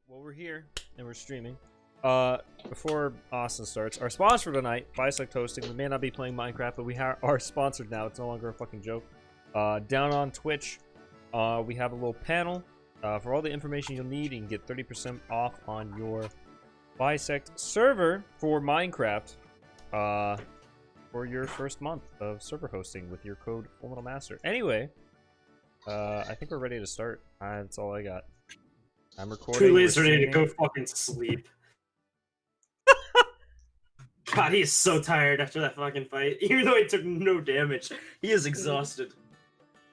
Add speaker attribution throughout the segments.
Speaker 1: Well, we're here and we're streaming. Before Austin starts, our sponsor tonight, Bisect Hosting. We may not be playing Minecraft, but we are sponsored now. It's no longer a fucking joke. Down on Twitch, we have a little panel for all the information you'll need. You can get 30% off on your Bisect server for Minecraft for your first month of server hosting with your code FullMetalMaster. Anyway, I think we're ready to start. That's all I got. I'm recording.
Speaker 2: Too lazy ready to go fucking sleep. God, he is so tired after that fucking fight. Even though he took no damage, he is exhausted.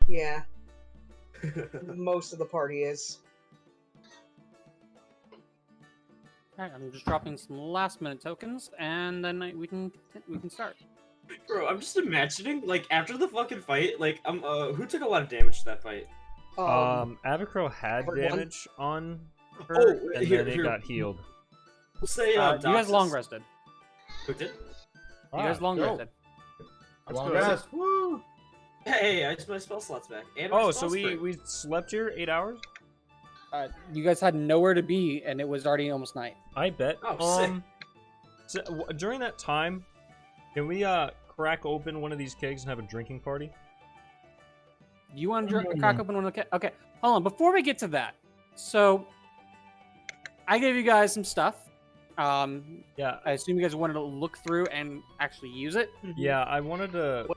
Speaker 3: Yeah. Most of the party is.
Speaker 4: Alright, I'm just dropping some last-minute tokens, and then we can start.
Speaker 2: Bro, I'm just imagining, like, after the fucking fight, like, who took a lot of damage to that fight?
Speaker 1: Avacro had
Speaker 3: everyone.
Speaker 1: damage on her, and then it got healed.
Speaker 2: We'll say,
Speaker 4: You guys
Speaker 2: Doxus.
Speaker 4: long rested.
Speaker 2: Who did?
Speaker 4: You guys long rested.
Speaker 1: Let's go.
Speaker 5: Yes, woo!
Speaker 2: Hey, I just my spell slots back. And my
Speaker 1: Oh,
Speaker 2: spell
Speaker 1: so
Speaker 2: spring.
Speaker 1: we slept here 8 hours?
Speaker 4: You guys had nowhere to be, and it was already almost night.
Speaker 1: I bet.
Speaker 2: Oh, sick.
Speaker 1: So, during that time, can we crack open one of these kegs and have a drinking party?
Speaker 4: You want to crack open one of the okay, hold on. Before we get to that, so I gave you guys some stuff.
Speaker 1: Yeah,
Speaker 4: I assume you guys wanted to look through and actually use it.
Speaker 1: yeah. I wanted to.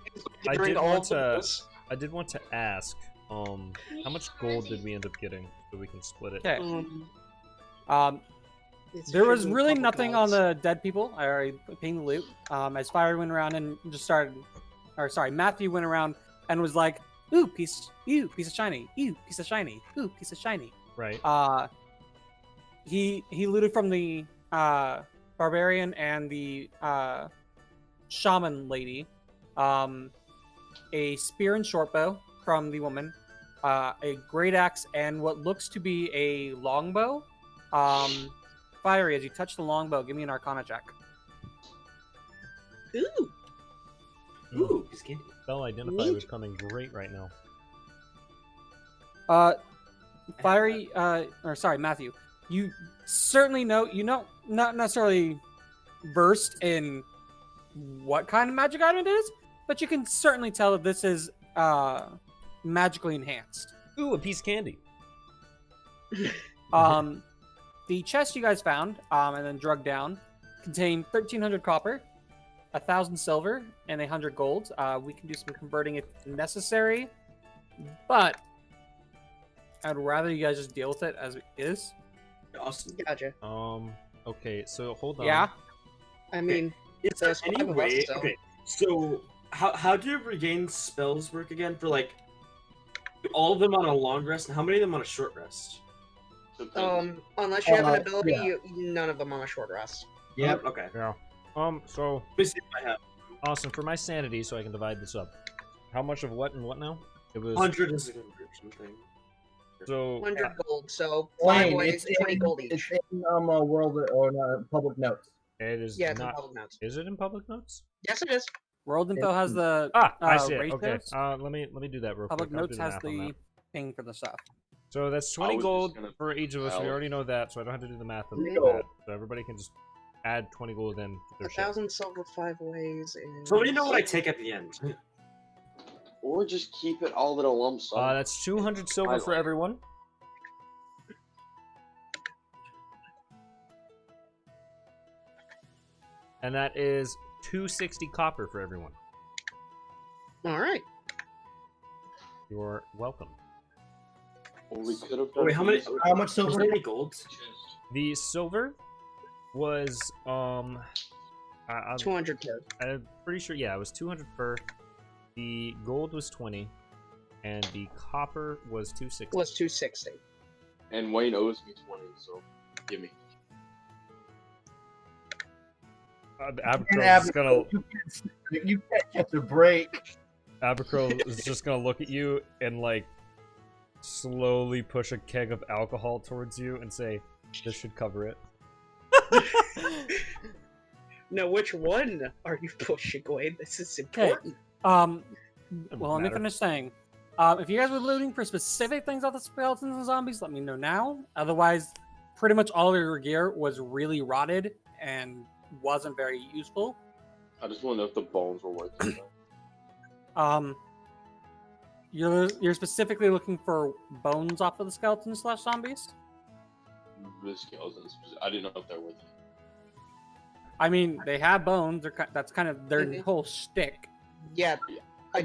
Speaker 1: I
Speaker 3: Drink
Speaker 1: did
Speaker 3: all
Speaker 1: want
Speaker 3: of
Speaker 1: to.
Speaker 3: those.
Speaker 1: I did want to ask. How much gold did we end up getting so we can split it?
Speaker 4: Okay.
Speaker 3: It's
Speaker 4: There was
Speaker 3: shooting
Speaker 4: really
Speaker 3: public
Speaker 4: nothing on
Speaker 3: notes.
Speaker 4: the dead people. I already pinged the loot. As Fire went around and just started, or sorry, Matthew went around and was like, "Ooh, piece of shiny, ooh, piece of shiny, ooh, piece of shiny."
Speaker 1: Right.
Speaker 4: He looted from the barbarian and the shaman lady, a spear and short bow from the woman, a great axe, and what looks to be a longbow. Fiery, as you touch the longbow, give me an Arcana check.
Speaker 3: Ooh.
Speaker 2: Ooh, he's candy.
Speaker 1: Spell identifier is coming great right now.
Speaker 4: Fiery, or sorry, Matthew, you certainly know, not necessarily versed in what kind of magic item it is, but you can certainly tell that this is magically enhanced.
Speaker 1: Ooh, a piece of candy.
Speaker 4: The chest you guys found, and then drug down, contained 1,300 copper, 1,000 silver, and 100 gold. We can do some converting if necessary, but I'd rather you guys just deal with it as it is.
Speaker 2: Awesome.
Speaker 3: Gotcha.
Speaker 1: Okay, so hold on.
Speaker 4: Yeah.
Speaker 3: I mean,
Speaker 2: Is there
Speaker 3: There's
Speaker 2: any
Speaker 3: 5 of us,
Speaker 2: way?
Speaker 3: so-
Speaker 2: Okay, so how do regain spells work again? For like all of them on a long rest, and how many of them on a short rest?
Speaker 3: unless you have an ability,
Speaker 5: yeah.
Speaker 3: none of them on a short rest.
Speaker 5: Yep.
Speaker 2: Okay.
Speaker 1: Yeah. So
Speaker 2: Let me see if I have.
Speaker 1: Austin, for my sanity, so I can divide this up. How much of what and what now? It was
Speaker 2: 100 is a conversion thing.
Speaker 1: so.
Speaker 3: 100 gold, so 5
Speaker 5: Wayne,
Speaker 3: ways, 20 gold
Speaker 5: It's
Speaker 3: each.
Speaker 5: in world or public notes.
Speaker 1: It is
Speaker 3: Yeah, it's in
Speaker 1: not.
Speaker 3: public notes.
Speaker 1: Is it in public notes?
Speaker 3: Yes, it is.
Speaker 4: World info has the
Speaker 1: I see it.
Speaker 4: rate
Speaker 1: Okay.
Speaker 4: notes.
Speaker 1: Let me do that real
Speaker 4: Public
Speaker 1: quick. I'll do
Speaker 4: notes
Speaker 1: the
Speaker 4: has
Speaker 1: math on
Speaker 4: the
Speaker 1: that.
Speaker 4: thing for the stuff.
Speaker 1: So that's 20
Speaker 6: I was
Speaker 1: gold
Speaker 6: just gonna
Speaker 1: for each of us. We
Speaker 6: tell.
Speaker 1: already know that, so I don't have to do the math on
Speaker 5: There you
Speaker 1: that. So everybody can just add 20 gold in to their shit.
Speaker 3: 1,000 silver 5 ways. And...
Speaker 2: So let me know what I take at the end.
Speaker 6: Or just keep it all in a lump sum.
Speaker 1: That's 200 silver for everyone. And that is 260 copper for everyone.
Speaker 3: All right.
Speaker 1: You're welcome.
Speaker 6: Or we could have done.
Speaker 2: Wait, how many?
Speaker 5: How much
Speaker 2: Was
Speaker 5: silver?
Speaker 2: there any gold?
Speaker 1: The silver was I'm
Speaker 3: 200 per.
Speaker 1: pretty sure, yeah, it was 200 per. The gold was 20, and the copper was 260.
Speaker 3: Was 260.
Speaker 6: And Wayne owes me 20, so give me.
Speaker 1: Abercromb's just gonna
Speaker 5: You can't catch a break.
Speaker 1: Abercrombie is just gonna look at you and like slowly push a keg of alcohol towards you and say, "This should cover it."
Speaker 3: Now, which one are you pushing away? This is
Speaker 4: Okay.
Speaker 3: important.
Speaker 4: Well, let me
Speaker 1: matter.
Speaker 4: finish saying. If you guys were looting for specific things out the skeletons and zombies, let me know now. Otherwise, pretty much all of your gear was really rotted and wasn't very useful.
Speaker 6: I just want to know if the bones were worth it.
Speaker 4: You're specifically looking for bones off of the skeletons / zombies.
Speaker 6: The skeletons. I didn't know if they're worth it.
Speaker 4: I mean, they have bones. That's kind of their
Speaker 3: Mhm.
Speaker 4: whole shtick.
Speaker 3: Yeah,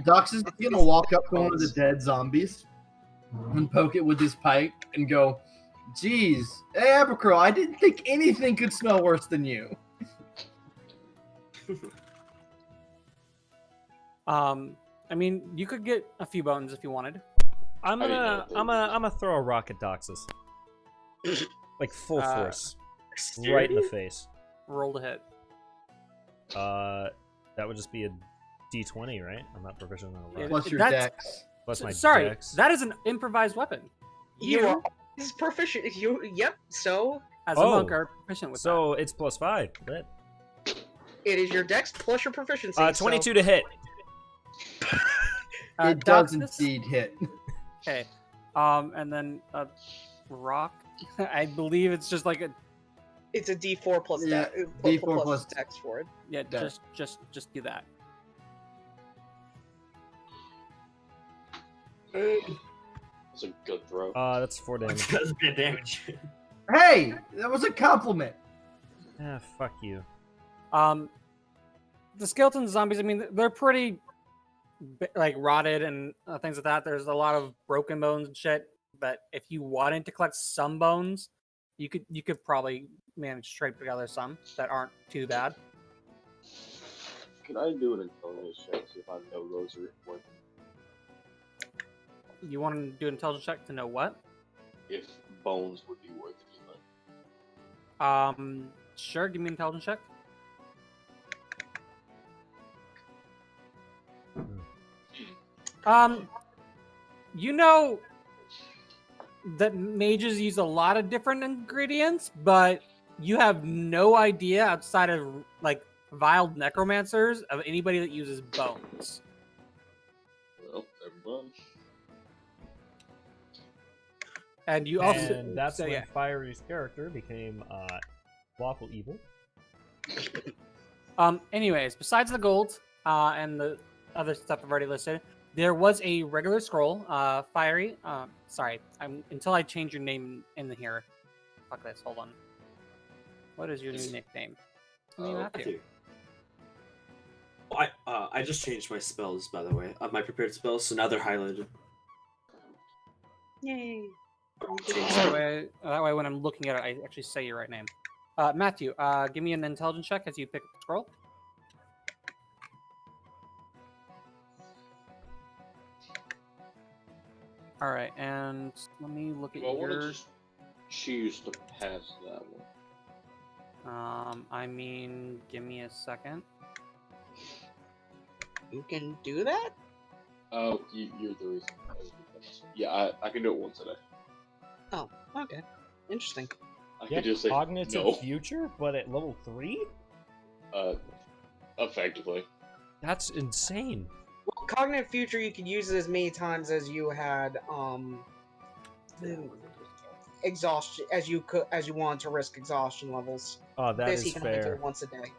Speaker 5: Dux is gonna walk up to one of the dead zombies and poke it with his pipe and go, "Geez, hey Abercrow, I didn't think anything could smell worse than you."
Speaker 4: I mean, you could get a few bones if you wanted.
Speaker 1: I'm
Speaker 6: I didn't know
Speaker 1: gonna
Speaker 6: what they
Speaker 1: I'm
Speaker 6: were.
Speaker 1: gonna I'm gonna throw a rock at Doxus. Like full force. Right in the face.
Speaker 4: Roll to hit.
Speaker 1: That would just be a D20, right? I'm not proficient on a
Speaker 4: Yeah,
Speaker 1: rock.
Speaker 5: Plus your
Speaker 4: That's-
Speaker 5: dex.
Speaker 1: Plus my
Speaker 4: Sorry,
Speaker 1: dex.
Speaker 4: that is an improvised weapon.
Speaker 3: you are is proficient. Yep. So
Speaker 4: As a
Speaker 1: Oh.
Speaker 4: monk, are proficient with
Speaker 1: So it's +5. Lit.
Speaker 3: it is your dex plus your proficiency.
Speaker 1: 22 to hit.
Speaker 4: that.
Speaker 5: It does
Speaker 4: Doxus?
Speaker 5: indeed hit.
Speaker 4: Okay. And then a rock. I believe it's just like a
Speaker 3: It's a D4 plus
Speaker 5: Yeah,
Speaker 3: dex.
Speaker 5: D4 plus
Speaker 3: dex for it.
Speaker 4: yeah.
Speaker 5: Dex.
Speaker 4: Just do that.
Speaker 6: That's a good throw.
Speaker 1: That's 4 damage.
Speaker 2: That's bad damage.
Speaker 5: Hey, that was a compliment.
Speaker 1: Ah, fuck you.
Speaker 4: The skeleton zombies. I mean, they're pretty like rotted and things like that. There's a lot of broken bones and shit. But if you wanted to collect some bones, you could probably manage to scrape together some that aren't too bad.
Speaker 6: Can I do an intelligence check see if I know those are worth it?
Speaker 4: You want to do an intelligence check to know what?
Speaker 6: If bones would be worth anything.
Speaker 4: Sure. Give me an intelligence check. You know that mages use a lot of different ingredients, but you have no idea outside of like vile necromancers of anybody that uses bones.
Speaker 6: Well, never mind.
Speaker 4: And you also
Speaker 1: And that's
Speaker 4: so,
Speaker 1: when
Speaker 4: yeah.
Speaker 1: Fiery's character became lawful evil.
Speaker 4: Anyways, besides the gold and the other stuff I've already listed, there was a regular scroll. Fiery. Sorry, until I change your name in here. Fuck this. Hold on. What is your new nickname? Matthew.
Speaker 2: I just changed my spells, by the way. My prepared spells, so now they're highlighted.
Speaker 3: Yay.
Speaker 4: That way, when I'm looking at it, I actually say your right name. Matthew, give me an intelligence check as you pick up the scroll. All right, and let me look at
Speaker 6: Well, I want to
Speaker 4: your.
Speaker 6: just choose to pass that one.
Speaker 4: I mean, give me a second.
Speaker 3: You can do that?
Speaker 6: Oh, you're the reason. Yeah, I can do it once a day.
Speaker 3: Oh, okay. Interesting.
Speaker 6: I
Speaker 1: Yeah,
Speaker 6: could just say
Speaker 1: cognitive
Speaker 6: no.
Speaker 1: future, but at level 3?
Speaker 6: Effectively.
Speaker 1: That's insane.
Speaker 3: Well, cognitive future you can use it as many times as you had exhaustion as you wanted to risk exhaustion levels.
Speaker 1: Oh, that
Speaker 3: this
Speaker 1: is
Speaker 3: he can only do
Speaker 1: fair.
Speaker 3: once a day.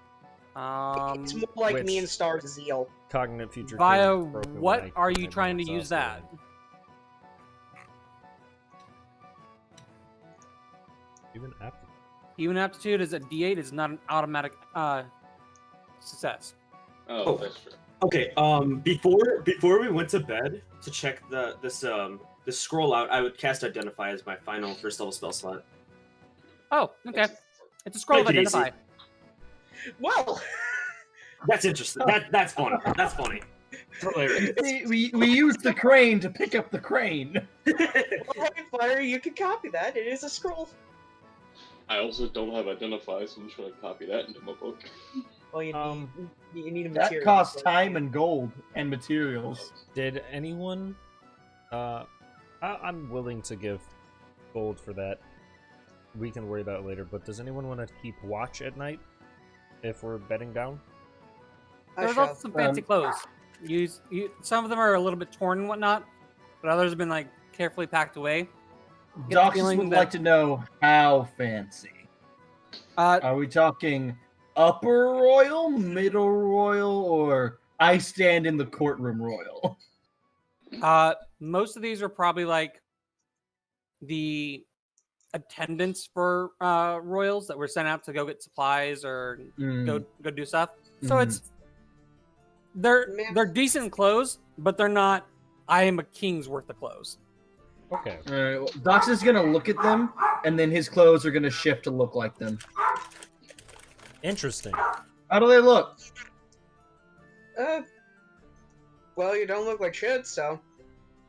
Speaker 4: Um,
Speaker 3: It's more like me
Speaker 1: which-
Speaker 3: and Star's zeal.
Speaker 1: Cognitive future.
Speaker 4: Via
Speaker 1: came broken when
Speaker 4: what
Speaker 1: I-
Speaker 4: are
Speaker 1: when
Speaker 4: you
Speaker 1: I
Speaker 4: trying to
Speaker 1: became
Speaker 4: use that?
Speaker 1: exhausted. Even after.
Speaker 4: Human aptitude is a D8. It's not an automatic success.
Speaker 6: Oh, that's true.
Speaker 2: Okay. Before we went to bed to check this scroll out, I would cast Identify as my final first level spell slot.
Speaker 4: Oh, okay. It's a scroll of
Speaker 2: Make it easy.
Speaker 4: identify.
Speaker 3: Well,
Speaker 2: That's interesting. That's funny. That's funny. Hilarious.
Speaker 5: We used the crane to pick up the crane.
Speaker 3: Fire, you can copy that. It is a scroll.
Speaker 6: I also don't have Identify, so I'm just going to copy that into my book.
Speaker 3: Well, you need a
Speaker 5: That
Speaker 3: material.
Speaker 5: costs time and gold and materials.
Speaker 1: Did anyone? I'm willing to give gold for that. We can worry about it later. But does anyone want to keep watch at night if we're bedding down?
Speaker 4: There's also some fancy clothes. Some of them are a little bit torn and whatnot, but others have been like carefully packed away. get the
Speaker 5: Doxus
Speaker 4: feeling
Speaker 5: would
Speaker 4: that-
Speaker 5: like to know how fancy. Are we talking upper royal, middle royal, or I stand in the courtroom royal?
Speaker 4: Most of these are probably like the attendants for royals that were sent out to go get supplies or go do stuff. So it's they're decent clothes, but they're not. I am a king's worth of clothes.
Speaker 1: Okay.
Speaker 5: All right, well, Dox is gonna look at them, and then his clothes are gonna shift to look like them.
Speaker 1: Interesting.
Speaker 5: How do they look?
Speaker 3: Well, you don't look like shit, so.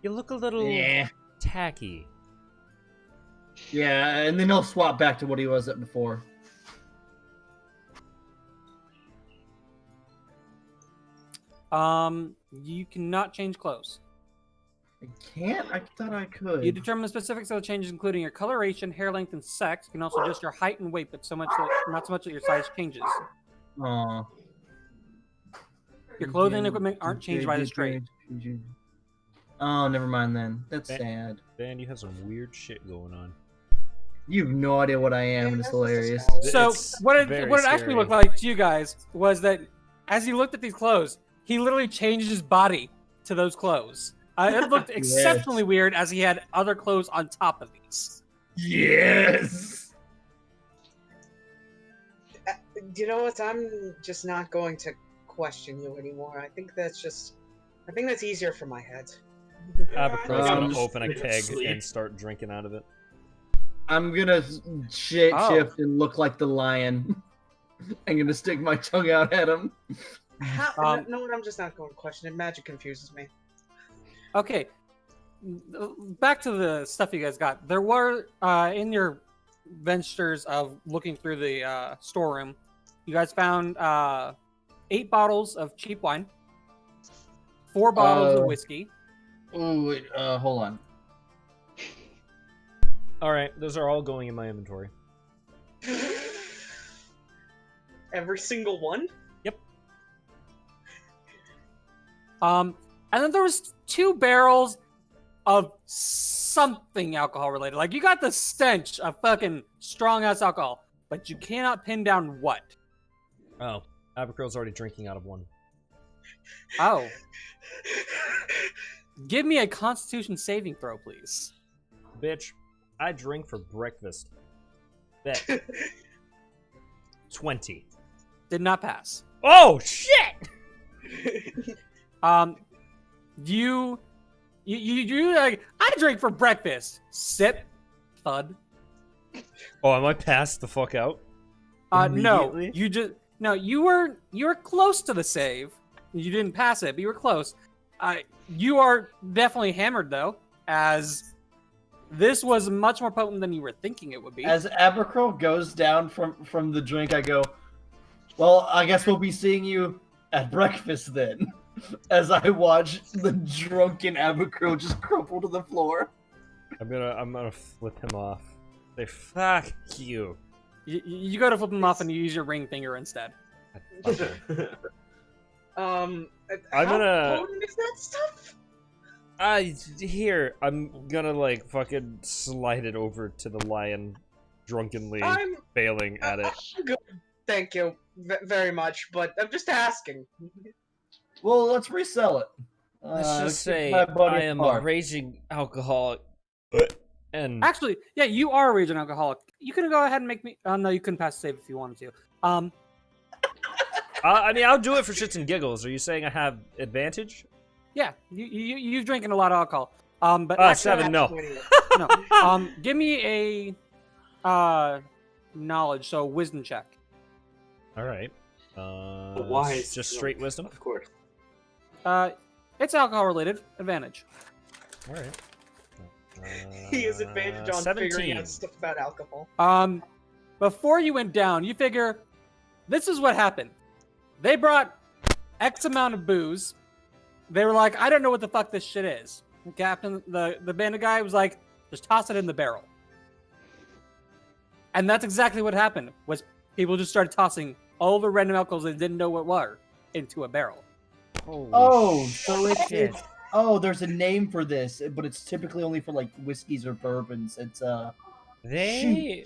Speaker 1: You look a little
Speaker 5: Yeah,
Speaker 1: tacky.
Speaker 5: yeah, and then he'll swap back to what he was at before.
Speaker 4: You cannot change clothes.
Speaker 5: I can't. I thought I could.
Speaker 4: You determine the specifics of the changes, including your coloration, hair length, and sex. You can also adjust your height and weight, but not so much that your size changes.
Speaker 5: Aw.
Speaker 4: Your clothing and equipment aren't changed by this trade.
Speaker 5: Oh, never mind then. That's
Speaker 1: Eh.
Speaker 5: sad.
Speaker 1: Dan, you have some weird shit going on.
Speaker 5: You have no idea what I am, and it's
Speaker 3: that's
Speaker 5: hilarious.
Speaker 3: just
Speaker 4: So
Speaker 1: It's
Speaker 4: what it
Speaker 1: very
Speaker 4: actually
Speaker 1: scary.
Speaker 4: looked like to you guys was that as he looked at these clothes, he literally changed his body to those clothes. It looked exceptionally weird as he had other clothes on top of these.
Speaker 5: Yes!
Speaker 3: You know what? I'm just not going to question you anymore. I think that's easier for my head.
Speaker 1: Abercromb's
Speaker 5: Um,
Speaker 1: gonna open a
Speaker 2: just
Speaker 1: keg
Speaker 2: sleep.
Speaker 1: and start drinking out of it.
Speaker 5: I'm gonna shift and look like the lion. I'm gonna stick my tongue out at him.
Speaker 3: No, I'm just not going to question it. Magic confuses me.
Speaker 4: Okay, back to the stuff you guys got. There were in your ventures of looking through the storeroom, you guys found 8 bottles of cheap wine, 4 bottles of whiskey.
Speaker 5: Oh wait, hold on.
Speaker 1: All right, those are all going in my inventory.
Speaker 3: Every single one?
Speaker 4: And then there was 2 barrels of something alcohol related. Like you got the stench of fucking strong ass alcohol, but you cannot pin down what.
Speaker 1: Oh, Abercromb's already drinking out of one.
Speaker 4: Oh. Give me a Constitution saving throw, please.
Speaker 1: Bitch, I drink for breakfast. Bet. 20.
Speaker 4: Did not pass.
Speaker 1: Oh shit!
Speaker 4: You like, I drink for breakfast. Sip, thud.
Speaker 1: Oh, am I passed the fuck out?
Speaker 4: No,
Speaker 1: Immediately?
Speaker 4: you were close to the save. You didn't pass it, but you were close. You are definitely hammered though, as this was much more potent than you were thinking it would be.
Speaker 5: As Abercrombie goes down from the drink, I go, well, I guess we'll be seeing you at breakfast then. As I watch the drunken Abercrombie just crumple to the floor.
Speaker 1: I'm gonna flip him off. Say fuck you.
Speaker 4: You go to flip him off and you use your ring finger instead.
Speaker 1: I'm
Speaker 3: How
Speaker 1: gonna-
Speaker 3: potent is that stuff?
Speaker 1: Here, I'm gonna like fucking slide it over to the lion, drunkenly
Speaker 3: I'm
Speaker 1: failing at it.
Speaker 3: good. Thank you very much, but I'm just asking.
Speaker 5: Well, let's resell it.
Speaker 1: Let's just say
Speaker 5: my buddy
Speaker 1: I am a
Speaker 5: Mark.
Speaker 1: raging alcoholic. And
Speaker 4: Actually, yeah, you are a raging alcoholic. You can go ahead and make me. No, you couldn't pass the save if you wanted to.
Speaker 1: I mean, I'll do it for shits and giggles. Are you saying I have advantage?
Speaker 4: Yeah, you've drinking a lot of alcohol. But actually,
Speaker 1: 7, no.
Speaker 4: no. Give me a knowledge, so wisdom check.
Speaker 1: All right.
Speaker 2: Why?
Speaker 1: Just straight wisdom.
Speaker 2: Of course.
Speaker 4: It's alcohol related. Advantage.
Speaker 1: All right.
Speaker 3: He has advantage on figuring
Speaker 1: 17.
Speaker 3: out stuff about alcohol.
Speaker 4: Before you went down, you figure this is what happened. They brought X amount of booze. They were like, I don't know what the fuck this shit is. The captain, the bandit guy was like, just toss it in the barrel. And that's exactly what happened. Was people just started tossing all the random alcohols they didn't know what were into a barrel.
Speaker 1: Holy
Speaker 5: Oh, so
Speaker 1: shit.
Speaker 5: Oh, there's a name for this, but it's typically only for like whiskeys or bourbons. It's
Speaker 1: They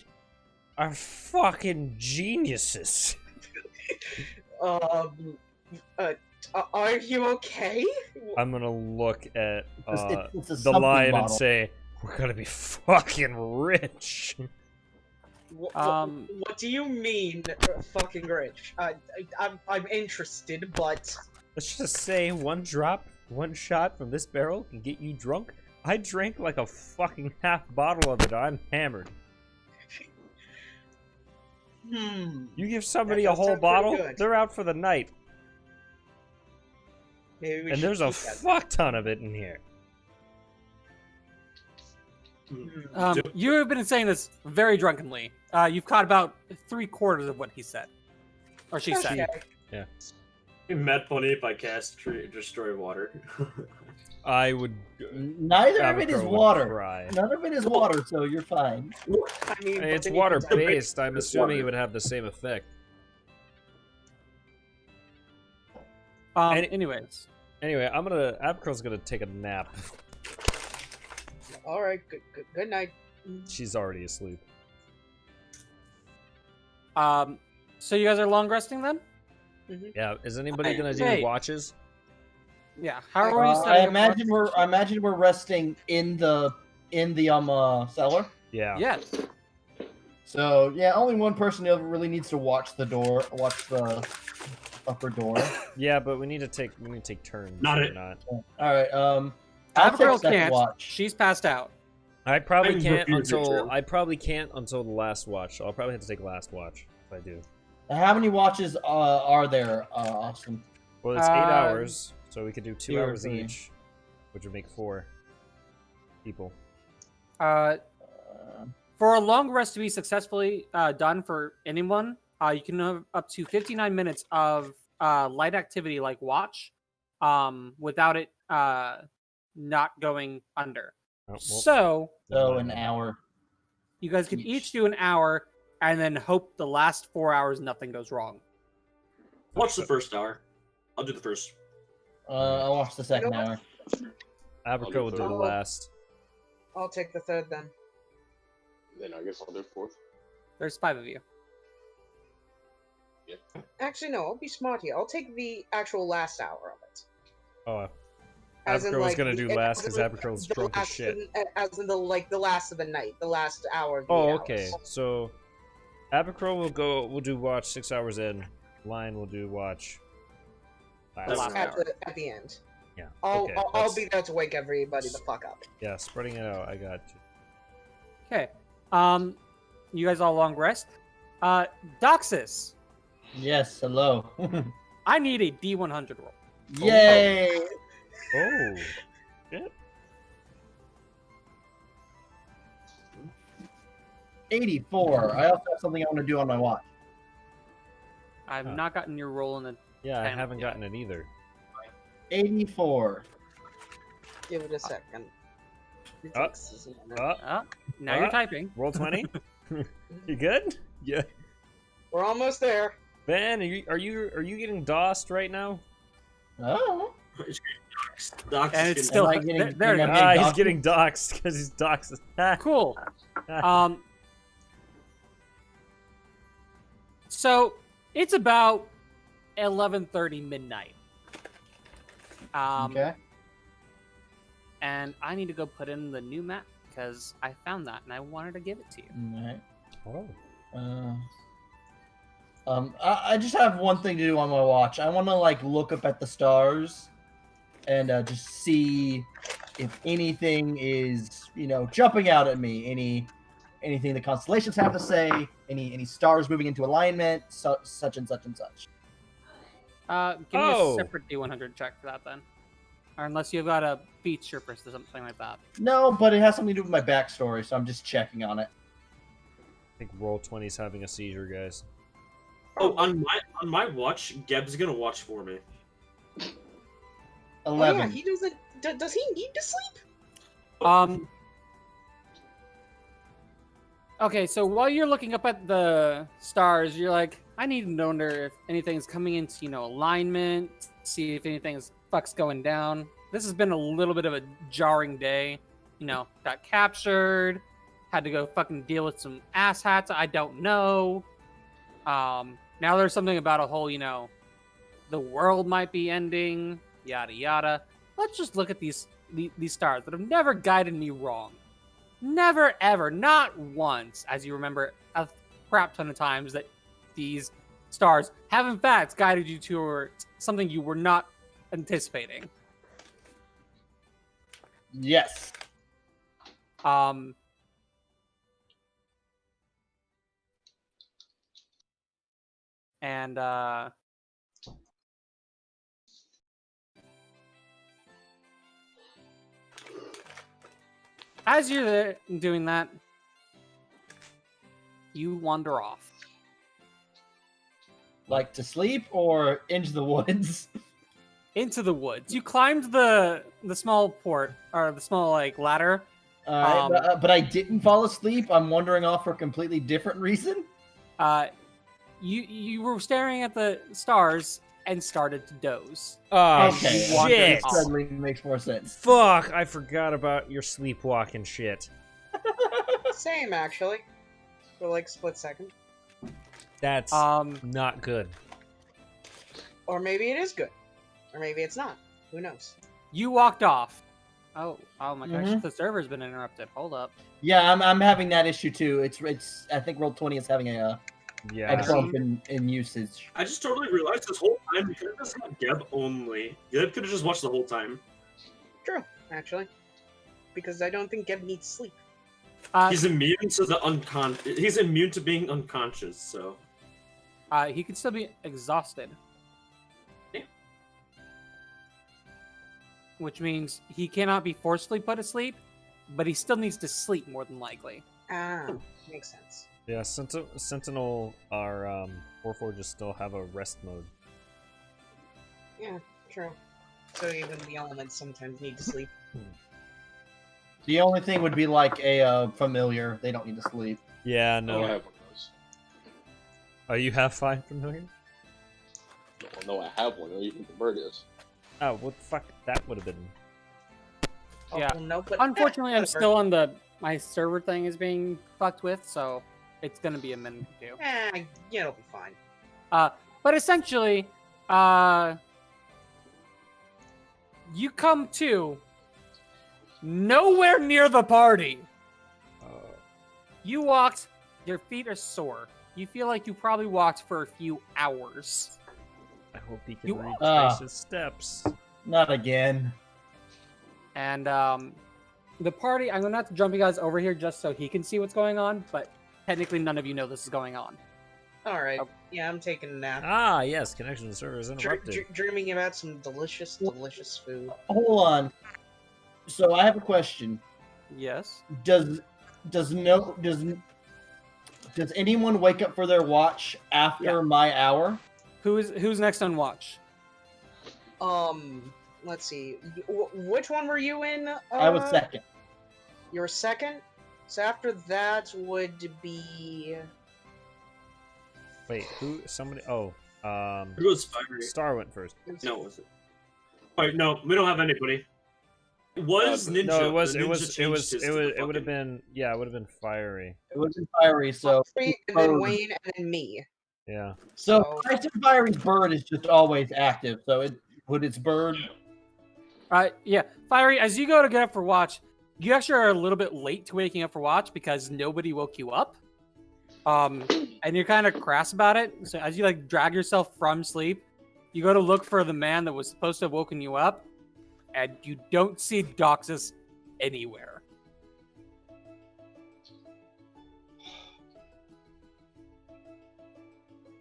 Speaker 1: are fucking geniuses.
Speaker 3: Are you okay?
Speaker 1: I'm gonna look at
Speaker 5: it's a
Speaker 1: the
Speaker 5: something
Speaker 1: lion and
Speaker 5: bottle.
Speaker 1: say, "We're gonna be fucking rich."
Speaker 3: What do you mean, fucking rich? I'm interested, but
Speaker 1: Let's just say one shot from this barrel can get you drunk. I drank like a fucking half bottle of it. I'm hammered. You give somebody
Speaker 3: That
Speaker 1: a
Speaker 3: does
Speaker 1: whole
Speaker 3: sound pretty
Speaker 1: bottle,
Speaker 3: good.
Speaker 1: they're out for the night.
Speaker 3: maybe we
Speaker 1: And
Speaker 3: should
Speaker 1: there's a
Speaker 3: keep that.
Speaker 1: fuck ton of it in here.
Speaker 4: You have been saying this very drunkenly. You've caught about 3/4 of what he said, or she said.
Speaker 3: Okay.
Speaker 2: Met funny if I cast destroy water.
Speaker 1: I would.
Speaker 5: Neither of it is
Speaker 1: Abaco would
Speaker 5: water.
Speaker 1: cry.
Speaker 5: None of it is water, so you're fine.
Speaker 3: I mean, but
Speaker 1: It's
Speaker 3: then you
Speaker 1: water
Speaker 3: can-
Speaker 1: based. I'm
Speaker 2: It's
Speaker 1: assuming
Speaker 2: water.
Speaker 1: it would have the same effect.
Speaker 4: Anyways,
Speaker 1: Anyway, Abacro's gonna take a nap.
Speaker 3: All right. Good night.
Speaker 1: She's already asleep.
Speaker 4: so you guys are long resting then?
Speaker 1: Yeah, is anybody gonna do
Speaker 4: Hey.
Speaker 1: watches?
Speaker 4: Yeah. How are you
Speaker 5: I
Speaker 4: setting up
Speaker 5: imagine we're resting in the cellar.
Speaker 1: Yeah.
Speaker 4: Yes.
Speaker 5: So yeah, only one person really needs to watch the upper door.
Speaker 1: Yeah, but we need to take turns.
Speaker 2: Not
Speaker 1: or
Speaker 2: it.
Speaker 1: Not.
Speaker 5: All right. I'll take
Speaker 4: Abigail
Speaker 5: second
Speaker 4: can't.
Speaker 5: watch.
Speaker 4: She's passed out.
Speaker 1: I probably
Speaker 2: I'm
Speaker 1: can't
Speaker 2: refusing
Speaker 1: until
Speaker 2: to.
Speaker 1: I probably can't until the last watch. So I'll probably have to take last watch if I do.
Speaker 5: How many watches are there, Austin?
Speaker 1: Well, it's 8
Speaker 4: Uh,
Speaker 1: hours, so we could do 2
Speaker 5: 2 or
Speaker 1: hours
Speaker 5: 3.
Speaker 1: each, which would make 4 people.
Speaker 4: For a long rest to be successfully done for anyone, you can have up to 59 minutes of light activity like watch, without it not going under.
Speaker 1: Oh, well,
Speaker 4: So
Speaker 1: never
Speaker 5: So
Speaker 1: mind
Speaker 5: an
Speaker 1: then.
Speaker 5: hour.
Speaker 4: you guys can each do an hour, and then hope the last 4 hours nothing goes wrong.
Speaker 2: Watch the first hour. I'll do the first.
Speaker 5: I'll watch the second
Speaker 3: You know
Speaker 5: hour.
Speaker 1: Abaco will do the
Speaker 3: Oh.
Speaker 1: last.
Speaker 3: I'll take the third then.
Speaker 6: Then I guess I'll do fourth.
Speaker 4: There's 5 of you.
Speaker 3: Actually, no. I'll be smart here. I'll take the actual last hour of it.
Speaker 1: Oh,
Speaker 3: As in,
Speaker 1: Abaco was
Speaker 3: like,
Speaker 1: gonna
Speaker 3: the-
Speaker 1: do last
Speaker 3: as
Speaker 1: because
Speaker 3: in,
Speaker 1: Abaco's
Speaker 3: the
Speaker 1: drunk as
Speaker 3: last-
Speaker 1: shit.
Speaker 3: As in the last of the night, the last hour of the
Speaker 1: Oh,
Speaker 3: hours.
Speaker 1: okay. So, Abaco will do watch 6 hours in. Lion will do watch.
Speaker 4: The last
Speaker 3: At
Speaker 4: hour.
Speaker 3: at the end.
Speaker 1: Yeah.
Speaker 3: I'll
Speaker 1: okay,
Speaker 3: I'll
Speaker 1: that's-
Speaker 3: be there to wake everybody the fuck up.
Speaker 1: Yeah, spreading it out. I got you.
Speaker 4: Okay. You guys all long rest. Doxus,
Speaker 5: Yes. Hello.
Speaker 4: I need a D100 roll.
Speaker 5: Yay!
Speaker 1: Oh, shit.
Speaker 5: 84. I also have something I want to do on my watch.
Speaker 4: I've
Speaker 1: Huh.
Speaker 4: not gotten your roll in the.
Speaker 1: Yeah, I
Speaker 4: Damn,
Speaker 1: haven't
Speaker 4: yeah.
Speaker 1: gotten it either.
Speaker 5: 84.
Speaker 3: Give it a second. It
Speaker 1: Uh,
Speaker 3: takes a minute.
Speaker 4: Now you're
Speaker 1: Uh.
Speaker 4: typing.
Speaker 1: Roll 20. You good? Yeah.
Speaker 3: We're almost there.
Speaker 1: Ben, are you getting DOSed right now?
Speaker 5: Oh.
Speaker 2: Docs
Speaker 4: And it's
Speaker 2: can-
Speaker 4: still
Speaker 5: Am I getting-
Speaker 4: there.
Speaker 5: am I
Speaker 4: There.
Speaker 5: getting
Speaker 1: He's
Speaker 5: doxed?
Speaker 1: getting doxed because he's doxed.
Speaker 4: Cool. So it's about 11:30 midnight.
Speaker 5: Okay.
Speaker 4: And I need to go put in the new map because I found that and I wanted to give it to you.
Speaker 5: Alright.
Speaker 1: Oh.
Speaker 5: I just have one thing to do on my watch. I want to like look up at the stars and just see if anything is, jumping out at me. Anything the constellations have to say. Any stars moving into alignment. Such and such and such.
Speaker 4: Give me
Speaker 1: Oh.
Speaker 4: a separate D100 check for that then. Or unless you've got a feature or something like that.
Speaker 5: No, but it has something to do with my backstory, so I'm just checking on it.
Speaker 1: I think Roll 20's having a seizure, guys.
Speaker 2: Oh, on my watch, Geb's gonna watch for me.
Speaker 5: 11.
Speaker 3: Oh, yeah, he doesn't. Does he need to sleep?
Speaker 4: Okay, so while you're looking up at the stars, you're like, I need to know if anything's coming into, alignment, see if anything's fuck's going down. this has been a little bit of a jarring day. You know, got captured, had to go fucking deal with some asshats I don't know. Now there's something about a whole, you know, the world might be ending, yada yada. Let's just look at these stars that have never guided me wrong. Never ever, not once, as you remember a crap ton of times that these stars have in fact guided you towards something you were not anticipating.
Speaker 5: Yes.
Speaker 4: And as you're there doing that, you wander off.
Speaker 5: Like to sleep or into the woods?
Speaker 4: Into the woods. You climbed the small port, or the small like ladder.
Speaker 5: But I didn't fall asleep. I'm wandering off for a completely different reason.
Speaker 4: You were staring at the stars and started to doze.
Speaker 1: Oh,
Speaker 5: Okay,
Speaker 1: shit.
Speaker 5: that suddenly makes more sense.
Speaker 1: Fuck, I forgot about your sleepwalking shit.
Speaker 3: Same, actually. For like a split second.
Speaker 1: That's not good.
Speaker 3: Or maybe it is good. Or maybe it's not. Who knows?
Speaker 4: You walked off. Oh my gosh, the server's been interrupted. Hold up.
Speaker 5: Yeah, I'm having that issue too. It's I think Roll20 is having a bump in usage.
Speaker 2: I just totally realized this whole time we could have just had Geb only. Geb could have just watched the whole time.
Speaker 3: True, actually. Because I don't think Geb needs sleep.
Speaker 2: He's immune to the He's immune to being unconscious, so.
Speaker 4: He could still be exhausted.
Speaker 2: Yeah.
Speaker 4: Which means he cannot be forcefully put to sleep, but he still needs to sleep more than likely.
Speaker 3: Ah, makes sense.
Speaker 1: Yeah, Sentinel, our Warforges still have a rest mode.
Speaker 3: Yeah, true. So even the elements sometimes need to sleep.
Speaker 5: The only thing would be like a familiar. They don't need to sleep.
Speaker 1: Yeah,
Speaker 6: No, I
Speaker 1: no.
Speaker 6: have one of those.
Speaker 1: Oh, you have 5 familiar?
Speaker 6: No, I have one. I don't even know what the bird is.
Speaker 1: Oh, what the fuck? That would have been.
Speaker 4: Yeah.
Speaker 3: Oh, no, but
Speaker 4: Unfortunately, I'm still on my server thing is being fucked with, so it's gonna be a minute or two.
Speaker 3: Yeah, it'll be fine.
Speaker 4: But essentially, you come to nowhere near the party. You walked, your feet are sore. You feel like you probably walked for a few hours.
Speaker 1: I hope he
Speaker 4: You-
Speaker 1: can retrace his steps.
Speaker 5: Not again.
Speaker 4: And the party, I'm gonna have to jump you guys over here just so he can see what's going on, but technically none of you know this is going on.
Speaker 3: Alright.
Speaker 4: Oh.
Speaker 3: Yeah, I'm taking a nap.
Speaker 1: Ah, yes, connection to the server is interrupted.
Speaker 3: Dreaming about some delicious, delicious food.
Speaker 5: Hold on. So I have a question.
Speaker 4: Yes.
Speaker 5: Does anyone wake up for their watch after my hour?
Speaker 4: Who's next on watch?
Speaker 3: Let's see. Which one were you in?
Speaker 5: I was second.
Speaker 3: You were second? So after that would be...
Speaker 1: Wait, who? Somebody? Oh,
Speaker 2: Who goes Fiery?
Speaker 1: Star went first.
Speaker 2: No, was it? Wait, no, we don't have anybody. It was Ninja.
Speaker 1: No, it was.
Speaker 2: The
Speaker 1: It
Speaker 2: Ninja
Speaker 1: was. It
Speaker 2: changed
Speaker 1: was.
Speaker 2: his
Speaker 1: It
Speaker 2: to
Speaker 1: would.
Speaker 2: the
Speaker 1: It would have
Speaker 2: fucking-
Speaker 1: been. Yeah, it would have been fiery.
Speaker 5: It was Fiery, so
Speaker 3: and then Wayne, and then me.
Speaker 1: Yeah.
Speaker 5: so I said Fiery's bird is just always active. So its bird.
Speaker 4: Yeah, Fiery, as you go to get up for watch, you actually are a little bit late to waking up for watch because nobody woke you up. And you're kind of crass about it. So as you like drag yourself from sleep, you go to look for the man that was supposed to have woken you up, and you don't see Doxus anywhere.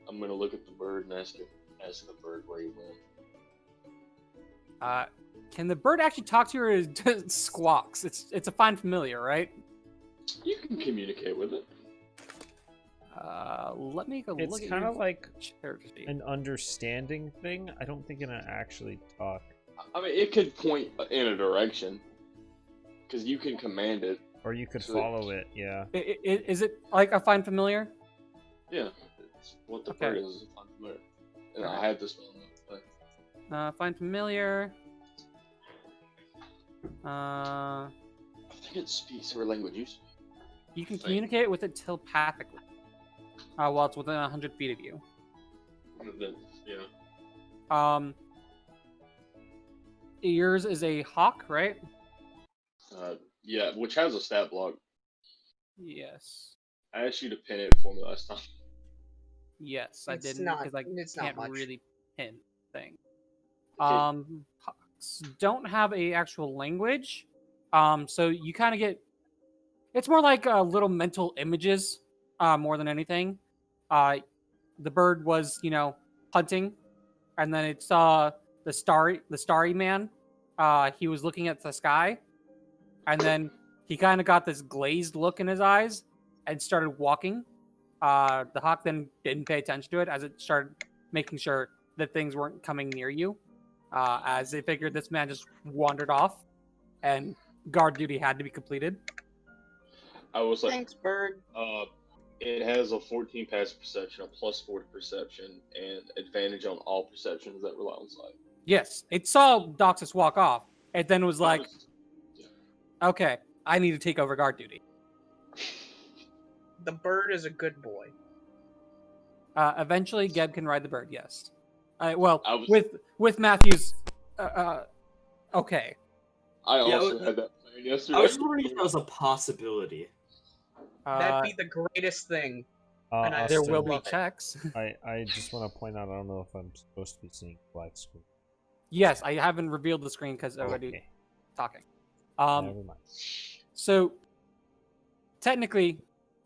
Speaker 6: I'm gonna look at the bird and ask the bird where he went.
Speaker 4: Can the bird actually talk to you, or is it just squawks? It's a fine familiar, right?
Speaker 6: You can communicate with it.
Speaker 4: Let me go
Speaker 1: It's
Speaker 4: look at
Speaker 1: kind
Speaker 4: your
Speaker 1: of like
Speaker 4: character sheet.
Speaker 1: an understanding thing. I don't think it can actually talk.
Speaker 6: I mean, it could point in a direction, because you can command it.
Speaker 1: Or you could
Speaker 6: So-
Speaker 1: follow it. Yeah.
Speaker 4: Is it like a fine familiar?
Speaker 6: Yeah, it's what the
Speaker 4: Okay.
Speaker 6: bird is unfamiliar. And I had this one.
Speaker 4: Fine familiar.
Speaker 6: I think it speaks her language.
Speaker 4: You can communicate with it telepathically while it's within 100 feet of you.
Speaker 6: Yeah.
Speaker 4: Yours is a hawk, right?
Speaker 6: Yeah, which has a stat block.
Speaker 4: Yes.
Speaker 6: I asked you to pin it for me last time.
Speaker 4: Yes, I
Speaker 3: It's
Speaker 4: didn't
Speaker 3: not-
Speaker 4: because I
Speaker 3: it's not
Speaker 4: can't
Speaker 3: much.
Speaker 4: really pin thing.
Speaker 6: Okay.
Speaker 4: Hawks don't have a actual language, so you kind of get. It's more like little mental images, more than anything. The bird was, hunting, and then it saw the starry man. He was looking at the sky, and then he kind of got this glazed look in his eyes and started walking. The hawk then didn't pay attention to it as it started making sure that things weren't coming near you, as they figured this man just wandered off, and guard duty had to be completed.
Speaker 6: I was like,
Speaker 3: Thanks, bird.
Speaker 6: it has a 14 passive perception, a plus 4 to perception, and advantage on all perceptions that rely on sight.
Speaker 4: Yes, it saw Doxus walk off, and then was like, okay, I need to take over guard duty.
Speaker 3: The bird is a good boy.
Speaker 4: Eventually, Geb can ride the bird. Yes. Well,
Speaker 6: I was-
Speaker 4: with Matthew's. Okay.
Speaker 6: I
Speaker 2: Yeah,
Speaker 6: also had that plan yesterday.
Speaker 2: I was just wondering if that was a possibility.
Speaker 3: That'd be the greatest thing. And I
Speaker 4: There
Speaker 3: still
Speaker 4: will be
Speaker 3: love it.
Speaker 4: checks.
Speaker 1: I just want to point out, I don't know if I'm supposed to be seeing black screen.
Speaker 4: Yes, I haven't revealed the screen because I'm already
Speaker 1: Okay,
Speaker 4: talking.
Speaker 1: never mind.
Speaker 4: So technically,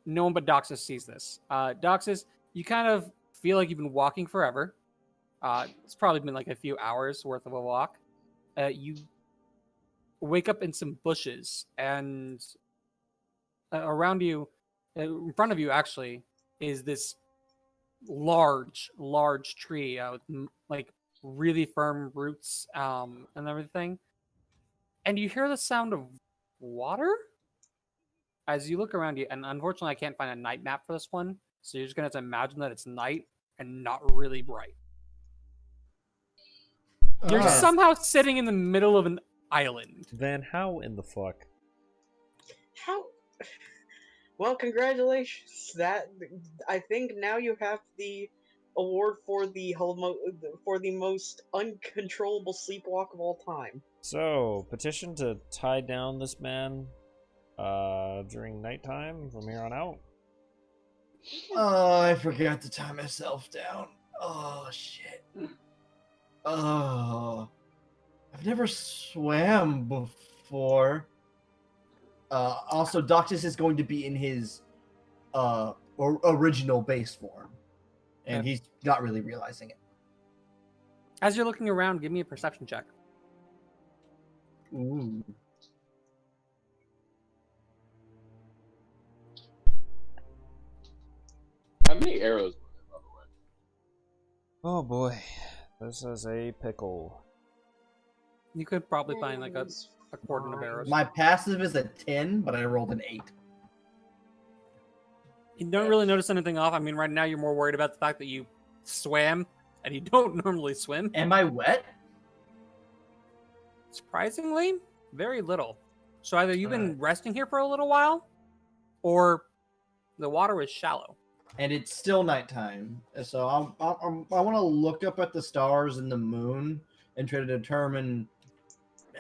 Speaker 4: no one but Doxus sees this. Doxus, you kind of feel like you've been walking forever. It's probably been like a few hours worth of a walk. You wake up in some bushes, and around you, in front of you, actually, is this large tree with like really firm roots and everything. And you hear the sound of water as you look around you. And unfortunately, I can't find a night map for this one, so you're just gonna have to imagine that it's night and not really bright. You're somehow sitting in the middle of an island.
Speaker 1: Then how in the fuck?
Speaker 3: How? Well, congratulations. I think now you have the award for the most uncontrollable sleepwalk of all time.
Speaker 1: So, petition to tie down this man during nighttime from here on out.
Speaker 5: Oh, I forgot to tie myself down. Oh, shit. Oh. I've never swam before. Also, Doctus is going to be in his original base form. And he's not really realizing it.
Speaker 4: As you're looking around, give me a perception check.
Speaker 5: Ooh.
Speaker 6: How many arrows were there, by the way?
Speaker 1: Oh boy, this is a pickle.
Speaker 4: You could probably find like a cordon of arrows.
Speaker 5: My passive is a 10, but I rolled an 8.
Speaker 4: You don't really notice anything off. I mean, right now you're more worried about the fact that you swam and you don't normally swim.
Speaker 5: Am I wet?
Speaker 4: Surprisingly, very little. So either you've been resting here for a little while, or the water was shallow.
Speaker 5: And it's still nighttime. So I want to look up at the stars and the moon and try to determine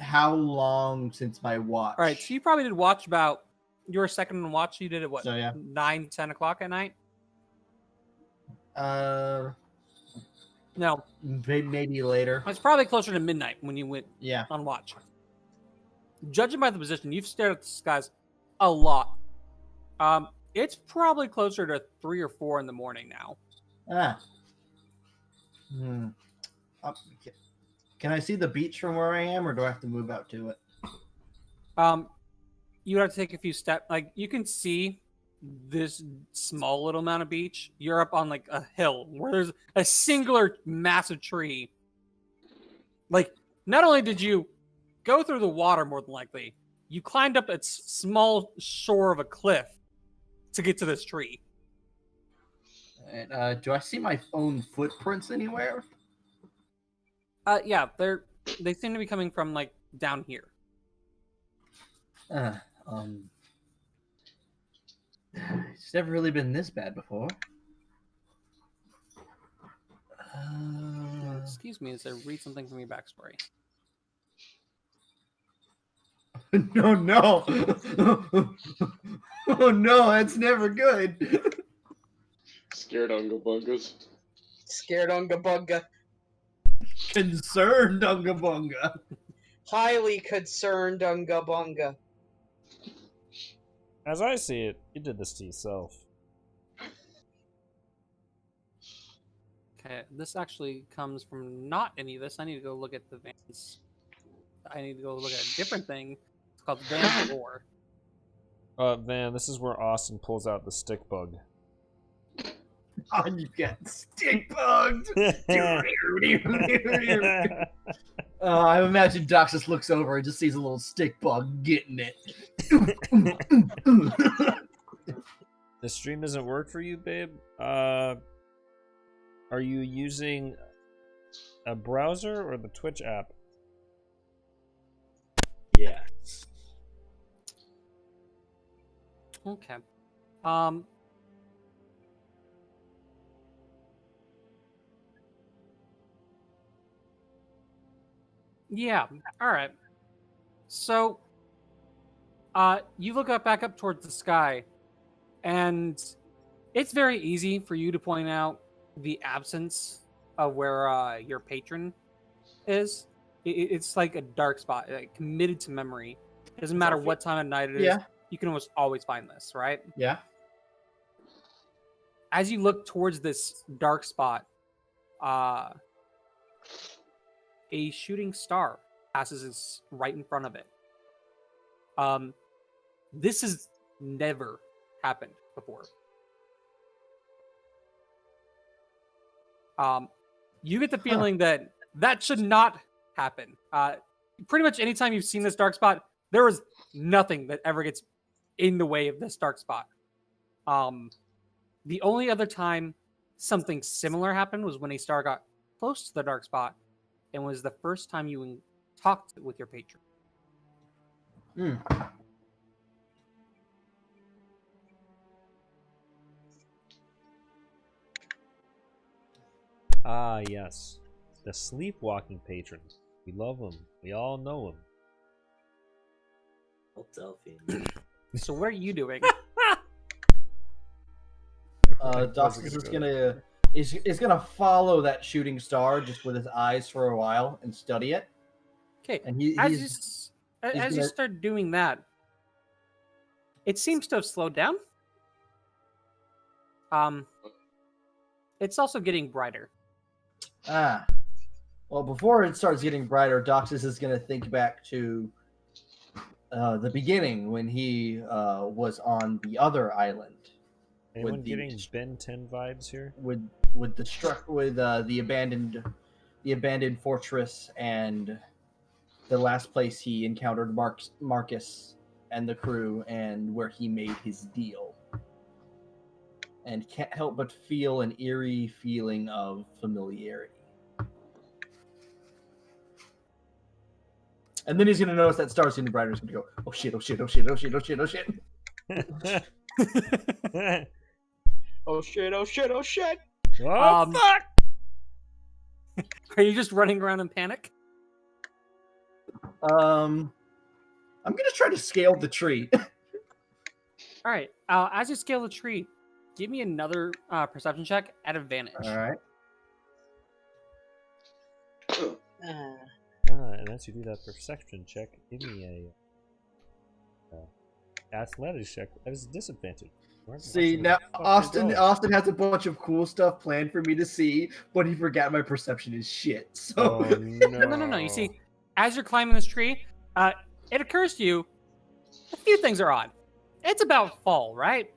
Speaker 5: how long since my watch.
Speaker 4: All right, so you probably did watch about your second on watch. You did it what?
Speaker 5: So, yeah.
Speaker 4: 9, 10 o'clock at night. No,
Speaker 5: Maybe later.
Speaker 4: it's probably closer to midnight when you went
Speaker 5: Yeah.
Speaker 4: on watch. Judging by the position, you've stared at the skies a lot. It's probably closer to 3 or 4 in the morning now.
Speaker 5: Can I see the beach from where I am, or do I have to move out to it?
Speaker 4: You have to take a few steps. Like, you can see this small little amount of beach. You're up on like a hill where there's a singular massive tree. Like, not only did you go through the water, more than likely, you climbed up a small shore of a cliff to get to this tree.
Speaker 5: And, do I see my own footprints anywhere?
Speaker 4: Yeah, they seem to be coming from like down here.
Speaker 5: Uh, um, it's never really been this bad before.
Speaker 4: Excuse me as I read something from your backstory.
Speaker 5: No, no. Oh no, that's never good.
Speaker 6: Scared Unga Bungas.
Speaker 3: Scared Unga Bunga.
Speaker 5: Concerned Unga Bunga.
Speaker 3: Highly concerned Unga Bunga.
Speaker 1: As I see it, you did this to yourself.
Speaker 4: Okay, this actually comes from not any of this. I need to go look at the Vans. I need to go look at a different thing. It's called Van Lore.
Speaker 1: Van, this is where Austin pulls out the stick bug.
Speaker 5: Oh, you get stick bugged. I imagine Doc just looks over and just sees a little stick bug getting it.
Speaker 1: The stream doesn't work for you, babe? Are you using a browser or the Twitch app?
Speaker 2: Yeah.
Speaker 4: Okay. Yeah. All right. So, you look up back up towards the sky, and it's very easy for you to point out the absence of where your patron is. It's like a dark spot, like, committed to memory. It doesn't matter what time of night it is.
Speaker 5: Yeah.
Speaker 4: You can almost always find this, right?
Speaker 5: Yeah.
Speaker 4: As you look towards this dark spot, a shooting star passes right in front of it. This has never happened before. You get the feeling that should not happen. Pretty much anytime you've seen this dark spot, there is nothing that ever gets in the way of this dark spot. The only other time something similar happened was when a star got close to the dark spot, and was the first time you talked with your patron.
Speaker 1: Ah, yes. The sleepwalking patron. We love him. We all know him.
Speaker 2: Delphine.
Speaker 4: So what are you doing?
Speaker 5: Doc is just gonna is gonna follow that shooting star just with his eyes for a while and study it.
Speaker 4: Okay,
Speaker 5: And
Speaker 4: as you start doing that, it seems to have slowed down. It's also getting brighter.
Speaker 5: Well, before it starts getting brighter, Doxus is going to think back to the beginning when he was on the other island.
Speaker 1: Anyone getting Ben 10 vibes here?
Speaker 5: With the abandoned fortress and the last place he encountered Marcus and the crew, and where he made his deal. And can't help but feel an eerie feeling of familiarity. And then he's going to notice that star's getting brighter. He's going to go, oh shit, oh shit, oh shit, oh shit, oh shit, oh shit.
Speaker 2: Oh shit, oh shit, oh shit!
Speaker 1: Oh, fuck!
Speaker 4: Are you just running around in panic?
Speaker 5: I'm going to try to scale the tree.
Speaker 4: All right. As you scale the tree, give me another perception check at advantage.
Speaker 5: All right.
Speaker 1: And as you do that perception check, give me a athletics check. That is a disadvantage.
Speaker 5: See, now Austin has a bunch of cool stuff planned for me to see, but he forgot my perception is shit. So
Speaker 1: Oh, no.
Speaker 4: No. You see, as you're climbing this tree, it occurs to you a few things are odd. It's about fall, right?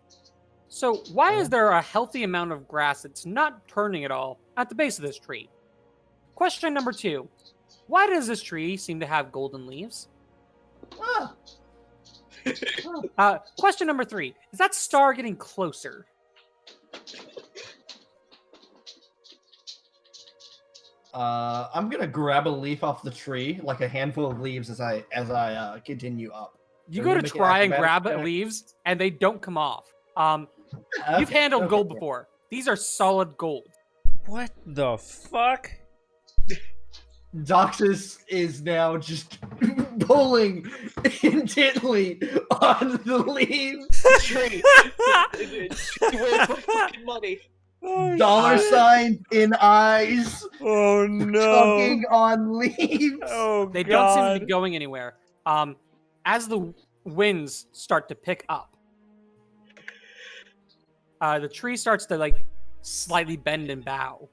Speaker 4: So why is there a healthy amount of grass that's not turning at all at the base of this tree? Question number 2. Why does this tree seem to have golden leaves? Question number 3. Is that star getting closer?
Speaker 5: I'm gonna grab a leaf off the tree, like a handful of leaves, as I continue up.
Speaker 4: You
Speaker 5: Does
Speaker 4: go
Speaker 5: it
Speaker 4: to
Speaker 5: make an
Speaker 4: try and
Speaker 5: acrobatics
Speaker 4: grab at
Speaker 5: check?
Speaker 4: leaves, and they don't come off. You've handled
Speaker 5: Okay.
Speaker 4: gold before. These are solid gold.
Speaker 1: What the fuck?
Speaker 5: Doxus is now just pulling intently on the leaves.
Speaker 3: Tree. Where's my fucking money?
Speaker 1: Oh,
Speaker 5: Dollar
Speaker 1: shit.
Speaker 5: sign in eyes.
Speaker 1: Oh no.
Speaker 5: Chugging on leaves.
Speaker 1: Oh
Speaker 4: They
Speaker 1: god.
Speaker 4: don't seem to be going anywhere. As the winds start to pick up, the tree starts to like slightly bend and bow.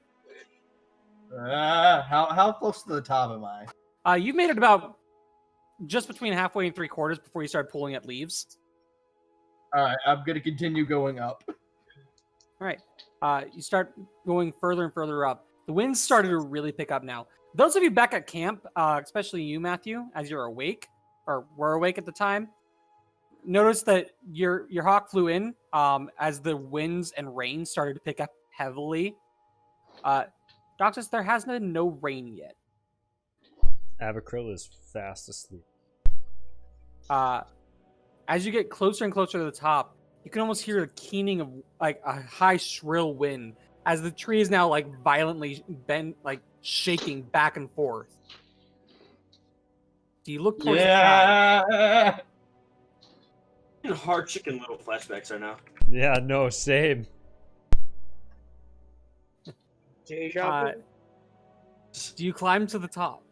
Speaker 5: How close to the top am I?
Speaker 4: You've made it about just between halfway and 3/4 before you start pulling at leaves.
Speaker 5: All right, I'm gonna continue going up.
Speaker 4: All right. You start going further and further up. The winds started to really pick up now. Those of you back at camp, especially you, Matthew, as you're awake or were awake at the time, notice that your hawk flew in as the winds and rain started to pick up heavily. Doctors, there has been no rain yet.
Speaker 1: Abercrombie is fast asleep.
Speaker 4: As you get closer and closer to the top, you can almost hear the keening of like a high shrill wind as the tree is now like violently bent, like shaking back and forth. Do you look towards the sky?
Speaker 5: Yeah.
Speaker 2: Hard chicken little flashbacks right now.
Speaker 1: Yeah, no, same.
Speaker 3: Deja vu.
Speaker 4: Do you climb to the top?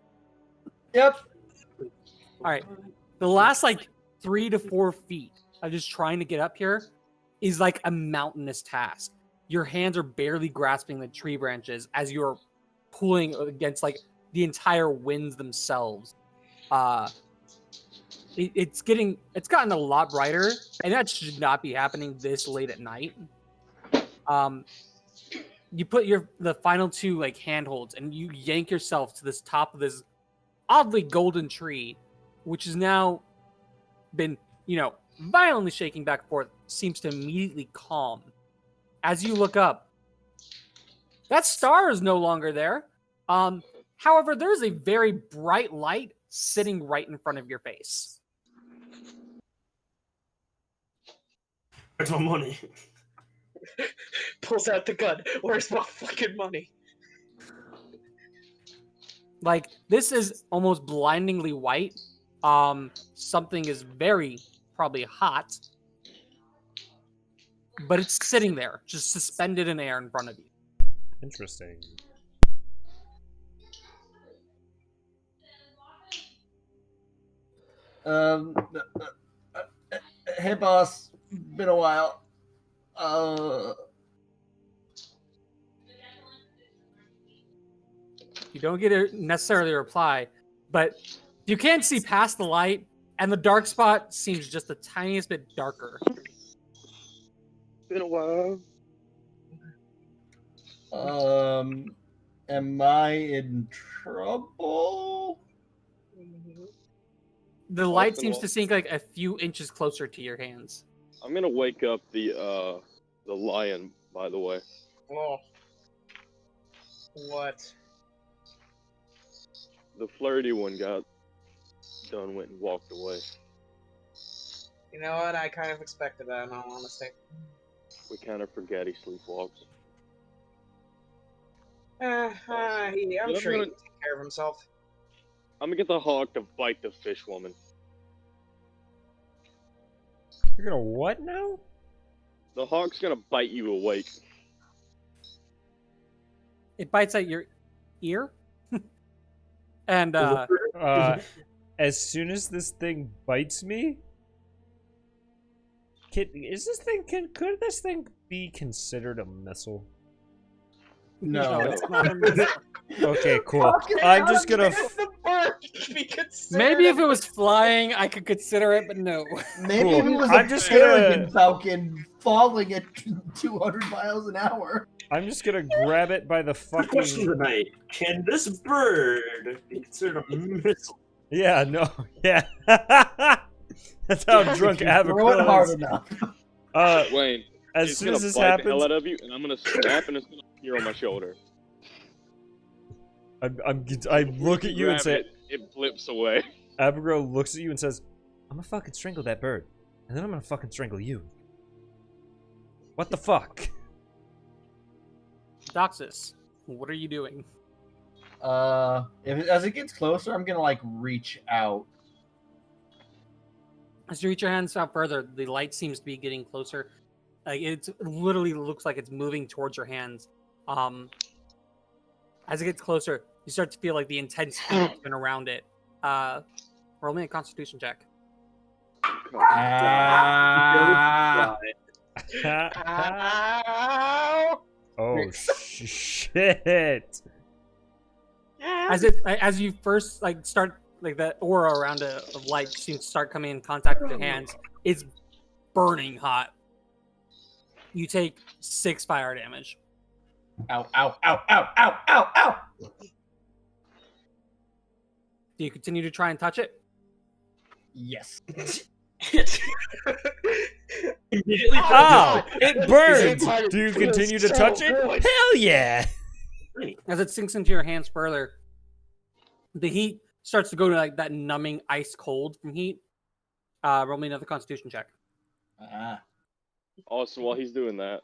Speaker 5: Yep.
Speaker 4: All right. The last like 3 to 4 feet of just trying to get up here is like a mountainous task. Your hands are barely grasping the tree branches as you're pulling against like the entire winds themselves. It's gotten a lot brighter, and that should not be happening this late at night. You put the final 2 like handholds, and you yank yourself to this top of this oddly golden tree, which has now been, violently shaking back and forth, seems to immediately calm. As you look up, that star is no longer there. However, there's a very bright light sitting right in front of your face.
Speaker 2: Where's my money?
Speaker 3: Pulls out the gun. Where's my fucking money?
Speaker 4: Like, this is almost blindingly white. Something is very probably hot, but it's sitting there, just suspended in air in front of you.
Speaker 1: Interesting.
Speaker 5: Hey, boss. Been a while.
Speaker 4: You don't get necessarily a reply, but you can see past the light, and the dark spot seems just the tiniest bit darker.
Speaker 6: Been a while.
Speaker 5: Am I in trouble?
Speaker 4: The light seems to sink like a few inches closer to your hands.
Speaker 6: I'm gonna wake up the lion, by the way.
Speaker 3: Oh. What?
Speaker 6: The flirty one got done, went and walked away.
Speaker 3: You know what? I kind of expected that, in all honesty.
Speaker 6: We kind of forget he sleepwalks.
Speaker 3: I'm sure he can take care of himself.
Speaker 6: I'm gonna get the hawk to bite the fish woman.
Speaker 1: You're gonna what now?
Speaker 6: The hawk's gonna bite you awake.
Speaker 4: It bites at your ear. And
Speaker 1: As soon as this thing bites me, could this thing be considered a missile?
Speaker 5: No.
Speaker 4: it's not a missile.
Speaker 1: Okay, cool. I'm just gonna.
Speaker 4: Maybe if it was flying, I could consider it, but no.
Speaker 5: Maybe
Speaker 1: Cool.
Speaker 5: if it was
Speaker 1: I'm
Speaker 5: a
Speaker 1: just
Speaker 5: peregrine
Speaker 1: gonna-
Speaker 5: falcon falling at 200 miles an hour.
Speaker 1: I'm just gonna grab it by the
Speaker 2: The question
Speaker 1: fucking.
Speaker 2: of the night: can this bird be considered a missile?
Speaker 1: Yeah, no, yeah. That's how drunk
Speaker 5: If you throw it hard
Speaker 1: Abercrombie is.
Speaker 5: enough.
Speaker 6: Wayne,
Speaker 1: As
Speaker 6: it's
Speaker 1: soon
Speaker 6: gonna
Speaker 1: as this
Speaker 6: bite the
Speaker 1: happens,
Speaker 6: hell out of you, and I'm gonna snap, and it's gonna appear on my shoulder.
Speaker 1: I look at you and
Speaker 6: Grab
Speaker 1: say,
Speaker 6: it flips away.
Speaker 1: Abigail looks at you and says, I'm gonna fucking strangle that bird. And then I'm gonna fucking strangle you. What the fuck?
Speaker 4: Doxus, what are you doing?
Speaker 5: As it gets closer, I'm gonna like reach out.
Speaker 4: As you reach your hands out further, the light seems to be getting closer. Like it literally looks like it's moving towards your hands. As it gets closer, you start to feel like the intense heat that's been around it. Roll me a Constitution check.
Speaker 5: Ah.
Speaker 3: Ow!
Speaker 1: Oh shit!
Speaker 4: As you first like start like that aura around of light seems to start coming in contact with your hands, it's burning hot. You take 6 fire damage.
Speaker 5: Ow, ow, ow, ow, ow, ow, ow!
Speaker 4: Do you continue to try and touch it?
Speaker 5: Yes.
Speaker 2: Immediately.
Speaker 1: Ow! It burns!
Speaker 3: It
Speaker 1: Do you
Speaker 3: feels
Speaker 1: continue to
Speaker 3: so
Speaker 1: touch it?
Speaker 3: good.
Speaker 1: Hell yeah!
Speaker 4: As it sinks into your hands further, the heat starts to go to like that numbing ice cold from heat. Roll me another Constitution check.
Speaker 6: Also, while he's doing that,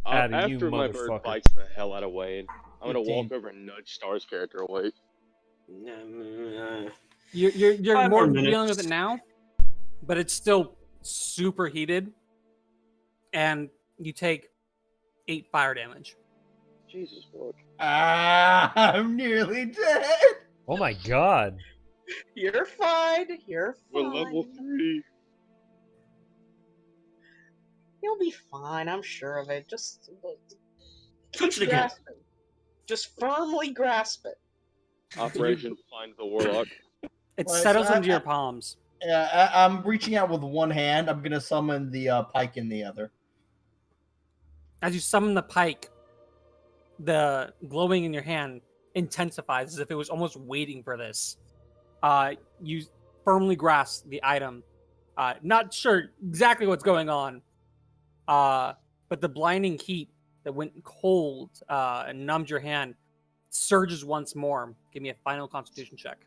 Speaker 1: Addy, you
Speaker 6: after my bird
Speaker 1: motherfucker.
Speaker 6: bites the hell out of Wade, I'm gonna
Speaker 5: 15.
Speaker 6: walk over and nudge Star's character away.
Speaker 4: You're
Speaker 2: 5
Speaker 4: more
Speaker 2: more
Speaker 4: dealing
Speaker 2: minutes.
Speaker 4: with it now, but it's still super heated, and you take 8 fire damage.
Speaker 6: Jesus fuck.
Speaker 5: I'm nearly dead.
Speaker 1: Oh my god.
Speaker 3: You're fine. You're
Speaker 6: We're
Speaker 3: fine.
Speaker 6: level 3.
Speaker 3: You'll be fine. I'm sure of it. Just
Speaker 2: Touch it again.
Speaker 3: grasp it. Just firmly grasp it.
Speaker 6: Operation Find the Warlock.
Speaker 4: It
Speaker 5: Well,
Speaker 4: settles
Speaker 5: so
Speaker 4: into your palms.
Speaker 5: Yeah, I'm reaching out with one hand. I'm gonna summon the pike in the other.
Speaker 4: As you summon the pike, the glowing in your hand intensifies as if it was almost waiting for this. You firmly grasp the item. Not sure exactly what's going on, but the blinding heat that went cold and numbed your hand surges once more. Give me a final Constitution check.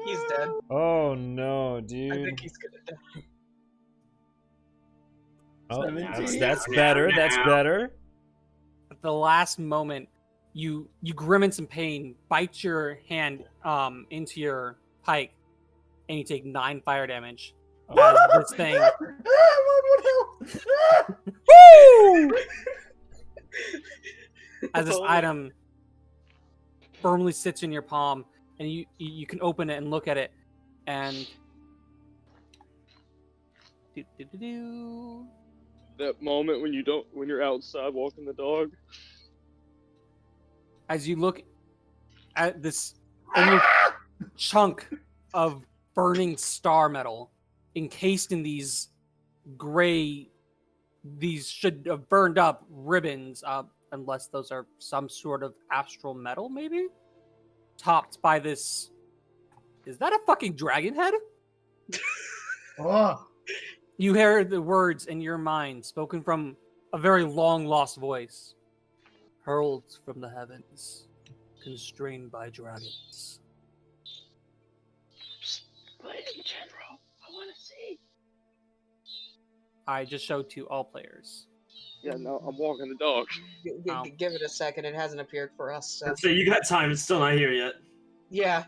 Speaker 3: He's dead.
Speaker 1: Oh no,
Speaker 3: I
Speaker 1: dude.
Speaker 3: think he's gonna die.
Speaker 1: Oh,
Speaker 5: 17.
Speaker 1: that's better. That's better.
Speaker 4: At the last moment, you grimace in pain, bite your hand into your pike, and you take 9 fire damage. As this thing,
Speaker 1: Woo!
Speaker 4: as this
Speaker 3: Oh.
Speaker 4: item firmly sits in your palm, and you can open it and look at it, and
Speaker 6: That moment when you're outside walking the dog.
Speaker 4: as you look at this only chunk of burning star metal encased in these should have burned up ribbons, unless those are some sort of astral metal, maybe topped by this. Is that a fucking dragon head?
Speaker 5: Oh,
Speaker 4: You hear the words in your mind spoken from a very long lost voice. Hurled from the heavens, constrained by dragons.
Speaker 6: Ladies and General, I want to see.
Speaker 4: I just showed to all players.
Speaker 6: Yeah, no, I'm walking the dog.
Speaker 3: Give it a second. It hasn't appeared for us. So.
Speaker 2: So you got time. It's still not here yet.
Speaker 3: Yeah.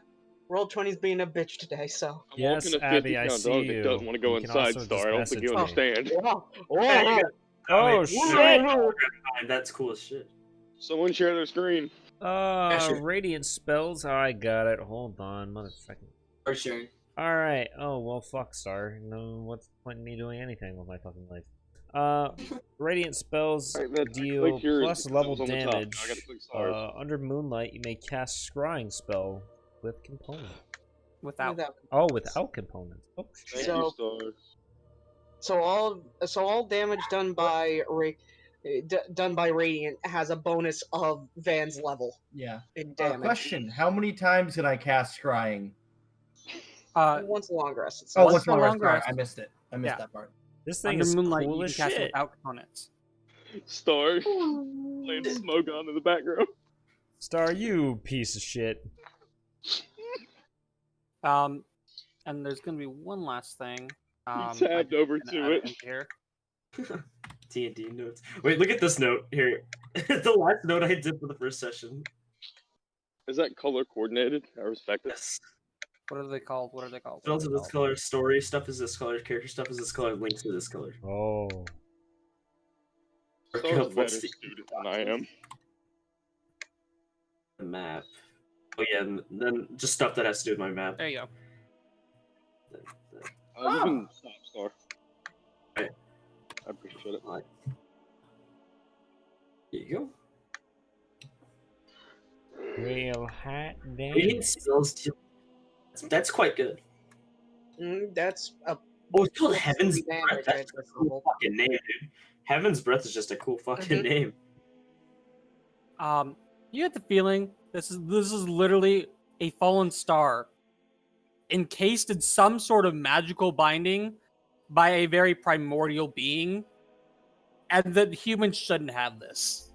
Speaker 3: Roll 20's being a bitch today, so.
Speaker 6: I'm
Speaker 1: Yes,
Speaker 6: walking a
Speaker 1: Abby, I
Speaker 6: 50-pound
Speaker 1: see
Speaker 6: dog
Speaker 1: you.
Speaker 6: that doesn't want to go
Speaker 1: You can
Speaker 6: inside,
Speaker 1: also
Speaker 6: Star. I
Speaker 1: just
Speaker 6: don't think you
Speaker 1: message me.
Speaker 6: understand.
Speaker 3: Whoa.
Speaker 2: Yeah, you got-
Speaker 1: Oh
Speaker 2: wait,
Speaker 1: shit!
Speaker 2: That's cool as shit.
Speaker 6: Someone share their screen.
Speaker 2: sure.
Speaker 1: Radiant spells. Oh, I got it. Hold on, motherfucking.
Speaker 2: Or sharing.
Speaker 1: All right. Oh well, fuck, Star. No, what's the point in me doing anything with my fucking life? Radiant spells
Speaker 6: Alright, man, I
Speaker 1: deal
Speaker 6: clicked yours
Speaker 1: plus
Speaker 6: because it
Speaker 1: level
Speaker 6: was on the top.
Speaker 1: damage.
Speaker 6: I gotta click stars.
Speaker 1: Under moonlight, you may cast scrying spell with component.
Speaker 4: Without.
Speaker 1: Without components. Oh shit.
Speaker 6: Thank
Speaker 3: So-
Speaker 6: you,
Speaker 3: So
Speaker 6: Star.
Speaker 3: all damage done by Radiant has a bonus of Van's level
Speaker 5: yeah.
Speaker 3: in damage.
Speaker 5: Question: how many times did I cast scrying?
Speaker 3: Once a long rest. It's
Speaker 5: Oh,
Speaker 4: Once
Speaker 5: what's
Speaker 4: the
Speaker 5: my
Speaker 4: long rest.
Speaker 5: I missed it. I missed
Speaker 4: Yeah.
Speaker 5: that part.
Speaker 1: This thing
Speaker 4: Under
Speaker 1: is
Speaker 4: moonlight,
Speaker 1: cool
Speaker 4: you
Speaker 1: as
Speaker 4: can cast it
Speaker 1: shit.
Speaker 4: without components.
Speaker 6: Star. Playing smoke on in the background.
Speaker 1: Star, you piece of shit.
Speaker 4: And there's going to be one last thing.
Speaker 6: tabbed over
Speaker 4: gonna
Speaker 6: to
Speaker 4: add
Speaker 6: it.
Speaker 4: into here.
Speaker 2: D&D notes. Wait, look at this note here. The last note I did for the first session.
Speaker 6: Is that color coordinated? I respect it.
Speaker 2: Yes.
Speaker 4: What are they called? What are they called?
Speaker 2: Spells are this color, story stuff is this color, character stuff is this color, links are this color.
Speaker 1: Oh.
Speaker 6: Star's a better student than I am.
Speaker 2: The map. Oh yeah, and then just stuff that has to do with my map.
Speaker 4: There you go.
Speaker 6: You can stop, Star.
Speaker 2: Okay.
Speaker 6: I appreciate it.
Speaker 2: There you go.
Speaker 1: Real hot damn.
Speaker 2: Radiant spells deal. That's quite good.
Speaker 3: That's a
Speaker 2: Oh, it's called
Speaker 3: That's
Speaker 2: Heaven's
Speaker 3: pretty
Speaker 2: Breath.
Speaker 3: damage,
Speaker 2: That's
Speaker 3: right?
Speaker 2: a cool fucking name, dude. Heaven's Breath is just a cool fucking name.
Speaker 4: You get the feeling this is literally a fallen star encased in some sort of magical binding by a very primordial being, and that humans shouldn't have this.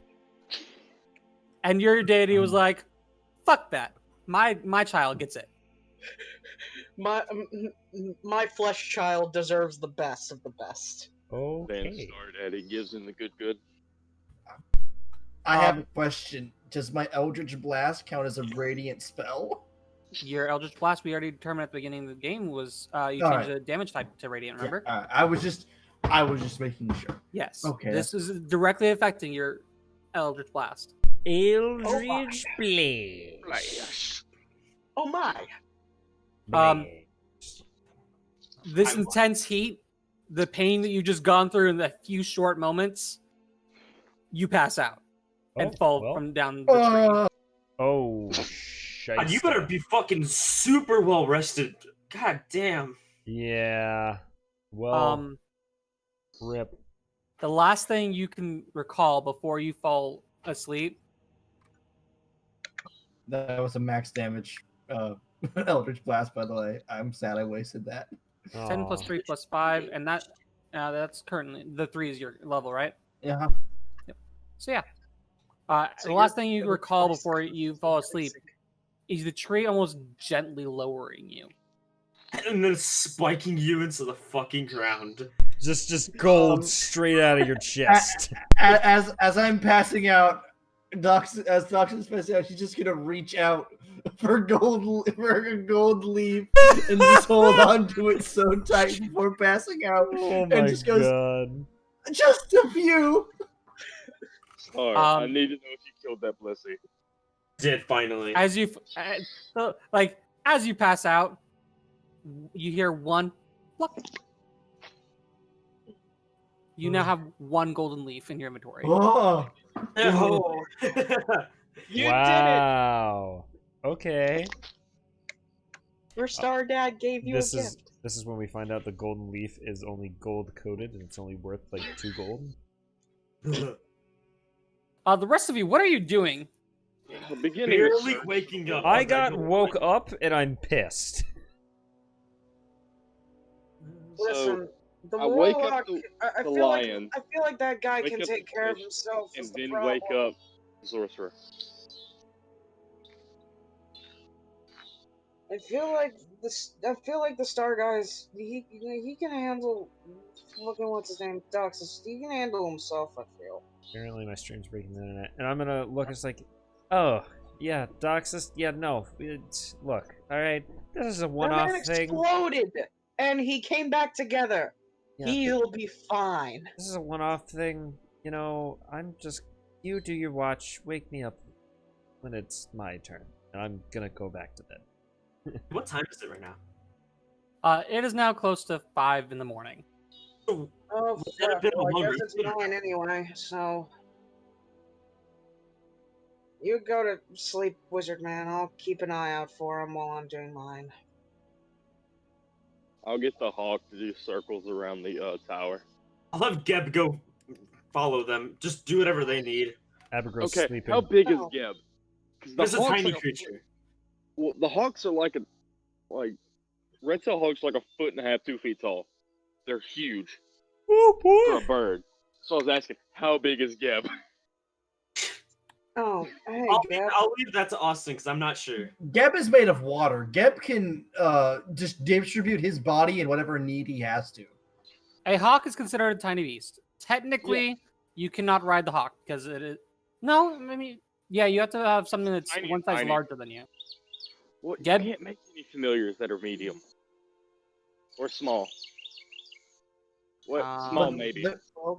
Speaker 4: And your deity was like, "Fuck that! My child gets it."
Speaker 3: My flesh child deserves the best of the best.
Speaker 6: Then
Speaker 1: Okay.
Speaker 6: Star Daddy gives him the good.
Speaker 5: I have a question. Does my Eldritch Blast count as a radiant spell?
Speaker 4: Your Eldritch Blast, we already determined at the beginning of the game, was you
Speaker 5: All
Speaker 4: changed
Speaker 5: right.
Speaker 4: the damage type to radiant. Remember?
Speaker 5: Yeah, I was just making sure.
Speaker 4: Yes.
Speaker 5: Okay,
Speaker 4: This is directly affecting your Eldritch Blast.
Speaker 1: Eldritch Blade.
Speaker 3: Oh my!
Speaker 4: This
Speaker 2: I'm-
Speaker 4: intense heat, the pain that you just gone through in that few short moments, you pass out and fall from down the tree.
Speaker 1: Oh,
Speaker 2: God, you better be fucking super well rested. God damn.
Speaker 1: Yeah. Well,
Speaker 4: Um,
Speaker 1: rip.
Speaker 4: the last thing you can recall before you fall asleep.
Speaker 5: That was a max damage Eldritch Blast, by the way. I'm sad I wasted that.
Speaker 4: 10 plus 3 plus 5, and that's currently the 3 is your level, right?
Speaker 5: Yeah.
Speaker 4: So yeah.
Speaker 3: So
Speaker 4: The last
Speaker 3: you're-
Speaker 4: thing you
Speaker 3: you're
Speaker 4: recall
Speaker 3: twice
Speaker 4: before
Speaker 3: the
Speaker 4: you
Speaker 3: fucking
Speaker 4: fall asleep
Speaker 3: basic.
Speaker 4: is the tree almost gently lowering you.
Speaker 2: And then spiking you into the fucking ground.
Speaker 1: Just gold straight out of your chest.
Speaker 5: As I'm passing out, Docs is passing out, she's just gonna reach out for a gold leaf and just hold on to it so tight before passing out,
Speaker 1: Oh
Speaker 5: and
Speaker 1: my
Speaker 5: just goes,
Speaker 1: god.
Speaker 5: just a few.
Speaker 6: Star, I
Speaker 4: Um,
Speaker 6: need to know if you killed that Blissey.
Speaker 2: Did finally.
Speaker 4: As you as you pass out, you hear one pluck. You now have one golden leaf in your inventory.
Speaker 5: Oh,
Speaker 2: No.
Speaker 3: You
Speaker 1: Wow. Okay.
Speaker 3: did it! Your star dad gave you a
Speaker 1: This
Speaker 3: gift.
Speaker 1: is when we find out the golden leaf is only gold coated and it's only worth like 2 gold.
Speaker 4: The rest of you, what are you doing?
Speaker 6: The beginning
Speaker 2: Barely
Speaker 6: of
Speaker 2: waking up.
Speaker 1: I got woke up and I'm pissed.
Speaker 3: Listen, the
Speaker 6: I wake
Speaker 3: warlock.
Speaker 6: up the
Speaker 3: I feel
Speaker 6: lion,
Speaker 3: like that guy
Speaker 6: wake
Speaker 3: can
Speaker 6: up
Speaker 3: take
Speaker 6: the
Speaker 3: care of
Speaker 6: fish,
Speaker 3: himself.
Speaker 6: and
Speaker 3: is the
Speaker 6: then
Speaker 3: problem.
Speaker 6: wake up the sorcerer.
Speaker 3: I feel like the star guys. He can handle. Looking what's his name, Doxus. He can handle himself. I feel.
Speaker 1: Apparently my stream's breaking the internet. And I'm gonna look, it's like, oh, yeah, Doxus, yeah, no. Look, alright, this is a
Speaker 3: That
Speaker 1: one-off
Speaker 3: man
Speaker 1: thing.
Speaker 3: exploded, and he came back together.
Speaker 1: Yeah,
Speaker 3: He'll be fine.
Speaker 1: this is a one-off thing. You know, I'm just, you do your watch, wake me up when it's my turn. And I'm gonna go back to bed.
Speaker 2: What time is it right now?
Speaker 4: It is now close to 5 in the morning.
Speaker 2: Oh,
Speaker 3: Oh,
Speaker 2: That a
Speaker 3: fuck.
Speaker 2: bit of
Speaker 3: Well, I
Speaker 2: hunger.
Speaker 3: guess it's 9 anyway, so... You go to sleep, wizard man. I'll keep an eye out for him while I'm doing mine.
Speaker 6: I'll get the hawk to do circles around the tower.
Speaker 2: I'll have Geb go follow them. Just do whatever they need.
Speaker 1: Abigail's
Speaker 6: Okay,
Speaker 1: sleeping.
Speaker 6: how big is
Speaker 3: Oh.
Speaker 6: Geb? 'Cause
Speaker 2: This is a
Speaker 6: hawk's
Speaker 2: tiny
Speaker 6: like
Speaker 2: creature.
Speaker 6: Well, the hawks are like red tail hawks are like 1.5 feet, 2 feet tall. They're huge
Speaker 1: Oh
Speaker 6: for
Speaker 1: boy!
Speaker 6: a bird. So I was asking, how big is Geb?
Speaker 3: Oh, hey, Gab.
Speaker 2: I'll leave that to Austin because I'm not sure.
Speaker 5: Geb is made of water. Geb can just distribute his body in whatever need he has to.
Speaker 4: A hawk is considered a tiny beast. Technically, you cannot ride the hawk because it is. No, I mean, yeah, you have to have something that's
Speaker 7: Tiny,
Speaker 4: one size
Speaker 7: tiny.
Speaker 4: larger than you.
Speaker 7: What?
Speaker 4: Geb?
Speaker 7: You can't make any familiars that are medium or small. What? Small,
Speaker 4: But
Speaker 7: maybe.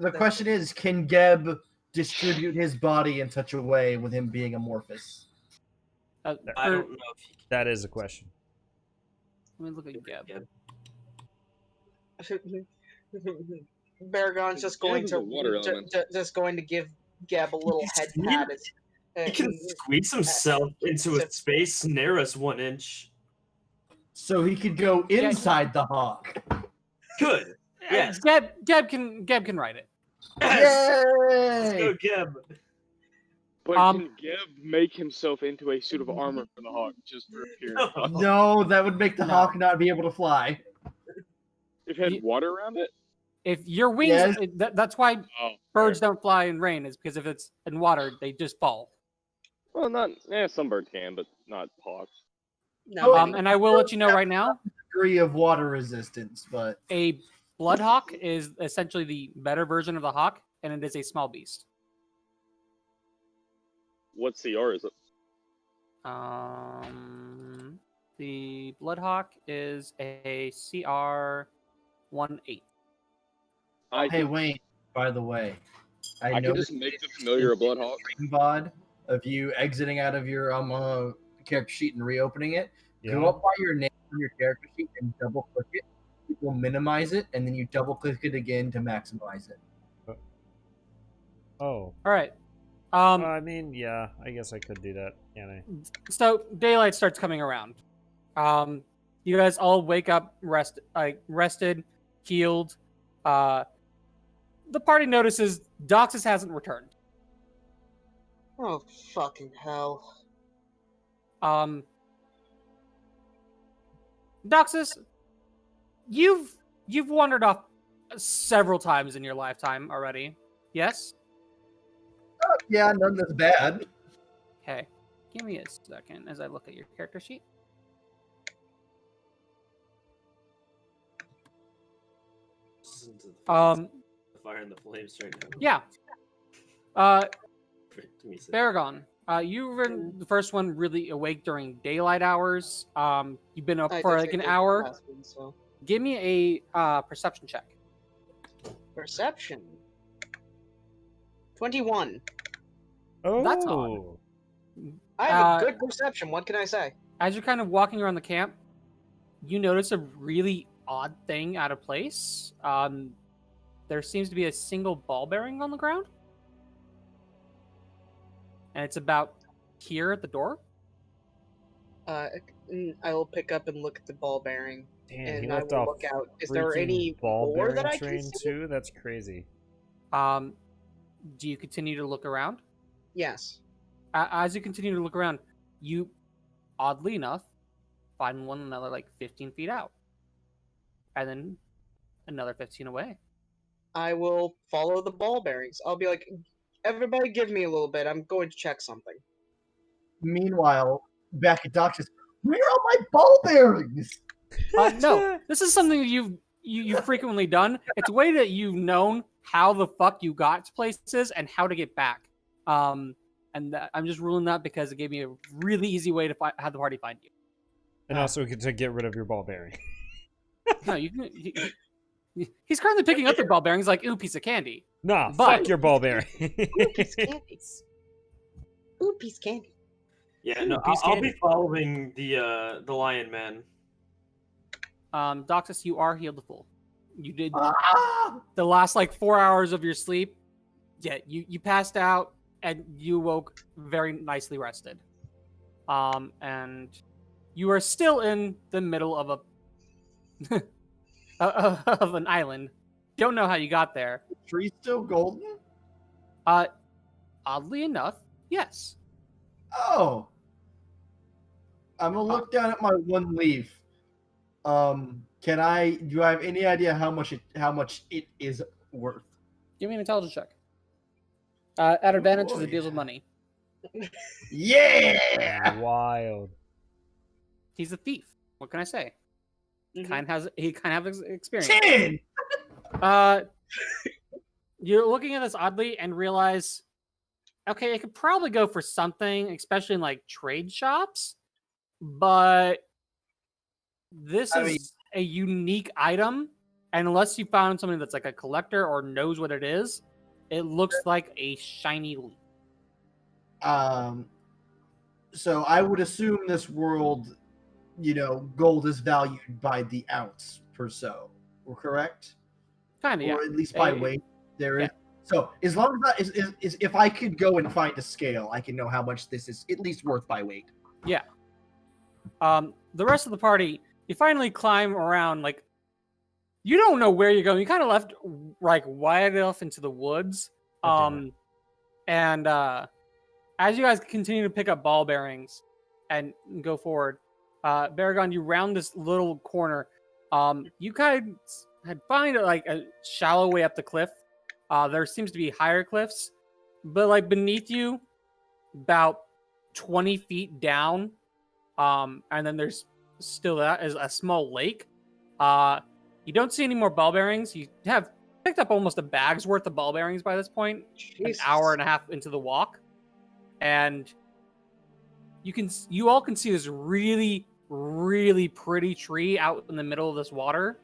Speaker 5: The question is, can Geb distribute his body in such a way with him being amorphous?
Speaker 2: I
Speaker 4: For-
Speaker 2: don't know if he
Speaker 1: That is a question.
Speaker 4: Let me look at Geb.
Speaker 2: can.
Speaker 3: Baragon's just going
Speaker 6: Gab is a water element.
Speaker 3: just going to give Gab a little head
Speaker 2: He-
Speaker 3: pat.
Speaker 2: He can squeeze himself into a space narrow as 1 inch.
Speaker 5: So he could go inside the hawk.
Speaker 2: Good. Yes.
Speaker 4: Geb can ride it.
Speaker 2: Yes. Let's
Speaker 5: Yay!
Speaker 2: go, Geb.
Speaker 7: But
Speaker 4: Um,
Speaker 7: can Geb make himself into a suit of armor for the hawk just for appearance?
Speaker 5: No, that would make the
Speaker 4: No.
Speaker 5: hawk not be able to fly.
Speaker 7: If it had
Speaker 4: You-
Speaker 7: water around it?
Speaker 4: If your wings,
Speaker 5: Yes.
Speaker 4: that's why
Speaker 7: Oh,
Speaker 4: birds
Speaker 7: fair.
Speaker 4: don't fly in rain, is because if it's in water, they just fall.
Speaker 7: Well, not. Some birds can, but not hawks.
Speaker 3: No,
Speaker 4: And I will let you know right now,
Speaker 5: Degree of water resistance, but
Speaker 4: a blood hawk is essentially the better version of the hawk, and it is a small beast.
Speaker 7: What CR is it?
Speaker 4: The blood hawk is a CR 18.
Speaker 5: hey, Wayne. By the way,
Speaker 6: I can
Speaker 5: noticed
Speaker 6: just make the familiar a Bloodhawk.
Speaker 5: VOD of you exiting out of your character sheet and reopening it.
Speaker 1: Yeah.
Speaker 5: Go up by your name on your character sheet and double click it. It will minimize it, and then you double click it again to maximize it.
Speaker 1: Oh.
Speaker 4: All right.
Speaker 1: I mean, yeah, I guess I could do that, can't I?
Speaker 4: So daylight starts coming around. You guys all wake up, rested, healed. The party notices Doxus hasn't returned.
Speaker 3: oh fucking hell!
Speaker 4: Doxus, you've wandered off several times in your lifetime already. Yes?
Speaker 5: Yeah, none that's bad.
Speaker 4: Okay. Give me a second as I look at your character sheet.
Speaker 2: Listen to the fire and the flames right now.
Speaker 4: Yeah.
Speaker 2: Give me a sec.
Speaker 4: Baragon, you were the first one really awake during daylight hours. You've been up
Speaker 3: I
Speaker 4: for
Speaker 3: did
Speaker 4: like
Speaker 3: take
Speaker 4: an
Speaker 3: the
Speaker 4: hour.
Speaker 3: last one, so.
Speaker 4: Give me a perception check.
Speaker 3: Perception. 21.
Speaker 1: Oh.
Speaker 4: That's odd.
Speaker 3: I have
Speaker 4: Uh,
Speaker 3: a good perception. What can I say?
Speaker 4: As you're kind of walking around the camp, you notice a really odd thing out of place. There seems to be a single ball bearing on the ground. And it's about here at the door.
Speaker 3: I will pick up and look at the ball bearing,
Speaker 1: Damn, he
Speaker 3: and I
Speaker 1: left
Speaker 3: will
Speaker 1: off
Speaker 3: look out. Is there
Speaker 1: freaking
Speaker 3: any
Speaker 1: ball
Speaker 3: more
Speaker 1: bearing
Speaker 3: that I can
Speaker 1: train
Speaker 3: see?
Speaker 1: too? That's crazy.
Speaker 4: Do you continue to look around?
Speaker 3: Yes.
Speaker 4: As you continue to look around, you, oddly enough, find one another like 15 feet out. And then another 15 away.
Speaker 3: I will follow the ball bearings. I'll be like, everybody give me a little bit. I'm going to check something.
Speaker 5: Meanwhile, back at Doctor's, where are my ball bearings?
Speaker 4: No, this is something you've frequently done. It's a way that you've known how the fuck you got to places and how to get back. I'm just ruling that because it gave me a really easy way to have the party find you.
Speaker 1: And also to get rid of your ball bearing.
Speaker 4: No, you can. He's currently picking up the ball bearings like, ooh, piece of candy.
Speaker 1: Nah,
Speaker 4: But-
Speaker 1: fuck your ball bearing.
Speaker 3: Ooh, piece of candy. Ooh, piece of candy.
Speaker 2: Yeah,
Speaker 1: Ooh,
Speaker 2: no,
Speaker 1: piece
Speaker 2: I'll
Speaker 1: candy.
Speaker 2: be following the Lion Man.
Speaker 4: Doxus, you are healed to full. You did
Speaker 5: Ah!
Speaker 4: the last like 4 hours of your sleep. Yeah, you passed out and you woke very nicely rested. And you are still in the middle of a of an island. Don't know how you got there.
Speaker 5: Tree's still golden?
Speaker 4: Oddly enough, yes.
Speaker 5: Oh. I'm gonna look down at my one leaf. Do I have any idea how much it is worth?
Speaker 4: Give me an intelligence check. At advantage because it
Speaker 5: boy.
Speaker 4: deals with money.
Speaker 5: Yeah.
Speaker 1: Wild.
Speaker 4: He's a thief. What can I say?
Speaker 3: Mhm.
Speaker 4: He kind of has experience.
Speaker 5: 10.
Speaker 4: You're looking at this oddly and realize, okay, I could probably go for something, especially in like trade shops, but this
Speaker 5: I
Speaker 4: is
Speaker 5: mean-
Speaker 4: a unique item, and unless you found something that's like a collector or knows what it is, it looks like a shiny leaf.
Speaker 5: So I would assume this world, gold is valued by the ounce per so. We're correct?
Speaker 4: Kind of, yeah.
Speaker 5: Or at least by
Speaker 4: Eh,
Speaker 5: weight. There is.
Speaker 4: yeah.
Speaker 5: So as long as that is if I could go and find a scale, I can know how much this is at least worth by weight.
Speaker 4: Yeah. The rest of the party, you finally climb around. Like, you don't know where you're going. You kind of left like wide off into the woods.
Speaker 1: God
Speaker 4: And as you guys continue to pick up ball bearings and go forward, Baragon, you round this little corner. You kind of had find like a shallow way up the cliff. There seems to be higher cliffs, but like beneath you, about 20 feet down, and then there's still that is a small lake. You don't see any more ball bearings. You have picked up almost a bag's worth of ball bearings by this point.
Speaker 3: Jesus.
Speaker 4: An hour and a half into the walk, and you all can see this really pretty tree out in the middle of this water.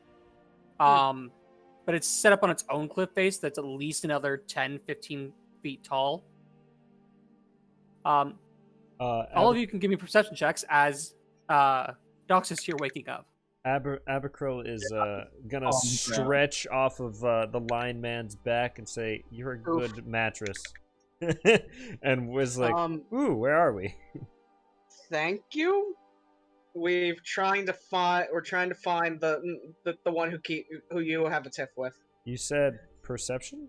Speaker 4: But it's set up on its own cliff face that's at least another 10-15 feet tall. All of you can give me perception checks as Doxus here waking up.
Speaker 1: Abercrow is gonna stretch off of the lion man's back and say, "You're a good mattress," and was like, "Ooh, where are we?"
Speaker 3: Thank you. We're trying to find the one who you have a tiff with.
Speaker 1: You said perception?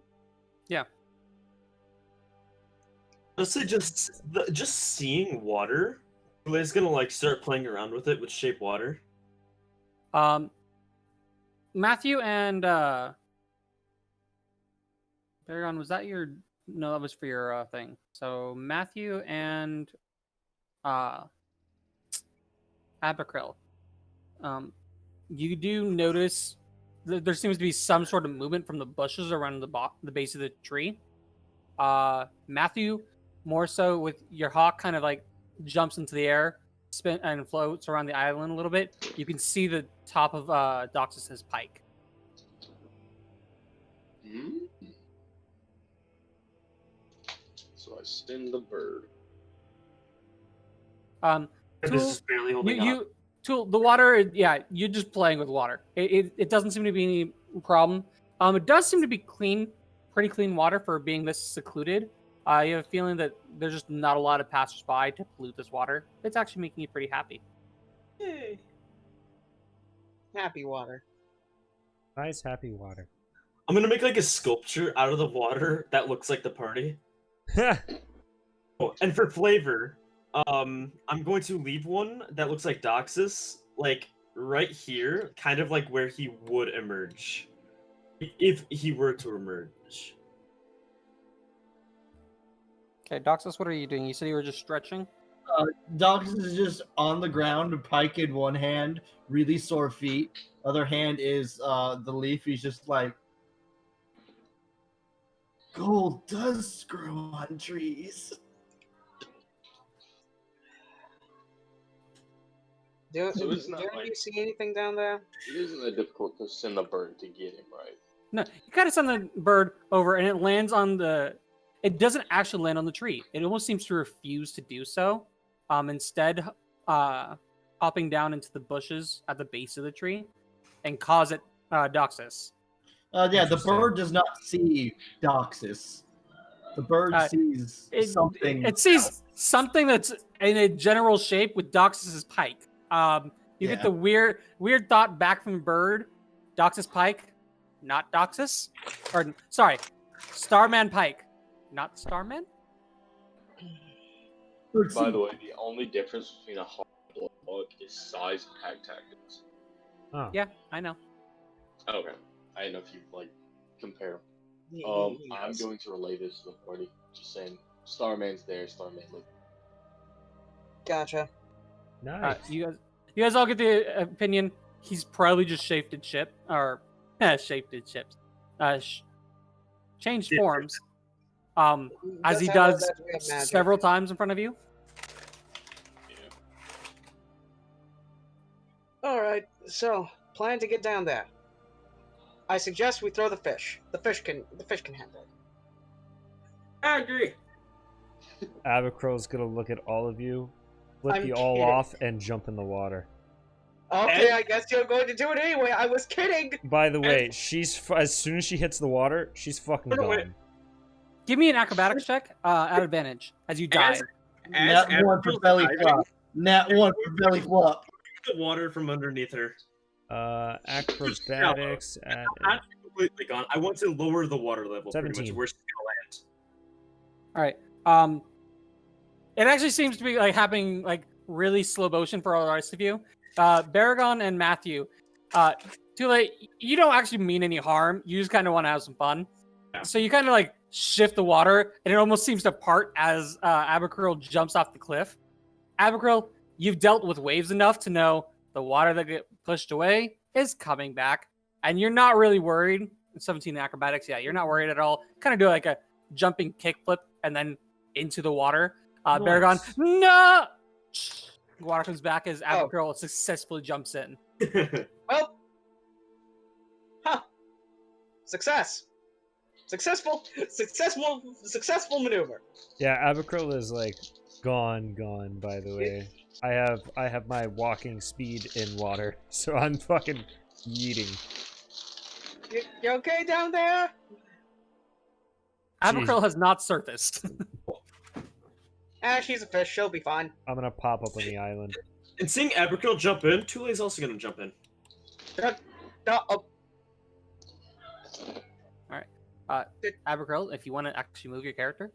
Speaker 2: Honestly, just seeing water, Liz gonna like start playing around with it with shape water.
Speaker 4: Matthew and Paragon, was that your? No, that was for your thing. So Matthew and Abercrow, you do notice there seems to be some sort of movement from the bushes around the base of the tree. Matthew, more so with your hawk, kind of like jumps into the air, spin and floats around the island a little bit. You can see the top of Doxus's pike.
Speaker 6: So I send the bird.
Speaker 2: This
Speaker 4: Tool,
Speaker 2: is barely holding on.
Speaker 4: Tool, the water, yeah, you're just playing with water. It doesn't seem to be any problem. It does seem to be clean, pretty clean water for being this secluded. You have a feeling that there's just not a lot of passersby to pollute this water. It's actually making you pretty happy.
Speaker 3: Yay. Happy water.
Speaker 1: Nice, happy water.
Speaker 2: I'm gonna make like a sculpture out of the water that looks like the party. Oh, and for flavor, I'm going to leave one that looks like Doxus, like right here, kind of like where he would emerge, if he were to emerge.
Speaker 4: Okay, Doxus, what are you doing? You said you were just stretching?
Speaker 5: Doxus is just on the ground, pike in one hand, really sore feet. Other hand is the leaf. He's just like, gold does grow on trees.
Speaker 3: Do
Speaker 6: So it's not
Speaker 3: you
Speaker 6: like-
Speaker 3: see anything down there?
Speaker 6: It isn't that difficult to send the bird to get him, right?
Speaker 4: No, you kind of send the bird over and it lands on the... It doesn't actually land on the tree. It almost seems to refuse to do so. Instead, hopping down into the bushes at the base of the tree and cause it Doxus.
Speaker 5: Yeah, the
Speaker 1: Interesting.
Speaker 5: bird does not see Doxus. The bird sees something.
Speaker 4: It sees something that's in a general shape with Doxus's pike. You get the weird thought back from the bird. Doxus pike, not Doxus. Or sorry, Starman pike, not Starman.
Speaker 6: By the way, the only difference between a hawk and a bug is size and attack tactics.
Speaker 1: Oh.
Speaker 4: Yeah, I know.
Speaker 6: Okay. I didn't know if you like compare. I'm going to relay this to the party. Just saying, Starman's there. Starman. Look.
Speaker 3: Gotcha.
Speaker 1: Nice.
Speaker 4: You guys all get the opinion. He's probably just shaped ship or shaped ships. Changed forms. As
Speaker 3: That's
Speaker 4: he
Speaker 3: how
Speaker 4: does
Speaker 3: that we have magic.
Speaker 4: several times in front of you.
Speaker 3: All right, so plan to get down there. I suggest we throw the fish. The fish can handle it.
Speaker 2: I agree.
Speaker 1: Abacrow's gonna look at all of you, flip
Speaker 3: I'm
Speaker 1: you all
Speaker 3: kidding.
Speaker 1: off, and jump in the water.
Speaker 3: Okay, I guess you're going to do it anyway. I was kidding.
Speaker 1: By the way, as soon as she hits the water, she's fucking
Speaker 2: No, wait.
Speaker 1: gone.
Speaker 4: Give me an acrobatics check at advantage as you dive.
Speaker 5: Nat 1 for belly flop. Nat 1 for belly flop.
Speaker 2: The water from underneath her.
Speaker 1: Acrobatics at
Speaker 2: Not completely gone. I want to lower the water level. Pretty
Speaker 1: 17.
Speaker 2: much where she's gonna land.
Speaker 4: All right. It actually seems to be like happening like really slow motion for all the rest of you. Baragon and Matthew. Too late. You don't actually mean any harm. You just kind of want to have some fun.
Speaker 2: Yeah.
Speaker 4: So you kind of like shift the water, and it almost seems to part as Abakril jumps off the cliff. Abakril, you've dealt with waves enough to know the water that get pushed away is coming back, and you're not really worried. 17 acrobatics, yeah, you're not worried at all. Kind of do like a jumping kickflip and then into the water.
Speaker 1: Nice.
Speaker 4: Baragon, no! The water comes back as Abakril successfully jumps in.
Speaker 3: Well, success. Successful maneuver.
Speaker 1: Yeah, Abacril is like gone. By the way, I have my walking speed in water, so I'm fucking yeeting.
Speaker 3: You okay down there?
Speaker 4: Abakril has not surfaced.
Speaker 3: She's a fish. She'll be fine.
Speaker 1: I'm gonna pop up on the island.
Speaker 2: And seeing Abakril jump in, Tule's also gonna jump in.
Speaker 4: Abakril, if you want to actually move your character.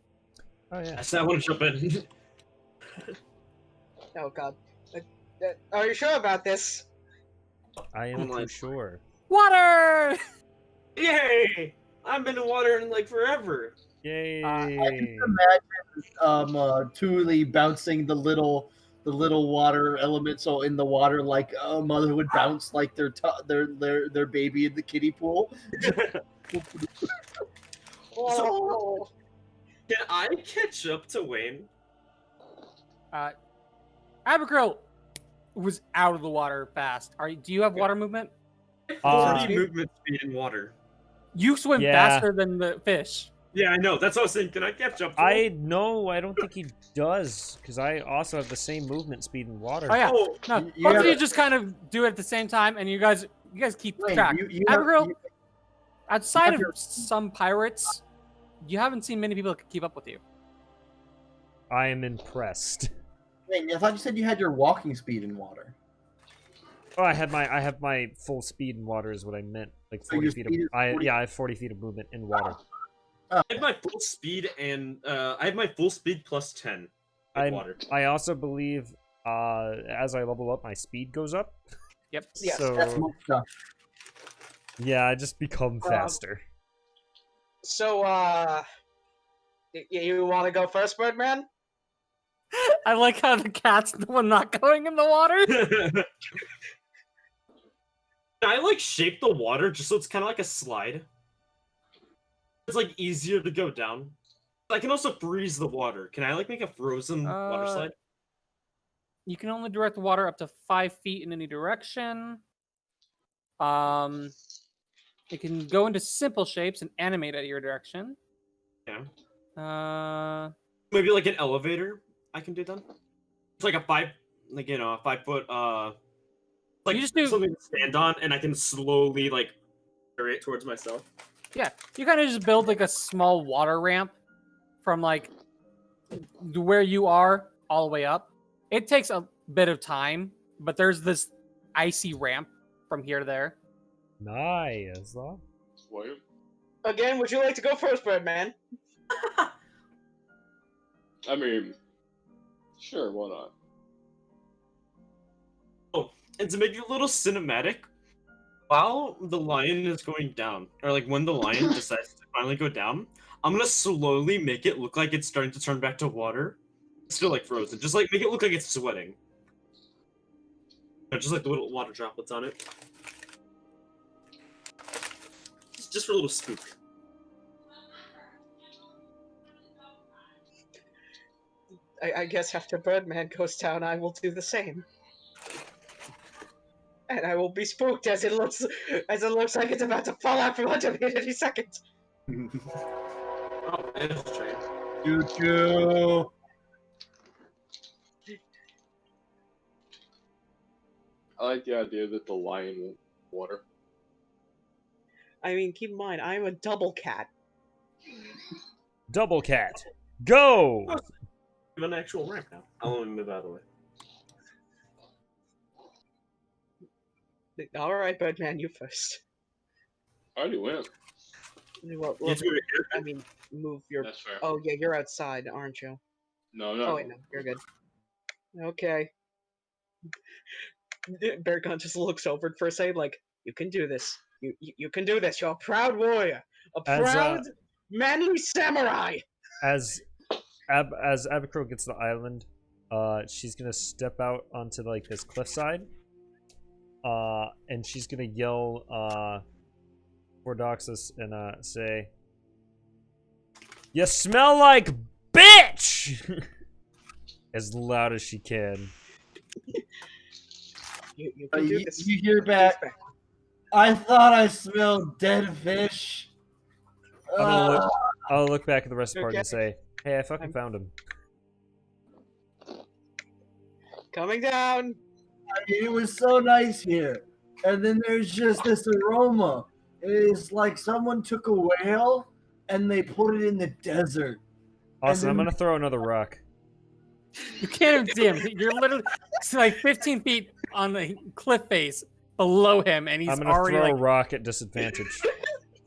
Speaker 1: Oh yeah.
Speaker 2: I said I want to jump in.
Speaker 3: Oh god. Are you sure about this?
Speaker 1: I am too sure.
Speaker 4: Water!
Speaker 2: Yay! I've been in water in like forever.
Speaker 1: Yay!
Speaker 5: I can imagine Thule bouncing the little water elements so in the water like a mother would bounce like their baby in the kiddie pool.
Speaker 3: Oh.
Speaker 2: Can I catch up to Wayne?
Speaker 4: Abakril was out of the water fast. Do you have water movement?
Speaker 2: 40 movement speed in water.
Speaker 4: You swim faster than the fish.
Speaker 2: Yeah, I know. That's what I was saying. Can I catch up to him?
Speaker 1: I don't think he does, because I also have the same movement speed in water.
Speaker 4: Oh yeah.
Speaker 2: Oh,
Speaker 4: No, both of you just kind of do it at the same time, and you guys keep track. Abakril, outside of some pirates, you haven't seen many people that can keep up with you.
Speaker 1: I am impressed.
Speaker 5: Wait, I thought you said you had your walking speed in water.
Speaker 1: Oh, I have my full speed in water is what I meant. Like 40 feet of I have 40 feet of movement in water.
Speaker 2: I have my full speed and I have my full speed plus 10 in water.
Speaker 1: I also believe as I level up, my speed goes up.
Speaker 4: Yep.
Speaker 3: Yes,
Speaker 1: so
Speaker 5: That's my stuff.
Speaker 1: yeah, I just become faster.
Speaker 3: So, you want to go first, Birdman?
Speaker 4: I like how the cat's the one not going in the water.
Speaker 2: Can I like shape the water just so it's kind of like a slide? It's like easier to go down. I can also freeze the water. Can I like make a frozen water slide?
Speaker 4: You can only direct the water up to 5 feet in any direction. It can go into simple shapes and animate at your direction.
Speaker 2: Yeah. Maybe like an elevator. I can do that. It's like a 5 foot like
Speaker 4: you just do
Speaker 2: something to stand on, and I can slowly like carry it towards myself.
Speaker 4: Yeah, you kind of just build like a small water ramp from like where you are all the way up. It takes a bit of time, but there's this icy ramp from here to there.
Speaker 1: Nice.
Speaker 6: Swear.
Speaker 3: Again, would you like to go first, Birdman?
Speaker 6: I mean, sure, why not?
Speaker 2: Oh, and to make it a little cinematic, while the lion is going down, or like when the lion decides to finally go down, I'm gonna slowly make it look like it's starting to turn back to water. It's still like frozen. Just like make it look like it's sweating. Just like the little water droplets on it. Just for a little spook.
Speaker 3: I guess after Birdman goes down, I will do the same. And I will be spooked as it looks like it's about to fall out from under me at any second.
Speaker 2: Oh, that's strange.
Speaker 5: Choo-choo.
Speaker 6: I like the idea that the lion won't water.
Speaker 3: I mean, keep in mind, I'm a double cat.
Speaker 1: Double cat. Go!
Speaker 2: I'm an actual ramp now. I'll only move out of the way.
Speaker 3: All right, Birdman, you first.
Speaker 6: I already went.
Speaker 3: Well,
Speaker 2: You have to go to here?
Speaker 3: I mean, move your.
Speaker 6: That's fair.
Speaker 3: Oh yeah, you're outside, aren't you?
Speaker 6: No, no.
Speaker 3: Oh wait, no, you're good. Okay. Beargun just looks over for a second, like, you can do this. You can do this. You're a proud warrior, a proud, manly samurai.
Speaker 1: As Abigail gets to the island, she's gonna step out onto like this cliffside, and she's gonna yell for Doxus and say, "You smell like bitch!" as loud as she can.
Speaker 3: You can do this.
Speaker 5: You hear back. I thought I smelled dead fish.
Speaker 1: I'll look back at the rest of the party and say, "Hey, I fucking found him."
Speaker 3: Coming down.
Speaker 5: I mean, it was so nice here. And then there's just this aroma. It's like someone took a whale and they put it in the desert.
Speaker 1: Austin,
Speaker 5: then-
Speaker 1: I'm gonna throw another rock.
Speaker 4: You can't even see him. You're literally like 15 feet on the cliff face below him, and he's
Speaker 1: I'm gonna
Speaker 4: already
Speaker 1: throw a
Speaker 4: like.
Speaker 1: rock at disadvantage.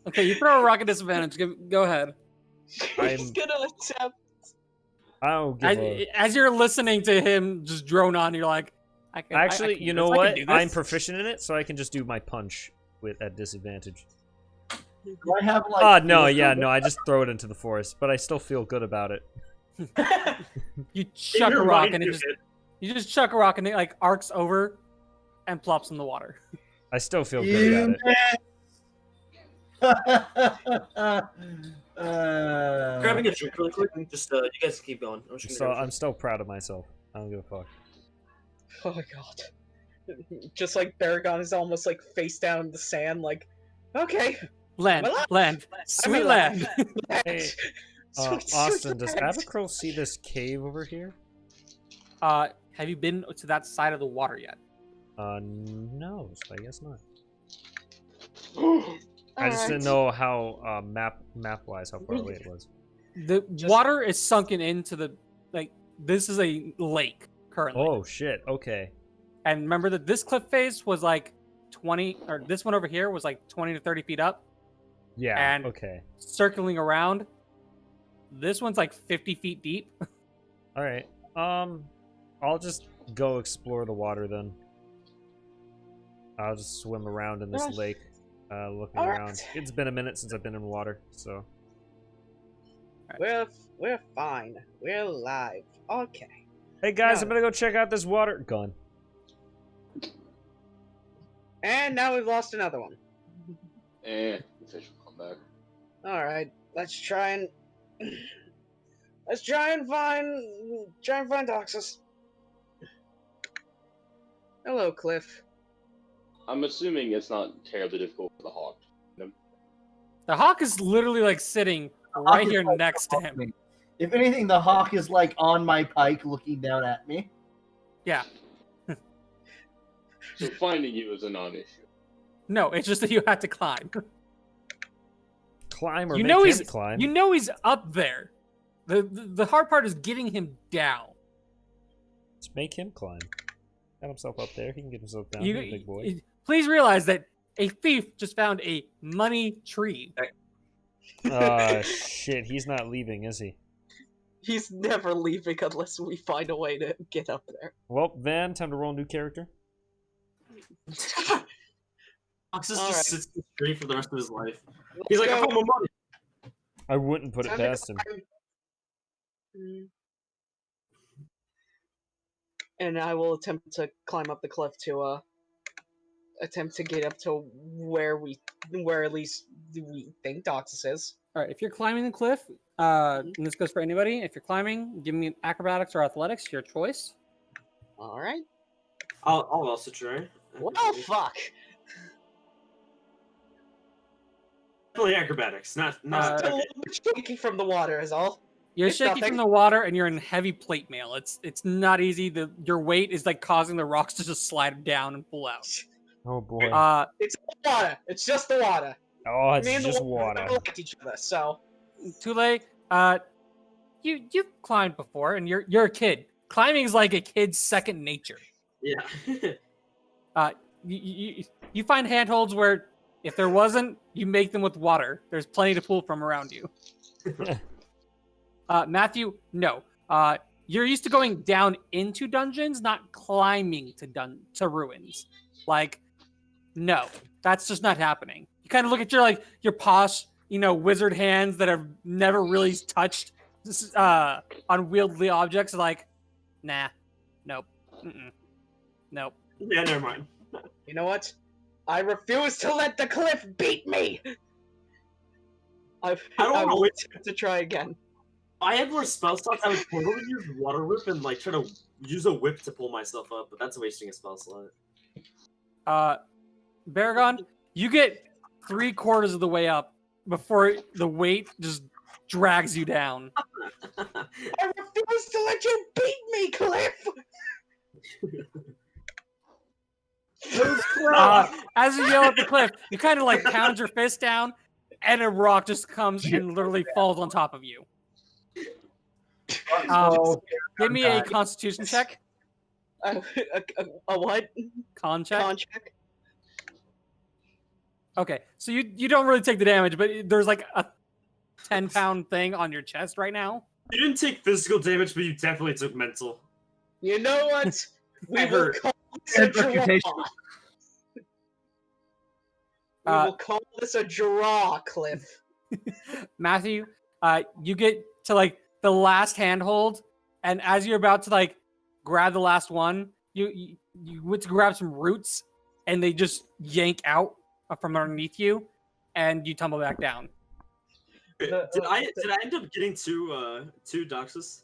Speaker 4: Okay, you throw a rock at disadvantage. Go ahead.
Speaker 3: He's gonna attempt.
Speaker 1: I don't give a...
Speaker 4: As you're listening to him just drone on, you're like,
Speaker 1: Actually,
Speaker 4: I can
Speaker 1: you
Speaker 4: do
Speaker 1: know
Speaker 4: this, I
Speaker 1: what?
Speaker 4: can do this.
Speaker 1: I'm proficient in it, so I can just do my punch at disadvantage.
Speaker 5: Do I have like?
Speaker 1: No, yeah, no, I just throw it into the forest, but I still feel good about it.
Speaker 4: You chuck a rock and you just chuck a rock and it like arcs over and plops in the water.
Speaker 1: I still feel good about it.
Speaker 2: Grabbing a drink really quick and just you guys keep going.
Speaker 1: I'm still proud of myself. I don't give a fuck.
Speaker 3: Oh my god. Just like Baragon is almost like face down in the sand, like, okay.
Speaker 4: Land, sweet land.
Speaker 1: Hey, Austin, does Abigail see this cave over here?
Speaker 4: Have you been to that side of the water yet?
Speaker 1: No, so I guess not. I just didn't know how map-wise how far away it was.
Speaker 4: The water is sunken into the this is a lake currently.
Speaker 1: Oh shit! Okay.
Speaker 4: And remember that this cliff face was like 20, or this one over here was like 20 to 30 feet up.
Speaker 1: Yeah.
Speaker 4: And
Speaker 1: okay.
Speaker 4: Circling around, this one's like 50 feet deep.
Speaker 1: All right. I'll just go explore the water then. I'll just swim around in this lake, looking around. It's been a minute since I've been in water, so.
Speaker 3: We're fine. We're alive. Okay.
Speaker 1: Hey guys,
Speaker 3: No.
Speaker 1: I'm gonna go check out this water. Gone.
Speaker 3: And now we've lost another one.
Speaker 6: The fish will come back.
Speaker 3: All right, let's try and find Doxus. Hello, Cliff.
Speaker 6: I'm assuming it's not terribly difficult for the hawk.
Speaker 4: The hawk is literally like sitting right here next to him.
Speaker 5: If anything, the hawk is like on my pike looking down at me.
Speaker 4: Yeah.
Speaker 6: So finding you is a non-issue.
Speaker 4: No, it's just that you had to climb.
Speaker 1: Climb or
Speaker 4: You
Speaker 1: make
Speaker 4: know
Speaker 1: him
Speaker 4: he's
Speaker 1: climb.
Speaker 4: you know he's up there. The hard part is getting him down.
Speaker 1: Just make him climb. Got himself up there. He can get himself down. He's a big boy.
Speaker 4: Please realize that a thief just found a money tree.
Speaker 1: Shit. He's not leaving, is he?
Speaker 3: He's never leaving unless we find a way to get up there.
Speaker 1: Well, Van, time to roll a new character.
Speaker 2: Doxus just sits in the tree for the rest of his life. He's like, I found my money.
Speaker 1: I wouldn't put it
Speaker 3: Time to
Speaker 1: past him.
Speaker 3: climb. And I will attempt to climb up the cliff to attempt to get up to where at least we think Doxus is.
Speaker 4: All right, if you're climbing the cliff, and this goes for anybody, if you're climbing, give me acrobatics or athletics, your choice.
Speaker 3: All right.
Speaker 2: I'll also try.
Speaker 3: Well, fuck.
Speaker 2: Definitely acrobatics, not
Speaker 3: A
Speaker 2: okay.
Speaker 3: little bit shaky from the water is all.
Speaker 4: You're
Speaker 3: It's
Speaker 4: shaking
Speaker 3: nothing.
Speaker 4: from the water, and you're in heavy plate mail. It's not easy. Your weight is like causing the rocks to just slide down and pull out.
Speaker 1: Oh boy.
Speaker 3: It's the water. It's just the water.
Speaker 1: Oh, it's
Speaker 3: Me and the
Speaker 1: just
Speaker 3: water
Speaker 1: water.
Speaker 3: like each other, so.
Speaker 4: Tule, you've climbed before, and you're a kid. Climbing is like a kid's second nature.
Speaker 2: Yeah.
Speaker 4: You find handholds where if there wasn't, you make them with water. There's plenty to pull from around you. Matthew, no. You're used to going down into dungeons, not climbing to ruins. Like, no, that's just not happening. You kind of look at your posh, wizard hands that have never really touched unwieldy objects. Like, nah, nope, nope.
Speaker 2: Yeah, never mind.
Speaker 3: You know what? I refuse to let the cliff beat me! I will attempt to try again.
Speaker 2: I had more spell slots. I would totally use water whip and like try to use a whip to pull myself up, but that's wasting a spell slot.
Speaker 4: Baragon, you get 3/4 of the way up before the weight just drags you down.
Speaker 3: I refuse to let you beat me, Cliff!
Speaker 4: As you yell at the cliff, you kind of like pound your fist down, and a rock just comes and literally falls on top of you. Give me a Constitution check.
Speaker 3: A what?
Speaker 4: Con check.
Speaker 3: Con check?
Speaker 4: Okay, so you don't really take the damage, but there's like a 10-pound thing on your chest right now.
Speaker 2: You didn't take physical damage, but you definitely took mental.
Speaker 3: You know what? We will
Speaker 2: hurt.
Speaker 3: call this a draw.
Speaker 5: Reputation.
Speaker 3: We will call this a draw, Cliff.
Speaker 4: Matthew, you get to like the last handhold, and as you're about to like grab the last one, you went to grab some roots, and they just yank out from underneath you, and you tumble back down.
Speaker 2: Did I end up getting two Doxus?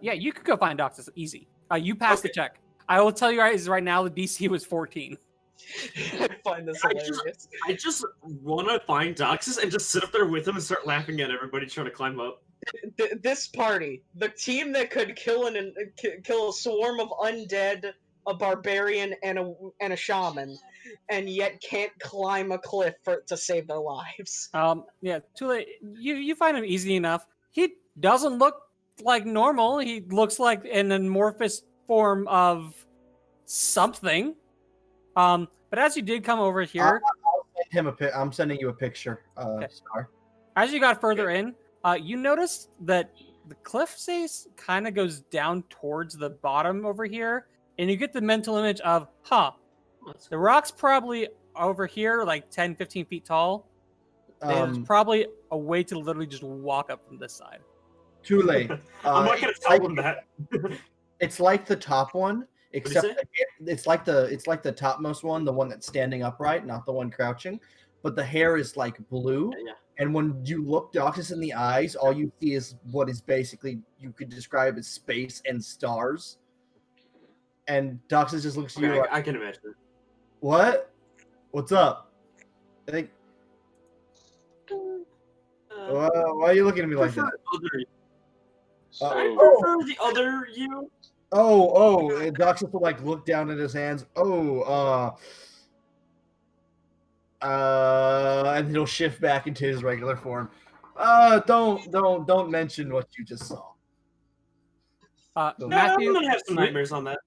Speaker 4: Yeah, you could go find Doxus easy. You passed the check. I will tell you guys right now, the DC was 14.
Speaker 3: I find this hilarious.
Speaker 2: I just want to find Doxus and just sit up there with him and start laughing at everybody trying to climb up.
Speaker 3: This party, the team that could kill a swarm of undead, a barbarian, and a shaman, and yet can't climb a cliff to save their lives.
Speaker 4: Yeah, Tule, you find him easy enough. He doesn't look like normal. He looks like an amorphous form of something. But as you did come over here,
Speaker 5: I'll send him I'm sending you a picture.
Speaker 4: Okay.
Speaker 5: Star.
Speaker 4: As you got further in, you noticed that the cliff face kind of goes down towards the bottom over here, and you get the mental image of, the rock's probably over here, like 10, 15 feet tall. There's probably a way to literally just walk up from this side.
Speaker 5: Too late.
Speaker 2: I'm not gonna tell him that.
Speaker 5: It's like the top one, except
Speaker 2: say?
Speaker 5: it's like the topmost one, the one that's standing upright, not the one crouching. But the hair is like blue,
Speaker 2: Yeah.
Speaker 5: and when you look Doxus in the eyes, all you see is what is basically you could describe as space and stars. And Doxus just looks at you like,
Speaker 2: I can imagine.
Speaker 5: "What? What's up?" I think. Why are you looking at me like that?
Speaker 7: So,
Speaker 2: I prefer the other you.
Speaker 5: And Doxus will like look down at his hands. And he'll shift back into his regular form. Don't mention what you just saw.
Speaker 2: No,
Speaker 4: Matthew,
Speaker 2: I'm gonna have some nightmares on that.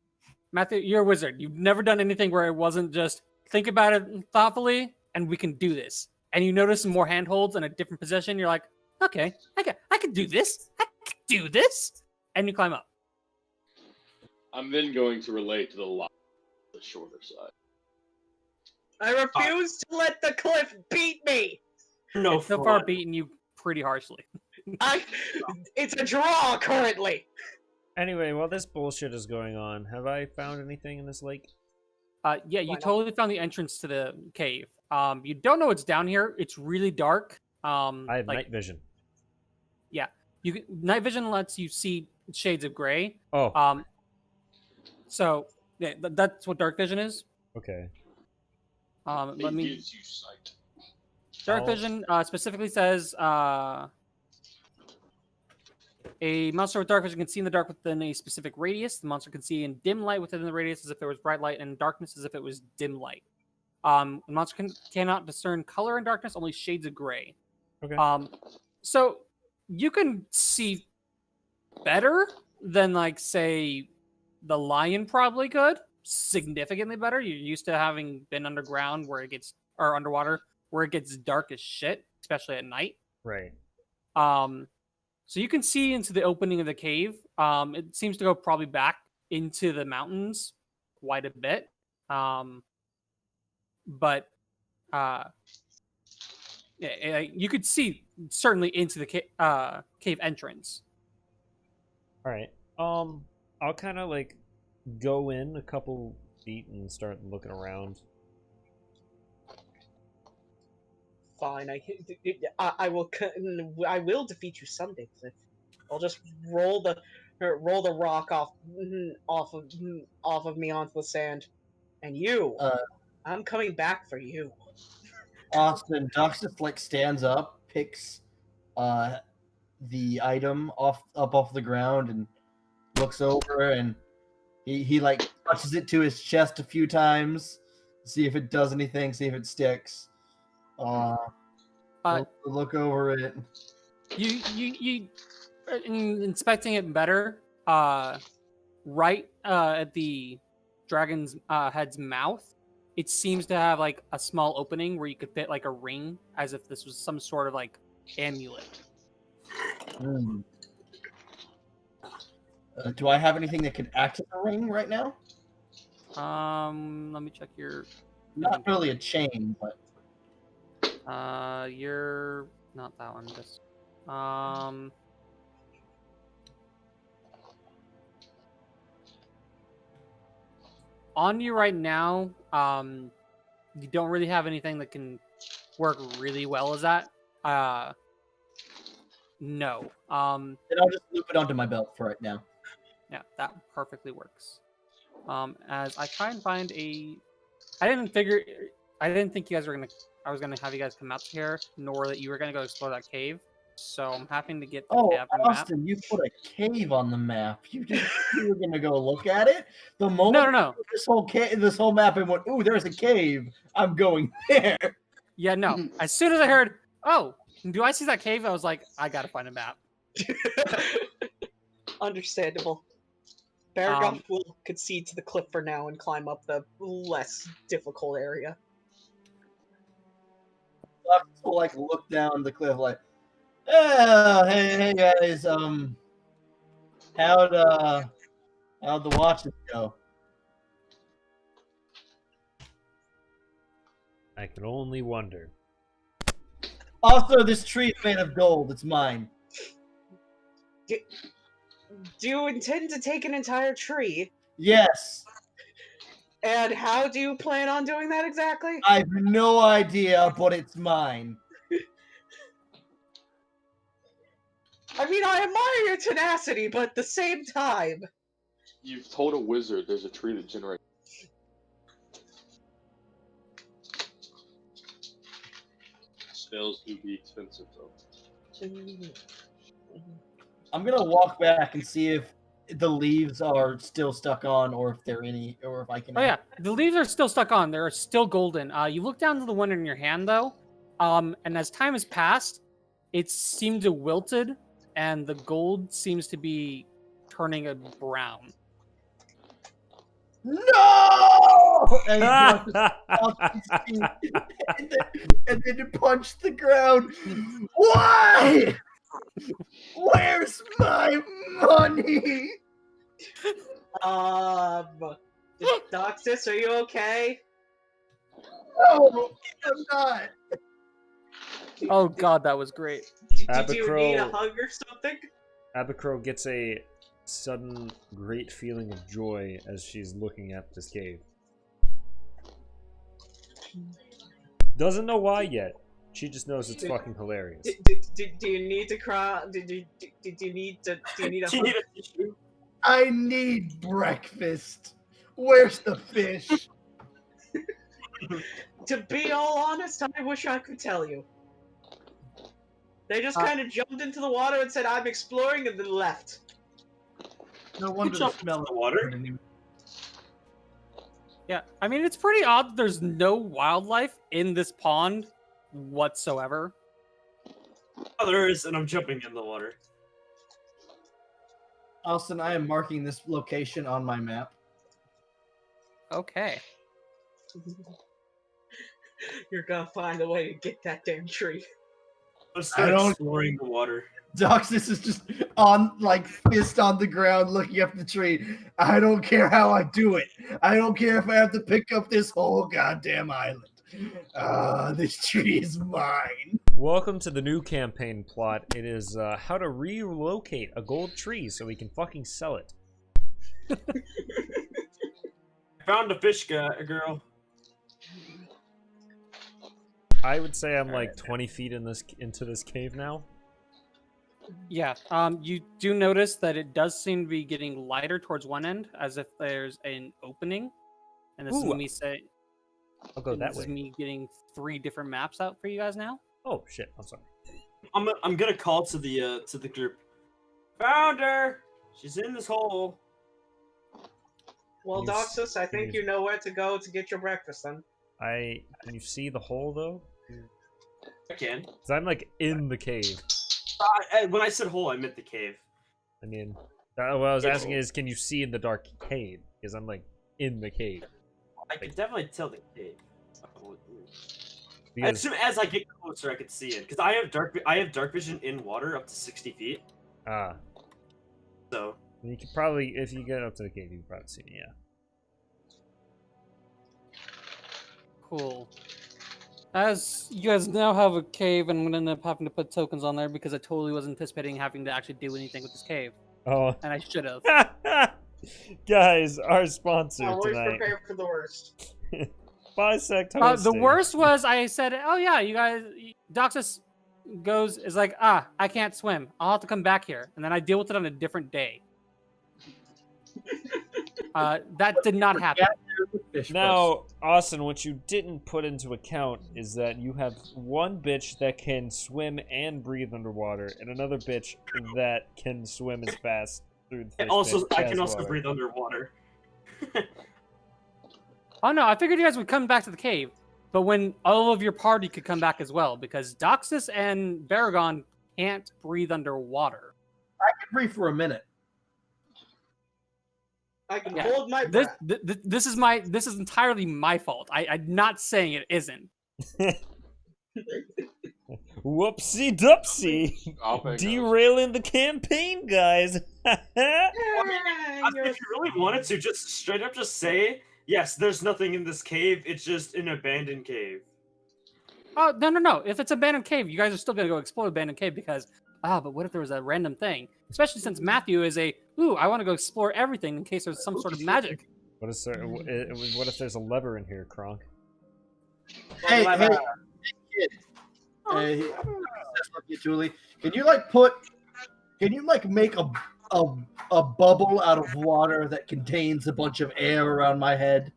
Speaker 4: Matthew, you're a wizard. You've never done anything where it wasn't just think about it thoughtfully, and we can do this. And you notice some more handholds in a different position. You're like, okay, I can do this. I can do this. And you climb up.
Speaker 6: I'm then going to relate to the shorter side.
Speaker 3: I refuse to let the cliff beat me!
Speaker 2: No,
Speaker 4: So far beaten you pretty harshly.
Speaker 3: It's a draw currently.
Speaker 1: Anyway, while this bullshit is going on, have I found anything in this lake?
Speaker 4: Yeah, you
Speaker 3: Why not?
Speaker 4: totally found the entrance to the cave. You don't know what's down here. It's really dark.
Speaker 1: I have
Speaker 4: like,
Speaker 1: night vision.
Speaker 4: Yeah, night vision lets you see shades of gray.
Speaker 1: Oh,
Speaker 4: So yeah, that's what dark vision is.
Speaker 1: okay.
Speaker 4: Let me.
Speaker 6: gives you sight.
Speaker 4: Dark
Speaker 1: I'll-
Speaker 4: vision specifically says a monster with dark vision can see in the dark within a specific radius. The monster can see in dim light within the radius as if there was bright light, and darkness as if it was dim light. The monster cannot discern color in darkness, only shades of gray.
Speaker 1: Okay.
Speaker 4: So you can see better than, like, say, the lion probably could. Significantly better. You're used to having been underground where it gets, or underwater where it gets dark as shit, especially at night.
Speaker 1: Right.
Speaker 4: So you can see into the opening of the cave. It seems to go probably back into the mountains quite a bit. But yeah, you could see certainly into the cave entrance.
Speaker 1: All right. I'll kind of like go in a couple feet and start looking around.
Speaker 3: Fine, I will defeat you someday, Cliff. I'll just roll the rock off of me onto the sand, and I'm coming back for you.
Speaker 5: Austin, Dox just like stands up, picks the item up off the ground and looks over, and he like touches it to his chest a few times, see if it does anything, see if it sticks. Look over it.
Speaker 4: You in inspecting it better, right at the dragon's head's mouth, it seems to have like a small opening where you could fit like a ring, as if this was some sort of like amulet.
Speaker 5: Do I have anything that could act as a ring right now?
Speaker 4: Let me check your.
Speaker 5: Not really a chain, but
Speaker 4: You're not that one. Just on you right now. You don't really have anything that can work really well as that. No.
Speaker 5: then I'll just loop it onto my belt for right now.
Speaker 4: Yeah, that perfectly works. As I try and find I didn't think you guys were I was gonna have you guys come out here, nor that you were gonna go explore that cave. So I'm having to get the
Speaker 5: Oh,
Speaker 4: map.
Speaker 5: Austin, you put a cave on the map. You were gonna go look at it. The moment
Speaker 4: No.
Speaker 5: this whole map and went, ooh, there's a cave. I'm going there.
Speaker 4: Yeah, no. As soon as I heard, oh, do I see that cave? I was like, I gotta find a map.
Speaker 3: Understandable. Baragoff will concede to the cliff for now and climb up the less difficult area.
Speaker 5: Dox will like look down the cliff like, oh, hey guys, how'd the watches go?
Speaker 1: I can only wonder.
Speaker 5: Also, this tree is made of gold. It's mine.
Speaker 3: Do you intend to take an entire tree?
Speaker 5: Yes.
Speaker 3: And how do you plan on doing that exactly?
Speaker 5: I have no idea, but it's mine.
Speaker 3: I mean, I admire your tenacity, but at the same time...
Speaker 6: You've told a wizard there's a tree that generates. Spells do be expensive, though.
Speaker 5: I'm gonna walk back and see if the leaves are still stuck on, or if they're or if I can.
Speaker 4: Oh yeah, the leaves are still stuck on. They're still golden. You look down to the one in your hand though, and as time has passed, it seemed to wilted, and the gold seems to be turning a brown.
Speaker 5: No! And then punch the ground. Why? Where's my money?
Speaker 3: Doxus, are you okay?
Speaker 5: No, I'm not.
Speaker 4: Oh god, that was great.
Speaker 3: Do you need a
Speaker 1: Abacro-
Speaker 3: hug or something?
Speaker 1: Abacro gets a sudden great feeling of joy as she's looking at this cave. Doesn't know why yet. She just knows it's fucking hilarious.
Speaker 3: Do you need to cry? Do you need a
Speaker 2: Do you
Speaker 3: hug?
Speaker 2: need a tissue?
Speaker 5: I need breakfast. Where's the fish?
Speaker 3: To be all honest, I wish I could tell you. They just kind of jumped into the water and said, "I'm exploring," and then left.
Speaker 5: No wonder the
Speaker 2: jump
Speaker 5: smell
Speaker 2: into
Speaker 5: of
Speaker 2: the water.
Speaker 4: Yeah, I mean, it's pretty odd that there's no wildlife in this pond whatsoever.
Speaker 2: Oh, there is, and I'm jumping in the water.
Speaker 5: Austin, I am marking this location on my map.
Speaker 4: Okay.
Speaker 3: You're gonna find a way to get that damn tree.
Speaker 2: I'm start
Speaker 5: don't-
Speaker 2: exploring the water.
Speaker 5: Doxus is just on, like, fist on the ground looking up the tree. I don't care how I do it. I don't care if I have to pick up this whole goddamn island. This tree is mine.
Speaker 1: Welcome to the new campaign plot. It is how to relocate a gold tree so we can fucking sell it.
Speaker 2: Found a fish girl.
Speaker 1: I would say I'm like 20 feet into this cave now.
Speaker 4: Yeah. You do notice that it does seem to be getting lighter towards one end, as if there's an opening. And this
Speaker 1: Ooh.
Speaker 4: is me saying.
Speaker 1: I'll go that
Speaker 4: This is
Speaker 1: way.
Speaker 4: me getting 3 different maps out for you guys now.
Speaker 1: Oh shit! I'm sorry.
Speaker 2: I'm gonna call to the group. Found her. She's in this hole.
Speaker 3: Well,
Speaker 1: You s-
Speaker 3: Doxus, I think
Speaker 1: you-
Speaker 3: you know where to go to get your breakfast then.
Speaker 1: Can you see the hole though?
Speaker 2: I can.
Speaker 1: 'Cause I'm like in the cave.
Speaker 2: When I said hole, I meant the cave.
Speaker 1: I mean, what I was
Speaker 2: Yeah.
Speaker 1: asking is, can you see in the dark cave? Because I'm like in the cave.
Speaker 2: I can definitely tell the cave. I
Speaker 1: Because
Speaker 2: assume as I get closer, I can see it because I have dark vision in water up to 60 feet. So
Speaker 1: you could probably, if you get up to the cave, you can probably see me. Yeah.
Speaker 4: Cool. As you guys now have a cave, and I'm gonna end up having to put tokens on there because I totally wasn't anticipating having to actually do anything with this cave,
Speaker 1: Oh.
Speaker 4: and I should have.
Speaker 1: Guys, our sponsor
Speaker 3: Always
Speaker 1: tonight,
Speaker 3: prepare for the worst.
Speaker 1: Bisect
Speaker 4: The
Speaker 1: Hosting.
Speaker 4: worst was I said, "Oh yeah, you guys." Doxus is like, I can't swim. I'll have to come back here, and then I deal with it on a different day. That did not happen.
Speaker 5: Fish
Speaker 1: Now, Austin, what you didn't put into account is that you have one bitch that can swim and breathe underwater, and another bitch that can swim as fast through the fish
Speaker 2: and also
Speaker 1: pit
Speaker 2: I
Speaker 1: as
Speaker 2: can also
Speaker 1: water.
Speaker 2: breathe underwater.
Speaker 4: Oh no, I figured you guys would come back to the cave, but when all of your party could come back as well, because Doxus and Baragon can't breathe underwater.
Speaker 5: I can breathe for a minute.
Speaker 3: I can
Speaker 4: Yeah.
Speaker 3: hold my
Speaker 4: This
Speaker 3: breath.
Speaker 4: this is entirely my fault. I'm not saying it isn't.
Speaker 1: Whoopsie dupsie.
Speaker 6: Stopping us.
Speaker 1: Derailing the campaign, guys.
Speaker 3: Yeah,
Speaker 2: If
Speaker 3: you're-
Speaker 2: you really wanted to, just straight up just say, yes, there's nothing in this cave. It's just an abandoned cave.
Speaker 4: Oh no! If it's abandoned cave, you guys are still gonna go explore the abandoned cave because but what if there was a random thing? Especially since Matthew is I want to go explore everything in case there's some sort of magic.
Speaker 1: What if there's a lever in here, Kronk?
Speaker 5: Hey,
Speaker 2: Well,
Speaker 5: hey, kid. Hey, Julie, can you make a bubble out of water that contains a bunch of air around my head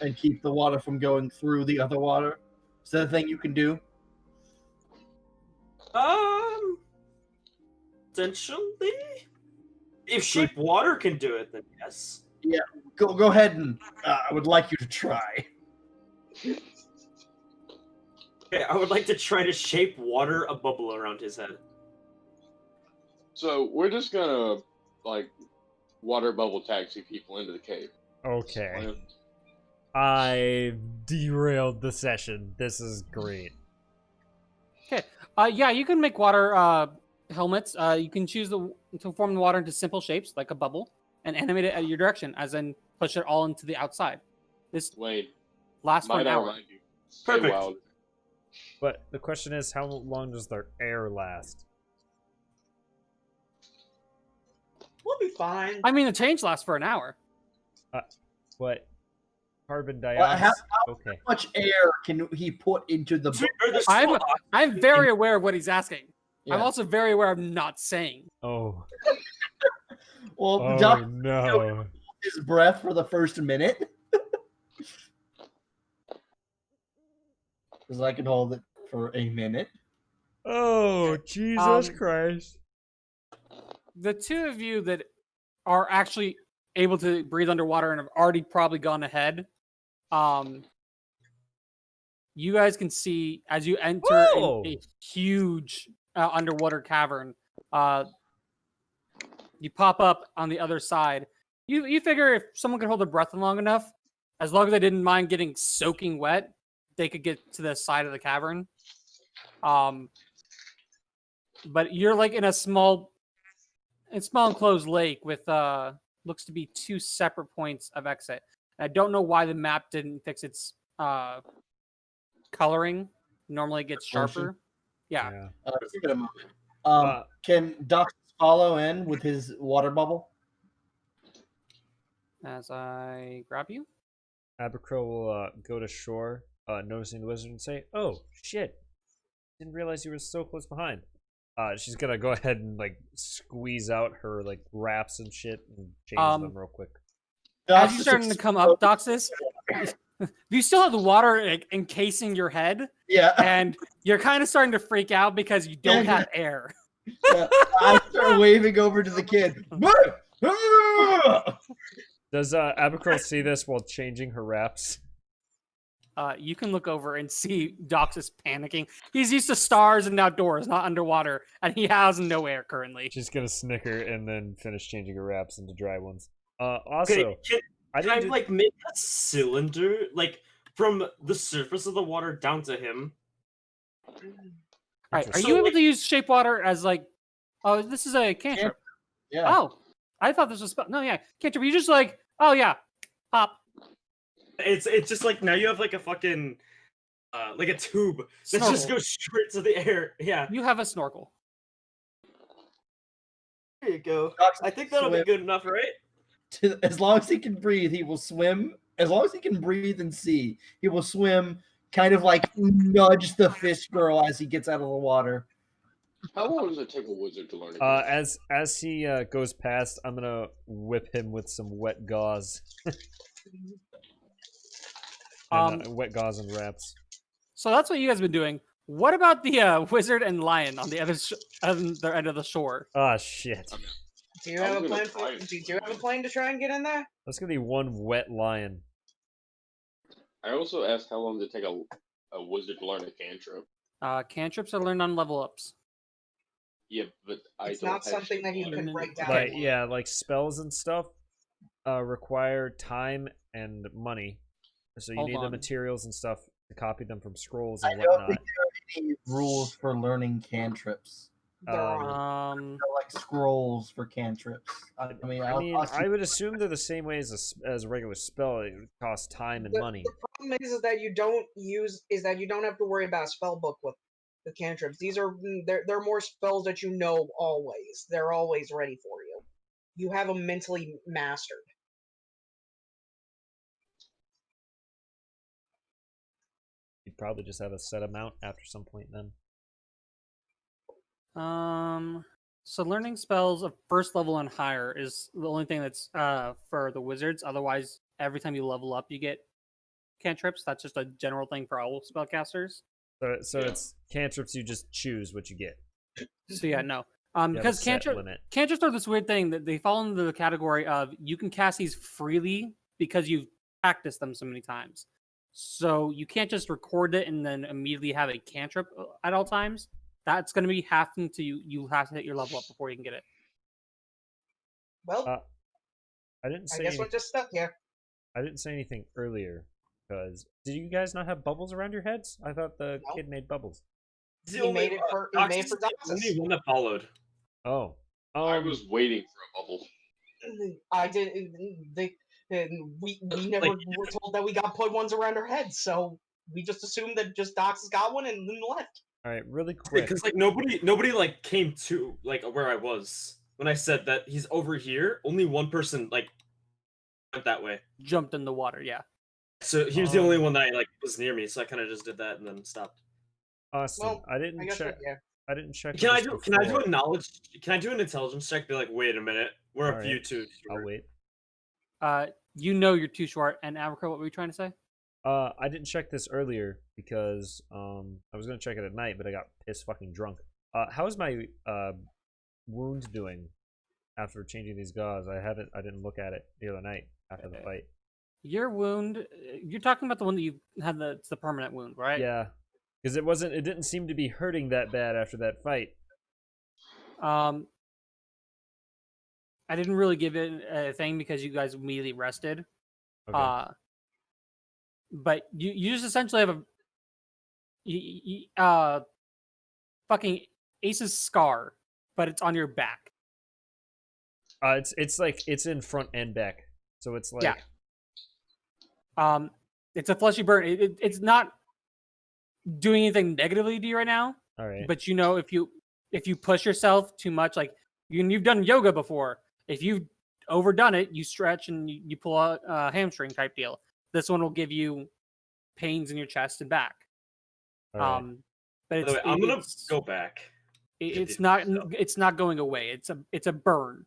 Speaker 5: and keep the water from going through the other water? Is that a thing you can do?
Speaker 2: Potentially? If shape water can do it, then yes.
Speaker 5: Go ahead and I would like you to try.
Speaker 2: Okay, I would like to try to shape water a bubble around his head.
Speaker 6: So we're just gonna like water bubble taxi people into the cave.
Speaker 1: Okay. I derailed the session. This is great.
Speaker 4: Yeah, you can make water helmets. You can choose to form the water into simple shapes like a bubble and animate it at your direction, as in push it all into the outside. This
Speaker 6: Wait,
Speaker 4: lasts for
Speaker 6: might
Speaker 4: an
Speaker 6: I
Speaker 4: hour.
Speaker 6: remind you? Stay
Speaker 2: Perfect.
Speaker 6: wild.
Speaker 1: But the question is, how long does their air last?
Speaker 3: We'll be fine.
Speaker 4: I mean, the change lasts for an hour.
Speaker 1: What? Carbon
Speaker 5: How
Speaker 1: dioxide? Okay.
Speaker 5: much air can he put into the book?
Speaker 4: I'm very aware of what he's asking.
Speaker 5: Yeah.
Speaker 4: I'm also very aware of not saying.
Speaker 1: Oh.
Speaker 5: Well,
Speaker 1: Oh,
Speaker 5: Doc
Speaker 1: no.
Speaker 5: his breath for the first minute. Because I can hold it for a minute.
Speaker 1: Oh, Jesus Christ.
Speaker 4: The two of you that are actually able to breathe underwater and have already probably gone ahead, you guys can see as you enter a huge underwater cavern. You pop up on the other side. You figure if someone could hold their breath long enough, as long as they didn't mind getting soaking wet, they could get to the side of the cavern. But you're like in a small enclosed lake with looks to be two separate points of exit. I don't know why the map didn't fix its coloring. Normally it gets sharper. Yeah.
Speaker 5: Give it a moment. Can Doc follow in with his water bubble?
Speaker 4: As I grab you.
Speaker 1: Abercrow will go to shore, noticing the wizard, and say, "Oh, shit. Didn't realize you were so close behind." She's gonna go ahead and, like, squeeze out her, like, wraps and shit and change them real quick.
Speaker 4: As you're starting to come up, Doxus, you still have the water like, encasing your head.
Speaker 5: Yeah.
Speaker 4: And you're kind of starting to freak out because you don't have air.
Speaker 5: Yeah. I start waving over to the kid.
Speaker 1: Does Abercrow see this while changing her wraps?
Speaker 4: You can look over and see Doxus panicking. He's used to stars and outdoors, not underwater, and he has no air currently.
Speaker 1: She's gonna snicker and then finish changing her wraps into dry ones. Also,
Speaker 2: Okay, can I like make a cylinder like from the surface of the water down to him?
Speaker 4: Alright, are you able to use shape water as like? Oh, this is a cantrip.
Speaker 5: Yeah.
Speaker 4: Oh, I thought this was spell. No, yeah, cantrip. You just like, oh yeah, pop.
Speaker 2: It's just like now you have like a fucking like a tube that just goes straight to the air. Yeah.
Speaker 4: You have a snorkel.
Speaker 2: There you go. I think that'll be good enough, right?
Speaker 5: As long as he can breathe, he will swim. As long as he can breathe and see, he will swim. Kind of like nudge the fish girl as he gets out of the water.
Speaker 6: How long does it take a wizard to learn?
Speaker 1: As he goes past, I'm gonna whip him with some wet gauze. Wet gauze and wraps.
Speaker 4: So that's what you guys have been doing. What about the wizard and lion on the other end of the shore?
Speaker 1: Oh shit!
Speaker 3: Do you have a plan? Do you have a plan to try and get in there?
Speaker 1: That's gonna be one wet lion.
Speaker 6: I also asked how long did it take a wizard to learn a cantrip.
Speaker 4: Cantrips are learned on level ups.
Speaker 6: Yeah, but
Speaker 3: it's not something that you can break down.
Speaker 1: Like, yeah, like spells and stuff require time and money. So you need the materials and stuff to copy them from scrolls and whatnot.
Speaker 5: I don't think there are any rules for learning cantrips.
Speaker 3: Like
Speaker 5: scrolls for cantrips. I
Speaker 1: would assume they're the same way as a regular spell. It would cost time and money.
Speaker 3: The problem is that you don't have to worry about a spell book with the cantrips. These are they're more spells that you know always. They're always ready for you. You have them mentally mastered.
Speaker 1: You'd probably just have a set amount after some point then.
Speaker 4: So learning spells of first level and higher is the only thing that's for the wizards. Otherwise, every time you level up, you get cantrips. That's just a general thing for all spellcasters.
Speaker 1: So it's cantrips. You just choose what you get.
Speaker 4: So yeah, no. Because cantrips are this weird thing that they fall into the category of you can cast these freely because you've practiced them so many times. So you can't just record it and then immediately have a cantrip at all times. That's going to be having to you have to hit your level up before you can get it.
Speaker 3: Well,
Speaker 1: I didn't say.
Speaker 3: I guess we're just stuck here.
Speaker 1: I didn't say anything earlier because did you guys not have bubbles around your heads? I thought the kid made bubbles.
Speaker 3: He made it for Doxus.
Speaker 2: Only one that followed.
Speaker 1: Oh,
Speaker 6: I was waiting for a bubble.
Speaker 3: I did. We never were told that we got put ones around our heads, so we just assumed that just Docs has got one and then left.
Speaker 1: All right, really quick.
Speaker 2: Because like nobody like came to like where I was when I said that he's over here. Only one person like went that way.
Speaker 4: Jumped in the water, yeah.
Speaker 2: So he was the only one that like was near me. So I kind of just did that and then stopped.
Speaker 1: Austin,
Speaker 3: Well,
Speaker 1: I didn't
Speaker 3: guess
Speaker 1: check.
Speaker 3: yeah.
Speaker 1: I didn't check.
Speaker 2: Can I
Speaker 1: this
Speaker 2: do a
Speaker 1: before.
Speaker 2: knowledge? Can I do an intelligence check? Be like, wait a minute, we're
Speaker 1: All
Speaker 2: a few
Speaker 1: right,
Speaker 2: too.
Speaker 1: I'll wait.
Speaker 4: You know you're too short. And Abercrow, what were you trying to say?
Speaker 1: I didn't check this earlier because I was gonna check it at night, but I got pissed fucking drunk. How's my wound doing after changing these gauze? I didn't look at it the other night after the fight.
Speaker 4: Your wound. You're talking about the one that you had it's the permanent wound, right?
Speaker 1: Yeah, because it didn't seem to be hurting that bad after that fight.
Speaker 4: I didn't really give it a thing because you guys immediately rested.
Speaker 1: Okay.
Speaker 4: But you just essentially have a fucking Ace's scar, but it's on your back.
Speaker 1: It's like it's in front and back, so it's like
Speaker 4: it's a fleshy burn. It's not doing anything negatively to you right now.
Speaker 1: all right.
Speaker 4: But you know, if you push yourself too much, like you've done yoga before, if you've overdone it, you stretch and you pull a hamstring type deal. This one will give you pains in your chest and back.
Speaker 1: All right.
Speaker 4: But
Speaker 2: By the way, I'm gonna go back.
Speaker 4: It's not going away. It's a burn.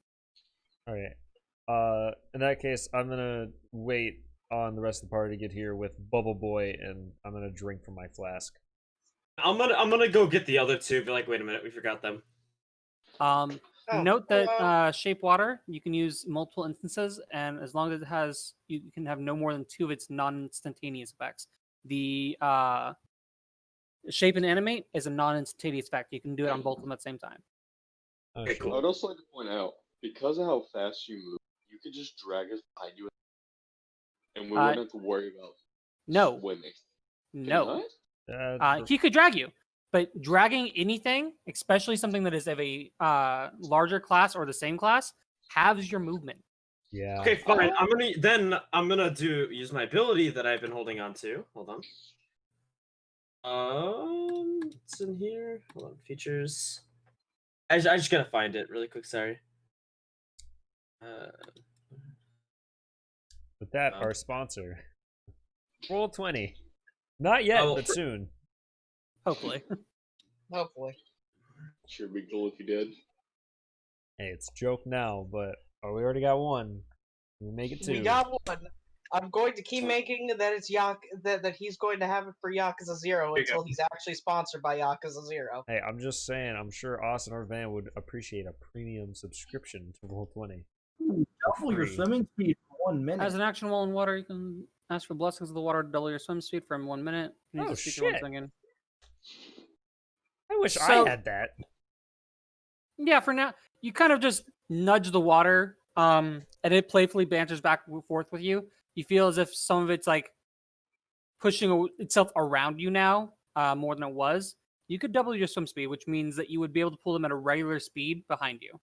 Speaker 1: All right. In that case, I'm gonna wait on the rest of the party to get here with Bubble Boy, and I'm gonna drink from my flask.
Speaker 2: I'm gonna go get the other two. Be like, wait a minute, we forgot them.
Speaker 4: Note that shape water you can use multiple instances, and as long as it has, you can have no more than 2 of its non-instantaneous effects. The shape and animate is a non-instantaneous effect. You can do it on both of them at the same time.
Speaker 2: Okay,
Speaker 6: I
Speaker 2: cool.
Speaker 6: would also like to point out, because of how fast you move, you could just drag us behind you, and we wouldn't have to worry about swimming.
Speaker 4: No.
Speaker 6: Can
Speaker 4: He could drag you, but dragging anything, especially something that is of a larger class or the same class, halves your movement.
Speaker 1: Yeah.
Speaker 2: Okay, fine. I'm gonna use my ability that I've been holding on to. Hold on. It's in here. Hold on, features. I just gotta find it really quick. Sorry.
Speaker 1: With that, our sponsor, Roll20. Not yet, but soon.
Speaker 4: Hopefully.
Speaker 3: Hopefully.
Speaker 6: Sure be cool if you did.
Speaker 1: Hey, it's a joke now, but we already got one. We make it 2.
Speaker 3: We got one. I'm going to keep making that it's that he's going to have it for Yakuza 0 until he's actually sponsored by Yakuza 0.
Speaker 1: Hey, I'm just saying, I'm sure Austin or Van would appreciate a premium subscription to Roll20.
Speaker 5: Double your swimming speed for 1 minute.
Speaker 4: As an action while in water, you can ask for blessings of the water to double your swim speed for 1 minute. You
Speaker 1: Oh,
Speaker 4: just speak your
Speaker 1: shit.
Speaker 4: one second.
Speaker 1: I wish I had that.
Speaker 4: Yeah, for now, you kind of just nudge the water, and it playfully banters back and forth with you. You feel as if some of it's like pushing itself around you now, more than it was. You could double your swim speed, which means that you would be able to pull them at a regular speed behind you.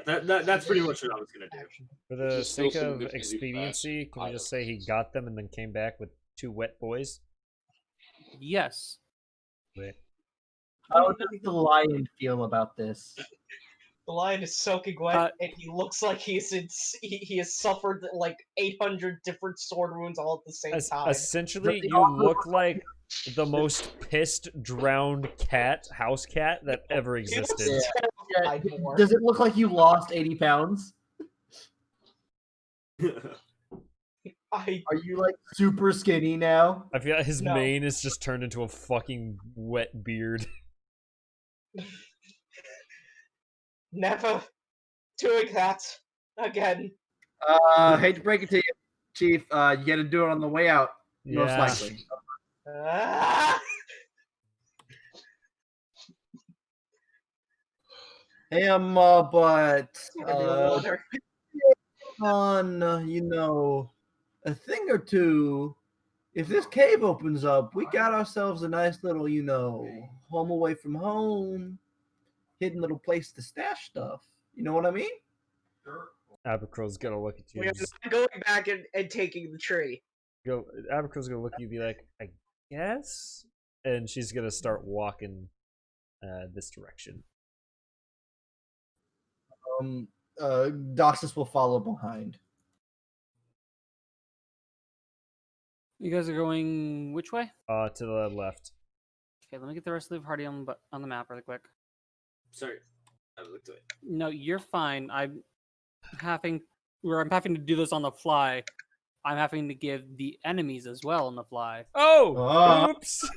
Speaker 2: That's pretty much what I was gonna do.
Speaker 1: For the
Speaker 6: Just still
Speaker 1: sake of
Speaker 6: significantly
Speaker 1: expediency,
Speaker 6: faster.
Speaker 1: can we just say he got them and then came back with 2 wet boys?
Speaker 4: Yes.
Speaker 1: Wait.
Speaker 5: How does the lion feel about this?
Speaker 3: The lion is soaking wet, and he looks like he has suffered like 800 different sword wounds all at the same time.
Speaker 1: Essentially, you look like the most pissed, drowned house cat that ever existed.
Speaker 5: Yeah. Does it look like you lost 80 pounds? Are you like super skinny now?
Speaker 1: I feel like his mane is just turned into a fucking wet beard.
Speaker 3: Never doing that again.
Speaker 5: Hate to break it to you, Chief. You gotta do it on the way out, most
Speaker 1: Yeah.
Speaker 5: likely. But on a thing or two, if this cave opens up, we got ourselves a nice little, home away from home, hidden little place to stash stuff. You know what I mean?
Speaker 1: Abercromb's gonna look at you.
Speaker 3: We're not going back and taking the tree.
Speaker 1: Abercromb's gonna look at you and be like, I Yes. And she's gonna start walking this direction.
Speaker 5: Doxus will follow behind.
Speaker 4: You guys are going which way?
Speaker 1: To the left.
Speaker 4: Okay, let me get the rest of the party on the map really quick.
Speaker 2: Sorry, I looked away.
Speaker 4: No, you're fine. I'm having to do this on the fly. I'm having to give the enemies as well on the fly.
Speaker 1: Oh! Oops!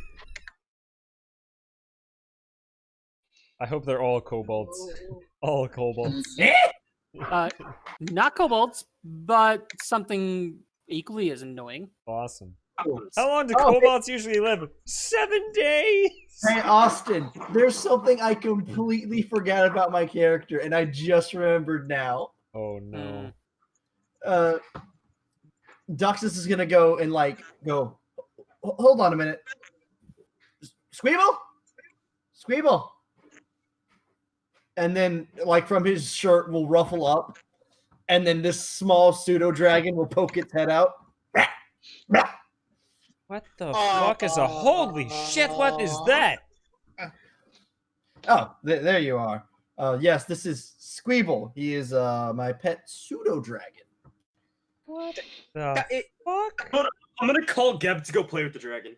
Speaker 1: I hope they're all kobolds. All kobolds.
Speaker 4: Not kobolds, but something equally as annoying.
Speaker 1: Awesome.
Speaker 5: Oh.
Speaker 1: How long do kobolds usually live? 7 days!
Speaker 5: Hey, Austin, there's something I completely forgot about my character, and I just remembered now.
Speaker 1: Oh, no.
Speaker 5: Doxus is gonna go and hold on a minute. Squeeble? Squeeble. And then, from his shirt will ruffle up, and then this small pseudo dragon will poke its head out.
Speaker 1: What the fuck is a holy shit? What is that?
Speaker 5: Oh, there you are. Yes, this is Squeeble. He is my pet pseudo dragon.
Speaker 1: What the fuck?
Speaker 2: I'm gonna call Geb to go play with the dragon.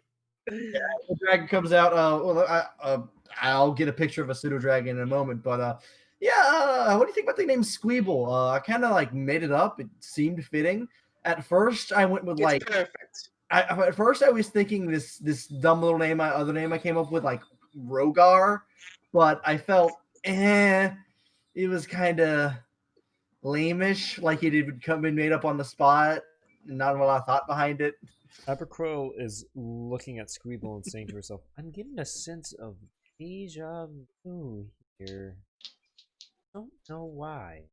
Speaker 5: Yeah, the dragon comes out. I'll get a picture of a pseudo dragon in a moment. But what do you think about the name Squeeble? I kind of made it up. It seemed fitting. At first, I went with
Speaker 3: perfect.
Speaker 5: At first, I was thinking this dumb little other name I came up with, Rogar, but I felt it was kind of lame-ish, like it had been made up on the spot, and not a lot of thought behind it.
Speaker 1: Abercrow is looking at Squeeble and saying to herself, "I'm getting a sense of deja vu here. Don't know why."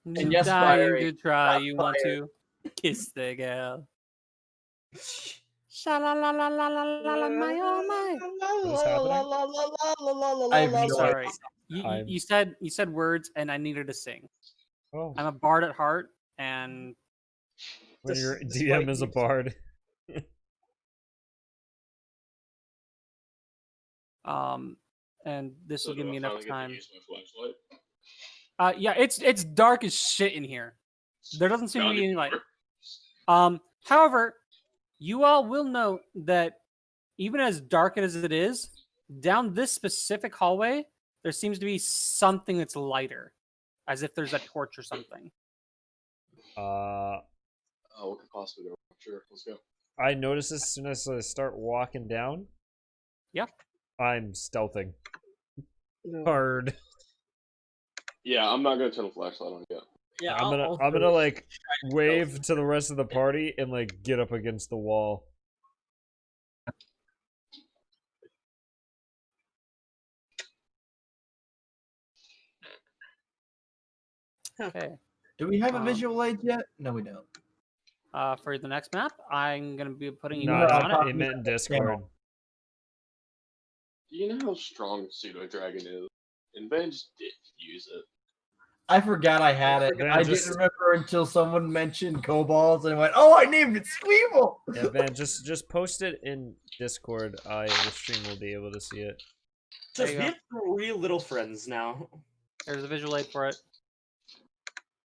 Speaker 5: And yes,
Speaker 4: dying
Speaker 5: Fiery,
Speaker 4: to try.
Speaker 5: not
Speaker 4: You want
Speaker 5: Fire.
Speaker 4: to kiss the girl. Sha la la la la la la la my oh my.
Speaker 5: I have no
Speaker 4: Sorry.
Speaker 5: idea.
Speaker 4: You said words and I needed to sing.
Speaker 1: Oh,
Speaker 4: I'm a bard at heart, and
Speaker 1: when your DM is a bard.
Speaker 4: And this will give me enough time.
Speaker 6: Use my flashlight?
Speaker 4: Yeah, it's dark as shit in here. There doesn't seem to be any light. However, you all will note that even as dark as it is, down this specific hallway, there seems to be something that's lighter, as if there's a torch or something.
Speaker 6: What could possibly go wrong? Sure, let's go.
Speaker 1: I notice as soon as I start walking down.
Speaker 4: Yep.
Speaker 1: I'm stealthing.
Speaker 3: No.
Speaker 1: Hard.
Speaker 6: Yeah, I'm not gonna turn the flashlight on yet.
Speaker 3: Yeah,
Speaker 1: I'm gonna wave to the rest of the party and get up against the wall.
Speaker 4: Okay.
Speaker 5: Do we have a visual aid yet? No, we don't.
Speaker 4: For the next map, I'm gonna be putting you
Speaker 1: No,
Speaker 4: guys on it.
Speaker 1: it meant in Discord.
Speaker 6: Do you know how strong Pseudo Dragon is? And Ben just didn't use it.
Speaker 5: I forgot I had it.
Speaker 1: Van
Speaker 5: I
Speaker 1: just-
Speaker 5: didn't remember until someone mentioned kobolds, and I went, "Oh, I named it Squeeble."
Speaker 1: Yeah, Van, just post it in Discord. The stream will be able to see it.
Speaker 2: Just
Speaker 4: you
Speaker 2: we
Speaker 4: go.
Speaker 2: have 3 little friends now.
Speaker 4: There's a visual aid for it.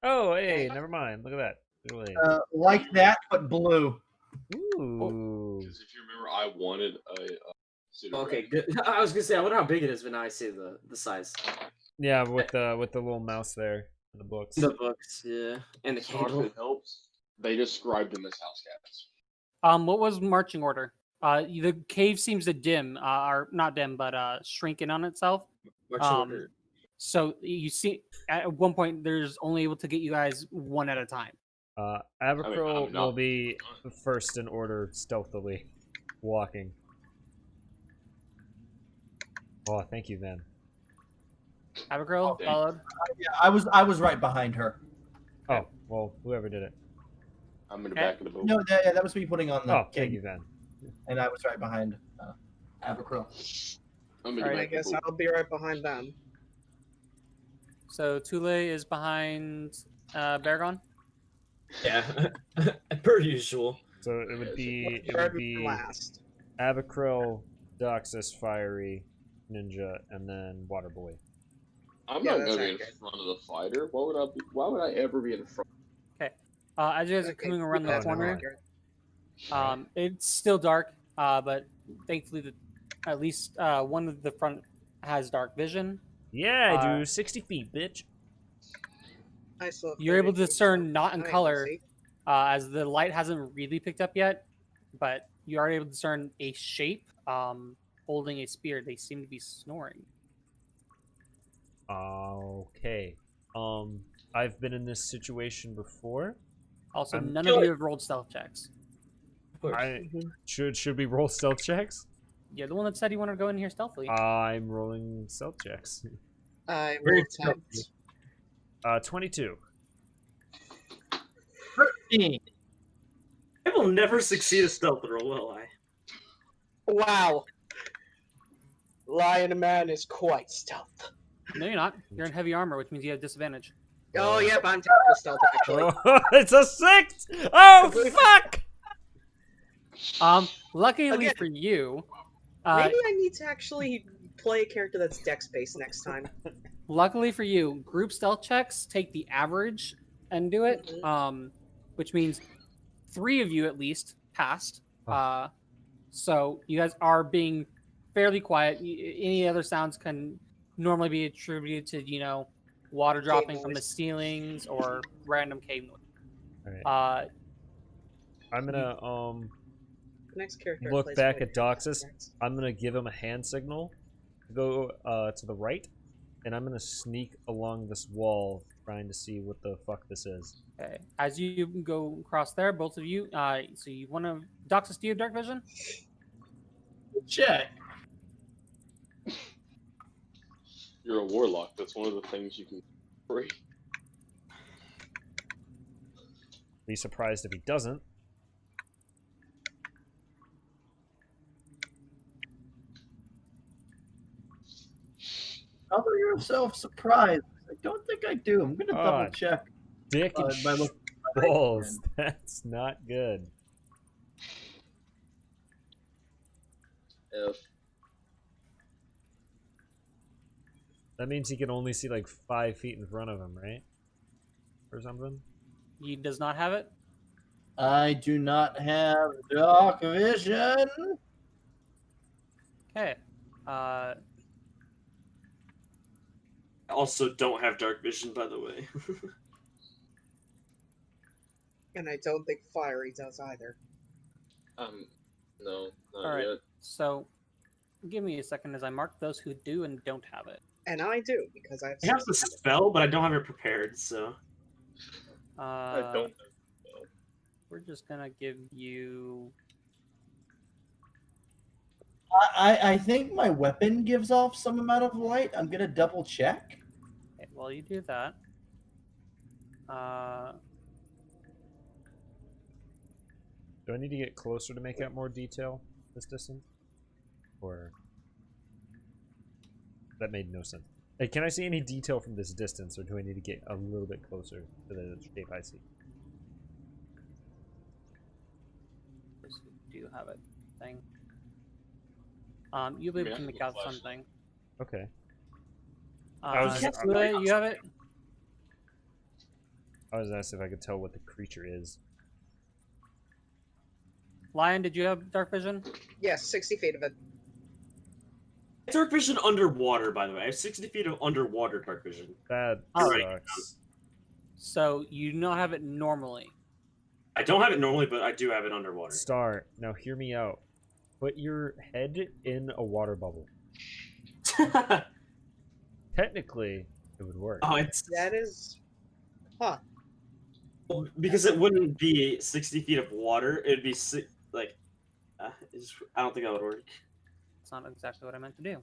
Speaker 1: Oh, hey, never mind. Look at that. Really.
Speaker 5: Like that, but blue.
Speaker 1: Ooh.
Speaker 6: Because if you remember, I wanted a Pseudo
Speaker 2: Okay,
Speaker 6: Dragon.
Speaker 2: good. I was gonna say, I wonder how big it is when I see the size.
Speaker 1: Yeah, with the little mouse there in the books.
Speaker 2: The books, yeah, and the
Speaker 6: If
Speaker 2: candle.
Speaker 6: it helps, they described them as house cats.
Speaker 4: What was marching order? The cave seems to dim, or not dim, but shrink in on itself.
Speaker 2: Marching order.
Speaker 4: So you see, at one point, there's only able to get you guys one at a time.
Speaker 1: Abercrow
Speaker 6: I'm not-
Speaker 1: will be first in order, stealthily walking. Oh, thank you, Van.
Speaker 4: Abercrow
Speaker 6: thank you.
Speaker 4: followed.
Speaker 5: Yeah, I was right behind her.
Speaker 1: Oh, well, whoever did it.
Speaker 6: I'm in the
Speaker 4: Okay.
Speaker 6: back of the boat.
Speaker 5: No, that was me putting on the
Speaker 1: Oh, thank
Speaker 5: king,
Speaker 1: you, Van.
Speaker 5: and I was right behind Abercrow.
Speaker 6: I'm in the
Speaker 4: Alright,
Speaker 6: back
Speaker 3: I
Speaker 6: of the
Speaker 3: guess
Speaker 6: boat.
Speaker 3: I'll be right behind them.
Speaker 4: So Tule is behind Baragon.
Speaker 2: Yeah, per usual.
Speaker 1: So it would be
Speaker 3: Third and last.
Speaker 1: Abacryl, Doxus, Fiery, Ninja, and then Water Boy.
Speaker 6: I'm
Speaker 3: Yeah,
Speaker 6: not
Speaker 3: that's
Speaker 6: gonna be in
Speaker 3: accurate.
Speaker 6: front of the fighter. Why would I ever be in front?
Speaker 4: As you guys are
Speaker 3: Okay,
Speaker 4: coming around the
Speaker 1: that's
Speaker 4: corner,
Speaker 1: accurate.
Speaker 4: it's still dark, but thankfully, at least one of the front has dark vision.
Speaker 1: Yeah, I do. 60 feet, bitch.
Speaker 3: I still have
Speaker 4: You're able to
Speaker 3: 30 feet, so
Speaker 4: discern not in
Speaker 3: I ain't
Speaker 4: color,
Speaker 3: see.
Speaker 4: as the light hasn't really picked up yet, but you are able to discern a shape holding a spear. They seem to be snoring.
Speaker 1: Okay. I've been in this situation before.
Speaker 4: Also,
Speaker 1: I'm
Speaker 4: none of you have rolled stealth checks.
Speaker 1: I should we roll stealth checks?
Speaker 4: You're the one that said you wanted to go in here stealthily.
Speaker 1: I'm rolling stealth checks.
Speaker 3: I
Speaker 2: Very
Speaker 3: will attempt.
Speaker 1: 22.
Speaker 5: 13.
Speaker 2: I will never succeed a stealth roll, will I?
Speaker 3: Wow. Lion Man is quite stealth.
Speaker 4: No, you're not. You're in heavy armor, which means you have disadvantage.
Speaker 3: Oh, yep, I'm terrible stealth, actually.
Speaker 1: Oh, it's a 6! Oh,
Speaker 3: Completely-
Speaker 1: fuck!
Speaker 4: Luckily
Speaker 3: Again,
Speaker 4: for you,
Speaker 3: Maybe I need to actually play a character that's dex-based next time.
Speaker 4: group stealth checks take the average and do it. Which means 3 of you at least passed. So you guys are being fairly quiet. Any other sounds can normally be attributed to, water dropping from the
Speaker 3: noise.
Speaker 4: ceilings or random cave noise.
Speaker 1: Alright. I'm gonna
Speaker 3: The next character I
Speaker 1: look
Speaker 3: play is
Speaker 1: back
Speaker 3: quite
Speaker 1: at Doxus.
Speaker 3: dex.
Speaker 1: I'm gonna give him a hand signal to go to the right, and I'm gonna sneak along this wall trying to see what the fuck this is.
Speaker 4: Okay. As you go across there, both of you, so you want to... Doxus, do you have dark vision?
Speaker 5: Check.
Speaker 6: You're a warlock. That's one of the things you can free.
Speaker 1: Be surprised if he doesn't.
Speaker 5: Cover yourself surprised. I don't think I do. I'm gonna
Speaker 1: Ah,
Speaker 5: double check.
Speaker 1: Dick and
Speaker 5: by looking at my
Speaker 1: balls.
Speaker 5: item.
Speaker 1: That's not good.
Speaker 6: If
Speaker 1: That means he can only see like 5 feet in front of him, right? Or something?
Speaker 4: He does not have it.
Speaker 5: I do not have dark vision.
Speaker 4: Okay.
Speaker 2: I also don't have dark vision, by the way.
Speaker 3: And I don't think Fiery does either.
Speaker 6: no, not
Speaker 4: All right.
Speaker 6: yet.
Speaker 4: So, give me a second as I mark those who do and don't have it.
Speaker 3: And I do, because I have
Speaker 2: I have the spell, but I don't have it prepared, so...
Speaker 6: I don't.
Speaker 4: We're just gonna give you...
Speaker 5: I think my weapon gives off some amount of light. I'm gonna double check.
Speaker 4: Okay, while you do that,
Speaker 1: Do I need to get closer to make out more detail this distance? Or... That made no sense. Hey, can I see any detail from this distance, or do I need to get a little bit closer to the shape I see?
Speaker 4: do you have it thing? You'll be able
Speaker 6: Yeah,
Speaker 4: to
Speaker 6: I
Speaker 4: make
Speaker 6: have
Speaker 4: out
Speaker 6: a flash.
Speaker 4: something.
Speaker 1: Okay. I was just-
Speaker 4: Sule, you have it?
Speaker 1: I was asked if I could tell what the creature is.
Speaker 4: Lion, did you have dark vision?
Speaker 3: Yes, 60 feet of it.
Speaker 2: Dark vision underwater, by the way. I have 60 feet of underwater dark vision.
Speaker 1: That
Speaker 2: Alright.
Speaker 1: sucks.
Speaker 4: So you do not have it normally.
Speaker 2: I don't have it normally, but I do have it underwater.
Speaker 1: Star, now hear me out. Put your head in a water bubble. Technically, it would work.
Speaker 2: Oh, it's...
Speaker 3: That is...
Speaker 2: Because it wouldn't be 60 feet of water, it'd be, I don't think that would work.
Speaker 4: It's not exactly what I meant to do.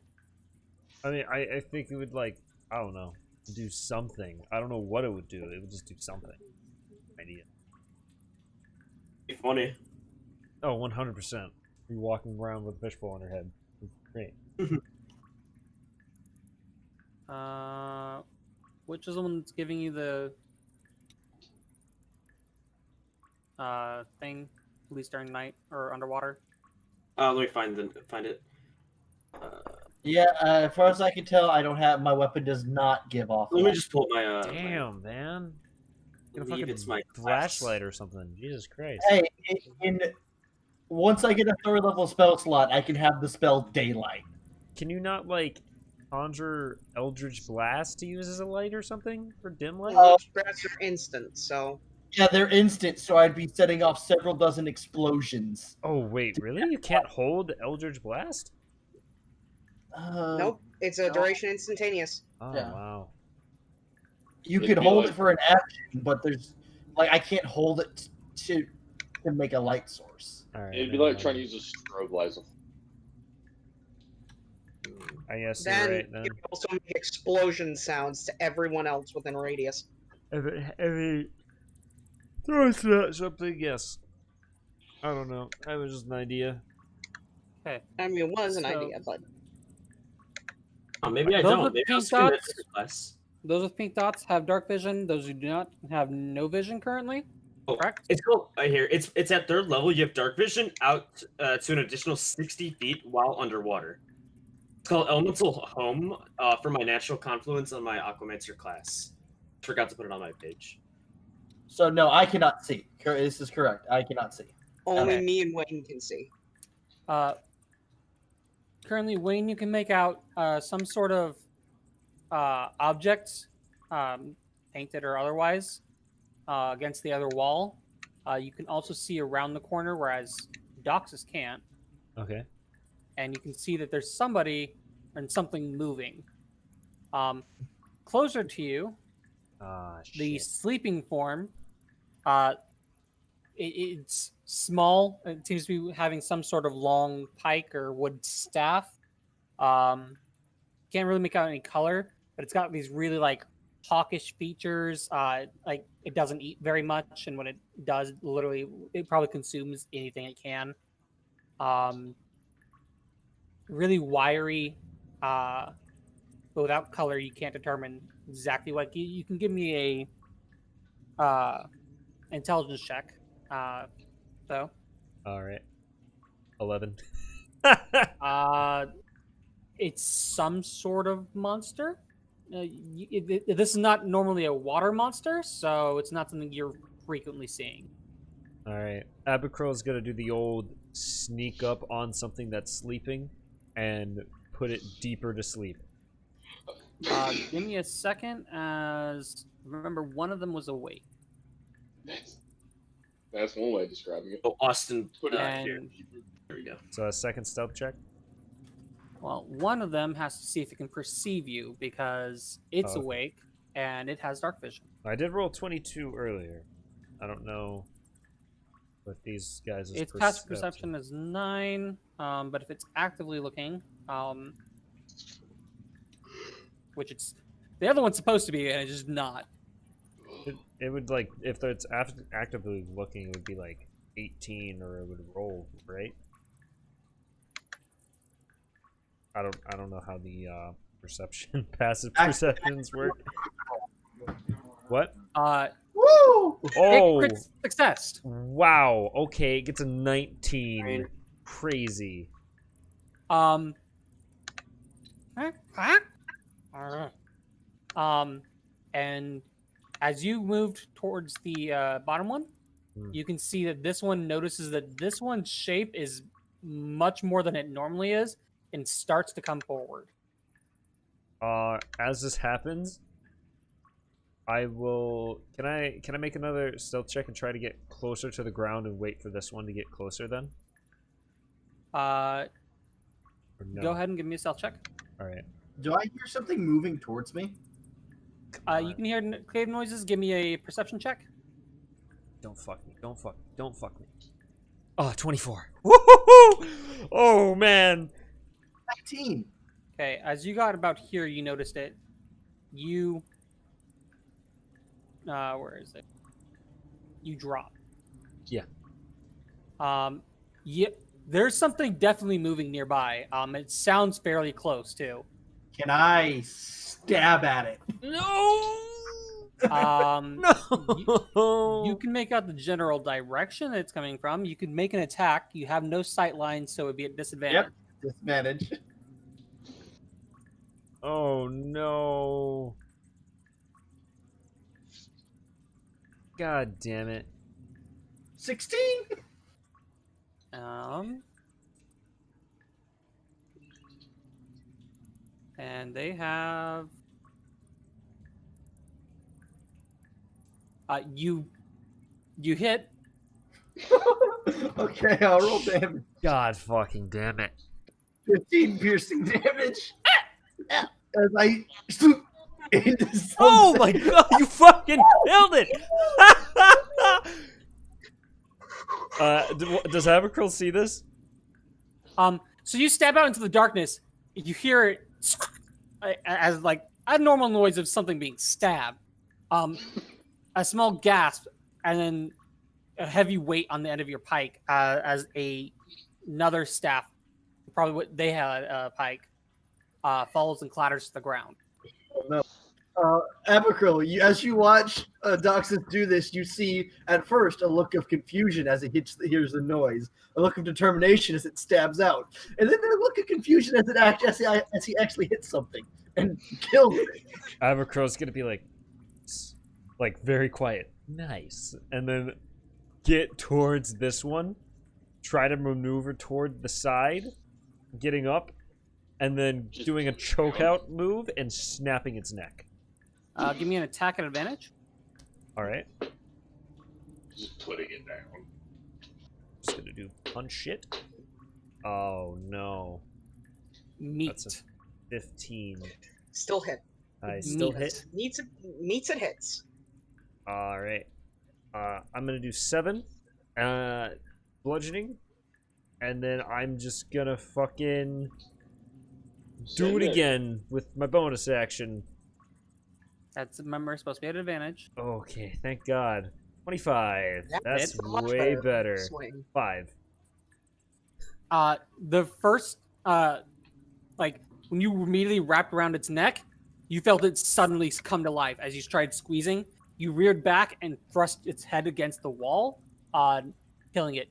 Speaker 1: I mean, I think it would, like, I don't know, do something. I don't know what it would do. It would just do something. Idea.
Speaker 2: Be funny.
Speaker 1: Oh, 100%. You're walking around with a fishbowl on your head. It's great.
Speaker 4: Which is the one that's giving you the thing, at least during night or underwater?
Speaker 2: Let me find it.
Speaker 5: Yeah, as far as I can tell, I don't have my weapon. Does not give off.
Speaker 2: Let me
Speaker 5: light.
Speaker 2: just pull up my.
Speaker 1: Damn, man. Get a
Speaker 2: believe
Speaker 1: fucking
Speaker 2: it's my
Speaker 1: flashlight or something. Jesus Christ.
Speaker 5: Hey, once I get a 3rd level spell slot, I can have the spell Daylight.
Speaker 1: Can you not, like, conjure Eldritch Blast to use as a light or something? For dim light?
Speaker 3: Strats are instant, so.
Speaker 5: Yeah, they're instant, so I'd be setting off several dozen explosions.
Speaker 1: Oh, wait, really? You can't hold Eldritch Blast?
Speaker 3: Nope, it's a
Speaker 5: no.
Speaker 3: duration instantaneous.
Speaker 1: Oh,
Speaker 5: Yeah.
Speaker 1: wow.
Speaker 5: You
Speaker 6: It'd
Speaker 5: could
Speaker 6: be
Speaker 5: hold
Speaker 6: like-
Speaker 5: it for an action, but there's like I can't hold it to make a light source.
Speaker 1: Alright.
Speaker 6: It'd be like trying to use a strobe light.
Speaker 1: I guess
Speaker 3: Then
Speaker 1: you're right, then.
Speaker 3: you can also make explosion sounds to everyone else within radius.
Speaker 1: If it throws out something, yes. I don't know. That was just an idea.
Speaker 4: Okay.
Speaker 3: I mean, it was an
Speaker 4: So-
Speaker 3: idea, but
Speaker 2: Oh, maybe I
Speaker 4: Those
Speaker 2: don't.
Speaker 4: with
Speaker 2: Maybe I'll
Speaker 4: pink
Speaker 2: spin that
Speaker 4: dots?
Speaker 2: different class.
Speaker 4: Those with pink dots have dark vision. Those who do not have no vision currently.
Speaker 2: Oh,
Speaker 4: Correct.
Speaker 2: it's cool. Right here. It's at 3rd level. You have dark vision out to an additional 60 feet while underwater. It's called Elemental Home for my natural confluence on my Aquamancer class. Forgot to put it on my page.
Speaker 5: So no, I cannot see. This is correct. I cannot see.
Speaker 3: only
Speaker 1: Okay.
Speaker 3: me and Wayne can see.
Speaker 4: Currently, Wayne, you can make out some sort of object, painted or otherwise, against the other wall. You can also see around the corner, whereas Doxus can't.
Speaker 1: Okay.
Speaker 4: And you can see that there's somebody and something moving. Closer to you,
Speaker 1: Ah,
Speaker 4: the
Speaker 1: shit.
Speaker 4: sleeping form, it's small. It seems to be having some sort of long pike or wood staff. Can't really make out any color, but it's got these really like hawkish features. Like it doesn't eat very much, and when it does, literally, it probably consumes anything it can. Really wiry, but without color, you can't determine exactly what. You can give me a intelligence check, though.
Speaker 1: All right. 11.
Speaker 4: It's some sort of monster. This is not normally a water monster, so it's not something you're frequently seeing.
Speaker 1: All right. Abacrow's gonna do the old sneak up on something that's sleeping and put it deeper to sleep.
Speaker 4: Give me a second, as remember one of them was awake.
Speaker 6: That's one way of describing it.
Speaker 2: Oh, Austin
Speaker 6: Put it
Speaker 4: And-
Speaker 6: here.
Speaker 2: There we go.
Speaker 1: So a second stealth check.
Speaker 4: Well, one of them has to see if it can perceive you because it's
Speaker 1: Oh, okay.
Speaker 4: awake and it has dark vision.
Speaker 1: I did roll 22 earlier. I don't know what these guys'
Speaker 4: Its passive perception is 9, but if it's actively looking, which it's the other one's supposed to be, and it's just not.
Speaker 1: It would, like, if it's actively looking, it would be like 18, or it would roll, right? I don't know how the passive perceptions work. What?
Speaker 5: Woo!
Speaker 1: Oh,
Speaker 4: Crit success.
Speaker 1: wow. Okay, it gets a 19. Crazy.
Speaker 4: Huh? And as you moved towards the bottom one, you can see that this one notices that this one's shape is much more than it normally is, and starts to come forward.
Speaker 1: As this happens, I will. Can I make another stealth check and try to get closer to the ground and wait for this one to get closer? Then. Or no?
Speaker 4: Go ahead and give me a stealth check.
Speaker 1: All right.
Speaker 5: Do I hear something moving towards me?
Speaker 4: You can hear cave noises. Give me a perception check.
Speaker 1: Don't fuck me. Don't fuck me. Don't fuck me. Oh, 24. Woohoo! Oh, man.
Speaker 5: 19.
Speaker 4: Okay, as you got about here, you noticed it. You, where is it? You drop.
Speaker 1: Yeah.
Speaker 4: Yeah, there's something definitely moving nearby. It sounds fairly close too.
Speaker 5: Can I stab at it?
Speaker 1: No! No.
Speaker 4: You can make out the general direction it's coming from. You can make an attack. You have no sight lines, so it would be at disadvantage.
Speaker 5: Yep, disadvantage.
Speaker 1: Oh no. God damn it.
Speaker 5: 16.
Speaker 4: And they have you hit.
Speaker 5: Okay, I'll roll damage.
Speaker 1: God fucking damn it.
Speaker 5: 15 piercing damage. As I swoop into something.
Speaker 1: Oh my god, you fucking killed it! Does Abercroll see this?
Speaker 4: So you stab out into the darkness. You hear it as like a normal noise of something being stabbed. A small gasp, and then a heavy weight on the end of your pike as another staff, probably what they had a pike, falls and clatters to the ground.
Speaker 5: Oh, no. Abercroll, as you watch Doxus do this, you see at first a look of confusion as he hears the noise, a look of determination as it stabs out, and then a look of confusion as he actually hits something and kills it.
Speaker 1: Abercroll's gonna be like very quiet, nice, and then get towards this one, try to maneuver toward the side, getting up, and then doing a chokeout move and snapping its neck.
Speaker 4: Give me an attack at advantage.
Speaker 1: All right.
Speaker 6: Just putting it down.
Speaker 1: Just gonna do punch it. Oh no.
Speaker 4: Meat.
Speaker 1: That's a 15.
Speaker 3: Still hit.
Speaker 1: I still hit.
Speaker 3: Meets it hits.
Speaker 1: All right. I'm gonna do 7, bludgeoning, and then I'm just gonna fucking do it again with my bonus action.
Speaker 4: That's, remember, supposed to be at advantage.
Speaker 1: Okay, thank God. 25. That's
Speaker 3: It's a much
Speaker 1: way better.
Speaker 3: swing.
Speaker 1: 5.
Speaker 4: The first, like, when you immediately wrapped around its neck, you felt it suddenly come to life as you tried squeezing. You reared back and thrust its head against the wall, killing it.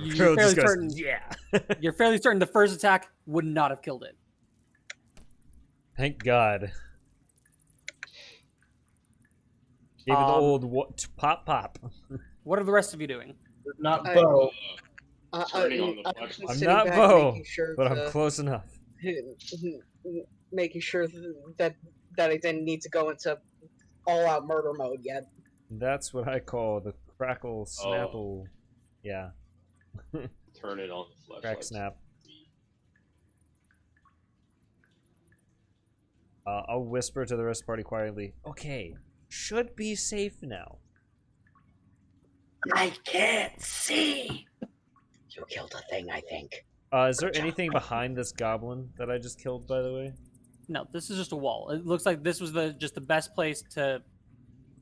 Speaker 4: You're fairly certain, you're fairly certain the first attack would not have killed it.
Speaker 1: Thank God. Gave it the old pop.
Speaker 4: What are the rest of you doing?
Speaker 5: Not Bo.
Speaker 6: Turning on the
Speaker 3: I'm
Speaker 6: flashlight.
Speaker 1: I'm
Speaker 3: sitting
Speaker 1: not
Speaker 3: back,
Speaker 1: Bo,
Speaker 3: making sure
Speaker 1: but I'm close enough.
Speaker 3: making sure that I didn't need to go into all-out murder mode yet.
Speaker 1: That's what I call the crackle snapple. Yeah.
Speaker 6: Turn it on the flashlight.
Speaker 1: Crack snap. I'll whisper to the rest of the party quietly. Okay, should be safe now.
Speaker 5: I can't see.
Speaker 3: You killed a thing, I think.
Speaker 1: Is there anything behind this goblin that I just killed, by the way?
Speaker 4: No, this is just a wall. It looks like this was just the best place to...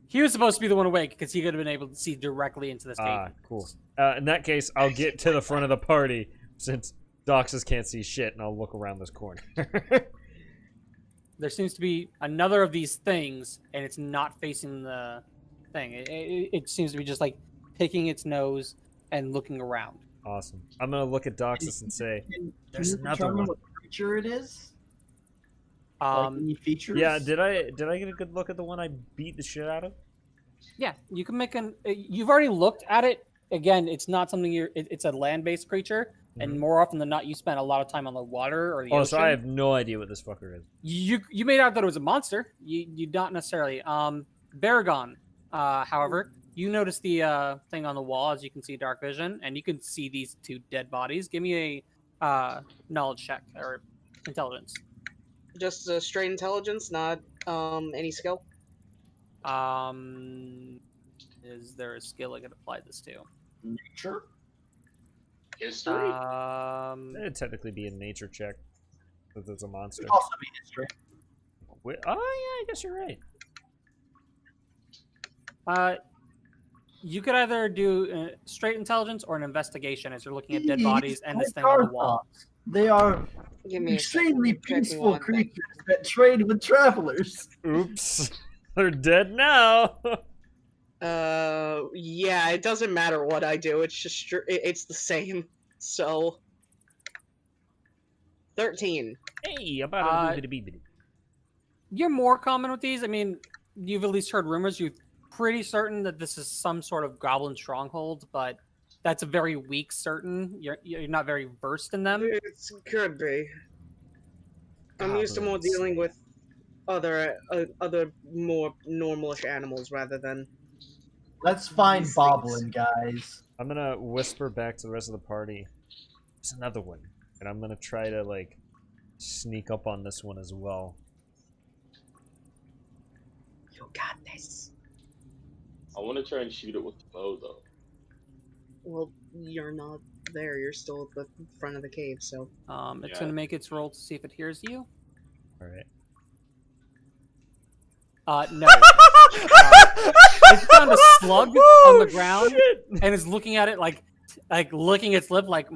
Speaker 4: He was supposed to be the one awake because he could have been able to see directly into this cave.
Speaker 1: Ah, cool. In that case, I'll get to the front of the party since Doxus can't see shit, and I'll look around this corner.
Speaker 4: There seems to be another of these things, and it's not facing the thing. It seems to be just like picking its nose and looking around.
Speaker 1: Awesome. I'm gonna look at Doxus and say, "There's
Speaker 5: Can you
Speaker 1: another
Speaker 5: determine
Speaker 1: one."
Speaker 5: what creature it is? Like any features?
Speaker 1: Yeah. Did I get a good look at the one I beat the shit out of?
Speaker 4: Yeah, you can make an. You've already looked at it. Again, it's not something it's a land-based creature, and more often than not, you spend a lot of time on the water or the ocean.
Speaker 1: So I have no idea what this fucker is.
Speaker 4: You made out that it was a monster. You not necessarily. Baragon, however, you notice the thing on the wall, as you can see dark vision, and you can see these 2 dead bodies. Give me a knowledge check or intelligence.
Speaker 3: Just straight intelligence, not any skill.
Speaker 4: Is there a skill I could apply this to?
Speaker 5: Nature.
Speaker 6: History?
Speaker 1: It'd technically be a nature check, because it's a monster.
Speaker 5: Also be history.
Speaker 1: Oh yeah, I guess you're right.
Speaker 4: You could either do straight intelligence or an investigation as you're looking at dead bodies and this thing on the wall.
Speaker 5: They are
Speaker 3: Give me a
Speaker 5: extremely
Speaker 3: second, checking
Speaker 5: peaceful
Speaker 3: one thing.
Speaker 5: creatures that trade with travelers.
Speaker 1: Oops. They're dead now.
Speaker 3: Yeah, it doesn't matter what I do. It's just it's the same. So 13.
Speaker 1: Hey, about a bit.
Speaker 4: You're more common with these. I mean, you've at least heard rumors. You're pretty certain that this is some sort of goblin stronghold, but that's a very weak certain. You're not very versed in them.
Speaker 3: It could be. I'm used to more
Speaker 1: Goblins.
Speaker 3: dealing with other more normalish animals rather than.
Speaker 5: Let's find
Speaker 3: These
Speaker 5: Boblin, guys.
Speaker 1: I'm gonna whisper back to the rest of the party. There's another one, and I'm gonna try to like sneak up on this one as well.
Speaker 3: You got this.
Speaker 6: I want to try and shoot it with the bow, though.
Speaker 3: Well, you're not there. You're still at the front of the cave, so.
Speaker 4: It's going to make its roll to see if it hears you.
Speaker 1: All right.
Speaker 4: No. It found a slug on the ground and is looking at it like licking its lip like.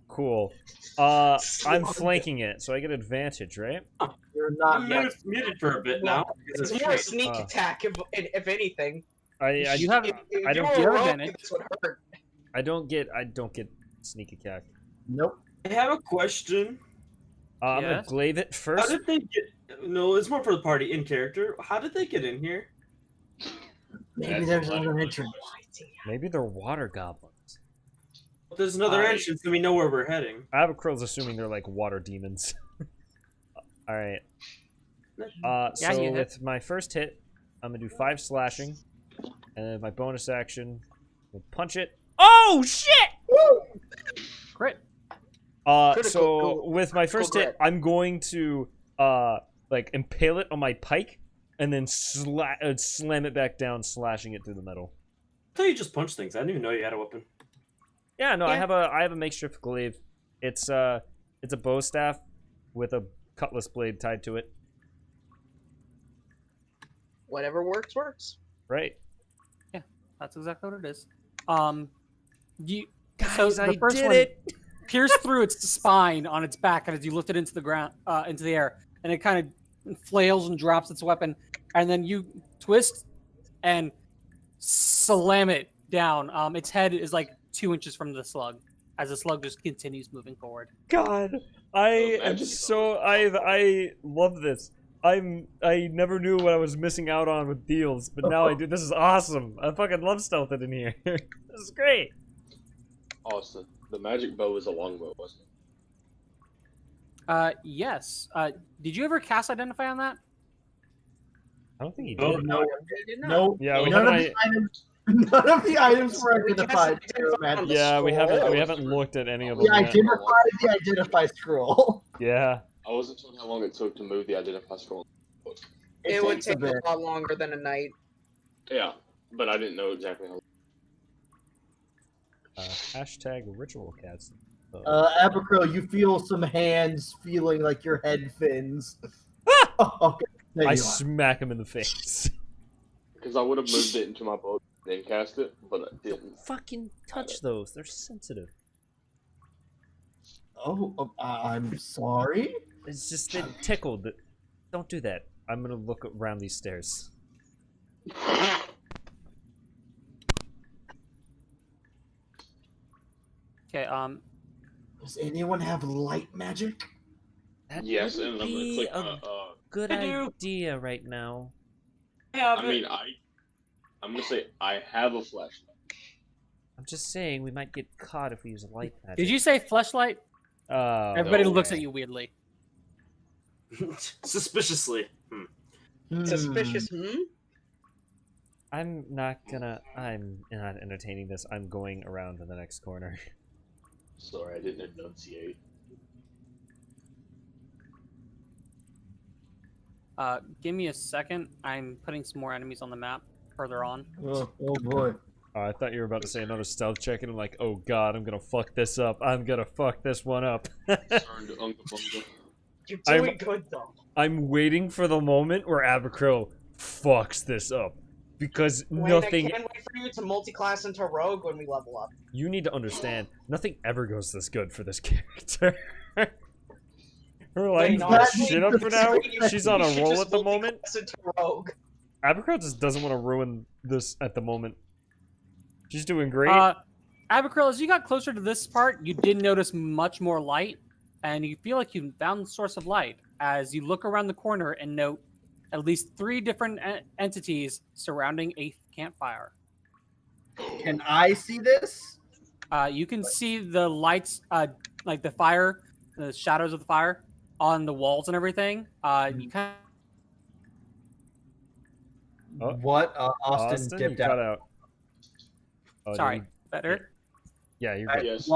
Speaker 1: Cool. I'm flanking it, so I get advantage, right?
Speaker 5: You're not
Speaker 2: I'm
Speaker 5: yet.
Speaker 2: muted for a bit now.
Speaker 3: It's more a sneak attack, if anything.
Speaker 4: You have.
Speaker 1: I don't
Speaker 3: If you
Speaker 4: get
Speaker 3: were rogue,
Speaker 4: advantage.
Speaker 3: this would hurt.
Speaker 1: I don't get sneak attack.
Speaker 5: Nope.
Speaker 2: I have a question.
Speaker 1: I'm gonna
Speaker 4: Yes?
Speaker 1: glaive it
Speaker 2: How
Speaker 1: first.
Speaker 2: did they get? No, it's more for the party in character. How did they get in here?
Speaker 5: Maybe there's another entrance.
Speaker 1: Maybe they're water goblins.
Speaker 2: There's another entrance, and we know where we're heading.
Speaker 1: Abakrill's assuming they're like water demons. All right.
Speaker 4: Yeah,
Speaker 1: So
Speaker 4: you hit.
Speaker 1: with my first hit, I'm gonna do 5 slashing, and then my bonus action, we'll punch it. Oh shit!
Speaker 4: Crit.
Speaker 3: Critical
Speaker 1: So
Speaker 3: goal.
Speaker 1: with my first
Speaker 3: Critical
Speaker 1: hit, I'm going to like impale it on my pike, and then slam it back down, slashing it through the metal.
Speaker 2: I thought you just punched things. I didn't even know you had a weapon.
Speaker 1: Yeah, no, I
Speaker 3: Yeah.
Speaker 1: have a makeshift glaive. It's a bow staff with a cutlass blade tied to it.
Speaker 3: Whatever works.
Speaker 1: Right.
Speaker 4: That's exactly what it is. You.
Speaker 1: Guys,
Speaker 4: so
Speaker 1: I
Speaker 4: the first
Speaker 1: did
Speaker 4: one
Speaker 1: it.
Speaker 4: pierced through its spine on its back, and as you lift it into the ground, into the air, and it kind of flails and drops its weapon, and then you twist and slam it down. Its head is like 2 inches from the slug, as the slug just continues moving forward.
Speaker 1: God, I am
Speaker 6: magic.
Speaker 1: so I love this. I never knew what I was missing out on with deals, but now I do. This is awesome. I fucking love stealthing in here. This is great.
Speaker 6: Austin, the magic bow is a longbow, wasn't it?
Speaker 4: Yes. Did you ever cast Identify on that?
Speaker 1: I don't think he
Speaker 2: Oh,
Speaker 1: did.
Speaker 5: No.
Speaker 3: They did not.
Speaker 5: Nope.
Speaker 1: Yeah, we
Speaker 5: none, of
Speaker 1: haven't.
Speaker 5: the items, none of the items were
Speaker 3: We cast
Speaker 5: identified.
Speaker 3: Identify on the
Speaker 1: Yeah, we
Speaker 3: scroll.
Speaker 1: haven't looked at any of them
Speaker 5: We
Speaker 1: yet.
Speaker 5: identified the identify scroll.
Speaker 1: Yeah.
Speaker 6: I wasn't told how long it took to move the identify scroll.
Speaker 3: It would
Speaker 5: takes a
Speaker 3: take
Speaker 5: bit.
Speaker 3: a lot longer than a night.
Speaker 6: Yeah, but I didn't know exactly how long.
Speaker 1: Hashtag ritual cats.
Speaker 5: Abakril, you feel some hands feeling like your head fins. Oh, okay. There
Speaker 1: I
Speaker 5: you are.
Speaker 1: smack him in the face.
Speaker 6: Because I would have moved it into my bow and then cast it, but I didn't.
Speaker 1: Fucking touch those. They're sensitive.
Speaker 5: Oh, I'm sorry.
Speaker 1: It's just they tickled. Don't do that. I'm gonna look around these stairs.
Speaker 4: Okay.
Speaker 5: Does anyone have light magic?
Speaker 1: That
Speaker 6: Yes,
Speaker 1: wouldn't
Speaker 6: and I'm gonna
Speaker 1: be
Speaker 6: click.
Speaker 1: a good
Speaker 2: I do.
Speaker 1: idea right now.
Speaker 2: Yeah,
Speaker 6: I mean, I'm gonna say I have a flashlight.
Speaker 1: I'm just saying we might get caught if we use light magic.
Speaker 4: Did you say fleshlight?
Speaker 1: Oh,
Speaker 4: Everybody
Speaker 6: no
Speaker 4: looks
Speaker 1: way.
Speaker 4: at you weirdly.
Speaker 2: suspiciously.
Speaker 3: Suspicious,
Speaker 1: I'm not entertaining this. I'm going around to the next corner.
Speaker 6: Sorry, I didn't enunciate.
Speaker 4: Give me a second. I'm putting some more enemies on the map further on.
Speaker 5: Oh boy.
Speaker 1: Oh, I thought you were about to say another stealth check, and I'm like, oh god, I'm gonna fuck this up. I'm gonna fuck this one up.
Speaker 6: Turned Unga Bunga.
Speaker 3: You're
Speaker 1: I'm-
Speaker 3: doing good though.
Speaker 1: I'm waiting for the moment where Abakril fucks this up. Because
Speaker 3: Wayne,
Speaker 1: nothing.
Speaker 3: I can't wait for you to multi-class into Rogue when we level up.
Speaker 1: You need to understand, nothing ever goes this good for this character. Her life
Speaker 3: Wayne,
Speaker 1: is shit up for now. She's on a
Speaker 3: should
Speaker 1: roll
Speaker 3: just
Speaker 1: at the moment.
Speaker 3: multi-class into Rogue.
Speaker 1: Abercrow just doesn't want to ruin this at the moment. She's doing great.
Speaker 4: Abercrow, as you got closer to this part, you did notice much more light, and you feel like you found the source of light as you look around the corner and note at least 3 different entities surrounding a campfire.
Speaker 5: Can I see this?
Speaker 4: You can see the lights, like the fire, the shadows of the fire on the walls and everything. You kind
Speaker 1: Oh.
Speaker 5: What? Austin
Speaker 1: you
Speaker 5: dipped
Speaker 1: cut
Speaker 5: out.
Speaker 1: out. Oh, did
Speaker 4: sorry,
Speaker 1: he-
Speaker 4: better.
Speaker 1: Yeah, you're good.
Speaker 6: Yes.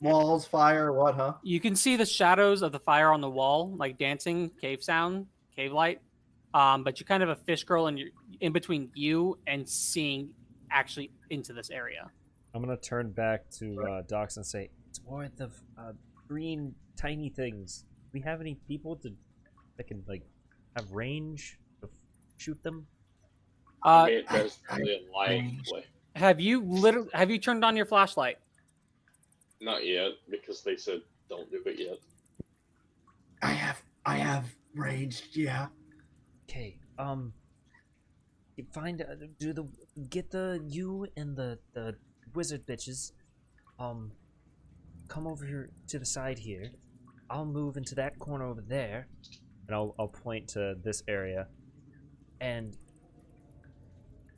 Speaker 5: Walls, fire, what, huh?
Speaker 4: You can see the shadows of the fire on the wall, like dancing, cave sound, cave light. But you kind of have a fish girl, and you're in between you and seeing actually into this area.
Speaker 1: I'm gonna turn back to Docs and say, it's worth of green tiny things. Do we have any people that can like have range to shoot them?
Speaker 6: I mean, there's probably a light play.
Speaker 4: Have you turned on your flashlight?
Speaker 6: Not yet, because they said don't do it yet.
Speaker 5: I have raged, yeah.
Speaker 1: Okay, get you and the wizard bitches, come over here to the side here. I'll move into that corner over there, and I'll point to this area, and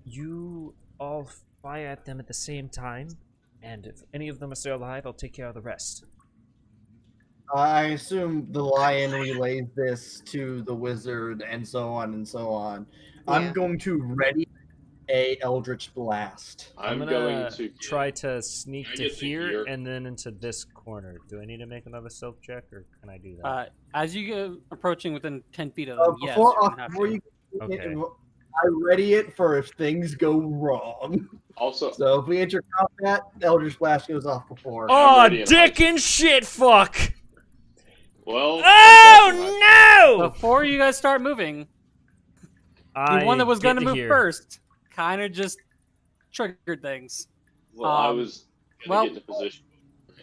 Speaker 1: you all fire at them at the same time, and if any of them are still alive, I'll take care of the rest.
Speaker 5: I assume the lion relays this to the wizard and so on and so on.
Speaker 3: Yeah.
Speaker 5: I'm going to ready a Eldritch Blast.
Speaker 1: I'm
Speaker 6: going
Speaker 1: gonna
Speaker 6: to
Speaker 1: try to sneak
Speaker 6: I
Speaker 1: to
Speaker 6: get to
Speaker 1: here
Speaker 6: here.
Speaker 1: and then into this corner. Do I need to make another stealth check, or can I do that?
Speaker 4: As you go approaching within 10 feet of them, yes.
Speaker 5: Before,
Speaker 4: you're gonna have
Speaker 5: before
Speaker 4: to.
Speaker 5: you,
Speaker 1: Okay.
Speaker 5: I ready it for if things go wrong.
Speaker 6: Also,
Speaker 5: So if we enter combat, Eldritch Blast goes off before.
Speaker 1: Oh,
Speaker 6: ready in
Speaker 1: dick
Speaker 6: high-
Speaker 1: and shit, fuck!
Speaker 6: well, I'm guessing
Speaker 1: Oh no!
Speaker 4: Before you guys start moving, the one that was going to move first kind of just triggered things.
Speaker 6: well, I was gonna get into position.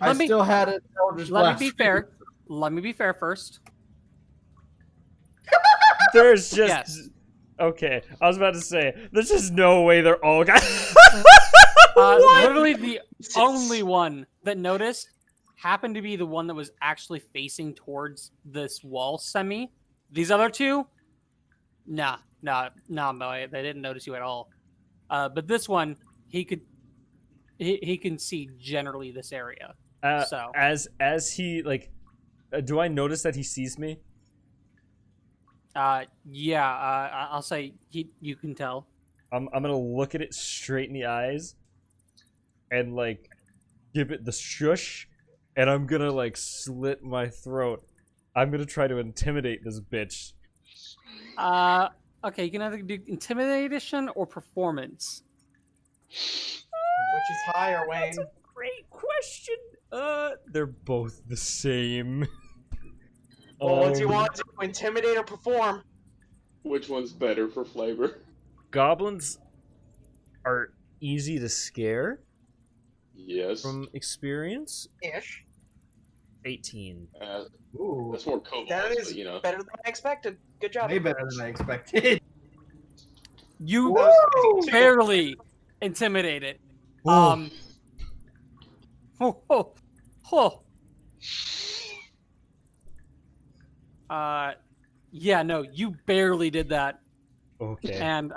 Speaker 5: I
Speaker 4: Let me-
Speaker 5: still had an Eldritch
Speaker 4: Let me
Speaker 5: Blast.
Speaker 4: be fair. Let me be fair first.
Speaker 1: There's just
Speaker 4: Yes.
Speaker 1: okay. I was about to say there's just no way they're all guys.
Speaker 4: Literally the only one that noticed happened to be the one that was actually facing towards this wall semi. These other two, nah, boy, they didn't notice you at all. But this one, he can see generally this area. So
Speaker 1: as he like, do I notice that he sees me?
Speaker 4: I'll say you can tell.
Speaker 1: I'm gonna look at it straight in the eyes, and like, give it the shush, and I'm gonna like slit my throat. I'm gonna try to intimidate this bitch.
Speaker 4: Okay, you can either do intimidation or performance.
Speaker 3: Which is higher, Wayne?
Speaker 1: That's a great question. They're both the same.
Speaker 3: Well, what do you want to do? Intimidate or perform?
Speaker 6: Which one's better for flavor?
Speaker 1: Goblins are easy to scare
Speaker 6: Yes.
Speaker 1: from experience.
Speaker 3: Ish.
Speaker 1: 18.
Speaker 5: Ooh,
Speaker 6: That's more kobolds,
Speaker 3: That is
Speaker 6: but you know.
Speaker 3: better than I expected. Good job.
Speaker 5: way better than I expected.
Speaker 4: You
Speaker 3: That was crazy, too.
Speaker 4: barely intimidated.
Speaker 1: Ooh.
Speaker 4: Ho, ho, ho. Yeah, no, you barely did that.
Speaker 1: Okay.
Speaker 4: And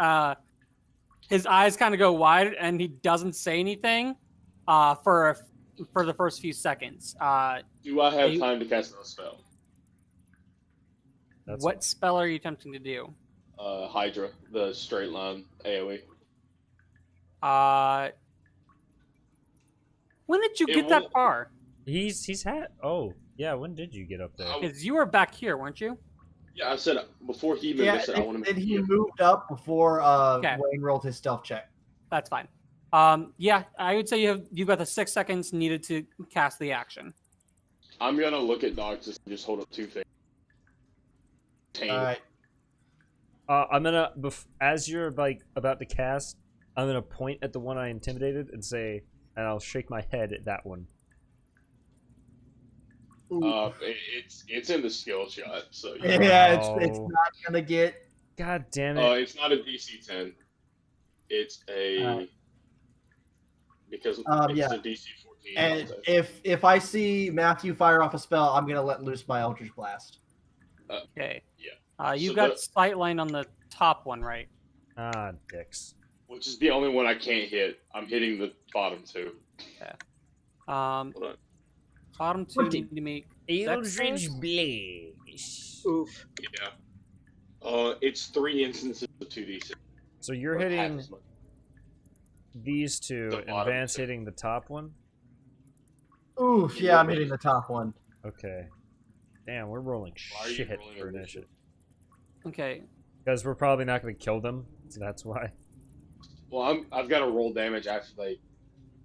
Speaker 4: his eyes kind of go wide, and he doesn't say anything for the first few seconds.
Speaker 6: Do I have time to cast another spell?
Speaker 4: What spell are you attempting to do?
Speaker 6: Hydra, the straight line AoE.
Speaker 4: When did you
Speaker 6: It
Speaker 4: get that
Speaker 6: won't-
Speaker 4: far?
Speaker 1: He's had. Oh yeah. When did you get up there?
Speaker 4: Because you were back here, weren't you?
Speaker 6: Yeah, I said before he moved,
Speaker 5: Yeah,
Speaker 6: I said I want to
Speaker 5: and
Speaker 6: move
Speaker 5: he
Speaker 6: here.
Speaker 5: moved up before
Speaker 4: Okay.
Speaker 5: Wayne rolled his stealth check.
Speaker 4: That's fine. Yeah, I would say you've got the 6 seconds needed to cast the action.
Speaker 6: I'm gonna look at Doc just hold up 2 things.
Speaker 5: All right.
Speaker 1: I'm gonna as you're like about to cast, I'm gonna point at the one I intimidated and say, and I'll shake my head at that one.
Speaker 6: It's in the skill shot, so
Speaker 5: Yeah, it's
Speaker 1: Oh.
Speaker 5: not gonna get.
Speaker 1: God damn it!
Speaker 6: it's not a DC 10. It's a because it's
Speaker 5: Yeah.
Speaker 6: a DC 14.
Speaker 5: And if I see Matthew fire off a spell, I'm gonna let loose my Eldritch Blast.
Speaker 4: Okay.
Speaker 6: Yeah.
Speaker 4: You
Speaker 6: So
Speaker 4: got sightline on the top one, right?
Speaker 1: Ah, dicks.
Speaker 6: which is the only one I can't hit. I'm hitting the bottom two.
Speaker 4: Hold on. Bottom two need to make dex saves?
Speaker 1: Blaze.
Speaker 3: Oof.
Speaker 6: Yeah. It's 3 instances of 2d6.
Speaker 1: So you're
Speaker 6: Or half
Speaker 1: hitting
Speaker 6: as much.
Speaker 1: these two,
Speaker 6: The
Speaker 1: and
Speaker 6: bottom
Speaker 1: Vance
Speaker 6: two.
Speaker 1: hitting the top one?
Speaker 5: Oof, yeah, I'm hitting the top one.
Speaker 1: Okay. Damn, we're rolling
Speaker 6: Why are you
Speaker 1: shit
Speaker 6: rolling
Speaker 1: for
Speaker 6: a
Speaker 1: initiative.
Speaker 4: Okay.
Speaker 1: Because we're probably not going to kill them, so that's why.
Speaker 6: Well, I've got to roll damage after like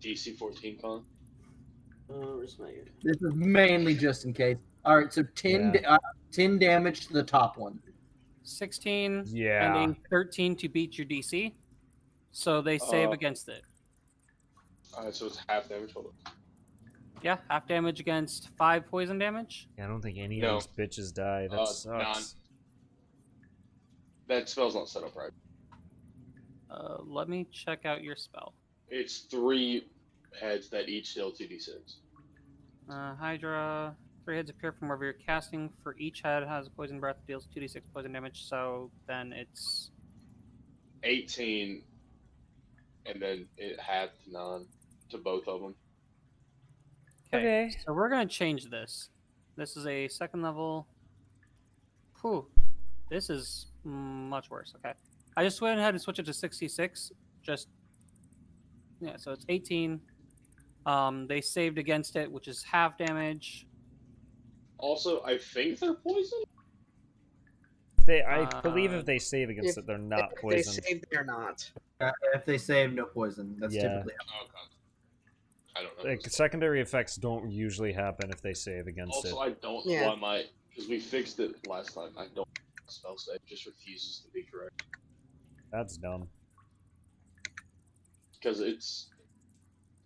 Speaker 6: DC 14 con.
Speaker 2: Where's my...
Speaker 5: This is mainly just in case. All right, so 10,
Speaker 1: Yeah.
Speaker 5: 10 damage to the top one.
Speaker 4: 16
Speaker 1: Yeah.
Speaker 4: and a 13 to beat your DC. So they save against it.
Speaker 6: Alright, so it's half damage. Hold on.
Speaker 4: Yeah, half damage against 5 poison damage.
Speaker 1: Yeah, I don't think any
Speaker 6: No.
Speaker 1: of these bitches die. That sucks.
Speaker 6: None. That spell's not set up right.
Speaker 4: Let me check out your spell.
Speaker 6: It's 3 heads that each deal 2d6.
Speaker 4: Hydra. 3 heads appear from wherever you're casting. For each head has a poison breath, deals 2d6 poison damage. So then it's
Speaker 6: 18, and then it halved to 9 to both of them.
Speaker 4: okay. So we're gonna change this. This is a 2nd level. Whew. This is much worse. Okay. I just went ahead and switched it to 66. Just yeah. So it's 18. They saved against it, which is half damage.
Speaker 6: Also, I think they're poisoned.
Speaker 1: I believe if they save against it, they're not
Speaker 3: If
Speaker 1: poisoned.
Speaker 3: they save, they're not.
Speaker 5: If they save, no poison. That's
Speaker 1: Yeah.
Speaker 5: typically.
Speaker 6: Okay. I don't know.
Speaker 1: Like, secondary effects don't usually happen if they save against
Speaker 6: Also,
Speaker 1: it.
Speaker 6: I don't
Speaker 3: Yeah.
Speaker 6: want my because we fixed it last time. I don't spell save just refuses to be correct
Speaker 1: That's dumb.
Speaker 6: because it's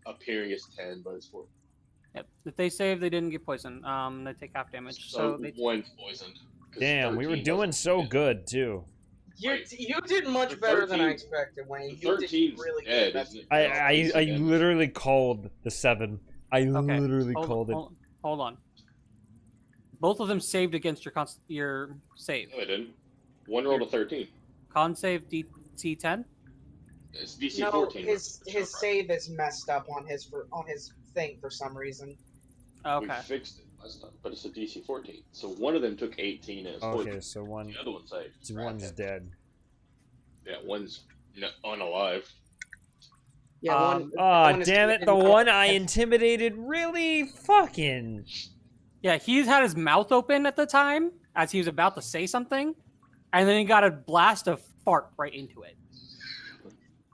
Speaker 6: appearing as 10, but it's 4.
Speaker 4: Yep. If they save, they didn't get poisoned. They take half damage. So they
Speaker 6: one's poisoned. 'cause
Speaker 1: Damn, we were
Speaker 6: 13
Speaker 1: doing
Speaker 6: doesn't
Speaker 1: so
Speaker 6: hit.
Speaker 1: good, too.
Speaker 3: You did much
Speaker 6: The
Speaker 3: better than I
Speaker 6: 13
Speaker 3: expected, Wayne.
Speaker 6: The
Speaker 3: You did
Speaker 6: 13's
Speaker 3: really
Speaker 6: dead,
Speaker 3: good. That's
Speaker 6: isn't it?
Speaker 1: I literally called the 7. I
Speaker 4: Okay.
Speaker 1: literally called it.
Speaker 4: Hold on. Both of them saved against your save.
Speaker 6: No, I didn't. One rolled a 13.
Speaker 4: Con save DC 10.
Speaker 6: It's DC
Speaker 3: no,
Speaker 6: 14.
Speaker 3: his save is messed up on his thing for some reason.
Speaker 6: We
Speaker 4: Okay.
Speaker 6: fixed it last time, but it's a DC 14. So one of them took 18 as
Speaker 1: Okay,
Speaker 6: poison.
Speaker 1: so one,
Speaker 6: The other one saved.
Speaker 1: one's dead.
Speaker 6: Yeah, one's unalive.
Speaker 3: Yeah, one.
Speaker 1: Ah,
Speaker 3: one is
Speaker 1: damn it! The
Speaker 3: taken-
Speaker 1: one I intimidated really fucking.
Speaker 4: Yeah, he had his mouth open at the time as he was about to say something, and then he got a blast of fart right into it.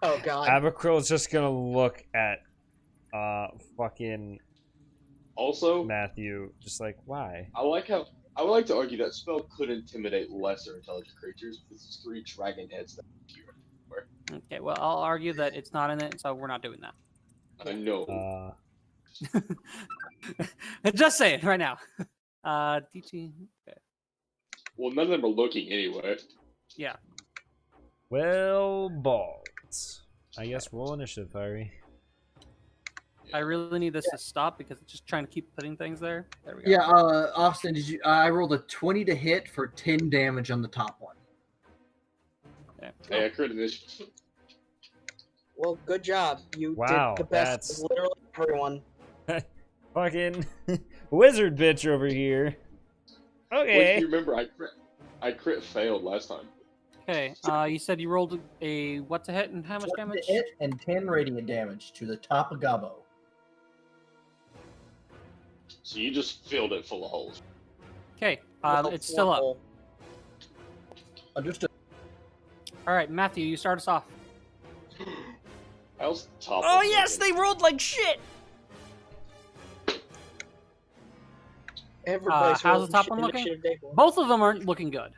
Speaker 3: Oh god.
Speaker 1: Abercroll's just gonna look at, fucking
Speaker 6: Also,
Speaker 1: Matthew, just like, why?
Speaker 6: I would like to argue that spell could intimidate lesser intelligent creatures because it's 3 dragon heads that appear.
Speaker 4: Okay, well, I'll argue that it's not in it, so we're not doing that.
Speaker 6: I know.
Speaker 4: Just saying right now. DT. Okay.
Speaker 6: Well, none of them are looking anyway.
Speaker 4: Yeah.
Speaker 1: Well, balls. I guess roll initiative, Fiery.
Speaker 4: I really need this to stop because it's just trying to keep putting things there. There we go.
Speaker 5: Yeah, Austin, did you? I rolled a 20 to hit for 10 damage on the top one.
Speaker 4: Okay.
Speaker 6: Hey, I crit initiative.
Speaker 3: Well, good job. You
Speaker 1: Wow,
Speaker 3: did the best
Speaker 1: that's-
Speaker 3: of literally everyone.
Speaker 1: Fucking wizard bitch over here.
Speaker 6: Wait,
Speaker 1: Okay.
Speaker 6: you remember I crit failed last time.
Speaker 4: Okay. You said you rolled a what to hit and how much
Speaker 5: 20
Speaker 4: damage?
Speaker 5: to hit and 10 radiant damage to the top of Gabo.
Speaker 6: So you just filled it full of holes.
Speaker 4: Okay.
Speaker 3: Well,
Speaker 4: It's still up.
Speaker 3: well,
Speaker 5: Understood.
Speaker 4: All right, Matthew, you start us off.
Speaker 6: How's top?
Speaker 1: Oh
Speaker 6: one
Speaker 1: yes,
Speaker 6: looking?
Speaker 1: they rolled like shit.
Speaker 3: Everybody's
Speaker 4: how's
Speaker 3: rolling
Speaker 4: the top
Speaker 3: shit
Speaker 4: one looking?
Speaker 3: initiative day one.
Speaker 4: Both of them aren't looking good.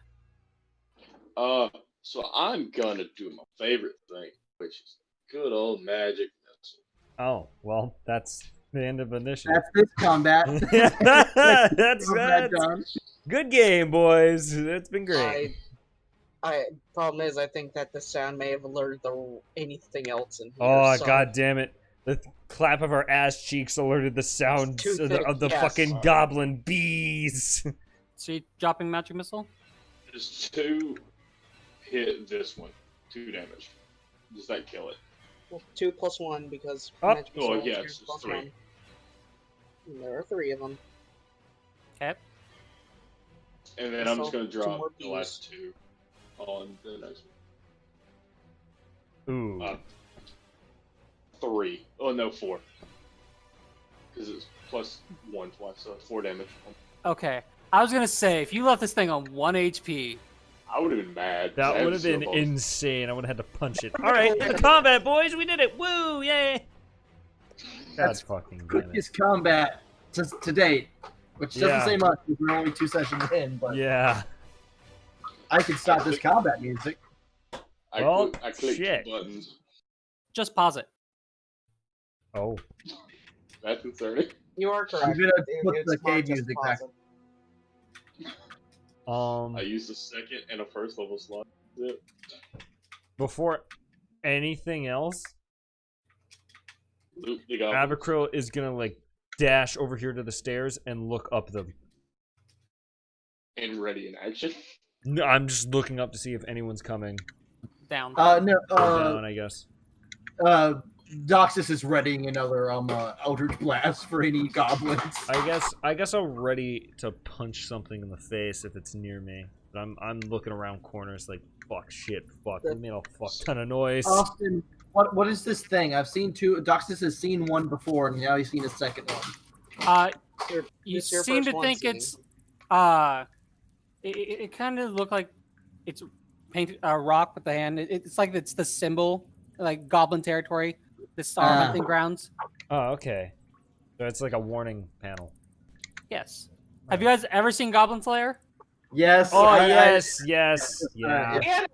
Speaker 6: So I'm gonna do my favorite thing, which is good old magic missile.
Speaker 1: Oh, well, that's the end of initiative.
Speaker 5: That's this combat.
Speaker 1: that's
Speaker 5: Combat done.
Speaker 1: good game, boys. It's been great.
Speaker 3: Problem is, I think that the sound may have alerted anything else in here.
Speaker 1: Oh,
Speaker 3: so
Speaker 1: god damn it. The clap of our ass cheeks alerted the sounds
Speaker 3: too
Speaker 1: of
Speaker 3: thick,
Speaker 1: the
Speaker 3: yes.
Speaker 1: fucking goblin bees.
Speaker 4: So you dropping magic missile?
Speaker 6: Just 2 hit this one. 2 damage. Does that kill it?
Speaker 3: Well, 2 + 1 because
Speaker 1: Oh.
Speaker 3: magic
Speaker 6: Oh,
Speaker 3: missile
Speaker 6: yeah,
Speaker 3: is
Speaker 6: it's
Speaker 3: plus
Speaker 6: 3.
Speaker 3: 1. And there are 3 of them.
Speaker 4: Okay.
Speaker 6: And then I'm just gonna
Speaker 3: So, 2 more
Speaker 6: drop the
Speaker 3: bees.
Speaker 6: last 2 on the next
Speaker 1: Ooh.
Speaker 6: one. 3. Oh no, 4. Because it's +1 twice, so it's 4 damage.
Speaker 4: Okay. I was gonna say, if you left this thing on 1 HP,
Speaker 6: I would have been mad.
Speaker 1: That would have been insane. I would have had to punch it. Alright, in combat, boys, we did it! Woo! Yay!
Speaker 5: That's
Speaker 1: fucking damn it.
Speaker 5: quickest combat to date, which doesn't
Speaker 1: Yeah.
Speaker 5: say much because we're only 2 sessions in, but
Speaker 1: Yeah.
Speaker 5: I can stop this combat music.
Speaker 6: I
Speaker 1: Well,
Speaker 6: clicked
Speaker 1: shit.
Speaker 6: 2 buttons.
Speaker 4: just pause it.
Speaker 1: Oh.
Speaker 6: That's concerning.
Speaker 3: You are correct.
Speaker 5: I'm gonna put
Speaker 3: It's
Speaker 5: the
Speaker 3: not
Speaker 5: cave
Speaker 3: just
Speaker 5: music
Speaker 3: pause
Speaker 5: back.
Speaker 3: it.
Speaker 6: I used a 2nd and a 1st level slot. Yeah.
Speaker 1: Before anything else,
Speaker 6: Loop the goblin.
Speaker 1: Abercrow is gonna, like, dash over here to the stairs and look up them.
Speaker 6: And ready in action.
Speaker 1: No, I'm just looking up to see if anyone's coming.
Speaker 4: Down.
Speaker 5: No,
Speaker 1: Down, I guess.
Speaker 5: Doxus is readying another Eldritch Blast for any goblins.
Speaker 1: I guess I'm ready to punch something in the face if it's near me. But I'm looking around corners like fuck, shit, fuck. We made a fuck ton of noise.
Speaker 5: Austin, what is this thing? I've seen 2. Doxus has seen 1 before, and now he's seen a second one.
Speaker 4: You
Speaker 3: It's your
Speaker 4: seem
Speaker 3: first
Speaker 4: to
Speaker 3: one
Speaker 4: think
Speaker 3: seeing.
Speaker 4: it's it kind of look like it's painted rock with the hand. It's like it's the symbol, like goblin territory. The star hunting grounds.
Speaker 1: Oh, okay. So it's like a warning panel.
Speaker 4: Yes. Have you guys ever seen Goblin Slayer?
Speaker 5: Yes.
Speaker 1: Oh yes, yes, yeah.
Speaker 3: We had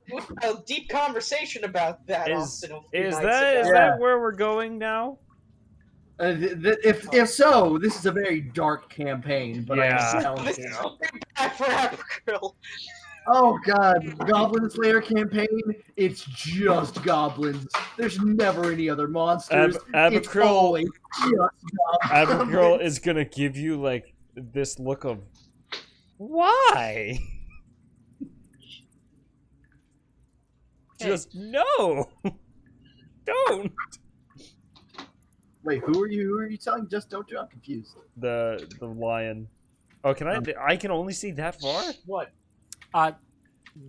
Speaker 3: a deep conversation about that.
Speaker 1: Is
Speaker 3: Austin, a few
Speaker 1: is
Speaker 3: nights
Speaker 1: that
Speaker 3: ago.
Speaker 1: is that where we're going now?
Speaker 5: If so, this is a very dark campaign. But
Speaker 1: Yeah.
Speaker 5: I am telling
Speaker 3: This
Speaker 5: you.
Speaker 3: is bad for Abercrow.
Speaker 5: Oh god, Goblin Slayer campaign, it's just goblins. There's never any other monsters. It's
Speaker 1: Abercrow
Speaker 5: always just goblins.
Speaker 1: Abercrow is gonna give you like this look of why? Just no. Don't.
Speaker 5: Wait, who are you telling? Just don't do. I'm confused.
Speaker 1: The lion. Oh, can I can only see that far?
Speaker 3: What?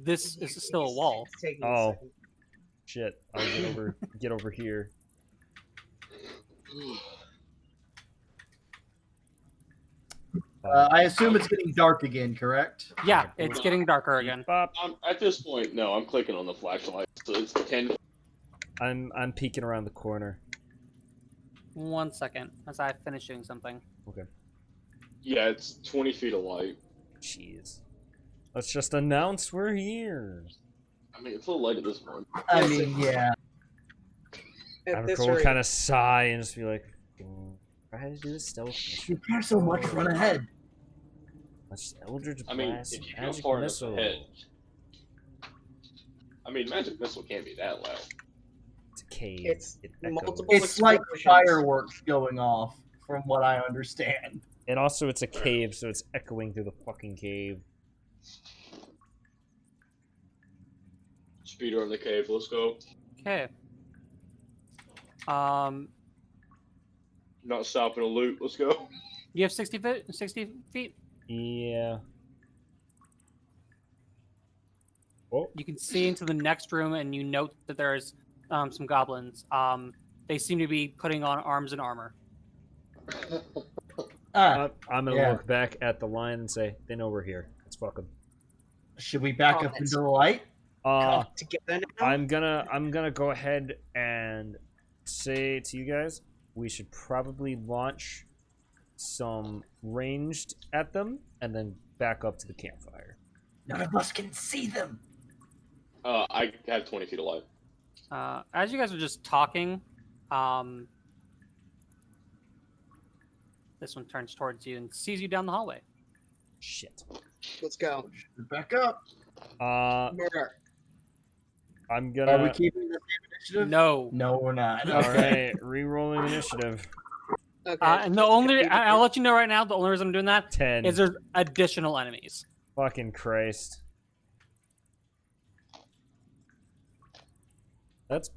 Speaker 4: This is still a wall.
Speaker 3: It's taking a
Speaker 1: Oh.
Speaker 3: second.
Speaker 1: Shit. I'll get over here.
Speaker 5: I assume it's getting dark again, correct?
Speaker 4: Yeah, it's getting darker again.
Speaker 1: Bop.
Speaker 6: At this point, no, I'm clicking on the flashlight. So it's 10.
Speaker 1: I'm peeking around the corner.
Speaker 4: 1 second, as I finish doing something.
Speaker 1: Okay.
Speaker 6: Yeah, it's 20 feet of light.
Speaker 1: Jeez. Let's just announce we're here.
Speaker 6: I mean, it's a little light at this point.
Speaker 5: I mean, yeah.
Speaker 3: At this
Speaker 1: Abercrow will
Speaker 3: rate,
Speaker 1: kind of sigh and just be like, try to do this stealth.
Speaker 5: You care so much, run ahead.
Speaker 1: Let's Eldritch
Speaker 6: I mean,
Speaker 1: Blast,
Speaker 6: if you go
Speaker 1: Magic
Speaker 6: far enough
Speaker 1: Missile.
Speaker 6: ahead. I mean, Magic Missile can't be that loud.
Speaker 1: It's a cave.
Speaker 3: It's
Speaker 1: It echoes.
Speaker 3: multiple-
Speaker 5: It's like
Speaker 3: explosions.
Speaker 5: fireworks going off, from what I understand.
Speaker 1: And also, it's a cave, so it's echoing through the fucking cave.
Speaker 6: Speeder in the cave, let's go.
Speaker 4: Okay.
Speaker 6: Not stopping to loot, let's go.
Speaker 4: You have 60 feet? 60 feet?
Speaker 1: Yeah.
Speaker 4: You can see into the next room, and you note that there's some goblins. They seem to be putting on arms and armor.
Speaker 1: I'm gonna
Speaker 5: yeah.
Speaker 1: look back at the line and say, they know we're here. Let's fuck them.
Speaker 5: Should we back up into the light?
Speaker 3: together now.
Speaker 1: I'm gonna go ahead and say to you guys, we should probably launch some ranged at them and then back up to the campfire.
Speaker 5: None of us can see them.
Speaker 6: I have 20 feet alive.
Speaker 4: As you guys are just talking, this one turns towards you and sees you down the hallway.
Speaker 1: Shit.
Speaker 3: Let's go.
Speaker 5: Back up.
Speaker 3: Murder.
Speaker 1: I'm
Speaker 5: Are we
Speaker 1: gonna.
Speaker 5: keeping the same initiative?
Speaker 4: No.
Speaker 5: No, we're not.
Speaker 1: All
Speaker 5: Okay.
Speaker 1: right, re-rolling initiative.
Speaker 3: Okay.
Speaker 4: And the only I'll let you know right now. The only reason I'm doing that
Speaker 1: 10.
Speaker 4: is there's additional enemies.
Speaker 1: Fucking Christ. That's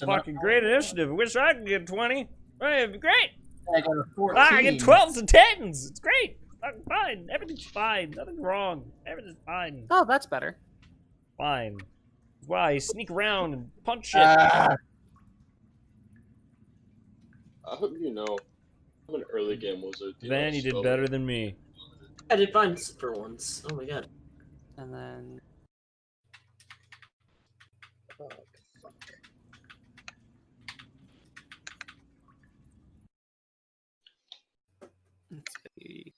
Speaker 1: fucking great initiative. Wish I could get 20. Right, it'd be great.
Speaker 5: I got a 14.
Speaker 1: I get 12s and 10s. It's great. I'm fine. Everything's fine. Nothing's wrong. Everything's fine.
Speaker 4: Oh, that's better.
Speaker 1: Fine. Why? You sneak around and punch shit.
Speaker 6: I hope you know, I'm an early game wizard.
Speaker 1: Then you did better than me.
Speaker 2: I did fine for once. Oh my god.
Speaker 4: And then
Speaker 3: Fuck.
Speaker 4: let's see.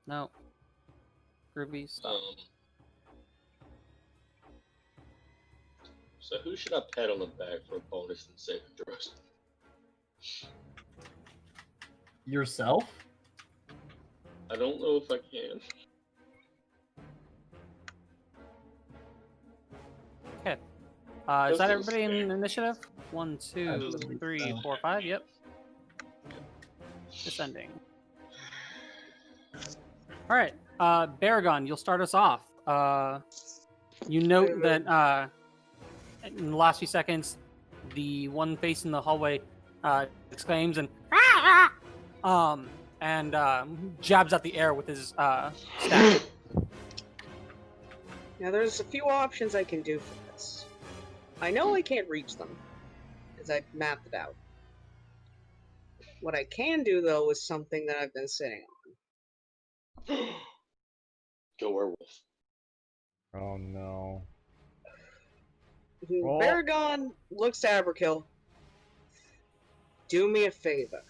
Speaker 4: No. Rubies.
Speaker 6: So who should I pat on the back for a bonus in saving throws?
Speaker 5: Yourself?
Speaker 6: I don't know if I can.
Speaker 4: Okay. Is that everybody in initiative? 1, 2, 3, 4, 5. Yep. Descending. All right. Baragon, you'll start us off. You note that in the last few seconds, the one facing the hallway exclaims and jabs at the air with his staff.
Speaker 3: Now there's a few options I can do for this. I know I can't reach them, because I mapped it out. What I can do, though, is something that I've been sitting on.
Speaker 6: Go werewolf.
Speaker 1: Oh no.
Speaker 3: Oh. Baragon looks to Aberkill. Do me a favor.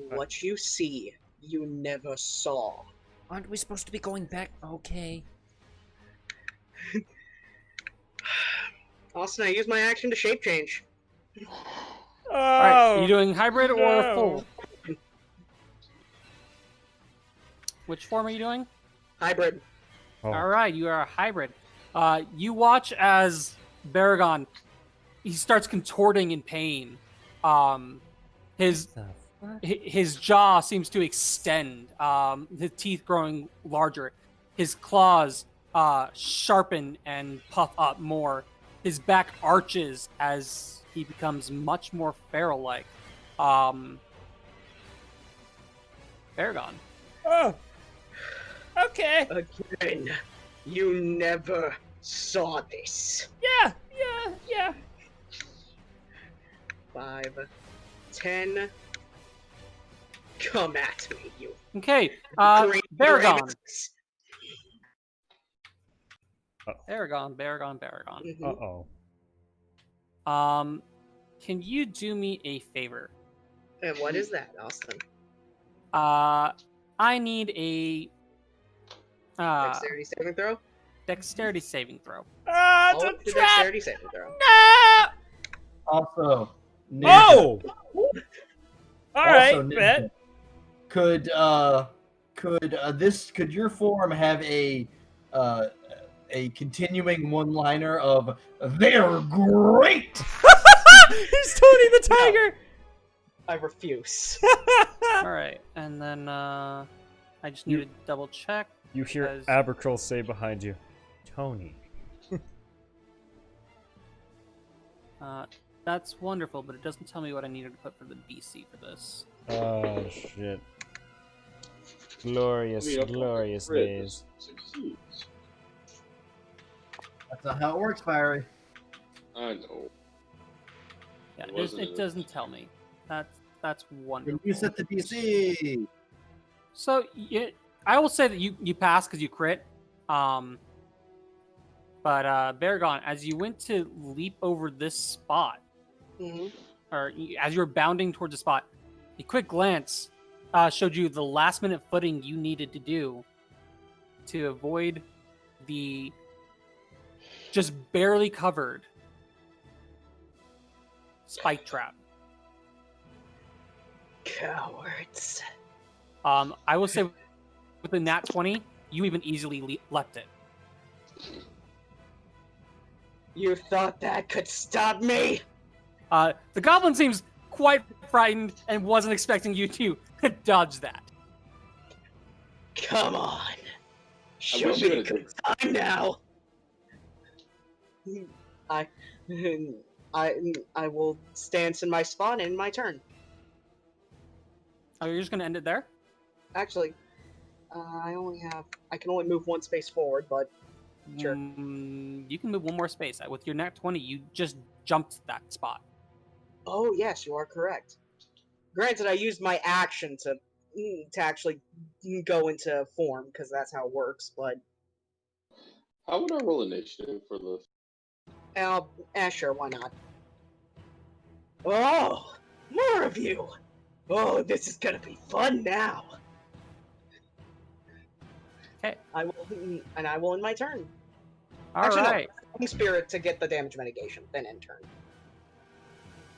Speaker 3: What you see, you never saw.
Speaker 1: Aren't we supposed to be going back? Okay.
Speaker 3: Austin, I use my action to shape change.
Speaker 1: Oh,
Speaker 4: Alright, you doing hybrid or
Speaker 1: no.
Speaker 4: full? Which form are you doing?
Speaker 3: Hybrid.
Speaker 1: Oh.
Speaker 4: Alright, you are a hybrid. You watch as Baragon, he starts contorting in pain. His jaw seems to extend, his teeth growing larger. His claws sharpen and puff up more. His back arches as he becomes much more feral-like. Baragon.
Speaker 1: Oh. Okay.
Speaker 3: Again, you never saw this.
Speaker 1: Yeah.
Speaker 3: 5, 10. Come at me, you.
Speaker 4: Okay,
Speaker 3: green
Speaker 4: Baragon.
Speaker 3: Graves.
Speaker 4: Baragon.
Speaker 3: Mhm.
Speaker 1: Uh-oh.
Speaker 4: Can you do me a favor?
Speaker 3: And what is that, Austin?
Speaker 4: I need a
Speaker 3: Dexterity saving throw?
Speaker 4: dexterity saving throw.
Speaker 1: Ah,
Speaker 3: Oh,
Speaker 1: it's
Speaker 3: it's
Speaker 1: a
Speaker 3: a
Speaker 1: trap.
Speaker 3: dexterity saving throw.
Speaker 1: No.
Speaker 5: Also, Ninja,
Speaker 1: Oh. All right,
Speaker 5: also, Ninja,
Speaker 1: bet.
Speaker 5: Could your form have a continuing one-liner of "They're great"?
Speaker 1: He's Tony the Tiger.
Speaker 3: I refuse.
Speaker 4: All right, and then I just need to double check.
Speaker 1: You hear
Speaker 4: As-
Speaker 1: Abercroll say behind you, Tony.
Speaker 4: That's wonderful, but it doesn't tell me what I needed to put for the DC for this.
Speaker 1: Oh shit. Glorious, glorious days.
Speaker 6: Succeeds.
Speaker 5: That's not how it works, Fiery.
Speaker 6: I know.
Speaker 4: Yeah,
Speaker 6: It wasn't
Speaker 4: it doesn't tell me. That's wonderful.
Speaker 5: Then you set the DC.
Speaker 4: So I will say that you passed because you crit. But Baragon, as you went to leap over this spot,
Speaker 3: Mhm.
Speaker 4: or as you were bounding towards the spot, a quick glance showed you the last minute footing you needed to do to avoid the just barely covered spike trap.
Speaker 3: Cowards.
Speaker 4: I will say with the nat 20, you even easily left it.
Speaker 3: You thought that could stop me?
Speaker 4: The goblin seems quite frightened and wasn't expecting you to dodge that.
Speaker 3: Come on. Show
Speaker 6: wish you
Speaker 3: me
Speaker 6: would've
Speaker 3: good time now. I will stance in my spot in my turn.
Speaker 4: Oh, you're just gonna end it there?
Speaker 3: Actually, I can only move one space forward, but sure.
Speaker 4: You can move one more space. With your nat 20, you just jumped that spot.
Speaker 3: Oh yes, you are correct. Granted, I used my action to actually go into form because that's how it works. But
Speaker 6: How would I roll initiative for this?
Speaker 3: sure, why not? Oh, more of you! Oh, this is gonna be fun now.
Speaker 4: Okay.
Speaker 3: I will end my turn.
Speaker 4: All
Speaker 3: Actually,
Speaker 4: right.
Speaker 3: no, Spirit to get the damage mitigation, then end turn.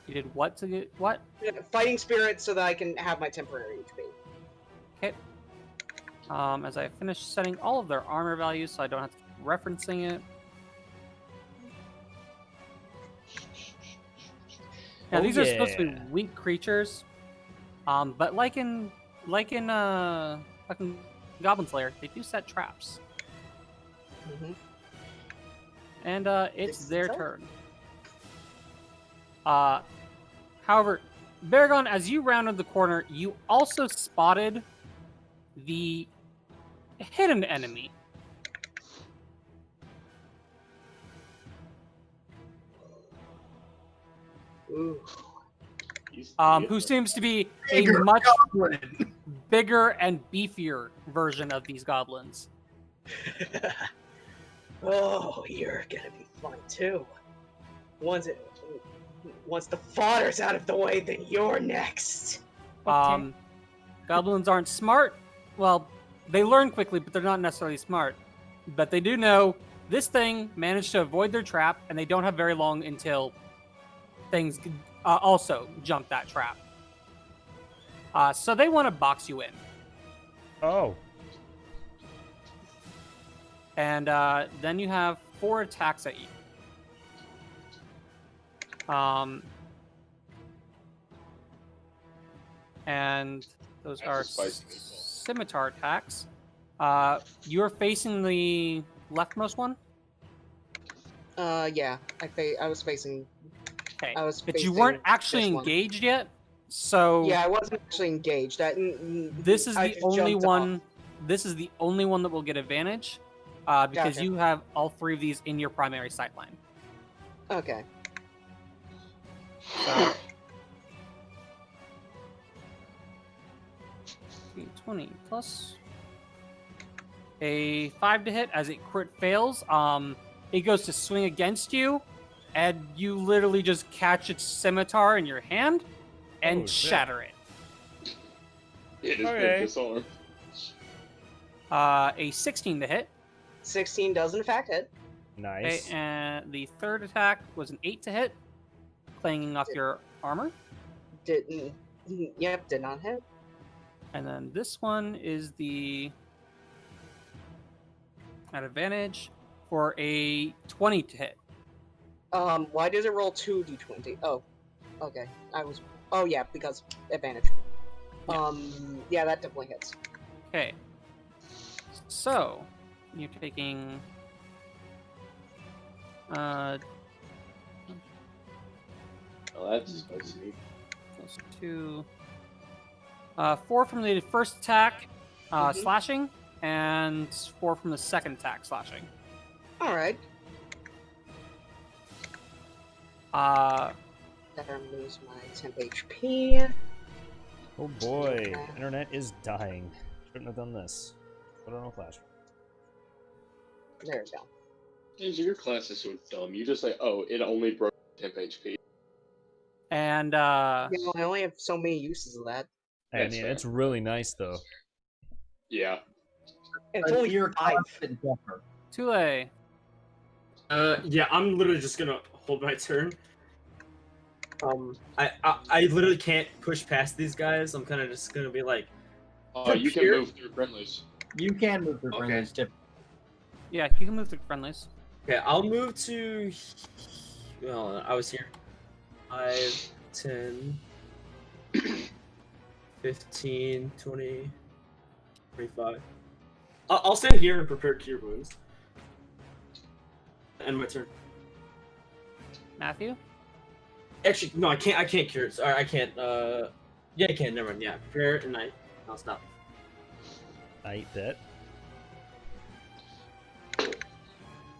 Speaker 4: You did what to get what?
Speaker 3: Fighting Spirit so that I can have my temporary HP.
Speaker 4: Okay. As I finish setting all of their armor values, so I don't have to keep referencing it. Now these are supposed to be weak creatures, but like in fucking Goblin Slayer, they do set traps.
Speaker 3: Mm-hmm.
Speaker 4: And it's their turn. However, Baragon, as you rounded the corner, you also spotted the hidden enemy.
Speaker 3: Ooh.
Speaker 4: Who seems to be a much bigger and beefier version of these goblins.
Speaker 3: Oh, you're gonna be fun too. Once the fodder's out of the way, then you're next.
Speaker 4: Goblins aren't smart. Well, they learn quickly, but they're not necessarily smart. But they do know this thing managed to avoid their trap, and they don't have very long until things also jump that trap. So they want to box you in.
Speaker 1: Oh.
Speaker 4: And then you have 4 attacks at you. And those are scimitar attacks. You're facing the leftmost one?
Speaker 3: Yeah. I was facing.
Speaker 4: Okay.
Speaker 3: But
Speaker 4: you weren't actually engaged yet, so
Speaker 3: yeah, I wasn't actually engaged.
Speaker 4: This is the only one. This is the only one that will get advantage, because you have all 3 of these in your primary sight line.
Speaker 3: Okay.
Speaker 4: So 20 plus a 5 to hit. As it crit fails, it goes to swing against you, and you literally just catch its scimitar in your hand and shatter it.
Speaker 6: It has been disarmed.
Speaker 4: A 16 to hit.
Speaker 3: 16 does in fact hit.
Speaker 1: Nice.
Speaker 4: Okay, and the third attack was an 8 to hit, clanging off your armor.
Speaker 3: Did not hit.
Speaker 4: And then this one is the at advantage for a 20 to hit.
Speaker 3: Why does it roll 2d20? Oh, okay. Oh yeah, because advantage.
Speaker 4: Yeah.
Speaker 3: Yeah, that definitely hits.
Speaker 4: Okay. So you're taking
Speaker 6: Oh, that's spicy.
Speaker 4: plus 2, 4 from the first attack, slashing, and 4 from the second attack, slashing.
Speaker 3: All right. Then I lose my temp HP.
Speaker 1: Oh boy, internet is dying. Shouldn't have done this. Put on a flash.
Speaker 3: There we go.
Speaker 6: Your class is so dumb. You just say, "Oh, it only broke temp HP."
Speaker 4: And
Speaker 3: I only have so many uses of that.
Speaker 1: I mean, it's really nice though.
Speaker 6: Yeah.
Speaker 3: It's only
Speaker 5: near
Speaker 3: 5.
Speaker 5: constant buffer.
Speaker 4: Tule.
Speaker 2: Yeah, I'm literally just gonna hold my turn. I literally can't push past these guys. I'm kind of just gonna be like,
Speaker 6: You can
Speaker 2: here?
Speaker 6: move through friendlies.
Speaker 5: You can move through
Speaker 2: Okay.
Speaker 5: friendlies, tip.
Speaker 4: Yeah, you can move through friendlies.
Speaker 2: okay, I'll move to. Well, I was here. 5, 10, 15, 20, 25. I'll stand here and prepare cure wounds. End my turn.
Speaker 4: Matthew?
Speaker 2: Actually, no, I can't. I can't cure it. Sorry, I can't. Yeah, I can. Never mind. Yeah, prepare it and I'll stop.
Speaker 1: I eat that.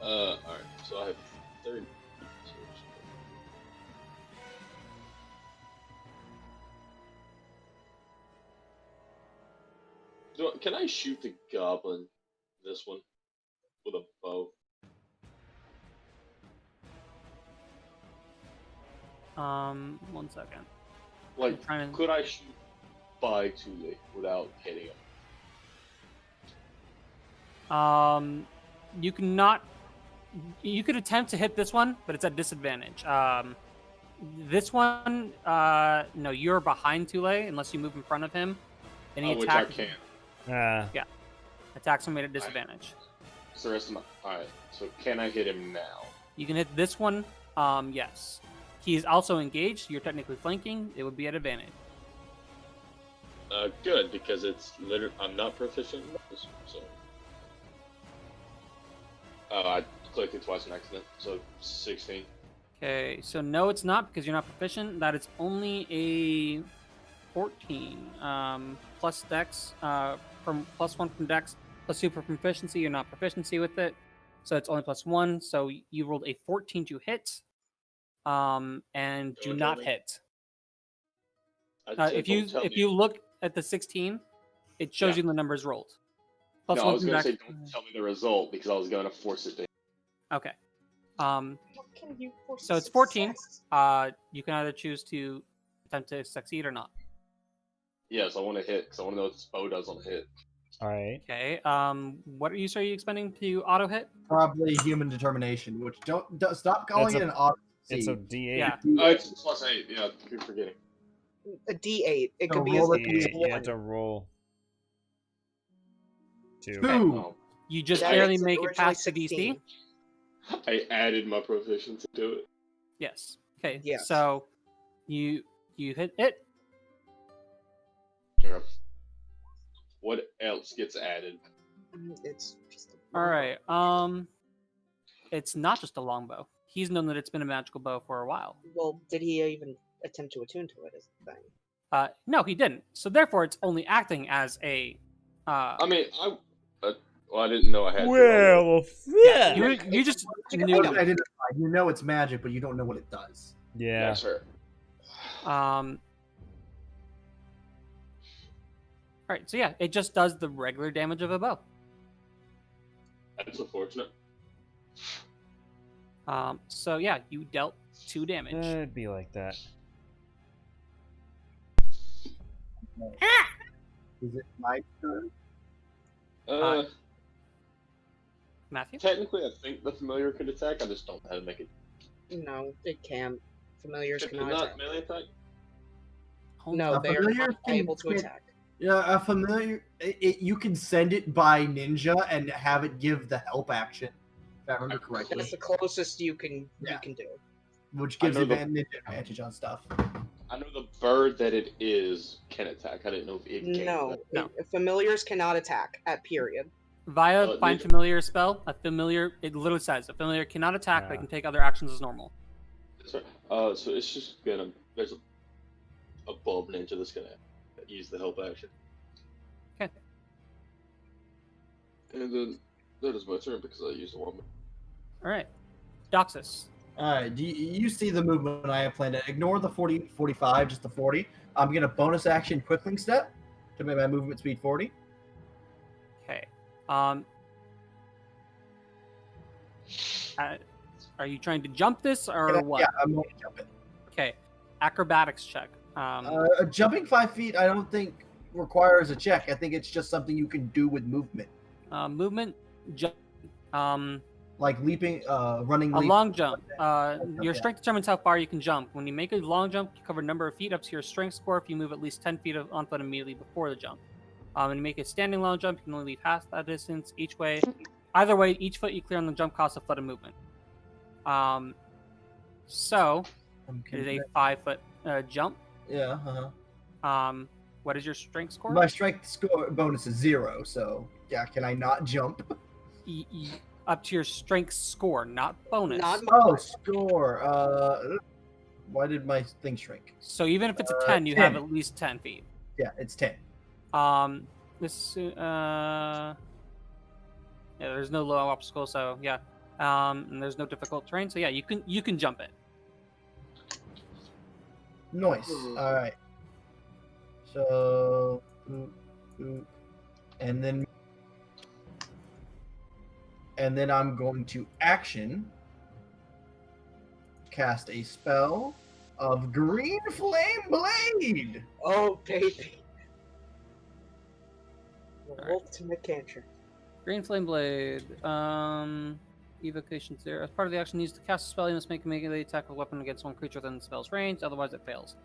Speaker 6: Alright, so I have 30. Can I shoot the goblin? This one with a bow.
Speaker 4: 1 second.
Speaker 6: Like,
Speaker 4: trying to-
Speaker 6: could I shoot by Tule without hitting him?
Speaker 4: You cannot. You could attempt to hit this one, but it's at disadvantage. This one, no, you're behind Tule unless you move in front of him. Any
Speaker 6: Which I
Speaker 4: attack
Speaker 6: can.
Speaker 4: attacks are made at disadvantage.
Speaker 6: So the rest of my. Alright, so can I hit him now?
Speaker 4: You can hit this one. Yes. He's also engaged. You're technically flanking. It would be at advantage.
Speaker 6: Good, because it's literally. I'm not proficient in this, so. I clicked it twice on accident, so 16.
Speaker 4: Okay, so no, it's not because you're not proficient. That is only a 14 plus Dex, from +1 from Dex, +2 for proficiency. You're not proficiency with it, so it's only +1. So you rolled a 14 to hit, and do not hit. If you look at the 16, it shows you the numbers rolled.
Speaker 6: No, I
Speaker 4: +1
Speaker 6: was
Speaker 4: from
Speaker 6: gonna
Speaker 4: Dex.
Speaker 6: say don't tell me the result because I was gonna force it to.
Speaker 4: Okay.
Speaker 3: What can you force
Speaker 4: So it's 14.
Speaker 3: success?
Speaker 4: You can either choose to attempt to succeed or not.
Speaker 6: Yes, I want to hit because I want to know what this bow does on a hit.
Speaker 1: All right.
Speaker 4: Okay. What use are you expending to auto hit?
Speaker 5: Probably human determination, which don't stop calling
Speaker 1: It's
Speaker 5: it an auto.
Speaker 1: It's a D8.
Speaker 4: Yeah.
Speaker 6: It's +8. Yeah, I keep forgetting.
Speaker 3: A D8. It
Speaker 5: So
Speaker 3: could be as
Speaker 5: roll
Speaker 3: little as
Speaker 1: D8. You have
Speaker 3: 1.
Speaker 1: to roll 2.
Speaker 5: Two.
Speaker 6: Oh,
Speaker 4: You just
Speaker 3: That
Speaker 4: barely
Speaker 3: is
Speaker 4: make it
Speaker 3: originally
Speaker 4: past the
Speaker 3: 16.
Speaker 4: DC.
Speaker 6: I added my proficiency to it.
Speaker 4: Yes. Okay.
Speaker 3: Yes.
Speaker 4: So you hit it.
Speaker 6: Yeah. What else gets added?
Speaker 3: It's just
Speaker 4: All right. It's not just a longbow. He's known that it's been a magical bow for a while.
Speaker 3: Well, did he even attempt to attune to it? Is the thing.
Speaker 4: No, he didn't. So therefore, it's only acting as a.
Speaker 6: I mean, I didn't know I had.
Speaker 1: Well,
Speaker 4: Yeah,
Speaker 1: yeah.
Speaker 4: you just
Speaker 3: It's
Speaker 4: knew.
Speaker 3: item.
Speaker 5: Identified. You know it's magic, but you don't know what it does.
Speaker 1: Yeah.
Speaker 6: Yes, sir.
Speaker 4: All right. So yeah, it just does the regular damage of a bow.
Speaker 6: That's unfortunate.
Speaker 4: So yeah, you dealt 2 damage.
Speaker 1: It'd be like that.
Speaker 5: Is it my turn?
Speaker 4: Matthew.
Speaker 6: Technically, I think the familiar could attack. I just don't know how to make it.
Speaker 3: No, it can't. Familiars
Speaker 6: Could
Speaker 3: cannot
Speaker 6: not
Speaker 3: attack.
Speaker 6: melee attack.
Speaker 3: No,
Speaker 5: A
Speaker 3: they are
Speaker 5: familiar
Speaker 3: not
Speaker 5: can-
Speaker 3: able to attack.
Speaker 5: Yeah, a familiar. You can send it by ninja and have it give the help action, if I remember correctly,
Speaker 3: That's the closest you can
Speaker 5: Yeah.
Speaker 3: do.
Speaker 5: which gives
Speaker 6: I know the-
Speaker 5: ninja advantage on stuff.
Speaker 6: I know the bird that it is can attack. I didn't know if it can.
Speaker 3: No,
Speaker 4: No.
Speaker 3: familiars cannot attack at period.
Speaker 4: Via find
Speaker 6: ninja.
Speaker 4: familiar spell, a familiar. It literally says a familiar cannot attack, but it
Speaker 1: Yeah.
Speaker 4: can take other actions as normal.
Speaker 6: So it's just gonna. There's a bulb ninja that's gonna use the help action.
Speaker 4: Okay.
Speaker 6: And then that is my turn because I used the one.
Speaker 4: All right, Doxus.
Speaker 5: All right, you see the movement I have planned. Ignore the 40, 45, just the 40. I'm gonna bonus action quickling step to make my movement speed 40.
Speaker 4: Okay. Are you trying to jump this or what?
Speaker 5: Yeah, I'm going to jump it.
Speaker 4: Okay. Acrobatics check.
Speaker 5: Jumping 5 feet, I don't think requires a check. I think it's just something you can do with movement.
Speaker 4: Movement, jump.
Speaker 5: Like leaping, running.
Speaker 4: A
Speaker 5: Leap.
Speaker 4: long jump.
Speaker 5: Okay.
Speaker 4: Your strength determines how far you can jump. When you make a long jump, you cover a number of feet up to your strength score if you move at least 10 feet on foot immediately before the jump. When you make a standing long jump, you can only leave half that distance each way. Either way, each foot you clear on the jump costs a foot of movement. So it is a 5-foot jump.
Speaker 5: Yeah.
Speaker 4: What is your strength score?
Speaker 5: My strength score bonus is 0, so yeah. Can I not jump?
Speaker 4: Up to your strength score, not bonus.
Speaker 5: Score. Why did my thing shrink?
Speaker 4: So even if it's a 10, you
Speaker 5: 10.
Speaker 4: have at least 10 feet.
Speaker 5: Yeah, it's 10.
Speaker 4: There's no low obstacle, so yeah. And there's no difficult terrain, so yeah, you can jump it.
Speaker 5: Nice. All right. So, and then I'm going to action cast a spell of Green Flame Blade.
Speaker 3: Oh, baby.
Speaker 4: Alright.
Speaker 3: Ultimate cantrip.
Speaker 4: Green Flame Blade. Evocation 0. As part of the action used to cast a spell, you must make a melee attack with a weapon against one creature within the spell's range, otherwise it fails.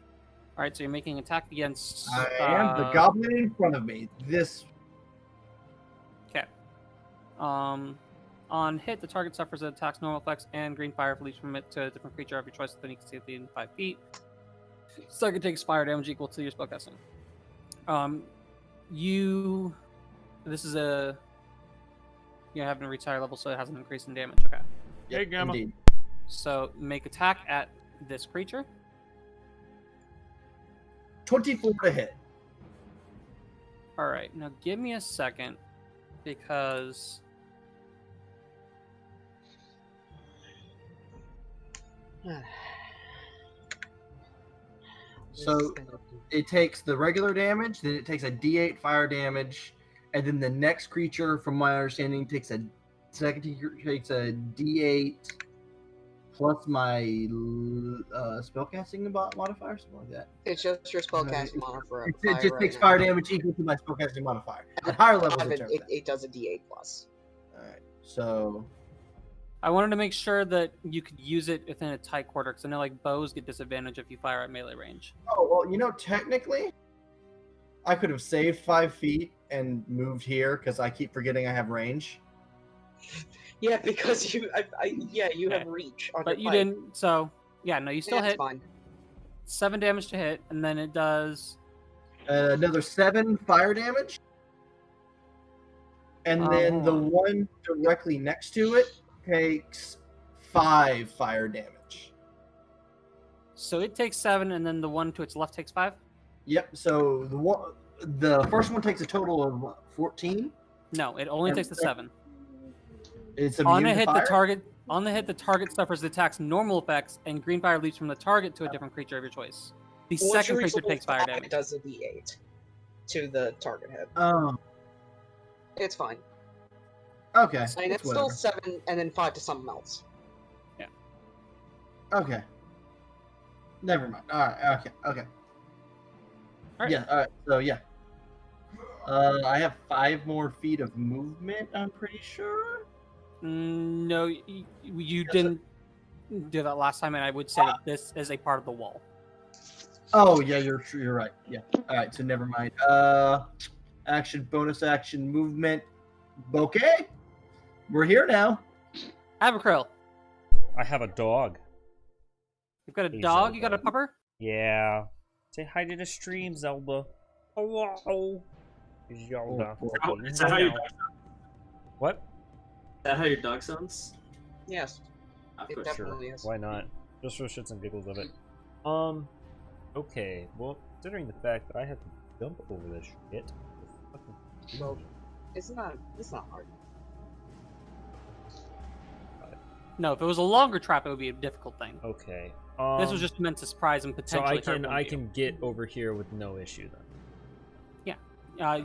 Speaker 4: Alright, so you're making an attack against...
Speaker 5: I am the goblin in front of me. This.
Speaker 4: Okay. On hit, the target suffers an attack's normal effects and green fire leaps from it to a different creature of your choice within you can see within 5 feet. Target takes fire damage equal to your spellcasting. This is a... You have a reach higher level, so it has an increase in damage. Okay.
Speaker 1: Hey, Gamma.
Speaker 5: Indeed.
Speaker 4: So make attack at this creature.
Speaker 5: 24 to hit.
Speaker 4: All right, now give me a second because
Speaker 5: So it takes the regular damage, then it takes a D8 fire damage, and then the next creature, from my understanding, takes a D8 plus my spellcasting modifier, something like that.
Speaker 3: It's just your spellcasting modifier.
Speaker 5: It just takes fire damage equal to my spellcasting modifier. At higher levels,
Speaker 3: it does a D8 plus.
Speaker 5: All right, so
Speaker 4: I wanted to make sure that you could use it within a tight quarter, because I know like bows get disadvantage if you fire at melee range.
Speaker 5: oh well, technically, I could have saved 5 feet and moved here because I keep forgetting I have range.
Speaker 3: Yeah, because you have reach. On
Speaker 4: But
Speaker 3: your
Speaker 4: you
Speaker 3: pipe.
Speaker 4: didn't, so yeah, no, you still
Speaker 3: That's
Speaker 4: hit.
Speaker 3: fine.
Speaker 4: 7 damage to hit, and then it does.
Speaker 5: Another 7 fire damage, and then the one directly next to it takes 5 fire damage.
Speaker 4: So it takes 7, and then the one to its left takes 5.
Speaker 5: Yep. So the first one takes a total of what, 14.
Speaker 4: No, it only takes the 7.
Speaker 5: It's
Speaker 4: On
Speaker 5: immune
Speaker 4: a
Speaker 5: to
Speaker 4: hit,
Speaker 5: fire?
Speaker 4: the target suffers the attack's normal effects, and green fire leaps from the target to a different creature of your choice. The
Speaker 3: Once
Speaker 4: second
Speaker 3: you reach
Speaker 4: creature
Speaker 3: level
Speaker 4: takes fire
Speaker 3: 5,
Speaker 4: damage.
Speaker 3: It does a D8 to the target head.
Speaker 5: Oh,
Speaker 3: It's fine.
Speaker 5: okay.
Speaker 3: I mean, it's still 7 and then 5 to something else.
Speaker 5: Okay. Never mind. All right. Okay.
Speaker 4: All right.
Speaker 5: Yeah. All right. So yeah. I have 5 more feet of movement. I'm pretty sure.
Speaker 4: No, you didn't do that last time, and I would say that this is a part of the wall.
Speaker 5: Oh yeah, you're right. Yeah. All right. So never mind. Action, bonus action, movement. Okay. We're here now.
Speaker 4: Abercrow,
Speaker 1: I have a dog.
Speaker 4: you've got a
Speaker 1: Hey,
Speaker 4: dog.
Speaker 1: Zelda.
Speaker 4: You got a pupper.
Speaker 1: Yeah. Say hi to the stream, Zelda. Hello. Zelda.
Speaker 5: Oh,
Speaker 2: Is that how your
Speaker 1: What?
Speaker 2: that how your dog sounds?
Speaker 3: Yes,
Speaker 2: Of
Speaker 3: it
Speaker 2: course.
Speaker 3: definitely is.
Speaker 1: Why not? Just for shits and giggles of it. Okay. Well, considering the fact that I have to jump over this shit.
Speaker 3: Well, it's not hard.
Speaker 4: No, if it was a longer trap, it would be a difficult thing.
Speaker 1: Okay.
Speaker 4: This was just meant to surprise and
Speaker 1: So
Speaker 4: potentially. hurt one
Speaker 1: I
Speaker 4: of you.
Speaker 1: can get over here with no issue then.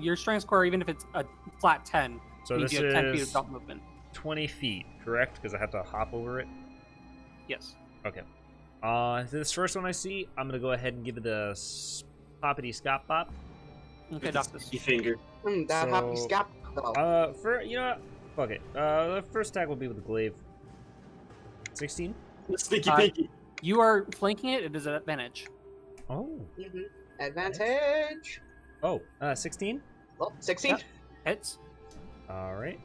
Speaker 4: Your strength score, even if it's a flat 10,
Speaker 1: So
Speaker 4: means
Speaker 1: this
Speaker 4: you have 10 feet of
Speaker 1: is
Speaker 4: jump movement.
Speaker 1: 20 feet, correct? Because I have to hop over it.
Speaker 4: Yes.
Speaker 1: Okay. This first one I see, I'm gonna go ahead and give it a poppity scop bop.
Speaker 4: Okay, Doctus.
Speaker 2: You finger.
Speaker 3: That happy
Speaker 1: So-
Speaker 3: scap. Oh.
Speaker 1: For you know what? Fuck it. The first attack will be with the glaive. 16.
Speaker 2: Sneaky pinky.
Speaker 4: You are flanking it. It is an advantage.
Speaker 1: Oh.
Speaker 3: Advantage.
Speaker 1: Oh. 16.
Speaker 3: Well, 16.
Speaker 4: Yep. Hits.
Speaker 1: All right.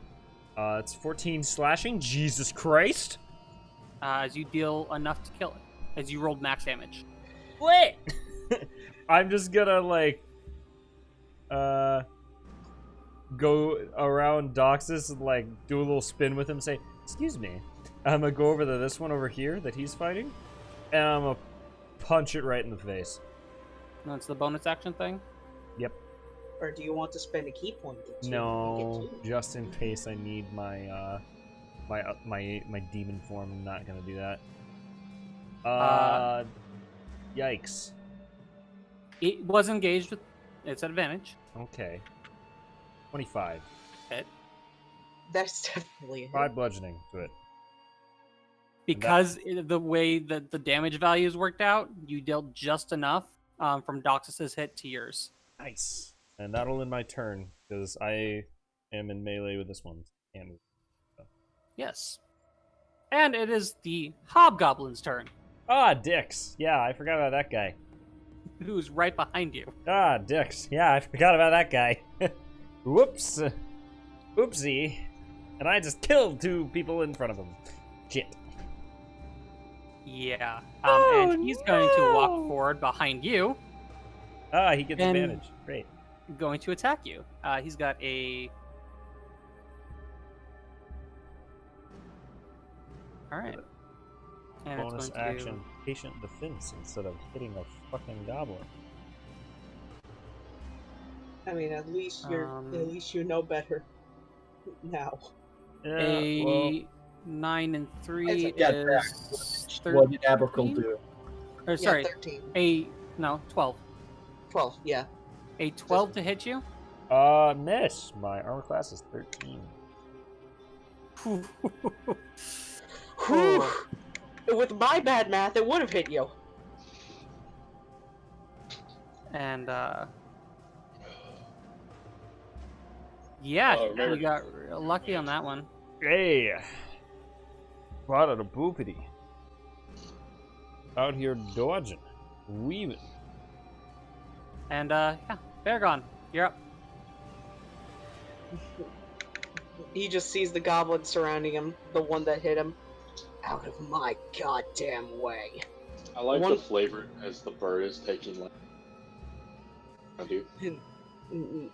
Speaker 1: It's 14 slashing. Jesus Christ.
Speaker 4: As you deal enough to kill it. As you rolled max damage.
Speaker 1: What? I'm just gonna like go around Doxus and like do a little spin with him, say, "Excuse me." I'm gonna go over to this one over here that he's fighting, and I'm gonna punch it right in the face.
Speaker 4: That's the bonus action thing.
Speaker 1: Yep.
Speaker 3: Or do you want to spend a key point?
Speaker 1: No, just in case I need my my demon form. I'm not gonna do that. Yikes.
Speaker 4: It was engaged with its advantage.
Speaker 1: Okay. 25.
Speaker 4: Hit.
Speaker 3: That's definitely a hit.
Speaker 1: 5 bludgeoning to it.
Speaker 4: Because the way that the damage values worked out, you dealt just enough from Doxus's hit to yours.
Speaker 1: Nice. And that'll end my turn, because I am in melee with this one. Can't move. So.
Speaker 4: Yes. And it is the Hobgoblin's turn,
Speaker 1: Ah, dicks. Yeah, I forgot about that guy.
Speaker 4: who's right behind you.
Speaker 1: Ah, dicks. Yeah, I forgot about that guy. Whoops. Oopsie. And I just killed 2 people in front of him. Shit.
Speaker 4: Yeah.
Speaker 1: Oh,
Speaker 4: and he's going to walk
Speaker 1: no.
Speaker 4: forward behind you,
Speaker 1: Ah, he gets
Speaker 4: And-
Speaker 1: advantage. Great.
Speaker 4: going to attack you. He's got a... Alright. And
Speaker 1: Bonus
Speaker 4: it's going
Speaker 1: action.
Speaker 4: to...
Speaker 1: Patient defense instead of hitting a fucking goblin.
Speaker 3: I mean, at least you know better now.
Speaker 1: Yeah,
Speaker 4: A
Speaker 1: well,
Speaker 4: 9 and 3
Speaker 5: Yeah,
Speaker 4: is
Speaker 5: What did Abercrombie
Speaker 4: 13?
Speaker 5: do?
Speaker 4: Or sorry,
Speaker 3: Yeah, 13.
Speaker 4: a... No, 12.
Speaker 3: 12, yeah.
Speaker 4: A 12 to hit you?
Speaker 1: miss. My armor class is 13.
Speaker 3: Whew. With my bad math, it would have hit you.
Speaker 4: And, yeah,
Speaker 6: remember-
Speaker 4: you got lucky on that one.
Speaker 1: Hey! Brought out a boopity. Out here dodging. Weaving.
Speaker 4: And, yeah, Baragon, you're up.
Speaker 3: He just sees the goblin surrounding him, the one that hit him. Out of my goddamn way.
Speaker 6: I like
Speaker 3: One-
Speaker 6: the flavor as the bird is taking like. I do.
Speaker 3: Mm-mm.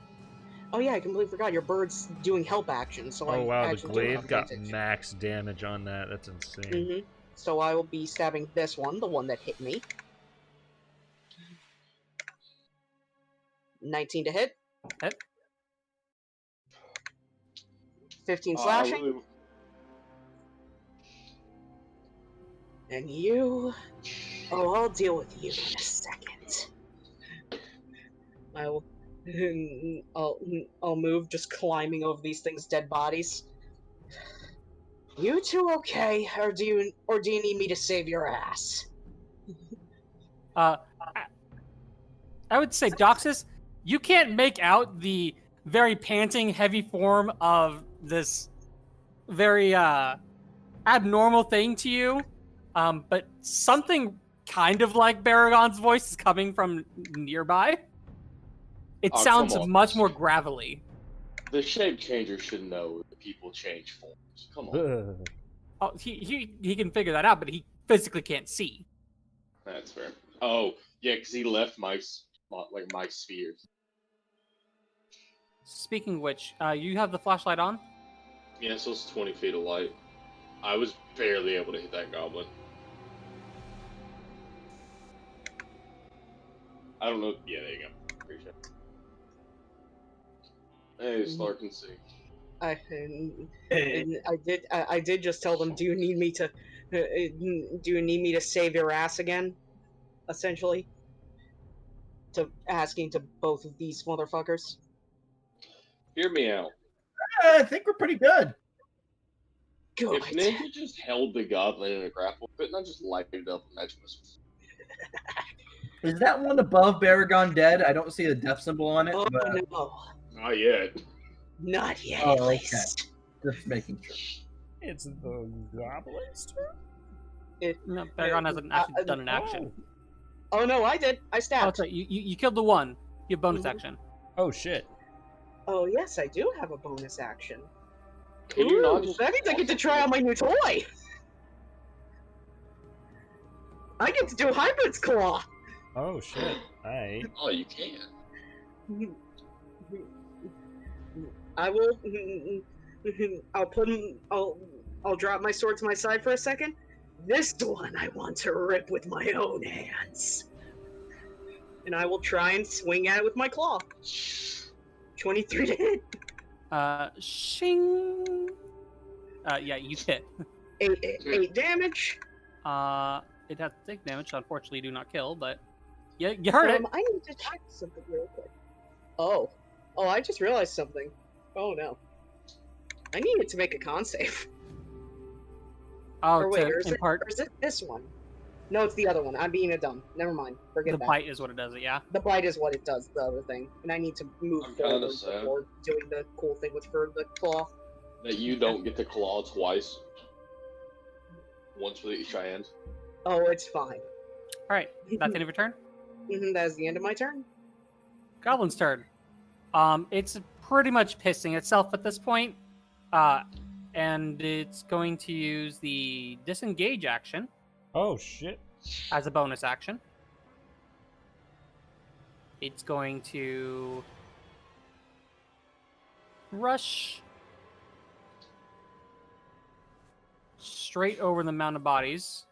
Speaker 3: Oh yeah, I completely forgot. Your bird's doing help action, so I
Speaker 1: Oh wow, the
Speaker 3: actually do have
Speaker 1: glaive got
Speaker 3: advantage.
Speaker 1: max damage on that. That's insane.
Speaker 3: Mm-hmm. So I will be stabbing this one, the one that hit me. 19 to hit.
Speaker 4: Hit.
Speaker 3: 15
Speaker 6: I
Speaker 3: slashing.
Speaker 6: really-
Speaker 3: And you... Oh, I'll deal with you in a second. I will... I'll move, just climbing over these things' dead bodies. You two okay, or do you need me to save your ass?
Speaker 4: I would say, Doxus, you can't make out the very panting, heavy form of this very abnormal thing to you, but something kind of like Baragon's voice is coming from nearby. It
Speaker 6: Oh,
Speaker 4: sounds
Speaker 6: come on.
Speaker 4: much more gravelly.
Speaker 6: The shape changer should know that people change forms. Come on.
Speaker 1: Ugh.
Speaker 4: Oh, he can figure that out, but he physically can't see.
Speaker 6: That's fair. Oh, yeah, because he left my spheres.
Speaker 4: Speaking of which, you have the flashlight on.
Speaker 6: Yeah, so it's 20 feet of light. I was barely able to hit that goblin. I don't know. Yeah, there you go. Appreciate it. Hey, Stark C.
Speaker 3: I did just tell them, do you need me to save your ass again? Essentially. Asking to both of these motherfuckers.
Speaker 6: Hear me out.
Speaker 5: I think we're pretty good.
Speaker 3: Good.
Speaker 6: If Ninja just held the goblin in a grapple, couldn't I just light it up and match missiles?
Speaker 5: Is that one above Baragon dead? I don't see a death symbol on it.
Speaker 3: Oh
Speaker 5: but...
Speaker 3: no.
Speaker 6: Not yet.
Speaker 3: Not yet,
Speaker 5: Oh,
Speaker 3: at
Speaker 5: okay.
Speaker 3: least.
Speaker 5: Just making sure.
Speaker 1: It's the goblin's turn?
Speaker 4: No, Paragon hasn't actually done an action.
Speaker 3: Oh no, I did. I
Speaker 4: Oh,
Speaker 3: stabbed.
Speaker 4: that's right. You killed the one. You have bonus
Speaker 3: Mhm.
Speaker 4: action.
Speaker 1: Oh, shit.
Speaker 3: Oh yes, I do have a bonus action.
Speaker 6: Can you not
Speaker 3: Ooh,
Speaker 6: just
Speaker 3: that means I get to try out my new toy. I get to do Hybrid's Claw.
Speaker 1: Oh, shit. Alright.
Speaker 6: Oh, you can.
Speaker 3: I will. I'll drop my sword to my side for a second. This one I want to rip with my own hands, and I will try and swing at it with my claw. 23 to hit.
Speaker 4: Shing. Yeah, you hit.
Speaker 3: 8 damage.
Speaker 4: It has to take damage, so unfortunately you do not kill, but yeah, you heard it.
Speaker 3: I need to check something real quick. Oh, I just realized something. Oh no, I needed to make a con save.
Speaker 4: Oh,
Speaker 3: Or wait,
Speaker 4: to
Speaker 3: or is
Speaker 4: impart
Speaker 3: it this one? No, it's the other one. I'm being a dumb. Never mind. Forget
Speaker 4: the
Speaker 3: that.
Speaker 4: bite is what it does. Yeah.
Speaker 3: The bite is what it does, the other thing. And I need to move
Speaker 6: I'm kinda
Speaker 3: forward
Speaker 6: sad.
Speaker 3: before doing the cool thing with for the claw.
Speaker 6: That you don't get to claw twice. Once for each hand.
Speaker 3: Oh, it's fine.
Speaker 4: All right. That's the end of your turn.
Speaker 3: That is the end of my turn.
Speaker 4: Goblin's turn. It's pretty much pissing itself at this point. And it's going to use the disengage action
Speaker 1: Oh, shit.
Speaker 4: as a bonus action. It's going to rush straight over the mound of bodies.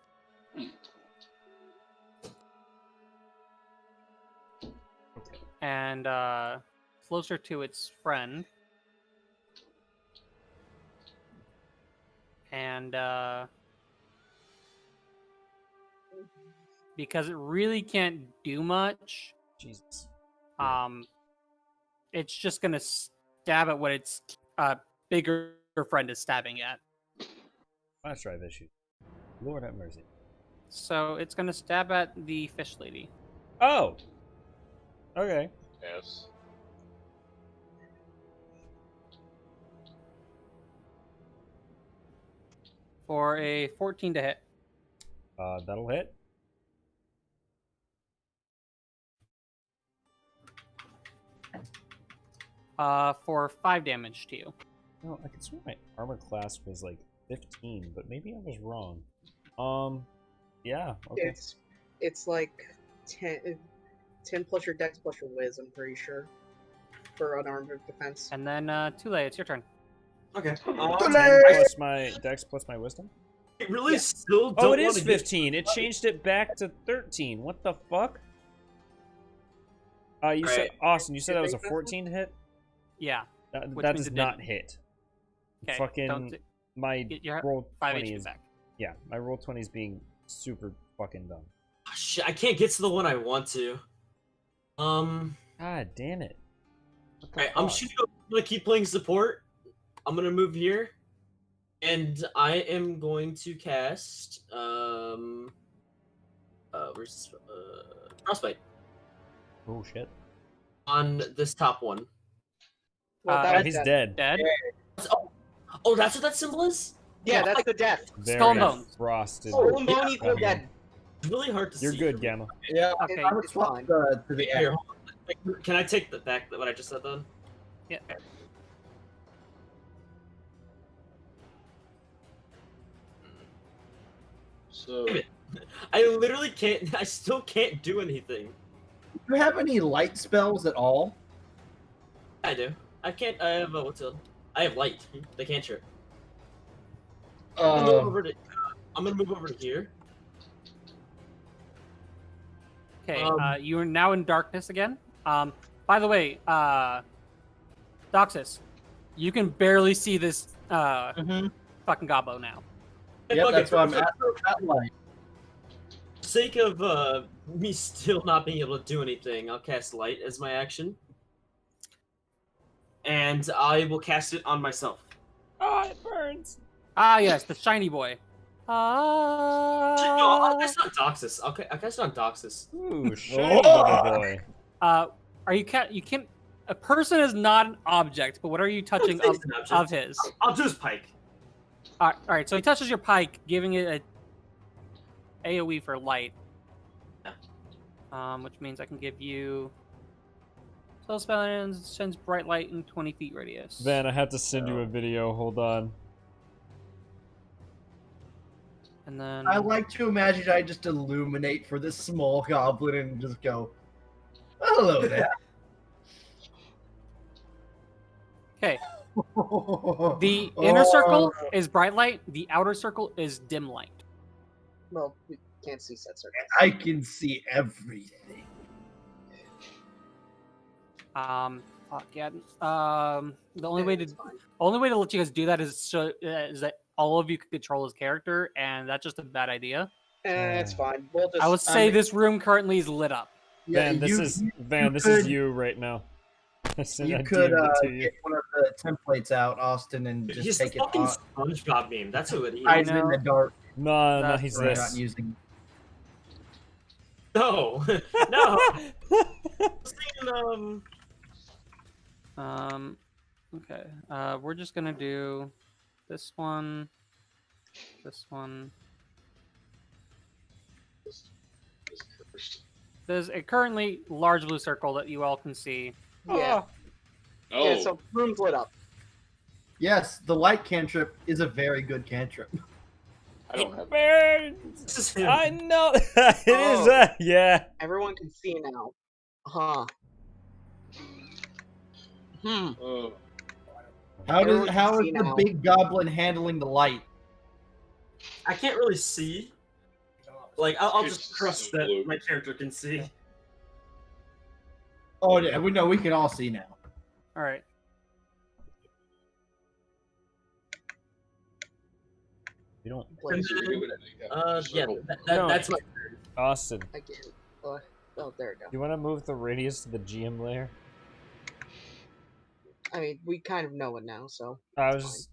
Speaker 4: And closer to its friend. And because it really can't do much,
Speaker 1: Jesus.
Speaker 4: it's just gonna stab at what its bigger friend is stabbing at.
Speaker 1: Flash drive issue. Lord have mercy.
Speaker 4: So it's gonna stab at the fish lady.
Speaker 1: Oh! Okay.
Speaker 6: Yes.
Speaker 4: For a 14 to hit.
Speaker 1: That'll hit.
Speaker 4: For 5 damage to you.
Speaker 1: No, I could swear my armor class was like 15, but maybe I was wrong. Yeah, okay.
Speaker 3: It's like 10 plus your dex plus your whiz, I'm pretty sure. For unarmed defense.
Speaker 4: And then Tule, it's your turn.
Speaker 2: Okay.
Speaker 1: 10 plus my dex plus my wisdom?
Speaker 2: I really
Speaker 3: Yeah.
Speaker 2: still don't
Speaker 1: Oh, it is
Speaker 2: wanna
Speaker 1: 15. It changed it back to 13. What the fuck? You said,
Speaker 2: Right.
Speaker 1: Austin, you said that was a
Speaker 3: Think that's
Speaker 1: 14 to hit?
Speaker 4: Yeah.
Speaker 1: That
Speaker 4: Which
Speaker 1: that
Speaker 4: means
Speaker 1: does
Speaker 4: it
Speaker 1: not hit.
Speaker 4: Okay.
Speaker 1: Fucking, my
Speaker 4: Get your
Speaker 1: roll
Speaker 4: 5
Speaker 1: 20
Speaker 4: HP
Speaker 1: is,
Speaker 4: back.
Speaker 1: yeah, my roll 20 is being super fucking dumb.
Speaker 2: Oh, shit, I can't get to the one I want to.
Speaker 1: God damn it. What the
Speaker 2: Alright, I'm
Speaker 1: fuck?
Speaker 2: gonna keep playing support. I'm gonna move here. And I am going to cast where's this Frostbite
Speaker 1: Oh shit.
Speaker 2: on this top one.
Speaker 3: Well,
Speaker 4: Oh,
Speaker 3: that
Speaker 1: Oh,
Speaker 3: was
Speaker 1: he's
Speaker 3: dead.
Speaker 1: dead.
Speaker 2: Oh, that's what that symbol is?
Speaker 3: Yeah, that's the death.
Speaker 4: Skull and
Speaker 1: Very
Speaker 4: bones.
Speaker 1: frosted.
Speaker 3: Skull and bone equal
Speaker 1: Gamma.
Speaker 3: dead.
Speaker 2: It's really hard to
Speaker 1: You're
Speaker 2: see.
Speaker 1: good,
Speaker 2: from here.
Speaker 1: Gamma.
Speaker 5: Yeah,
Speaker 4: Okay.
Speaker 5: I was
Speaker 3: It's fine.
Speaker 5: to the
Speaker 2: Here,
Speaker 5: end.
Speaker 2: hold on. Like, can I take the back what I just said then?
Speaker 4: Yeah.
Speaker 6: So,
Speaker 2: I literally can't. I still can't do anything.
Speaker 5: Do you have any light spells at all?
Speaker 2: I do. I can't. I have I have light. They can't trip. I'm gonna move over to here.
Speaker 4: Okay,
Speaker 2: Um,
Speaker 4: you are now in darkness again. By the way, Doxus, you can barely see this fucking gobbo now.
Speaker 5: Yep,
Speaker 2: Okay,
Speaker 5: that's why I'm
Speaker 2: for-
Speaker 5: at that light.
Speaker 2: For sake of me still not being able to do anything, I'll cast light as my action, and I will cast it on myself.
Speaker 1: Oh, it burns.
Speaker 4: Ah, yes, the shiny boy.
Speaker 2: No, that's not Doxus. Okay, I cast it on Doxus.
Speaker 1: Ooh, shiny little boy.
Speaker 4: Are you you can't? a person is not an object, but what are you touching
Speaker 2: It's an object.
Speaker 4: of his?
Speaker 2: I'll do his pike.
Speaker 4: All right, so he touches your pike, giving it a AoE for light. Which means I can give you spell spell sends bright light in 20 feet radius.
Speaker 1: Van, I have to send you a video. Hold on.
Speaker 4: And then
Speaker 5: I like to imagine I just illuminate for this small goblin and just go, hello there.
Speaker 4: okay, the inner circle is bright light. The outer circle is dim light.
Speaker 3: Well, we can't see set circles.
Speaker 5: I can see everything.
Speaker 4: Fuck yeah. The only way to let you guys do that is that all of you can control his character, and that's just a bad idea.
Speaker 3: It's fine. We'll just.
Speaker 4: I would say this room currently is lit up.
Speaker 5: Yeah,
Speaker 1: Van, this is you right now.
Speaker 5: You could get one of the templates out, Austin, and just
Speaker 2: He's
Speaker 5: take it
Speaker 2: fucking
Speaker 5: on.
Speaker 2: SpongeBob meme. That's who it is.
Speaker 5: Hide in the dark.
Speaker 1: No, he's
Speaker 5: We're
Speaker 1: this.
Speaker 5: not using.
Speaker 2: No, no. Saying,
Speaker 4: Okay. We're just gonna do this one, this one. There's a currently large blue circle that you all can see.
Speaker 3: Yeah.
Speaker 6: Oh,
Speaker 3: Yeah, so room's lit up.
Speaker 5: Yes, the light cantrip is a very good cantrip.
Speaker 6: I don't have.
Speaker 1: Burns.
Speaker 2: this is him.
Speaker 1: I know. It is.
Speaker 3: Oh.
Speaker 1: Yeah.
Speaker 3: Everyone can see now. Huh.
Speaker 6: Oh,
Speaker 5: How
Speaker 3: Everyone
Speaker 5: is
Speaker 3: can see
Speaker 5: the
Speaker 3: now.
Speaker 5: big goblin handling the light?
Speaker 2: I can't really see. Like, I'll
Speaker 6: It's
Speaker 2: just trust
Speaker 6: so
Speaker 2: that
Speaker 6: blue.
Speaker 2: my character can see.
Speaker 5: Oh yeah, we know we can all see now.
Speaker 4: All right.
Speaker 1: You don't.
Speaker 3: Like,
Speaker 2: Yeah,
Speaker 1: No.
Speaker 2: that's my turn.
Speaker 1: Austin,
Speaker 3: again. Oh, there we go.
Speaker 1: you want to move the radius to the GM layer?
Speaker 3: I mean, we kind of know it now, so.
Speaker 1: I
Speaker 3: it's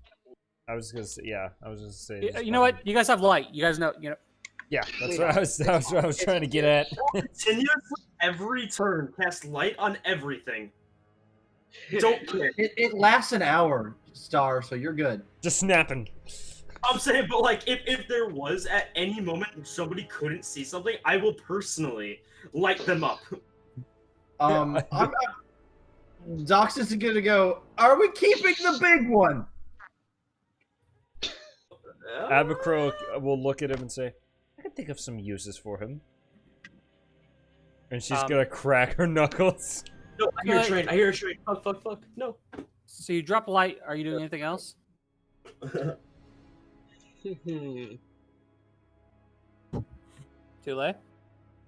Speaker 1: was gonna say, yeah. I was just saying.
Speaker 4: You know what? You guys have light. You guys know. You know.
Speaker 1: Yeah, that's
Speaker 3: We
Speaker 1: what I
Speaker 3: know.
Speaker 1: was. That's what I was trying to get at.
Speaker 2: Continuously, every turn, cast light on everything. Don't care.
Speaker 5: It lasts an hour, Star, so you're good.
Speaker 1: Just snapping.
Speaker 2: I'm saying, but like, if there was at any moment somebody couldn't see something, I will personally light them up.
Speaker 5: Dox is gonna go. Are we keeping the big one?
Speaker 1: Abacro will look at him and say, "I can think of some uses for him." And she's gonna crack her knuckles.
Speaker 2: No, I hear a train. I hear a train. Fuck. No.
Speaker 4: So you drop light. Are you doing anything else? Too late.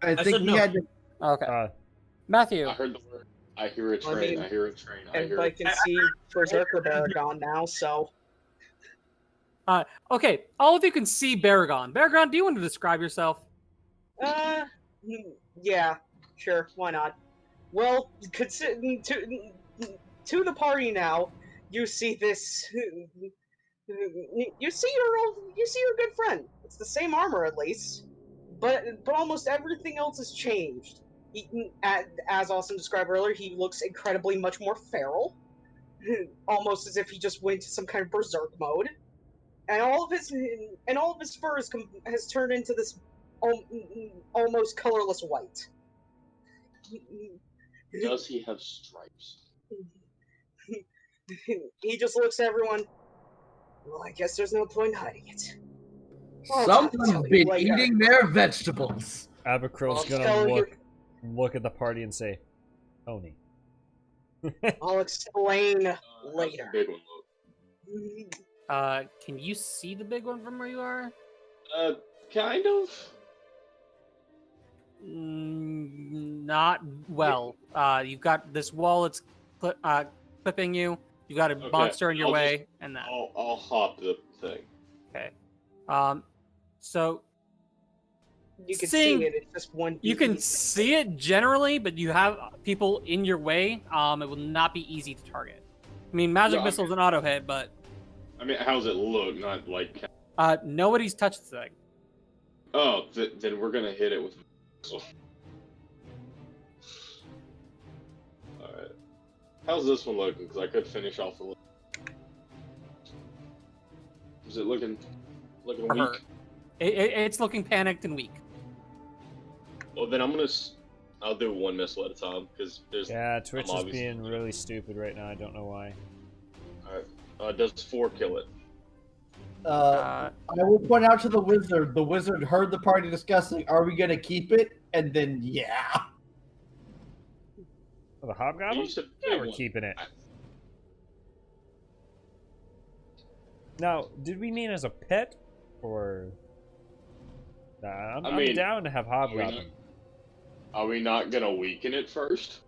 Speaker 5: I think
Speaker 2: said
Speaker 5: he
Speaker 2: no.
Speaker 5: had to.
Speaker 4: Okay. Matthew.
Speaker 6: I heard the word. I hear a train.
Speaker 3: mean,
Speaker 6: I hear a train. I
Speaker 3: And
Speaker 6: hear.
Speaker 3: I can see Berserker Baragon now, so.
Speaker 4: Okay. All of you can see Baragon. Baragon, do you want to describe yourself?
Speaker 3: Yeah, sure, why not? Well, to the party now, you see this. You see your good friend. It's the same armor, at least, but almost everything else has changed. As Austin described earlier, he looks incredibly much more feral, almost as if he just went into some kind of berserk mode. And all of his fur has turned into this almost colorless white.
Speaker 6: Does he have stripes?
Speaker 3: He just looks at everyone. Well, I guess there's no point in hiding it.
Speaker 5: Someone's been eating their vegetables.
Speaker 1: Abacro's
Speaker 3: I'll
Speaker 1: gonna
Speaker 3: tell
Speaker 1: look at the party and say, "Tony."
Speaker 3: I'll explain
Speaker 6: How's the
Speaker 3: later.
Speaker 6: big one look?
Speaker 4: Can you see the big one from where you are?
Speaker 6: Kind of.
Speaker 4: Not well. You've got this wall that's clipping you. You've got a
Speaker 6: Okay,
Speaker 4: monster in your
Speaker 6: I'll
Speaker 4: way, and that.
Speaker 6: I'll hop the thing.
Speaker 4: Okay. So
Speaker 3: You can
Speaker 4: Seeing-
Speaker 3: see it. It's just one.
Speaker 4: you can see it generally, but you have people in your way. It will not be easy to target. I mean, magic
Speaker 6: No,
Speaker 4: missile's an auto hit, but
Speaker 6: I mean, how's it look? Not like.
Speaker 4: nobody's touched the thing.
Speaker 6: Oh, then we're gonna hit it with. Alright. How's this one looking? Because I could finish off a little. Is it looking
Speaker 4: For her.
Speaker 6: weak?
Speaker 4: It's looking panicked and weak.
Speaker 6: Well, then I'll do one missile at a time because there's.
Speaker 1: Yeah, Twitch is
Speaker 6: obviously
Speaker 1: being really stupid right now. I don't know why.
Speaker 6: Alright. Does 4 kill it?
Speaker 5: I will point out to the wizard. The wizard heard the party discussing, "Are we gonna keep it?" And then, yeah.
Speaker 1: Oh, the hobgoblin?
Speaker 6: You said
Speaker 1: Yeah, we're
Speaker 6: one.
Speaker 1: keeping it. Now, did we mean as a pet, or? Nah, I'm down to have hobgoblin.
Speaker 6: Are we not gonna weaken it first?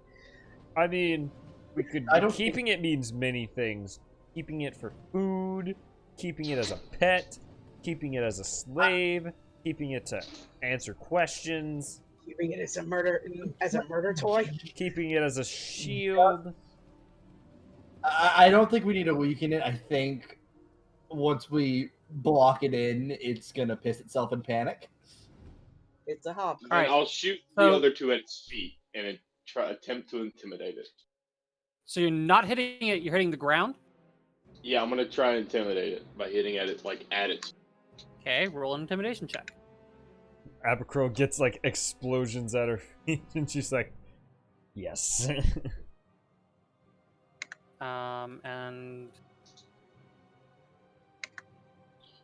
Speaker 1: I mean, we could. Keeping it means many things. Keeping it for food, keeping it as a pet, keeping it as a slave, keeping it to answer questions.
Speaker 3: Keeping it as a murder toy.
Speaker 1: Keeping it as a shield.
Speaker 5: I don't think we need to weaken it. I think once we block it in, it's gonna piss itself in panic.
Speaker 3: It's a hob.
Speaker 6: Alright, I'll shoot the other two at its feet and attempt to intimidate it.
Speaker 4: So you're not hitting it, you're hitting the ground?
Speaker 6: Yeah, I'm gonna try and intimidate it by hitting at it, at its.
Speaker 4: Okay, roll an intimidation check.
Speaker 1: Abercrow gets like explosions at her feet, and she's like, "Yes."
Speaker 4: And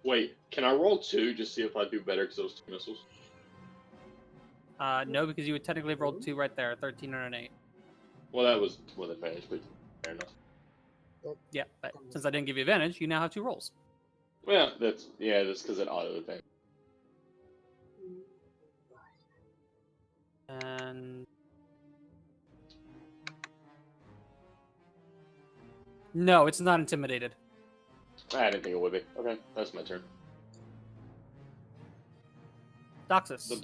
Speaker 6: Wait, can I roll 2 just see if I do better because those 2 missiles?
Speaker 4: no, because you would technically have rolled 2 right there, 13 and an 8.
Speaker 6: Well, that was with advantage, but fair enough.
Speaker 4: Yeah, but since I didn't give you advantage, you now have 2 rolls.
Speaker 6: Well, that's because it auto advantage.
Speaker 4: And no, it's not intimidated.
Speaker 6: I didn't think it would be. Okay, that's my turn.
Speaker 4: Doxus.
Speaker 6: The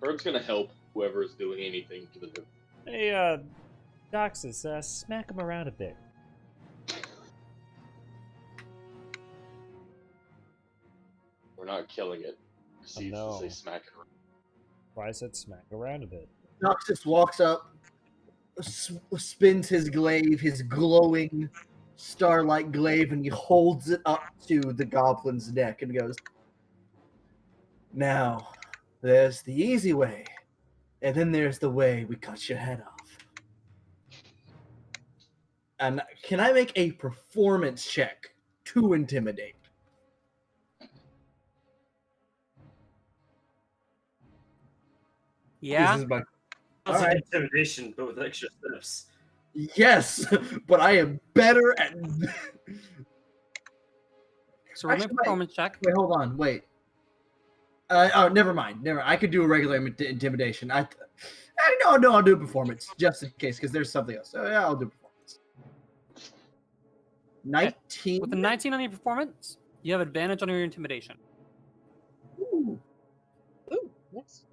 Speaker 6: bird's gonna help whoever is doing anything to the bird.
Speaker 1: Hey, Doxus, smack him around a bit.
Speaker 6: We're not killing it. See,
Speaker 1: no.
Speaker 6: Say smack it around.
Speaker 1: Why I said smack around a bit.
Speaker 5: Noxus walks up, spins his glaive, his glowing starlight glaive, and he holds it up to the goblin's neck and goes, "Now, there's the easy way, and then there's the way we cut your head off. And can I make a performance check to intimidate?"
Speaker 4: Yeah.
Speaker 5: This is my...
Speaker 2: Sounds like
Speaker 5: Alright.
Speaker 2: intimidation, but with extra steps.
Speaker 5: Yes, but I am better at...
Speaker 4: So roll me a
Speaker 5: Actually,
Speaker 4: performance check.
Speaker 5: Wait, hold on, wait. Never mind. I could do a regular intimidation. No, I'll do a performance just in case, because there's something else. So yeah, I'll do performance. 19.
Speaker 4: With a 19 on your performance, you have advantage on your intimidation.
Speaker 5: Ooh.
Speaker 3: Ooh, yes.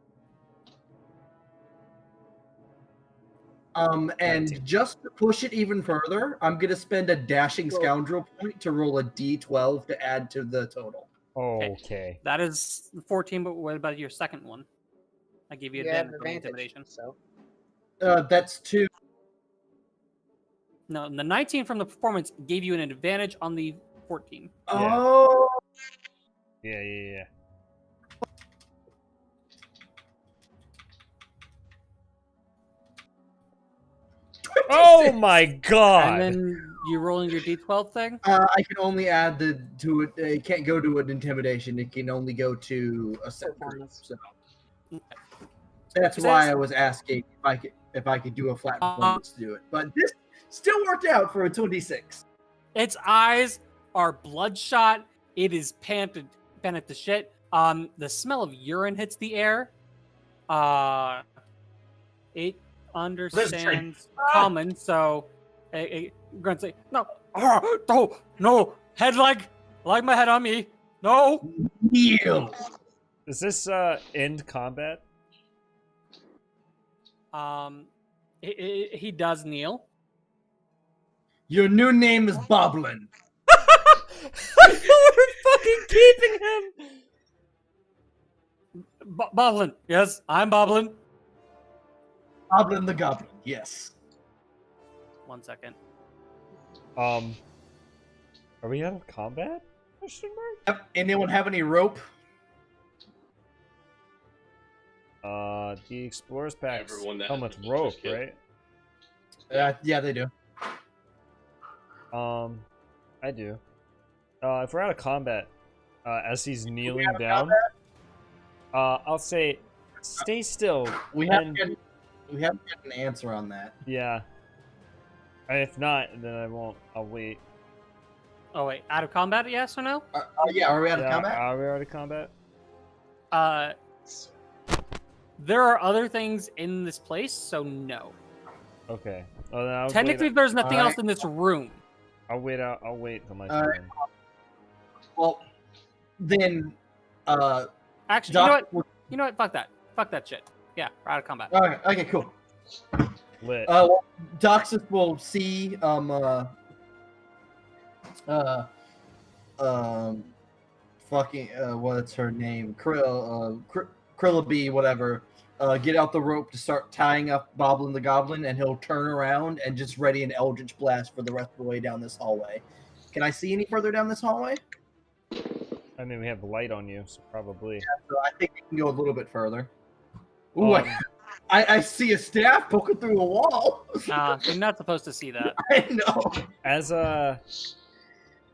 Speaker 5: And just to push it even further, I'm gonna spend a dashing scoundrel point to roll a D12 to add to the total.
Speaker 1: Okay.
Speaker 4: That is 14, but what about your second one? I gave you advantage on intimidation.
Speaker 3: So
Speaker 5: That's 2.
Speaker 4: No, the 19 from the performance gave you an advantage on the 14.
Speaker 5: Oh.
Speaker 1: Yeah. Oh my god!
Speaker 4: And then you rolling your D12 thing?
Speaker 5: I can only add to it. It can't go to an intimidation. It can only go to a set group. So that's why I was asking if I could do a flat performance to do it. But this still worked out for a 26.
Speaker 4: Its eyes are bloodshot. It is panicked to shit. The smell of urine hits the air. It understands common, so it grunts like, no, head like my head on me. No.
Speaker 5: Kneel.
Speaker 1: Is this end combat?
Speaker 4: He does kneel.
Speaker 5: Your new name is Boblin.
Speaker 1: We're fucking keeping him.
Speaker 4: Boblin. Yes, I'm Boblin.
Speaker 5: Boblin the Goblin. Yes.
Speaker 4: 1 second.
Speaker 1: Are we out of combat? Question mark?
Speaker 5: Yep. Anyone have any rope?
Speaker 1: The explorers packs
Speaker 6: Everyone that
Speaker 1: come
Speaker 6: has
Speaker 1: with
Speaker 6: a
Speaker 1: rope,
Speaker 6: kit.
Speaker 1: right?
Speaker 5: Yeah, they do.
Speaker 1: I do. If we're out of combat, as he's kneeling
Speaker 5: out of
Speaker 1: down, I'll say, stay still.
Speaker 5: We haven't got an answer on that.
Speaker 1: Yeah. If not, then I won't. I'll wait.
Speaker 4: Oh wait, out of combat? Yes or no?
Speaker 5: Yeah, are we out of
Speaker 1: Yeah,
Speaker 5: combat?
Speaker 1: are we out of combat?
Speaker 4: There are other things in this place, so no.
Speaker 1: Okay. Oh, then I'll
Speaker 4: Technically,
Speaker 1: wait,
Speaker 4: there's nothing
Speaker 5: Alright.
Speaker 4: else in this room.
Speaker 1: I'll wait out. I'll wait till my
Speaker 5: Alright.
Speaker 1: turn.
Speaker 5: Well, then,
Speaker 4: Actually,
Speaker 5: Doc,
Speaker 4: you know what? Fuck that. Fuck that shit. Yeah, we're out of combat.
Speaker 5: okay, cool.
Speaker 1: Lit.
Speaker 5: Well, Doxus will see, fucking, what's her name? Krillaby, whatever, get out the rope to start tying up Boblin the Goblin, and he'll turn around and just ready an Eldritch Blast for the rest of the way down this hallway. Can I see any further down this hallway?
Speaker 1: I mean, we have light on you, so probably.
Speaker 5: So I think we can go a little bit further. Ooh, I see a staff poking through a wall.
Speaker 4: You're not supposed to see that.
Speaker 5: I know.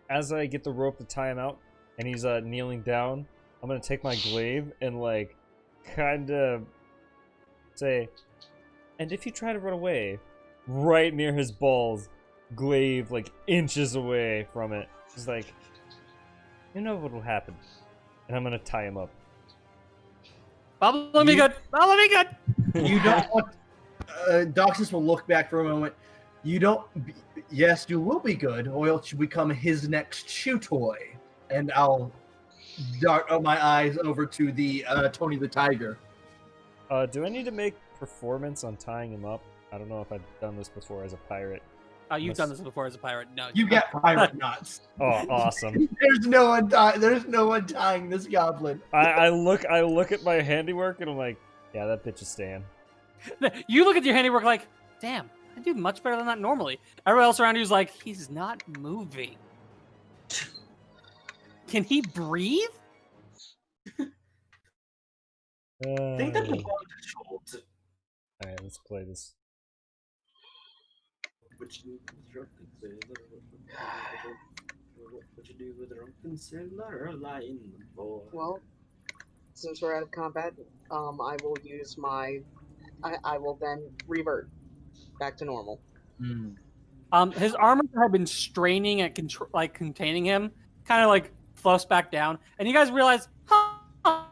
Speaker 1: As I get the rope to tie him out, and he's kneeling down, I'm gonna take my glaive and like, kind of say, and if you try to run away, right near his balls, glaive like inches away from it, just like, you know what will happen, and I'm gonna tie him up.
Speaker 4: Bob, let me good. Bob, let me good.
Speaker 5: You don't want. Doxus will look back for a moment. You don't. Yes, you will be good, or else you become his next chew toy. And I'll dart my eyes over to the Tony the Tiger.
Speaker 1: Do I need to make performance on tying him up? I don't know if I've done this before as a pirate.
Speaker 4: You've done this before as a pirate. No,
Speaker 5: You get pirate nuts.
Speaker 1: Oh, awesome!
Speaker 5: There's no one. There's no one tying this goblin.
Speaker 1: I look at my handiwork and I'm like, yeah, that bitch is staying.
Speaker 4: You look at your handiwork like, damn, I do much better than that normally. Everyone else around you is like, he's not moving. Can he breathe?
Speaker 2: I think that was controlled.
Speaker 1: Alright, let's play this.
Speaker 2: What you do with a drunken sailor lying in the floor?
Speaker 3: Well, since we're out of combat, I will use my. I will then revert back to normal.
Speaker 4: His armor had been straining at containing him, kind of like fluffs back down, and you guys realize, huh?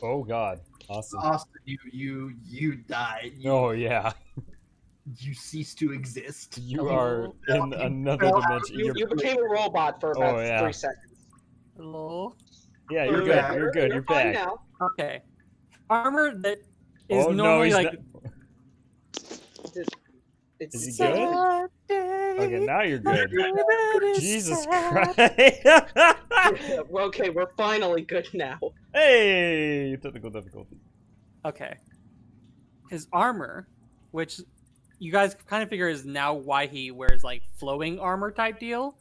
Speaker 1: Oh god, awesome.
Speaker 5: Austin, you died.
Speaker 1: Oh yeah.
Speaker 5: You cease to exist.
Speaker 1: You are in another dimension.
Speaker 3: You became a robot for about 3 seconds.
Speaker 4: Hello.
Speaker 1: Yeah, you're good. You're good. You're
Speaker 3: fine
Speaker 1: back.
Speaker 3: now.
Speaker 4: Okay. Armor that is
Speaker 1: Oh no,
Speaker 4: normally
Speaker 1: he's
Speaker 4: like.
Speaker 3: It's
Speaker 1: Is he good? Okay, now you're good. Jesus Christ.
Speaker 3: Okay, we're finally good now.
Speaker 1: Hey, technical difficulty.
Speaker 4: Okay. His armor, which you guys kind of figure is now why he wears like flowing armor type deal,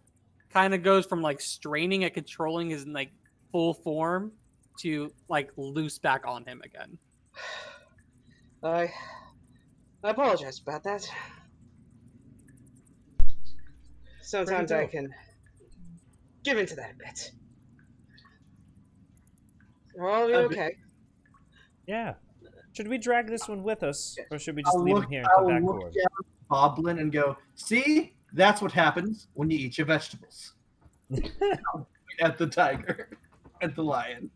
Speaker 4: kind of goes from like straining at controlling his like full form to like loose back on him again.
Speaker 3: I apologize about that. Sometimes I can give into that a bit. Are all of you okay?
Speaker 1: Yeah. Should we drag this one with us, or should we just
Speaker 5: I'll
Speaker 1: leave
Speaker 5: look,
Speaker 1: him here and come
Speaker 5: I'll
Speaker 1: back
Speaker 5: look
Speaker 1: for him?
Speaker 5: down at Boblin and go, see? That's what happens when you eat your vegetables. At the tiger. At the lion.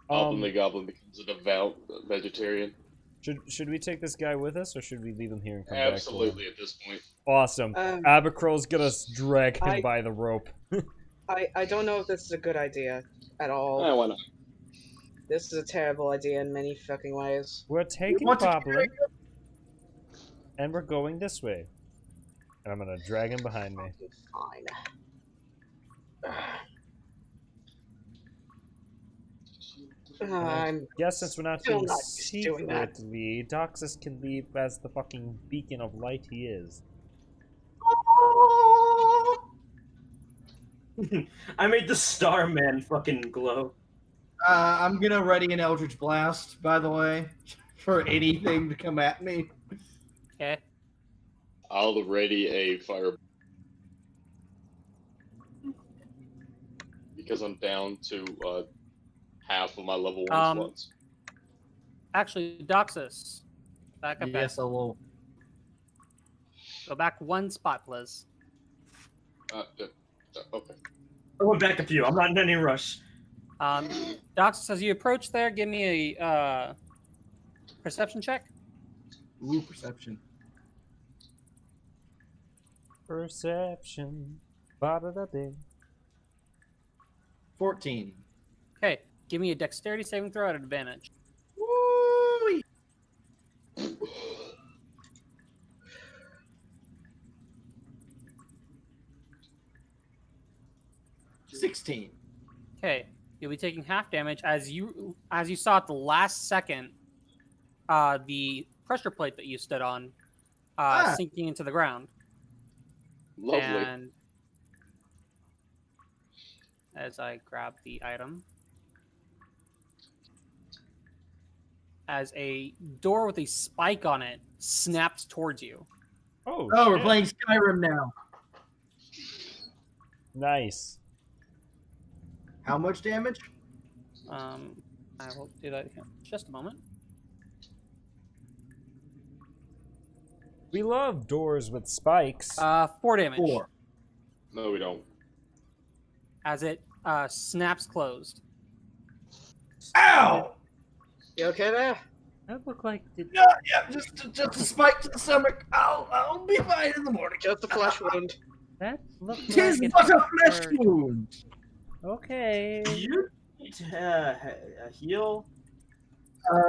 Speaker 6: Goblin the Goblin becomes a devout vegetarian.
Speaker 1: Should we take this guy with us, or should we leave him here and come
Speaker 6: Absolutely
Speaker 1: back
Speaker 6: at this point.
Speaker 1: for him? Awesome. Abercroll's gonna drag him by the rope.
Speaker 3: I don't know if this is a good idea at all.
Speaker 6: Why not?
Speaker 3: This is a terrible idea in many fucking ways.
Speaker 1: We're taking
Speaker 5: want to
Speaker 1: Boblin, and we're going this way. And I'm gonna drag him behind me.
Speaker 3: Fine. I'm
Speaker 1: Yes, since we're not
Speaker 3: still
Speaker 1: being
Speaker 3: not used to doing that.
Speaker 1: secretly, Doxus can leave as the fucking beacon of light he is.
Speaker 2: I made the Starman fucking glow.
Speaker 5: I'm gonna ready an Eldritch Blast, by the way, for anything to come at me.
Speaker 4: Okay.
Speaker 6: I'll ready a fire because I'm down to half of my level 1 slots.
Speaker 4: Actually, Doxus, back up.
Speaker 5: Yes, I will.
Speaker 4: Go back 1 spot, please.
Speaker 6: Okay.
Speaker 2: I went back a few. I'm not in any rush.
Speaker 4: Doxus, as you approach there, give me a perception check.
Speaker 5: Ooh, perception.
Speaker 1: Perception. Ba-da-da-ding.
Speaker 5: 14.
Speaker 4: Okay, give me a dexterity saving throw at advantage.
Speaker 5: Woo! 16.
Speaker 4: Okay, you'll be taking half damage as you saw at the last second. The pressure plate that you stood on, sinking into the ground.
Speaker 6: Lovely.
Speaker 4: And as I grab the item, as a door with a spike on it snaps towards you.
Speaker 1: Oh,
Speaker 5: we're
Speaker 1: shit.
Speaker 5: playing Skyrim now.
Speaker 1: Nice.
Speaker 5: How much damage?
Speaker 4: I will do that in just a moment.
Speaker 1: We love doors with spikes.
Speaker 4: 4 damage.
Speaker 5: 4.
Speaker 6: No, we don't.
Speaker 4: As it snaps closed.
Speaker 5: Ow!
Speaker 3: You okay there?
Speaker 1: That looked like
Speaker 5: Yeah, just a spike to the stomach. I'll be fine in the morning.
Speaker 3: Just a flesh wound.
Speaker 1: that looked
Speaker 5: Tis
Speaker 1: like
Speaker 5: but
Speaker 1: it
Speaker 5: a flesh
Speaker 1: hurt.
Speaker 5: wound.
Speaker 1: Okay.
Speaker 2: Do you need a heal?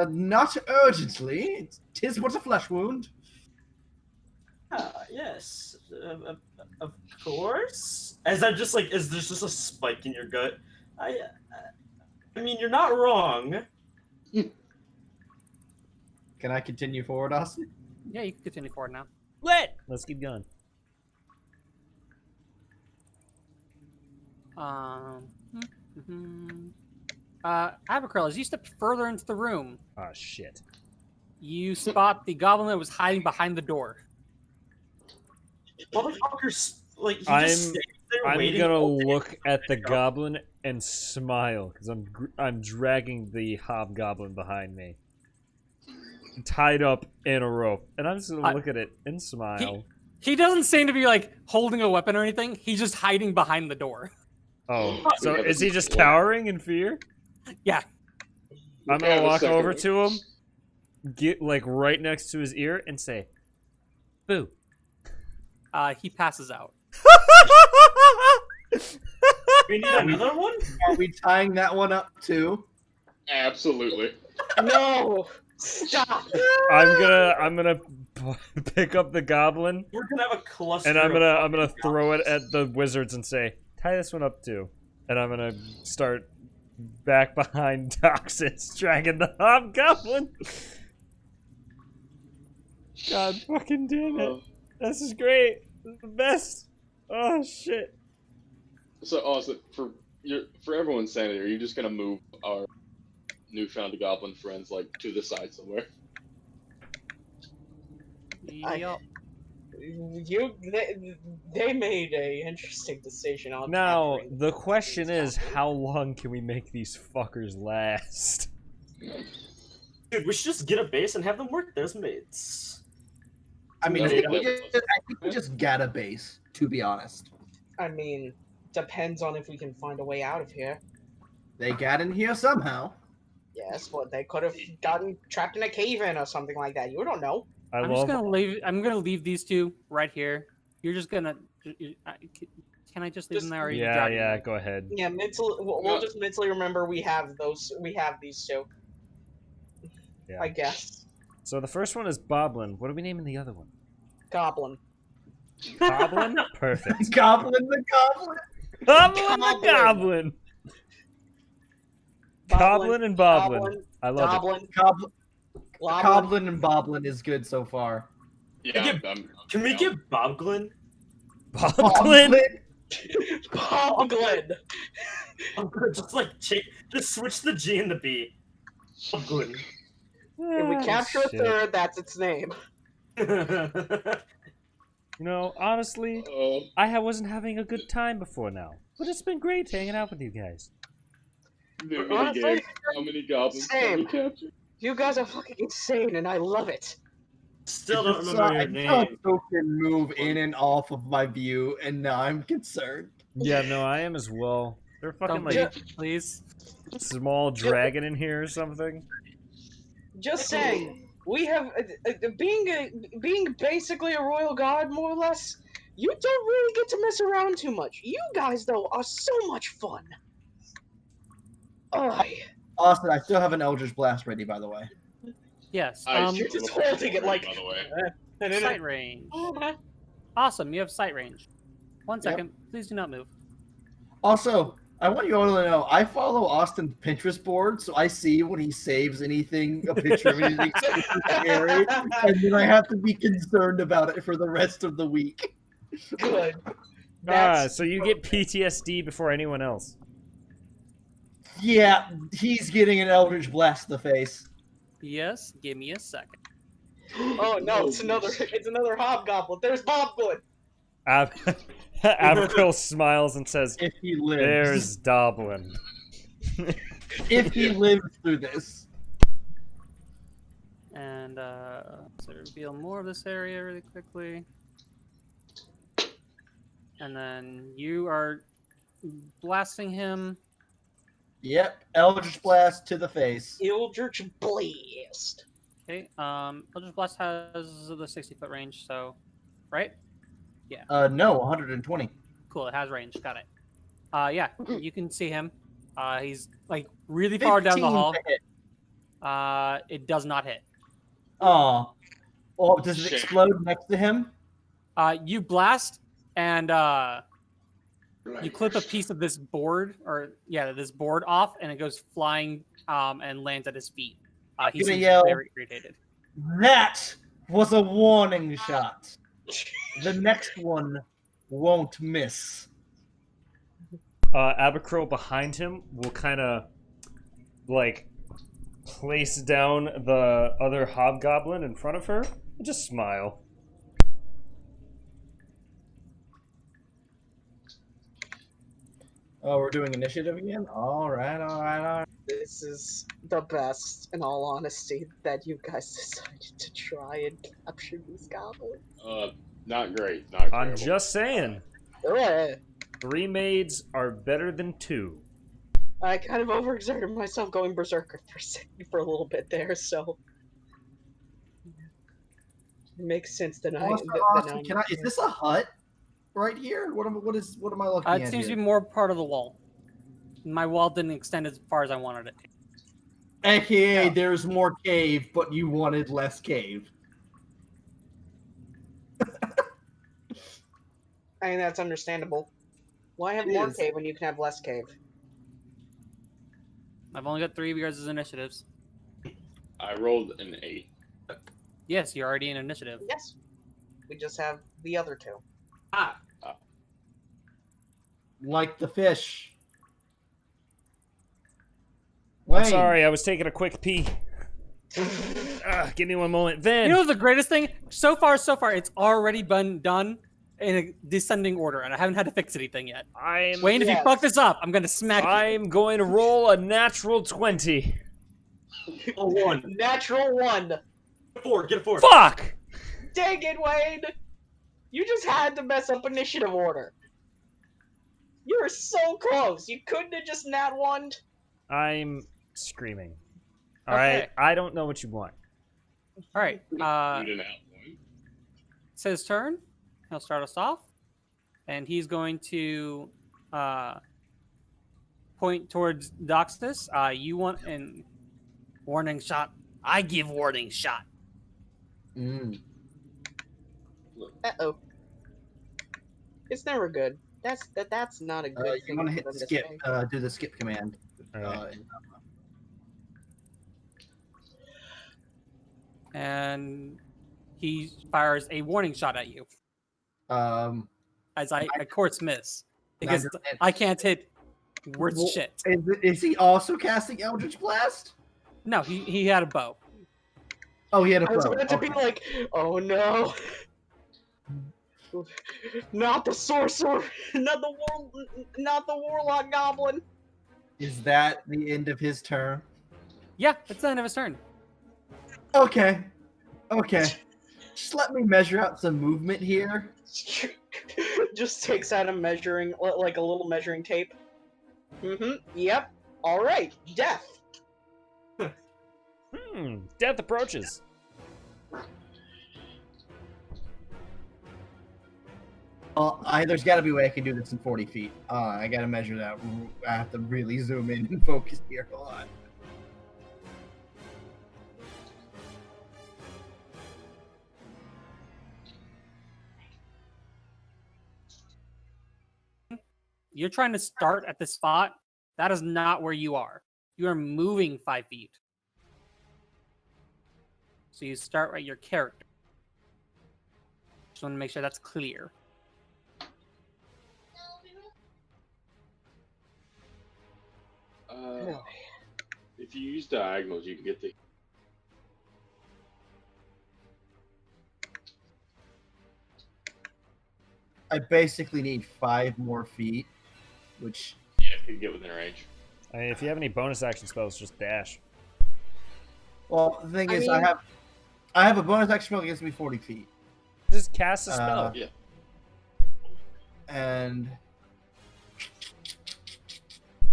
Speaker 5: Not urgently. Tis but a flesh wound.
Speaker 2: Yes, of course. As I'm just like, is there's just a spike in your gut? I mean, you're not wrong.
Speaker 5: Can I continue forward, Austin?
Speaker 4: Yeah, you can continue forward now.
Speaker 1: Let's keep going.
Speaker 4: Abercroll, as you step further into the room,
Speaker 1: Oh shit.
Speaker 4: you spot the goblin that was hiding behind the door.
Speaker 2: Motherfuckers, like, he
Speaker 1: I'm-
Speaker 2: just stands there
Speaker 1: I'm
Speaker 2: waiting
Speaker 1: gonna
Speaker 2: all day.
Speaker 1: look at the goblin and smile because I'm dragging the hobgoblin behind me, tied up in a rope, and I'm just gonna look at it and smile.
Speaker 4: He doesn't seem to be like holding a weapon or anything. He's just hiding behind the door.
Speaker 1: Oh, so
Speaker 6: We have
Speaker 1: is
Speaker 6: a-
Speaker 1: he just cowering in fear?
Speaker 4: Yeah.
Speaker 1: I'm
Speaker 6: We
Speaker 1: gonna
Speaker 6: have a
Speaker 1: walk
Speaker 6: second-
Speaker 1: over to him, get like right next to his ear, and say, "Boo."
Speaker 4: He passes out.
Speaker 2: We need another one?
Speaker 5: Are we tying that one up too?
Speaker 6: Absolutely.
Speaker 3: No! Stop!
Speaker 1: I'm gonna pick up the goblin,
Speaker 2: We're gonna have a cluster.
Speaker 1: and I'm
Speaker 2: of
Speaker 1: gonna
Speaker 2: fucking
Speaker 1: throw it
Speaker 2: goblins.
Speaker 1: at the wizards and say, "Tie this one up too," and I'm gonna start back behind Doxus, dragging the hobgoblin. God fucking damn it! This is great. This is the best. Oh shit.
Speaker 6: So, Austin, for everyone's sanity, are you just gonna move our newfound goblin friends like to the side somewhere?
Speaker 4: Yup.
Speaker 3: They made a interesting decision on
Speaker 1: Now
Speaker 3: capturing
Speaker 1: the question
Speaker 3: these
Speaker 1: is,
Speaker 3: goblins.
Speaker 1: how long can we make these fuckers last?
Speaker 2: Dude, we should just get a base and have them work there as mates.
Speaker 5: I mean,
Speaker 6: No,
Speaker 5: I think
Speaker 6: we
Speaker 5: we just got a base, to be honest.
Speaker 3: I mean, depends on if we can find a way out of here.
Speaker 5: They got in here somehow.
Speaker 3: Yes, but they could have gotten trapped in a cave in or something like that. You don't know.
Speaker 4: I'm just gonna leave. I'm gonna leave these two right here. You're just gonna. Can I just leave them there? Or are you
Speaker 1: Yeah,
Speaker 4: dragging
Speaker 1: yeah.
Speaker 4: them?
Speaker 1: Go ahead.
Speaker 3: Yeah, we'll just mentally remember we have those. We have these two.
Speaker 1: Yeah.
Speaker 3: I guess.
Speaker 1: So the first one is Boblin. What are we naming the other one?
Speaker 3: Goblin.
Speaker 1: Goblin? Perfect.
Speaker 5: Goblin the Goblin.
Speaker 1: Goblin the
Speaker 3: Goblin.
Speaker 1: Goblin. Goblin and Boblin. I love
Speaker 3: Goblin.
Speaker 5: Goblin,
Speaker 3: Goblin.
Speaker 5: Goblin and Boblin is good so far.
Speaker 6: Yeah,
Speaker 2: Can we get Boblin?
Speaker 1: it. Boblin?
Speaker 3: Boglin.
Speaker 2: I'm gonna just switch the G and the B. Good.
Speaker 3: If we capture a
Speaker 1: Shit.
Speaker 3: third, that's its name.
Speaker 1: You know, honestly, wasn't having a good time before now. But it's been great hanging out with you guys.
Speaker 6: New
Speaker 3: Honestly,
Speaker 6: minigame. How many goblins can we capture?
Speaker 3: You guys are fucking insane, and I love it.
Speaker 2: Still don't
Speaker 5: I
Speaker 2: remember your
Speaker 5: saw a
Speaker 2: name.
Speaker 5: token move in and off of my view, and now I'm concerned.
Speaker 1: Yeah, no, I am as well. They're fucking
Speaker 4: Don't
Speaker 1: like
Speaker 4: be, please.
Speaker 1: small dragon in here or something.
Speaker 3: Just saying, we have being basically a royal guard, more or less. You don't really get to mess around too much. You guys, though, are so much fun. Oh,
Speaker 5: Austin, I still have an Eldritch Blast ready, by the way.
Speaker 4: Yes.
Speaker 3: You're just holding it like.
Speaker 6: By the way.
Speaker 4: Sight range. Awesome, you have sight range. 1 second, please do not move.
Speaker 5: Also, I want you all to know, I follow Austin's Pinterest board, so I see when he saves anything, a picture of anything super scary, and then I have to be concerned about it for the rest of the week.
Speaker 3: Good.
Speaker 1: So you get PTSD before anyone else.
Speaker 5: Yeah, he's getting an Eldritch Blast to the face.
Speaker 4: Yes, give me a second.
Speaker 3: Oh no, it's another hobgoblin. There's Boblin.
Speaker 1: Abigail smiles and says,
Speaker 5: If he lives.
Speaker 1: "There's Doblin."
Speaker 5: If he lives through this.
Speaker 4: And so reveal more of this area really quickly. And then you are blasting him.
Speaker 5: Yep, Eldritch Blast to the face.
Speaker 3: Eldritch Blast.
Speaker 4: Okay, Eldritch Blast has the 60-foot range, so, right?
Speaker 5: No, 120.
Speaker 4: Cool, it has range, got it. Yeah, you can see him. He's, like, really far down the
Speaker 5: 15
Speaker 4: hall.
Speaker 5: to hit.
Speaker 4: It does not hit.
Speaker 5: Aw. Oh, does it explode next to him?
Speaker 4: You blast, and you clip a piece of this board, this board off, and it goes flying and lands at his feet. He
Speaker 5: gonna
Speaker 4: seems
Speaker 5: yell,
Speaker 4: very irritated.
Speaker 5: That was a warning shot. The next one won't miss.
Speaker 1: Abigail behind him will kind of like place down the other hobgoblin in front of her and just smile.
Speaker 5: Oh, we're doing initiative again? Alright.
Speaker 3: This is the best, in all honesty, that you guys decided to try and capture these goblins.
Speaker 6: Not great. Not
Speaker 1: I'm
Speaker 6: terrible.
Speaker 1: just saying.
Speaker 3: Yeah.
Speaker 1: 3 maids are better than 2.
Speaker 3: I kind of overexerted myself going berserker for a little bit there, so it makes sense that
Speaker 5: Is this a hut right here? What am I looking at?
Speaker 4: It seems
Speaker 5: here?
Speaker 4: to be more part of the wall. My wall didn't extend as far as I wanted it to.
Speaker 5: AKA, there's more cave, but you wanted less cave.
Speaker 3: I mean, that's understandable. Why have more cave when you can have less cave?
Speaker 4: I've only got 3 of yours as initiatives.
Speaker 6: I rolled an 8.
Speaker 4: Yes, you're already in initiative.
Speaker 3: Yes. We just have the other 2.
Speaker 5: Like the fish.
Speaker 1: I'm
Speaker 5: Wayne.
Speaker 1: sorry, I was taking a quick pee. Give me one moment. Then
Speaker 4: You know the greatest thing? So far, it's already been done in a descending order, and I haven't had to fix anything yet. Wayne, if you fuck this up, I'm gonna smack you.
Speaker 1: I'm going to roll a natural 20.
Speaker 2: A 1.
Speaker 3: Natural 1.
Speaker 2: Get a 4.
Speaker 1: Fuck!
Speaker 3: Dang it, Wayne! You just had to mess up initiative order. You were so close. You couldn't have just nat 1'd.
Speaker 1: I'm screaming.
Speaker 4: Okay.
Speaker 1: Alright, I don't know what you want.
Speaker 4: All right.
Speaker 6: You didn't have one.
Speaker 4: It's his turn. He'll start us off, and he's going to point towards Doxtus. You want an warning shot? I give warning shot.
Speaker 3: Uh-oh. It's never good. That's not a good thing.
Speaker 5: You want to
Speaker 3: for
Speaker 5: hit
Speaker 3: them to
Speaker 5: skip,
Speaker 3: say.
Speaker 5: do the skip command.
Speaker 1: Alright.
Speaker 4: And he fires a warning shot at you. As I of course miss. Because I can't hit worth
Speaker 5: Well,
Speaker 4: shit.
Speaker 5: Is he also casting Eldritch Blast?
Speaker 4: No, he had a bow.
Speaker 5: Oh, he had a
Speaker 3: I was
Speaker 5: bow.
Speaker 3: about to be like, oh no. Not the sorcerer, not the warlock goblin.
Speaker 5: Is that the end of his turn?
Speaker 4: Yeah, that's the end of his turn.
Speaker 5: Okay. Just let me measure out some movement here.
Speaker 3: Just takes out a measuring, like a little measuring tape. Yep. All right. Death.
Speaker 1: Death approaches.
Speaker 5: There's got to be a way I can do this in 40 feet. I got to measure that. I have to really zoom in and focus here. Hold on.
Speaker 4: You're trying to start at the spot. That is not where you are. You are moving 5 feet. So you start at your character. Just want to make sure that's clear.
Speaker 6: If you use diagonals, you can get the.
Speaker 5: I basically need 5 more feet, which.
Speaker 6: Yeah, you can get within range.
Speaker 1: I mean, if you have any bonus action spells, just dash.
Speaker 5: Well, the thing is, I have a bonus action spell that gets me 40 feet.
Speaker 1: Just cast a spell.
Speaker 6: Yeah.
Speaker 5: And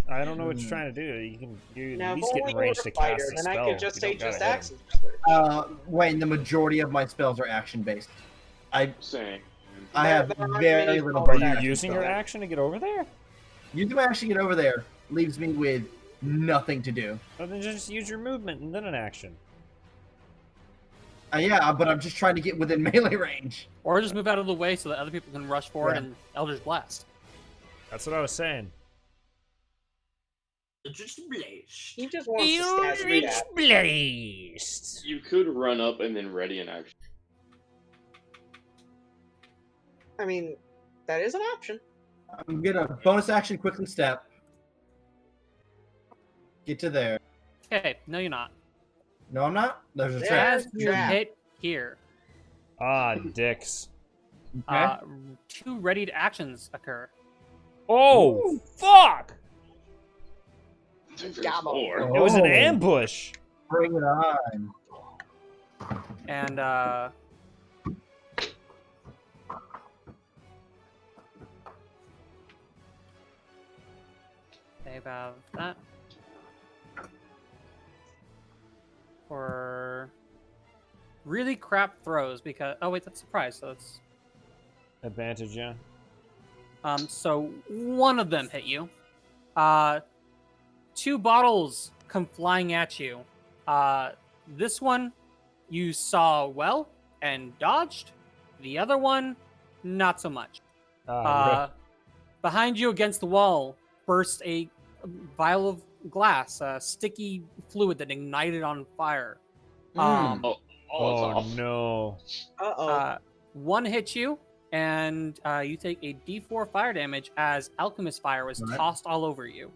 Speaker 1: I don't know what you're trying to do. You
Speaker 3: Now,
Speaker 1: at
Speaker 3: if
Speaker 1: least get
Speaker 3: only
Speaker 1: in
Speaker 3: you
Speaker 1: range
Speaker 3: were
Speaker 1: to
Speaker 3: a fighter,
Speaker 1: cast a
Speaker 3: then
Speaker 1: spell.
Speaker 3: I could just
Speaker 1: You
Speaker 3: say
Speaker 1: don't gotta
Speaker 3: just
Speaker 1: hit 'em.
Speaker 3: action.
Speaker 5: Wayne, the majority of my spells are action based.
Speaker 6: Same.
Speaker 5: I have
Speaker 3: There aren't
Speaker 5: very
Speaker 3: many
Speaker 5: little.
Speaker 1: Are
Speaker 3: bonus
Speaker 1: you
Speaker 5: bonus
Speaker 1: using your
Speaker 5: spells.
Speaker 1: action to get over there?
Speaker 5: Using my action to get over there leaves me with nothing to do.
Speaker 1: Or then just use your movement and then an action.
Speaker 5: Yeah, but I'm just trying to get within melee range.
Speaker 4: Or just move out of the way so that other people can rush forward
Speaker 5: Yeah.
Speaker 4: and Eldritch Blast.
Speaker 1: That's what I was saying.
Speaker 2: Just blaze.
Speaker 3: He just wants to stab me that.
Speaker 1: Blast.
Speaker 6: You could run up and then ready an action.
Speaker 3: I mean, that is an option.
Speaker 5: I'm gonna bonus action quickly step. Get to there.
Speaker 4: Okay, no, you're not.
Speaker 5: No, I'm not. There's a
Speaker 3: Yeah.
Speaker 5: trap.
Speaker 4: As you
Speaker 3: trap.
Speaker 4: hit here,
Speaker 1: Ah, dicks.
Speaker 5: Okay.
Speaker 4: 2 readied actions occur.
Speaker 1: Oh, fuck!
Speaker 6: There's
Speaker 3: Gobble.
Speaker 6: 4.
Speaker 1: It was an
Speaker 5: Oh.
Speaker 1: ambush.
Speaker 5: Bring it on.
Speaker 4: And they have that for really crap throws because wait, that's surprise, so it's
Speaker 1: Advantage, yeah.
Speaker 4: so one of them hit you. 2 bottles come flying at you. This one you saw well and dodged. The other one, not so much. Behind you against the wall burst a vial of glass, sticky fluid that ignited on fire.
Speaker 5: Mm.
Speaker 6: Oh,
Speaker 1: Oh,
Speaker 6: off.
Speaker 1: no.
Speaker 3: Uh-oh.
Speaker 4: One hit you, and you take a D4 fire damage as alchemist fire was
Speaker 5: Right.
Speaker 4: tossed all over you.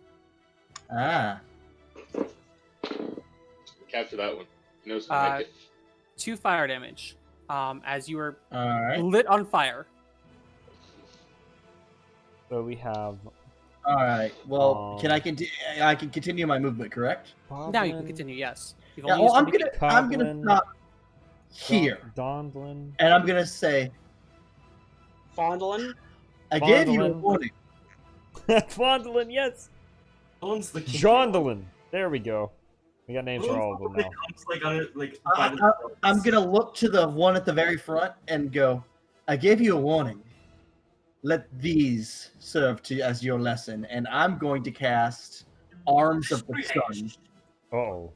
Speaker 5: Ah.
Speaker 6: Capture that one. He knows how to make it.
Speaker 4: 2 fire damage as you were
Speaker 5: All right.
Speaker 4: lit on fire.
Speaker 1: So we have
Speaker 5: All right. Well,
Speaker 1: Um,
Speaker 5: can I continue? I can continue my movement, correct?
Speaker 4: Now you can continue. Yes. You've
Speaker 5: Yeah.
Speaker 4: only
Speaker 5: Well, I'm
Speaker 4: used
Speaker 5: gonna
Speaker 1: Coblin,
Speaker 5: stop here,
Speaker 1: Dondlin.
Speaker 5: and I'm gonna say,
Speaker 3: Fondlin?
Speaker 5: I gave you a
Speaker 1: Fondlin.
Speaker 5: warning.
Speaker 1: Fondlin, yes.
Speaker 2: One's the king.
Speaker 1: Jondlin. There we go. We got names for all of them now.
Speaker 2: Comes, like, on it, like,
Speaker 5: I-
Speaker 2: by the
Speaker 5: I'm gonna look to the one at the very front and go, I gave you a warning. Let these serve to as your lesson, and I'm going to cast Arms of the Sun.
Speaker 1: Uh-oh.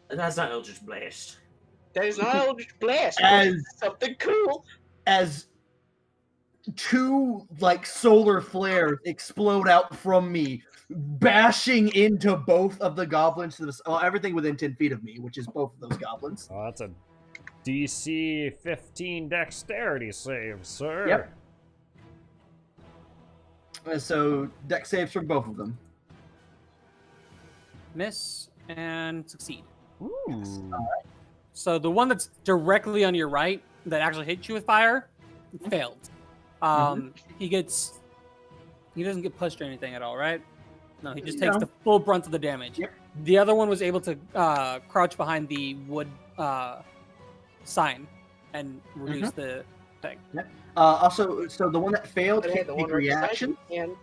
Speaker 2: That's not Eldritch Blast.
Speaker 3: That is not Eldritch Blast. but
Speaker 5: As
Speaker 3: it's something cool.
Speaker 5: as 2 like solar flares explode out from me, bashing into both of the goblins to everything within 10 feet of me, which is both of those goblins.
Speaker 1: Oh, that's a DC 15 dexterity save, sir.
Speaker 5: Yep. So deck saves from both of them.
Speaker 4: Miss and succeed.
Speaker 1: Ooh.
Speaker 4: So the one that's directly on your right that actually hit you with fire failed. He doesn't get pushed or anything at all, right? No, he just takes the full brunt of the damage.
Speaker 5: Yep.
Speaker 4: The other one was able to crouch behind the wood sign and reduce the thing.
Speaker 5: Also, so the one that failed can't
Speaker 3: the
Speaker 5: take
Speaker 3: one right beside
Speaker 5: reaction.
Speaker 3: you can.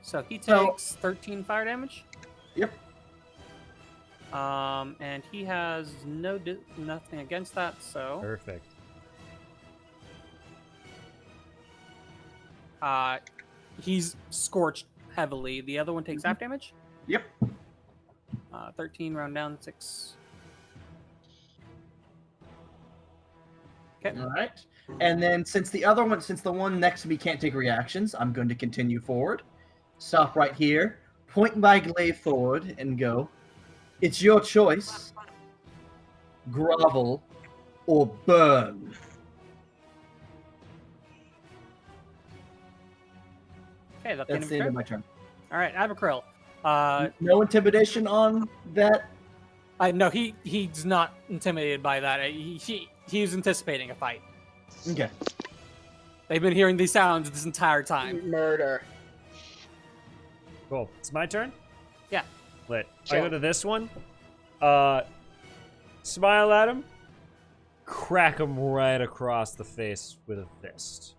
Speaker 4: So he takes 13 fire damage.
Speaker 5: Yep.
Speaker 4: And he has nothing against that, so
Speaker 1: Perfect.
Speaker 4: he's scorched heavily. The other one takes half damage.
Speaker 5: Yep.
Speaker 4: 13 round down 6. Okay.
Speaker 5: All right. And then since the one next to me can't take reactions, I'm going to continue forward. Stop right here. Point my glaive forward and go. It's your choice. Grovel or burn.
Speaker 4: Okay, that's
Speaker 5: That's the end of my turn.
Speaker 4: All right, Abercroll.
Speaker 5: No intimidation on that.
Speaker 4: No, he's not intimidated by that. He's anticipating a fight.
Speaker 5: Okay.
Speaker 4: They've been hearing these sounds this entire time.
Speaker 3: Murder.
Speaker 1: Cool. It's my turn?
Speaker 4: Yeah.
Speaker 1: Lit.
Speaker 3: Sure.
Speaker 1: I go to this one. Smile at him. Crack him right across the face with a fist.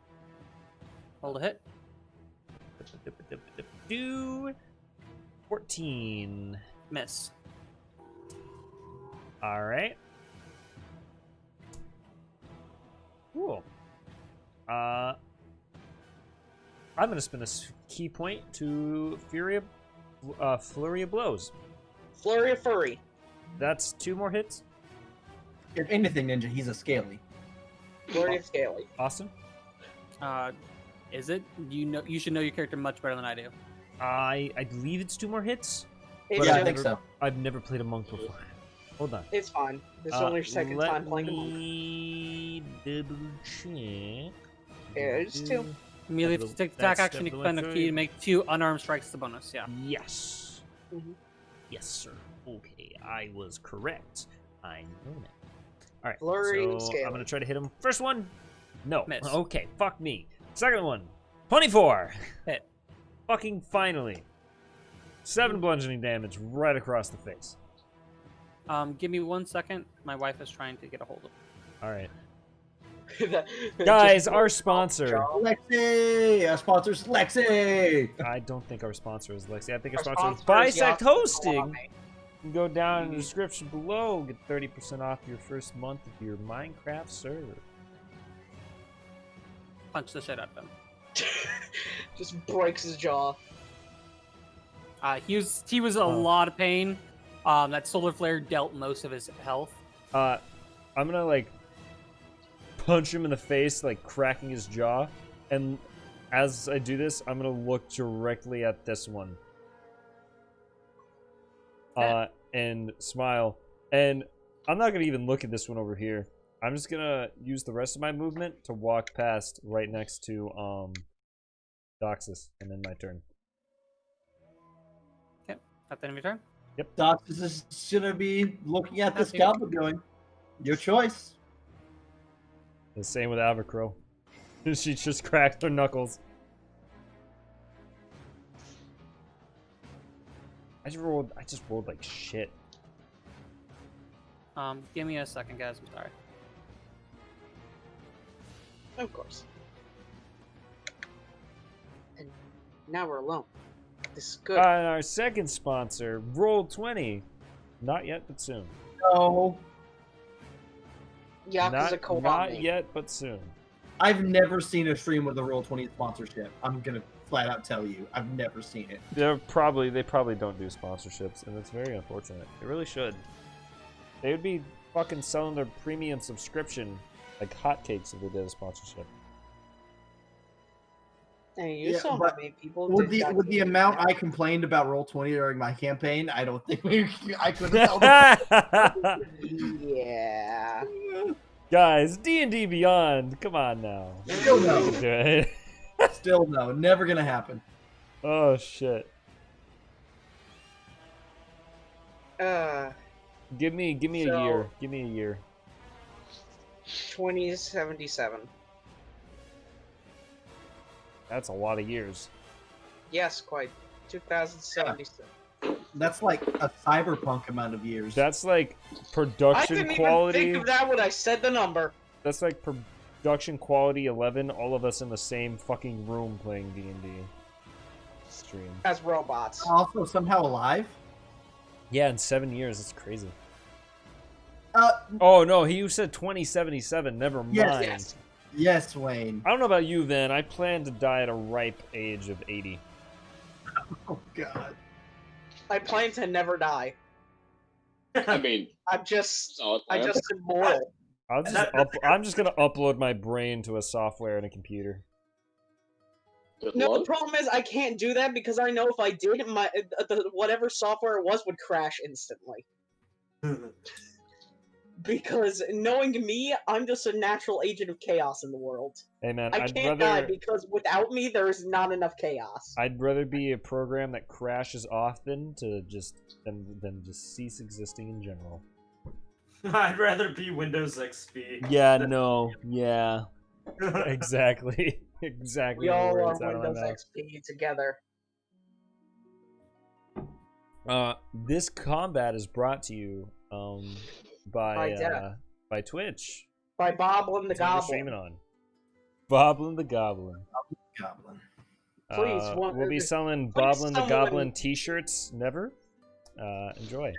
Speaker 4: Hold a hit.
Speaker 1: Do 14.
Speaker 4: Miss.
Speaker 1: All right. Cool. I'm gonna spend a key point to Flurry of Blows.
Speaker 3: Flurry of Furry.
Speaker 1: That's 2 more hits.
Speaker 5: If anything, Ninja, he's a scaly.
Speaker 3: Flurry of Scaly.
Speaker 1: Austin.
Speaker 4: Is it? You should know your character much better than I do.
Speaker 1: I believe it's 2 more hits.
Speaker 3: It's,
Speaker 5: Yeah, I
Speaker 3: just-
Speaker 5: think so.
Speaker 1: I've never played a monk before. Hold on.
Speaker 3: it's fine. This is only your second time playing a monk.
Speaker 1: Let me double check.
Speaker 3: Yeah, it's 2.
Speaker 4: Immediately, if you take the attack action, you can spend a key to make 2 unarmed strikes as a bonus. Yeah.
Speaker 1: Yes.
Speaker 3: Mhm.
Speaker 1: Yes, sir. Okay, I was correct. I know that. All right.
Speaker 3: Flurry and
Speaker 1: so
Speaker 3: Scaly.
Speaker 1: I'm gonna try to hit him. First one. No.
Speaker 4: Miss.
Speaker 1: Okay. Fuck me. Second one. 24.
Speaker 4: Hit.
Speaker 1: Fucking finally. 7 bludgeoning damage right across the face.
Speaker 4: Give me 1 second. My wife is trying to get a hold of.
Speaker 1: All right.
Speaker 3: That-
Speaker 1: Guys,
Speaker 3: just-
Speaker 1: our sponsor.
Speaker 5: Lexi! Our sponsor's Lexi!
Speaker 1: I don't think our sponsor is Lexi. I think our
Speaker 3: Our
Speaker 1: sponsor is
Speaker 3: sponsor is
Speaker 1: Bisect
Speaker 3: Yasuo
Speaker 1: Hosting.
Speaker 3: Kiwami.
Speaker 1: You can go down in the description below, get 30% off your first month of your Minecraft server.
Speaker 4: Punch the shit out of him.
Speaker 3: Just breaks his jaw.
Speaker 4: He was a lot of pain. That solar flare dealt most of his health.
Speaker 1: I'm gonna like punch him in the face, like cracking his jaw, and as I do this, I'm gonna look directly at this one. And smile. And I'm not gonna even look at this one over here. I'm just gonna use the rest of my movement to walk past right next to Doxus, and then my turn.
Speaker 4: Okay, at the end of your turn.
Speaker 5: Doxus is gonna be looking at this goblin going, your choice.
Speaker 1: The same with Abercrow. She just cracked her knuckles. I just rolled like shit.
Speaker 4: Give me a second, guys. I'm sorry.
Speaker 3: Of course. And now we're alone. This is good.
Speaker 1: And our second sponsor, Roll20. Not yet, but soon.
Speaker 5: No.
Speaker 3: Yakuza Kiwami.
Speaker 1: Not yet, but soon.
Speaker 5: I've never seen a stream with a Roll20 sponsorship. I'm gonna flat out tell you. I've never seen it.
Speaker 1: They probably don't do sponsorships, and it's very unfortunate. They really should. They would be fucking selling their premium subscription like hotcakes if they did a sponsorship.
Speaker 3: Hey, you
Speaker 5: Yeah,
Speaker 3: saw how
Speaker 5: but
Speaker 3: many people
Speaker 5: With
Speaker 3: did
Speaker 5: the
Speaker 3: Yakuza
Speaker 5: amount
Speaker 3: Kiwami.
Speaker 5: I complained about Roll20 during my campaign, I don't think I could have held
Speaker 3: Yeah.
Speaker 1: Guys, D&D Beyond, come on now.
Speaker 5: Still no.
Speaker 1: You can do it.
Speaker 5: Still no, never gonna happen.
Speaker 1: Oh shit. Give me a year. Give me a year.
Speaker 3: 2077.
Speaker 1: That's a lot of years.
Speaker 3: Yes, quite. 2077.
Speaker 5: That's like a cyberpunk amount of years.
Speaker 1: That's like
Speaker 3: I
Speaker 1: production
Speaker 3: didn't
Speaker 1: quality.
Speaker 3: even think of that when I said the number.
Speaker 1: That's like production quality 11. All of us in the same fucking room playing D&D. Stream.
Speaker 3: As robots.
Speaker 5: Also somehow alive.
Speaker 1: Yeah, in 7 years. That's crazy.
Speaker 5: Uh,
Speaker 1: Oh no, you said 2077. Never mind.
Speaker 5: Yes. Yes, Wayne.
Speaker 1: I don't know about you, Van. I plan to die at a ripe age of 80.
Speaker 5: Oh God.
Speaker 3: I plan to never die.
Speaker 6: I mean,
Speaker 3: I'm just
Speaker 6: solid
Speaker 3: I
Speaker 6: plan.
Speaker 3: just immortal.
Speaker 1: I'm just gonna upload my brain to a software in a computer.
Speaker 6: Good
Speaker 3: No, the
Speaker 6: luck.
Speaker 3: problem is I can't do that because I know if I did, whatever software it was would crash instantly. Because knowing me, I'm just a natural agent of chaos in the world.
Speaker 1: Hey man,
Speaker 3: I
Speaker 1: I'd
Speaker 3: can't die
Speaker 1: rather
Speaker 3: because without me, there's not enough chaos.
Speaker 1: I'd rather be a program that crashes often to than just cease existing in general.
Speaker 2: I'd rather be Windows XP.
Speaker 1: Yeah, no, yeah, exactly, exactly.
Speaker 3: We all
Speaker 1: the
Speaker 3: are
Speaker 1: words out of my
Speaker 3: Windows
Speaker 1: mouth.
Speaker 3: XP together.
Speaker 1: This combat is brought to you
Speaker 3: By death.
Speaker 1: by Twitch.
Speaker 3: By Boblin the
Speaker 1: That's what we're
Speaker 3: Goblin.
Speaker 1: streaming on. Boblin the Goblin.
Speaker 5: Goblin.
Speaker 3: Please,
Speaker 1: We'll be selling
Speaker 3: please
Speaker 1: Boblin the
Speaker 3: someone-
Speaker 1: Goblin t-shirts. Never. Enjoy.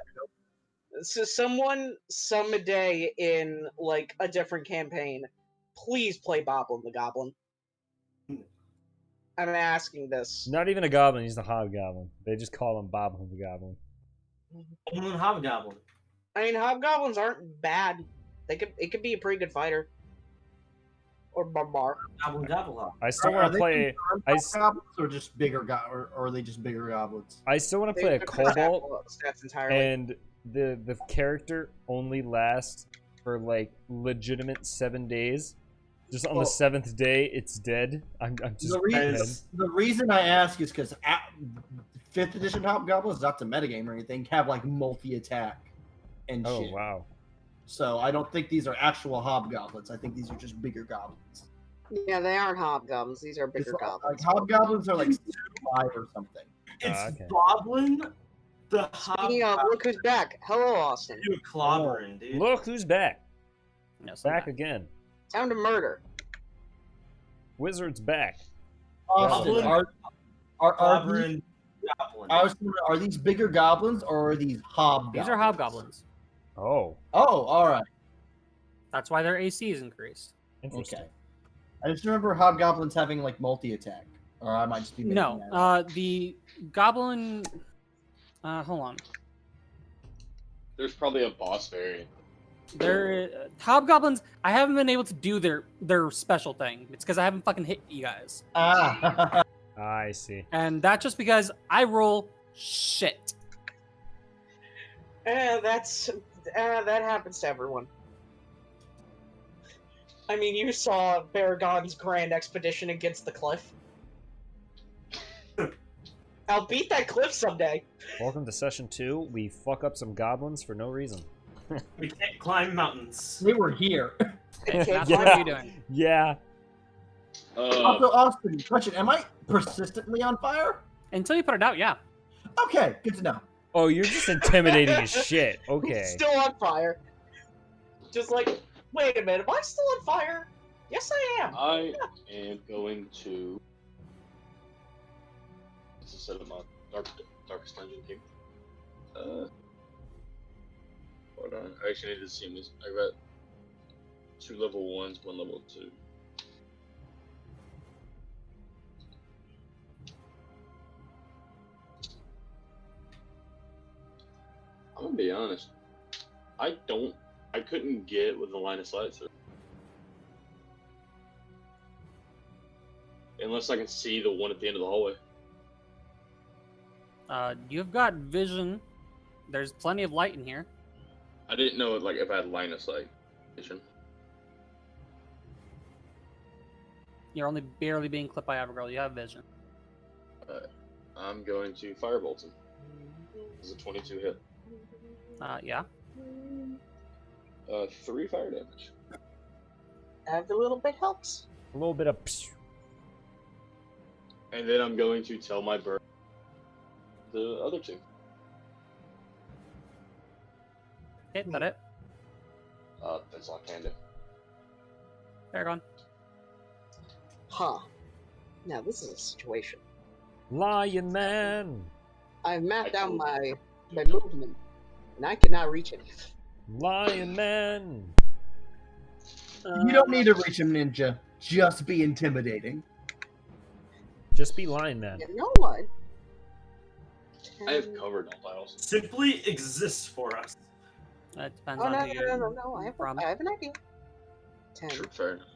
Speaker 3: So someone someday in like a different campaign, please play Boblin the Goblin. I'm asking this.
Speaker 1: Not even a goblin. He's the hobgoblin. They just call him Boblin the Goblin.
Speaker 2: Hobgoblin.
Speaker 3: I mean, hobgoblins aren't bad. It could be a pretty good fighter. Or barbar.
Speaker 2: Goblin.
Speaker 1: I still
Speaker 5: Are
Speaker 1: want
Speaker 5: they
Speaker 1: to play.
Speaker 5: goblins or just bigger or are they just bigger goblins?
Speaker 1: I still want to play a kobold,
Speaker 3: Stats entirely.
Speaker 1: and the character only lasts for like legitimate 7 days. Just on the 7th day, it's dead. I'm just
Speaker 5: The reason I ask is because 5th edition hobgoblins, not the metagame or anything, have like multi-attack and
Speaker 1: Oh
Speaker 5: shit.
Speaker 1: wow.
Speaker 5: So I don't think these are actual hobgoblins. I think these are just bigger goblins.
Speaker 3: Yeah, they aren't hobgoblins. These are bigger
Speaker 5: Like
Speaker 3: goblins.
Speaker 5: hobgoblins are like 5 or something.
Speaker 2: It's
Speaker 1: okay.
Speaker 2: Boblin the
Speaker 3: Speaking of, look who's back. Hello, Austin.
Speaker 2: You clobbering, dude.
Speaker 1: Look who's back.
Speaker 4: Yes, I'm
Speaker 1: Back again.
Speaker 3: Time to murder.
Speaker 1: Wizard's back.
Speaker 5: Austin,
Speaker 2: Goblin.
Speaker 5: are
Speaker 2: Clobbering Goblin.
Speaker 5: are these bigger goblins or are these hobgoblins?
Speaker 4: These are hobgoblins.
Speaker 1: Oh,
Speaker 5: Oh, all right.
Speaker 4: That's why their AC is increased.
Speaker 1: interesting.
Speaker 5: Okay. I just remember hobgoblins having like multi-attack, or I might just be making
Speaker 4: No,
Speaker 5: that up.
Speaker 4: the goblin. Hold on.
Speaker 6: There's probably a boss variant.
Speaker 4: They're hobgoblins. I haven't been able to do their special thing. It's because I haven't fucking hit you guys,
Speaker 5: Ah,
Speaker 1: I see.
Speaker 4: and that's just because I roll shit.
Speaker 3: That happens to everyone. I mean, you saw Baragon's grand expedition against the cliff. I'll beat that cliff someday.
Speaker 1: Welcome to session 2. We fuck up some goblins for no reason.
Speaker 2: We can't climb mountains.
Speaker 5: they were here.
Speaker 4: That's
Speaker 1: Yeah.
Speaker 4: what are you doing?
Speaker 1: Yeah.
Speaker 5: Also, Austin, question: am I persistently on fire?
Speaker 4: Until you put it out, yeah.
Speaker 5: Okay, good to know.
Speaker 1: Oh, you're just intimidating as shit.
Speaker 3: He's
Speaker 1: Okay.
Speaker 3: still on fire. Just like, wait a minute, am I still on fire? Yes, I am.
Speaker 6: I am going to. This is set up my darkest dungeon game. Hold on. I actually need to see this. I got 2 level 1s, 1 level 2. I'm gonna be honest. I couldn't get with the line of sight, sir. Unless I can see the one at the end of the hallway.
Speaker 4: You've got vision. There's plenty of light in here.
Speaker 6: I didn't know if I had line of sight.
Speaker 4: You're only barely being clipped by Abigail. You have vision.
Speaker 6: I'm going to firebolt him. This is a 22 hit.
Speaker 4: Yeah.
Speaker 6: 3 fire damage.
Speaker 3: Every little bit helps.
Speaker 1: A little bit of. Psh.
Speaker 6: And then I'm going to tell my bird the other 2.
Speaker 4: Hit that it.
Speaker 6: That's all I can do.
Speaker 4: Paragon.
Speaker 3: Huh. Now this is a situation.
Speaker 1: Lion Man.
Speaker 3: I've mapped out my movement, and I cannot reach anything.
Speaker 1: Lion Man.
Speaker 5: You don't need to reach him, Ninja. Just be intimidating.
Speaker 1: Just be Lion Man.
Speaker 3: You know what?
Speaker 6: I have covered all tiles.
Speaker 2: Simply exists for us.
Speaker 4: That depends
Speaker 3: Oh
Speaker 4: on
Speaker 3: no,
Speaker 4: who you're
Speaker 3: no! I
Speaker 4: from.
Speaker 3: have an idea. 10,
Speaker 6: Sure, fair enough.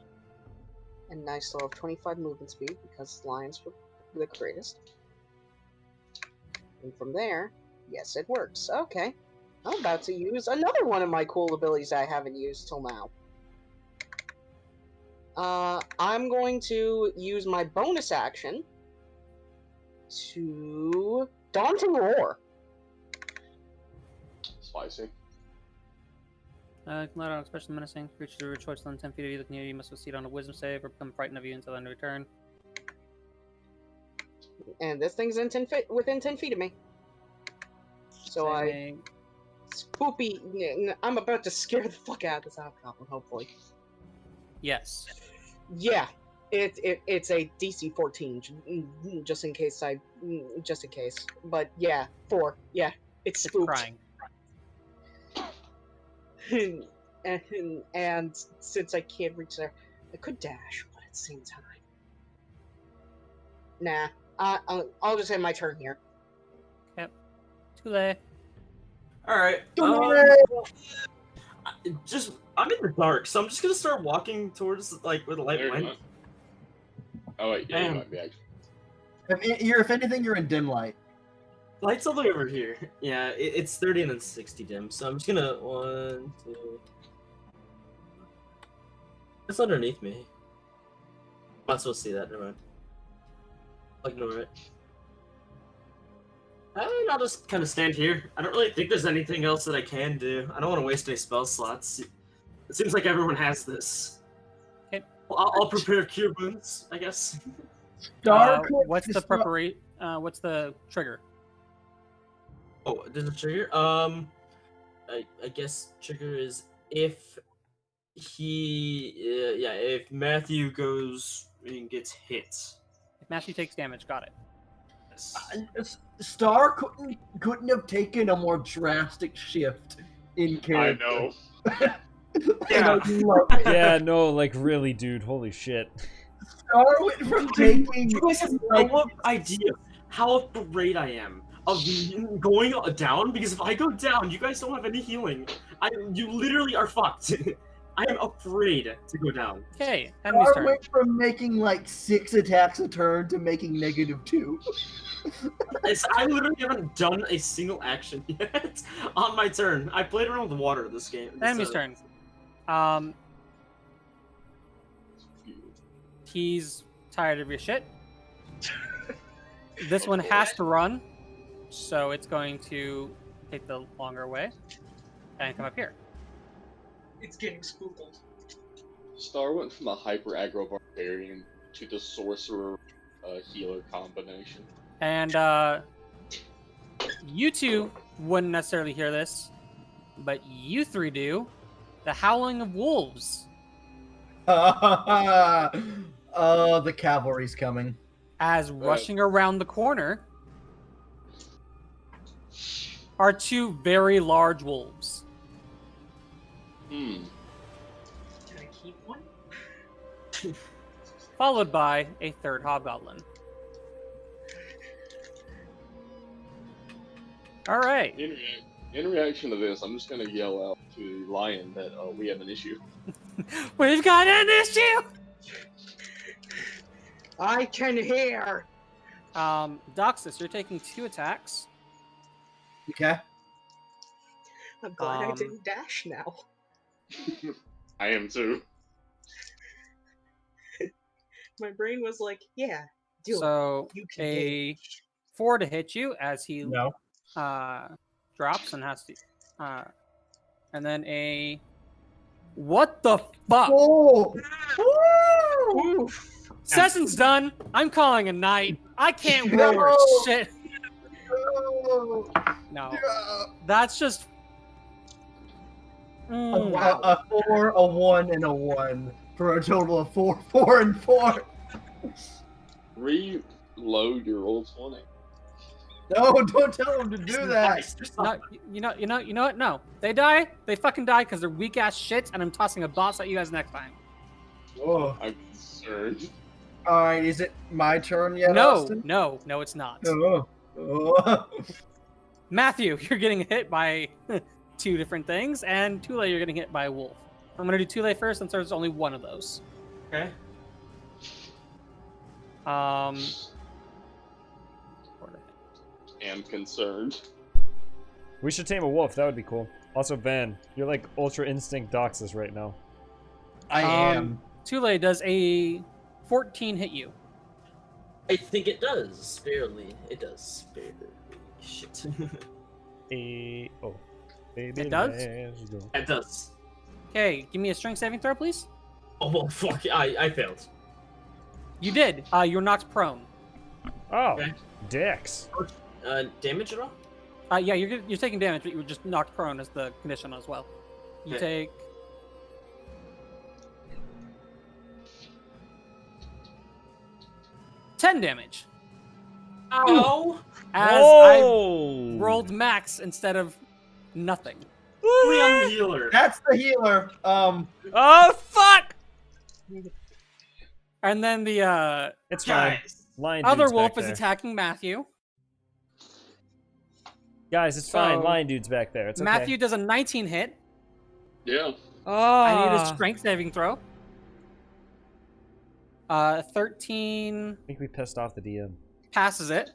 Speaker 3: and I still have 25 movement speed because lions were the greatest. And from there, yes, it works. Okay, I'm about to use another one of my cool abilities I haven't used till now. I'm going to use my bonus action to Daunting Roar.
Speaker 6: Spicy.
Speaker 4: Let on especially menacing creatures of your choice within 10 feet of you. The community must succeed on a wisdom save or become frightened of you until end of your turn.
Speaker 3: And this thing's within 10 feet of me. So Spoopy, I'm about to scare the fuck out of this hobgoblin, hopefully.
Speaker 4: Yes.
Speaker 3: Yeah, it's a DC 14, just in case But yeah, 4. Yeah, it's spooked.
Speaker 4: Crying.
Speaker 3: and since I can't reach there, I could dash, but at the same time, nah. I'll just end my turn here.
Speaker 4: Yep. Too late.
Speaker 2: All right. I'm in the dark, so I'm just gonna start walking towards where the light
Speaker 6: There you
Speaker 2: went.
Speaker 6: go. Oh wait, yeah, you might be actually.
Speaker 5: If anything, you're in dim light.
Speaker 2: Light's all the way over here. Yeah, it's 30 and then 60 dim, so I'm just gonna 1, 2. It's underneath me. I'm not supposed to see that. Never mind. I'll ignore it. I'll just kind of stand here. I don't really think there's anything else that I can do. I don't want to waste any spell slots. It seems like everyone has this.
Speaker 4: Okay.
Speaker 2: Well, I'll prepare cure wounds, I guess.
Speaker 4: What's the preparation? What's the trigger?
Speaker 2: Oh, there's a trigger. I guess trigger is if if Matthew goes and gets hit.
Speaker 4: If Matthew takes damage, got it.
Speaker 2: Yes.
Speaker 5: Star couldn't have taken a more drastic shift in character.
Speaker 6: I know.
Speaker 5: And I love it.
Speaker 1: Yeah, no, like really, dude. Holy shit.
Speaker 5: Star went from taking
Speaker 2: You guys have no idea how afraid I am of going down, because if I go down, you guys don't have any healing. You literally are fucked. I am afraid to go down.
Speaker 4: Okay, enemy's
Speaker 5: Star
Speaker 4: turn.
Speaker 5: went from making like 6 attacks a turn to making -2.
Speaker 2: I literally haven't done a single action yet on my turn. I played around with water this game.
Speaker 4: Enemy's turn. He's tired of your shit. This one has to run, so it's going to take the longer way and come up here.
Speaker 3: It's getting spooked.
Speaker 6: Star went from a hyper aggro barbarian to the sorcerer healer combination.
Speaker 4: And you two wouldn't necessarily hear this, but you 3 do. The howling of wolves.
Speaker 5: Oh, the cavalry's coming.
Speaker 4: As rushing around the corner are 2 very large wolves.
Speaker 3: Can I keep one?
Speaker 4: Followed by a 3rd hobgoblin. All right.
Speaker 6: In reaction to this, I'm just gonna yell out to Lion that we have an issue.
Speaker 4: We've got an issue.
Speaker 3: I can hear.
Speaker 4: Doxus, you're taking 2 attacks.
Speaker 5: Okay.
Speaker 3: I'm glad I didn't dash now.
Speaker 6: I am too.
Speaker 3: My brain was like, yeah, do it.
Speaker 4: So
Speaker 3: You can
Speaker 4: a
Speaker 3: gauge.
Speaker 4: 4 to hit you as he
Speaker 5: No.
Speaker 4: drops and has to, and then a what the fuck?
Speaker 5: Oh!
Speaker 3: Oof.
Speaker 4: Session's done. I'm calling a night. I can't
Speaker 5: No.
Speaker 4: roll or shit.
Speaker 5: No.
Speaker 4: No,
Speaker 5: Yeah.
Speaker 4: that's just.
Speaker 3: Wow.
Speaker 5: A 4, a 1, and a 1 for a total of 4, 4, and 4.
Speaker 6: Reload your roll 20.
Speaker 5: No, don't tell him to do that.
Speaker 4: No, you know what? No, they die. They fucking die because they're weak ass shits, and I'm tossing a boss at you guys next time.
Speaker 5: Oh.
Speaker 6: I'm concerned.
Speaker 5: All right, is it my turn yet,
Speaker 4: No,
Speaker 5: Austin?
Speaker 4: no, it's not.
Speaker 5: Oh. Oh.
Speaker 4: Matthew, you're getting hit by 2 different things, and Tule, you're getting hit by a wolf. I'm gonna do Tule first, since there's only one of those.
Speaker 2: Okay.
Speaker 6: Am concerned.
Speaker 1: We should tame a wolf. That would be cool. Also, Van, you're like Ultra Instinct Doxus right now.
Speaker 5: I am.
Speaker 4: Tule, does a 14 hit you?
Speaker 2: I think it does. Barely. It does. Barely. Shit.
Speaker 1: Baby,
Speaker 4: It does?
Speaker 1: let's go.
Speaker 2: It does.
Speaker 4: Okay, give me a strength saving throw, please.
Speaker 2: Oh, well, fuck. I failed.
Speaker 4: You did. You're knocked prone.
Speaker 1: Oh,
Speaker 2: Okay.
Speaker 1: dicks.
Speaker 2: Damage at all?
Speaker 4: Yeah, you're taking damage, but you were just knocked prone as the condition as well. You
Speaker 2: Okay.
Speaker 4: take 10 damage.
Speaker 2: Ow!
Speaker 4: As
Speaker 1: Whoa!
Speaker 4: I rolled max instead of nothing.
Speaker 2: Only on the healer.
Speaker 5: That's the healer.
Speaker 1: Oh, fuck!
Speaker 4: And then the
Speaker 1: It's fine.
Speaker 2: Guys.
Speaker 1: Lion
Speaker 4: other
Speaker 1: dude's
Speaker 4: wolf
Speaker 1: back
Speaker 4: is
Speaker 1: there.
Speaker 4: attacking Matthew.
Speaker 1: Guys, it's fine.
Speaker 4: So-
Speaker 1: Lion dude's back there. It's okay.
Speaker 4: Matthew does a 19 hit.
Speaker 6: Yeah.
Speaker 4: I need a strength saving throw. 13
Speaker 1: I think we pissed off the DM.
Speaker 4: passes it.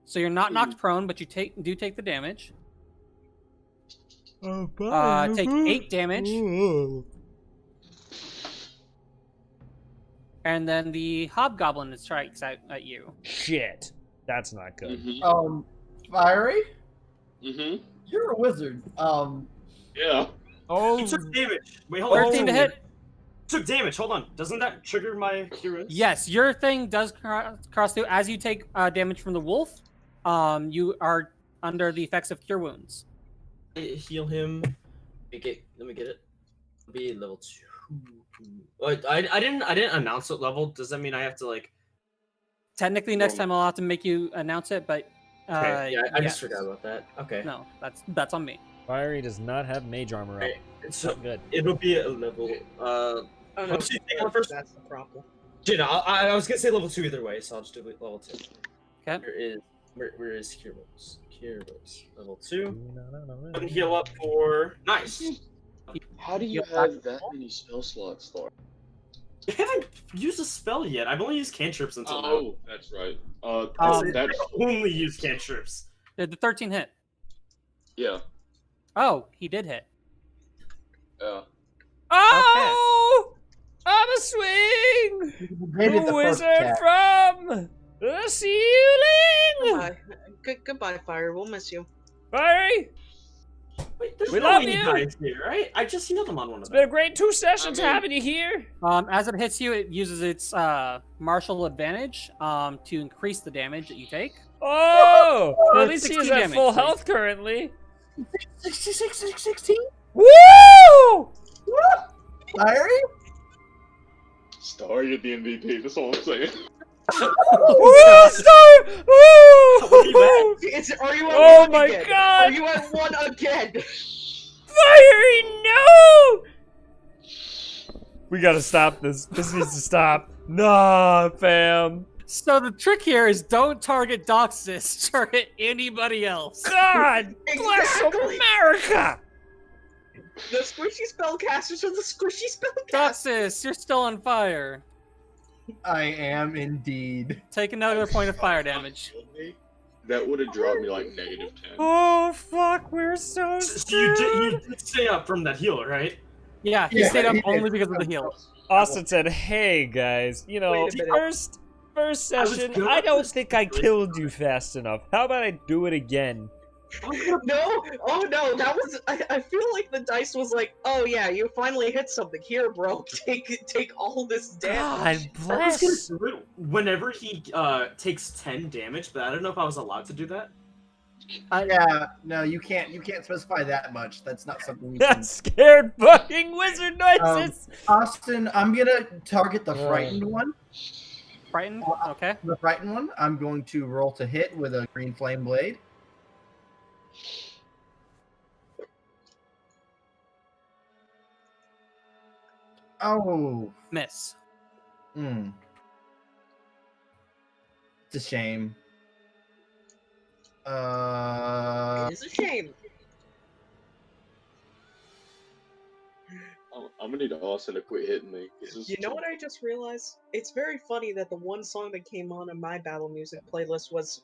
Speaker 4: So you're not knocked prone, but you do take the damage. Take 8 damage. And then the hobgoblin strikes out at you.
Speaker 1: Shit. That's not good.
Speaker 6: Mm-hmm.
Speaker 5: Fiery,
Speaker 6: Mm-hmm.
Speaker 5: you're a wizard.
Speaker 6: Yeah.
Speaker 1: Oh,
Speaker 2: He took damage. Wait, hold on.
Speaker 4: 13 to hit.
Speaker 2: Took damage. Hold on. Doesn't that trigger my heroes?
Speaker 4: Yes, your thing does cross through. As you take damage from the wolf, you are under the effects of cure wounds.
Speaker 2: I heal him. Let me get it. Be level 2. I didn't announce what level. Does that mean I have to like?
Speaker 4: Technically, next time I'll have to make you announce it, but
Speaker 2: Okay, yeah, I
Speaker 4: yes.
Speaker 2: just forgot about that. Okay.
Speaker 4: No, that's on me.
Speaker 1: Fiery does not have mage armor up.
Speaker 2: Right. It's
Speaker 1: Not good.
Speaker 2: it'll be a level.
Speaker 3: Oh, no,
Speaker 2: Let's see, take one first.
Speaker 3: that's the problem.
Speaker 2: Dude, I was gonna say level 2 either way, so I'll just do level 2.
Speaker 4: Okay.
Speaker 2: Where is cure wounds? Cure wounds. Level 2. I'm gonna heal up for nice.
Speaker 6: How do you have that many spell slots, Thor?
Speaker 2: I haven't used a spell yet. I've only used cantrips until now.
Speaker 6: Oh, that's right.
Speaker 2: I've
Speaker 6: That's
Speaker 2: only used cantrips.
Speaker 4: Did the 13 hit?
Speaker 6: yeah.
Speaker 4: Oh, he did hit.
Speaker 6: Yeah.
Speaker 1: Oh! On a swing!
Speaker 5: Made it the
Speaker 1: The
Speaker 5: first
Speaker 1: wizard
Speaker 5: attack.
Speaker 1: from the ceiling!
Speaker 3: Goodbye, Fire. We'll miss you.
Speaker 1: Fiery,
Speaker 2: Wait, there's
Speaker 1: We
Speaker 2: no
Speaker 1: love
Speaker 2: way
Speaker 1: you.
Speaker 2: he dies here, right? I just healed him on one
Speaker 1: it's
Speaker 2: of
Speaker 1: been a
Speaker 2: them.
Speaker 1: great 2 sessions
Speaker 6: I mean-
Speaker 1: having you here.
Speaker 4: As it hits you, it uses its martial advantage to increase the damage that you take.
Speaker 1: Oh! Well, at least he
Speaker 4: 16
Speaker 1: is at
Speaker 4: damage,
Speaker 1: full
Speaker 4: please.
Speaker 1: health currently.
Speaker 5: 16.
Speaker 1: Woo!
Speaker 5: Fiery?
Speaker 6: Star, you're the MVP. That's all I'm saying.
Speaker 1: Woo! Star! Woo!
Speaker 3: Are you at
Speaker 1: Oh
Speaker 3: one
Speaker 1: my
Speaker 3: again?
Speaker 1: God!
Speaker 3: Are you at 1 again?
Speaker 1: Fiery, no! We gotta stop this. This needs to stop. Nah, fam.
Speaker 4: So the trick here is don't target Doxus, target anybody else.
Speaker 1: God bless
Speaker 3: Exactly.
Speaker 1: America!
Speaker 3: The squishy spellcasters are the squishy spellcasters.
Speaker 4: Doxus, you're still on fire.
Speaker 5: I am indeed.
Speaker 4: Take another point of fire damage.
Speaker 6: That would have dropped me like -10.
Speaker 1: Oh fuck, we're so
Speaker 2: So you
Speaker 1: screwed.
Speaker 2: did stay up from that healer, right?
Speaker 4: Yeah, he stayed up only because of the heal.
Speaker 1: Austin said, "Hey guys, you know,
Speaker 3: Wait a minute.
Speaker 1: first session,
Speaker 2: good
Speaker 1: I
Speaker 2: at
Speaker 1: don't
Speaker 2: this.
Speaker 1: think I killed you fast enough. How about I do it again?"
Speaker 3: No! Oh no, that was. I feel like the dice was like, oh yeah, you finally hit something. Here, bro. Take all this damage.
Speaker 1: God
Speaker 2: I was gonna
Speaker 1: bless.
Speaker 2: do it whenever he takes 10 damage, but I don't know if I was allowed to do that.
Speaker 5: Yeah, no, you can't specify that much. That's not something we can.
Speaker 1: Scared fucking wizard noises.
Speaker 5: Austin, I'm gonna target the frightened one.
Speaker 4: Frightened? Okay.
Speaker 5: The frightened one. I'm going to roll to hit with a green flame blade. Oh.
Speaker 4: Miss.
Speaker 5: Hmm. It's a shame.
Speaker 3: It is a shame.
Speaker 6: I'm gonna need Austin to quit hitting me.
Speaker 3: You know what I just realized? It's very funny that the one song that came on in my battle music playlist was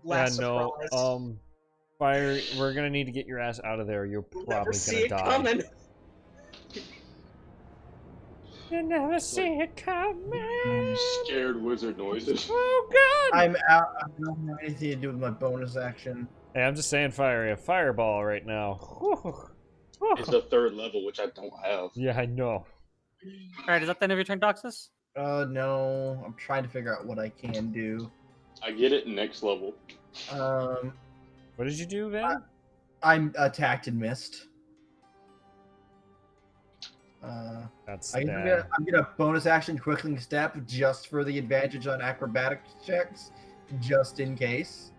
Speaker 3: Last Surprise.
Speaker 1: Fire, we're gonna need to get your ass out of there. You're
Speaker 3: You'll
Speaker 1: probably
Speaker 3: never see
Speaker 1: gonna
Speaker 3: it
Speaker 1: die.
Speaker 3: coming.
Speaker 1: You never see it coming.
Speaker 6: Scared wizard noises.
Speaker 1: Oh god!
Speaker 5: I'm out. I don't have anything to do with my bonus action.
Speaker 1: Hey, I'm just saying, fire a fireball right now. Whew.
Speaker 6: It's a 3rd level, which I don't have.
Speaker 1: Yeah, I know.
Speaker 4: Alright, is that the end of your turn, Doxus?
Speaker 5: No. I'm trying to figure out what I can do.
Speaker 6: I get it next level.
Speaker 1: What did you do, Van?
Speaker 5: I'm attacked and missed.
Speaker 1: That's
Speaker 5: I'm gonna bonus action quickly step just for the advantage on acrobatic checks, just in case.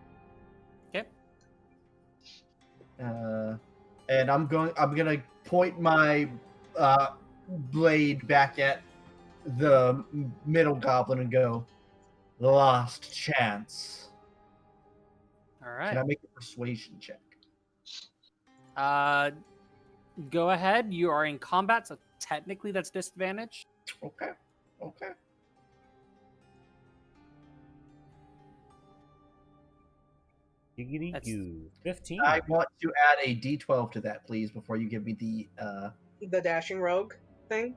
Speaker 4: Okay.
Speaker 5: And I'm gonna point my blade back at the middle goblin and go, "Last chance."
Speaker 4: Alright.
Speaker 5: Can I make a persuasion check?
Speaker 4: Go ahead. You are in combat, so technically that's disadvantage.
Speaker 5: Okay.
Speaker 1: Giggity
Speaker 4: That's-
Speaker 1: goo. 15.
Speaker 5: I want to add a D12 to that, please, before you give me the.
Speaker 3: The dashing rogue thing.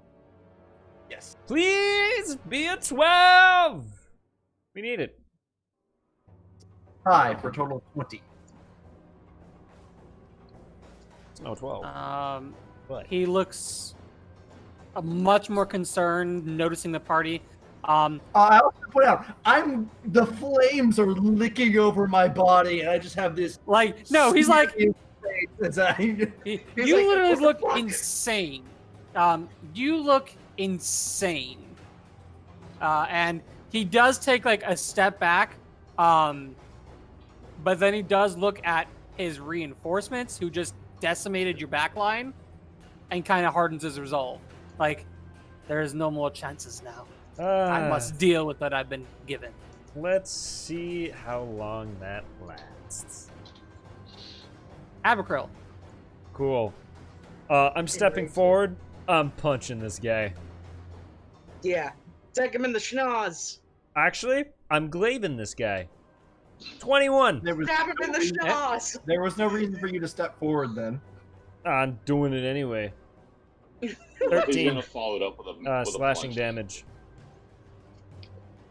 Speaker 5: Yes.
Speaker 1: Please be a 12. We need it.
Speaker 5: 5 for a total of 20.
Speaker 1: It's no 12. But
Speaker 4: He looks much more concerned, noticing the party.
Speaker 5: I also point out, the flames are licking over my body, and I just have this.
Speaker 4: No, he's like,
Speaker 5: you
Speaker 3: He's
Speaker 4: literally
Speaker 3: like,
Speaker 4: look
Speaker 3: "What the fuck?"
Speaker 4: insane. You look insane. And he does take like a step back, but then he does look at his reinforcements who just decimated your backline and kind of hardens his resolve. Like, there's no more chances now. I must deal with what I've been given.
Speaker 1: Let's see how long that lasts.
Speaker 4: Abercrow.
Speaker 1: Cool. I'm stepping forward. I'm punching this guy.
Speaker 3: Yeah. Take him in the schnoz.
Speaker 1: Actually, I'm glaving this guy. 21.
Speaker 3: Stab him in the schnoz.
Speaker 5: There was no reason for you to step forward then.
Speaker 1: I'm doing it anyway.
Speaker 6: He's
Speaker 1: 13
Speaker 6: gonna follow it up with a
Speaker 1: slashing
Speaker 6: punch.
Speaker 1: damage.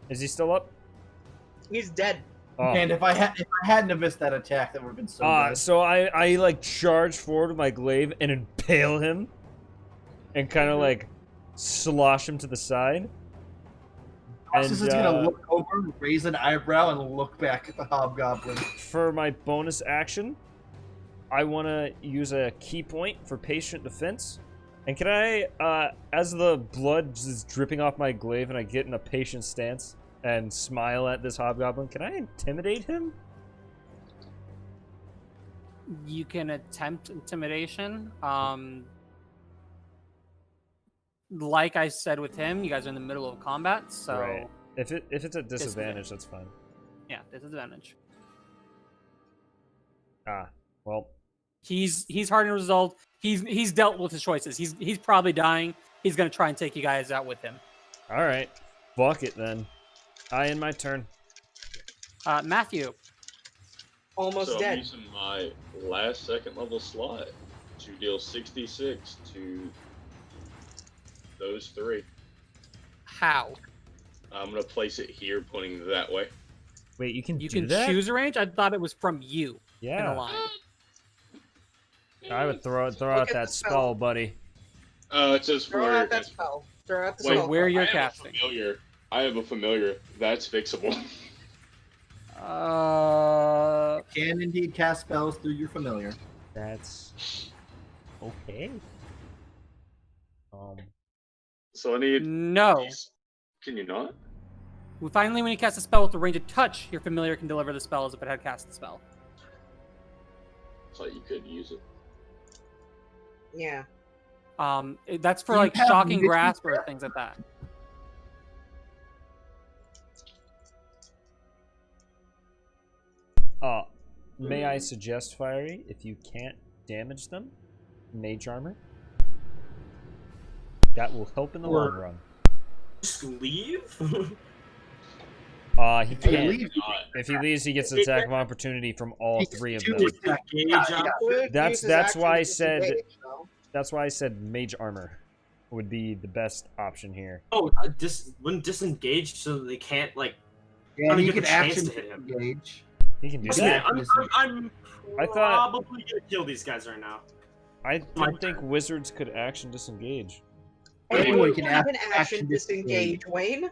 Speaker 1: Is he still up?
Speaker 3: He's dead.
Speaker 1: Oh.
Speaker 5: And if I hadn't have missed that attack, that would have been so good.
Speaker 1: So I like charge forward with my glaive and impale him, and kind of like slosh him to the side.
Speaker 5: This is gonna look over, raise an eyebrow, and look back at the hobgoblin.
Speaker 1: For my bonus action, I want to use a key point for patient defense. And can I, as the blood is dripping off my glaive and I get in a patient stance and smile at this hobgoblin, can I intimidate him?
Speaker 4: You can attempt intimidation. Like I said with him, you guys are in the middle of combat, so
Speaker 1: Right. If it's a disadvantage, that's fine.
Speaker 4: yeah, disadvantage.
Speaker 1: Well,
Speaker 4: He's hardened resolved. He's dealt with his choices. He's probably dying. He's gonna try and take you guys out with him.
Speaker 1: all right. Fuck it then. I end my turn.
Speaker 4: Matthew.
Speaker 3: Almost
Speaker 6: So I'm
Speaker 3: dead.
Speaker 6: using my last 2nd level slot to deal 66 to those three.
Speaker 4: How?
Speaker 6: I'm gonna place it here, pointing that way.
Speaker 1: Wait, you can
Speaker 4: You
Speaker 1: do
Speaker 4: can
Speaker 1: that?
Speaker 4: choose a range? I thought it was from you in the
Speaker 1: Yeah.
Speaker 4: line.
Speaker 1: I would throw
Speaker 3: Look
Speaker 1: out
Speaker 3: at
Speaker 1: that
Speaker 3: the
Speaker 1: spell,
Speaker 3: spell.
Speaker 1: buddy.
Speaker 6: It says
Speaker 3: Throw
Speaker 6: where.
Speaker 3: out that spell. Throw out the
Speaker 6: Wait,
Speaker 3: spell.
Speaker 4: where you're
Speaker 6: I have
Speaker 4: casting.
Speaker 6: A familiar. I have a familiar. That's fixable.
Speaker 5: Can indeed cast spells through your familiar.
Speaker 1: That's okay.
Speaker 6: So I need.
Speaker 4: No.
Speaker 6: Can you not?
Speaker 4: Finally, when you cast a spell with the range of touch, your familiar can deliver the spell as if it had cast the spell.
Speaker 6: Thought you could use it.
Speaker 3: Yeah.
Speaker 4: That's for
Speaker 5: You
Speaker 4: like
Speaker 5: have
Speaker 4: shocking
Speaker 5: witches
Speaker 4: grasp or things like that.
Speaker 1: May I suggest, Fiery, if you can't damage them, mage armor? That will help in the long run.
Speaker 2: Just leave?
Speaker 1: He
Speaker 5: If he
Speaker 1: can't.
Speaker 5: leaves,
Speaker 1: If he leaves, he gets an attack of opportunity from all three of them.
Speaker 3: Could
Speaker 1: That's-
Speaker 3: use his
Speaker 1: that's
Speaker 3: action
Speaker 1: why
Speaker 3: to
Speaker 1: I said-
Speaker 3: disengage, though.
Speaker 1: That's why I said mage armor would be the best option here.
Speaker 2: Oh, when disengaged, so they can't like.
Speaker 5: yeah,
Speaker 2: I mean,
Speaker 5: he
Speaker 2: give
Speaker 5: can
Speaker 2: a chance
Speaker 5: action
Speaker 2: to hit him.
Speaker 5: engage.
Speaker 1: He can do
Speaker 2: Okay,
Speaker 1: that.
Speaker 2: I'm
Speaker 1: I thought-
Speaker 2: probably gonna kill these guys right now.
Speaker 1: I didn't think wizards could action disengage.
Speaker 5: Anyone can
Speaker 3: Anyone
Speaker 5: action
Speaker 3: disengage, Wayne.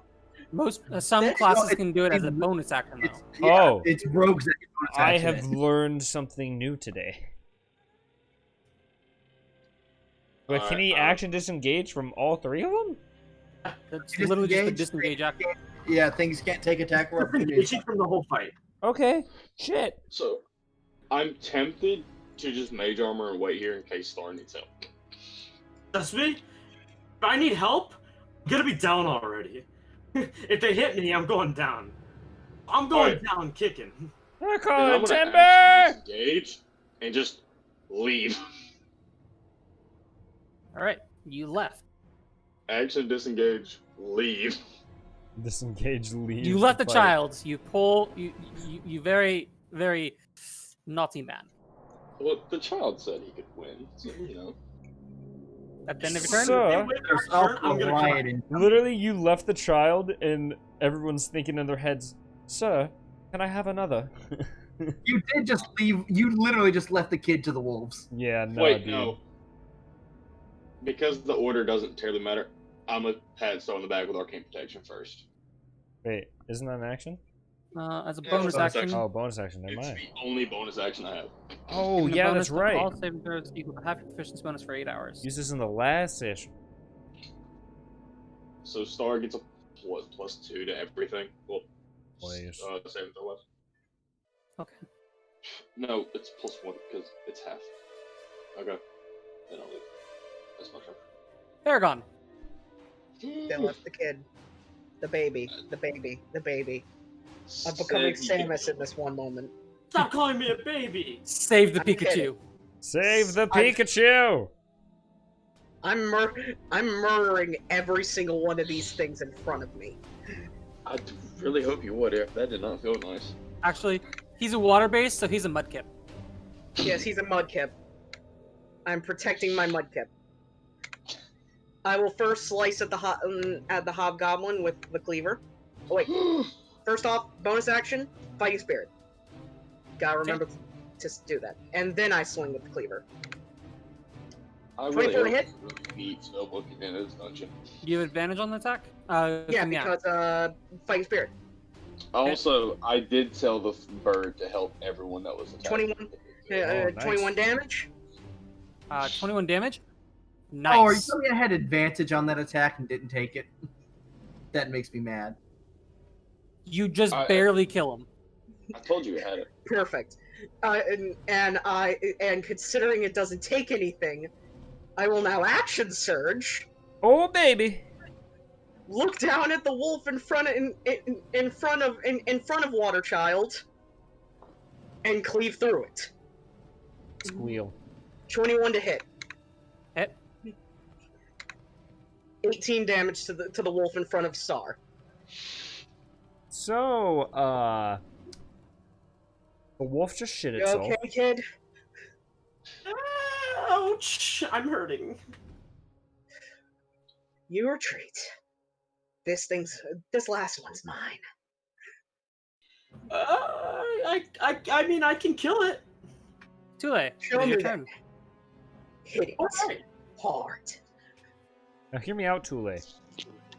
Speaker 4: Some
Speaker 3: That's-
Speaker 4: classes
Speaker 5: no,
Speaker 4: can do it as a
Speaker 5: it's-
Speaker 4: bonus action though.
Speaker 1: Oh.
Speaker 5: It's rogues that can bonus
Speaker 1: I
Speaker 5: action
Speaker 1: have
Speaker 5: it.
Speaker 1: learned something new today. But can he
Speaker 6: Alright,
Speaker 1: action disengage from all three of them?
Speaker 4: That's literally just a
Speaker 5: Disengage,
Speaker 4: disengage action.
Speaker 5: Yeah, things can't take attack or opportunity.
Speaker 2: Disengaging from the whole fight.
Speaker 1: Okay. Shit.
Speaker 6: So, I'm tempted to just mage armor and wait here in case Star needs help.
Speaker 2: Trust me. If I need help, I'm gonna be down already. If they hit me, I'm going down. I'm going
Speaker 6: Alright.
Speaker 2: down kicking.
Speaker 1: I
Speaker 6: Then
Speaker 1: call
Speaker 6: I'm
Speaker 1: it
Speaker 6: gonna
Speaker 1: timber!
Speaker 6: action disengage and just leave.
Speaker 4: All right, you left.
Speaker 6: Action disengage, leave.
Speaker 1: Disengage, leave.
Speaker 4: You left the
Speaker 1: fight.
Speaker 4: child. You pull. You very very naughty man.
Speaker 6: Well, the child said he could win, so you know.
Speaker 4: At the end of your turn.
Speaker 1: So,
Speaker 5: There's
Speaker 2: Turn,
Speaker 5: also
Speaker 2: I'm
Speaker 5: a
Speaker 2: gonna
Speaker 5: riot
Speaker 2: kill.
Speaker 5: in.
Speaker 1: literally, you left the child, and everyone's thinking in their heads, "Sir, can I have another?"
Speaker 5: You did just leave. You literally just left the kid to the wolves.
Speaker 1: Yeah, no,
Speaker 6: Wait,
Speaker 1: dude.
Speaker 6: no. Because the order doesn't terribly matter, I'm gonna pat Star on the back with Arcane Protection first.
Speaker 1: Wait, isn't that an action?
Speaker 4: As a
Speaker 6: Yeah,
Speaker 4: bonus
Speaker 6: bonus
Speaker 4: action.
Speaker 6: action.
Speaker 1: Oh, bonus action. Never
Speaker 6: It's
Speaker 1: mind.
Speaker 6: the only bonus action I have.
Speaker 1: Oh,
Speaker 4: Given a
Speaker 1: yeah,
Speaker 4: bonus
Speaker 1: that's
Speaker 4: to
Speaker 1: right.
Speaker 4: All saving throws equal to half your proficiency bonus for 8 hours.
Speaker 1: Use this in the last session.
Speaker 6: So Star gets a +2 to everything. Well,
Speaker 1: Please.
Speaker 6: saving throw left.
Speaker 4: Okay.
Speaker 6: No, it's +1 because it's half. Okay. Then I'll leave. That's my turn.
Speaker 4: Aragon.
Speaker 3: They left the kid. The baby. The baby. The baby. I'm becoming
Speaker 6: Said he could-
Speaker 3: Samus in this one moment.
Speaker 2: Stop calling me a baby.
Speaker 4: Save the
Speaker 3: I'm
Speaker 4: Pikachu.
Speaker 3: kidding.
Speaker 1: Save the Pikachu!
Speaker 3: I'm murdering every single one of these things in front of me.
Speaker 6: I really hope you would. That did not feel nice.
Speaker 4: Actually, he's a water base, so he's a mudkip.
Speaker 3: Yes, he's a mudkip. I'm protecting my mudkip. I will first slice at the hobgoblin with the cleaver. Oh wait. First off, bonus action, fighting spirit. Gotta remember to do that, and then I swing with the cleaver.
Speaker 6: I really
Speaker 3: 24
Speaker 6: hope
Speaker 3: hit?
Speaker 6: you really beat Snowbook in this dungeon.
Speaker 4: Do you have advantage on the attack?
Speaker 3: Yeah, because fighting spirit.
Speaker 6: Also, I did tell the bird to help everyone that was attacked.
Speaker 3: 21.
Speaker 1: nice.
Speaker 3: 21 damage.
Speaker 4: 21 damage. Nice.
Speaker 5: Oh, are you telling me I had advantage on that attack and didn't take it? That makes me mad.
Speaker 4: You just
Speaker 6: I-
Speaker 4: barely kill him.
Speaker 6: I told you it had it.
Speaker 3: Perfect. And considering it doesn't take anything, I will now action surge.
Speaker 1: Oh, baby!
Speaker 3: Look down at the wolf in front of Waterchild, and cleave through it.
Speaker 1: Squeal.
Speaker 3: 21 to hit.
Speaker 4: Hit.
Speaker 3: 18 damage to the wolf in front of Star.
Speaker 1: So, the wolf just shit
Speaker 3: You
Speaker 1: itself.
Speaker 3: okay, kid?
Speaker 2: Ouch! I'm hurting.
Speaker 3: You retreat. This last one's mine.
Speaker 2: I mean, I can kill it.
Speaker 4: Tule,
Speaker 3: Show
Speaker 4: it is
Speaker 3: me
Speaker 4: your
Speaker 3: that.
Speaker 4: turn.
Speaker 3: Hit it
Speaker 2: Alright.
Speaker 3: hard.
Speaker 1: Now hear me out, Tule.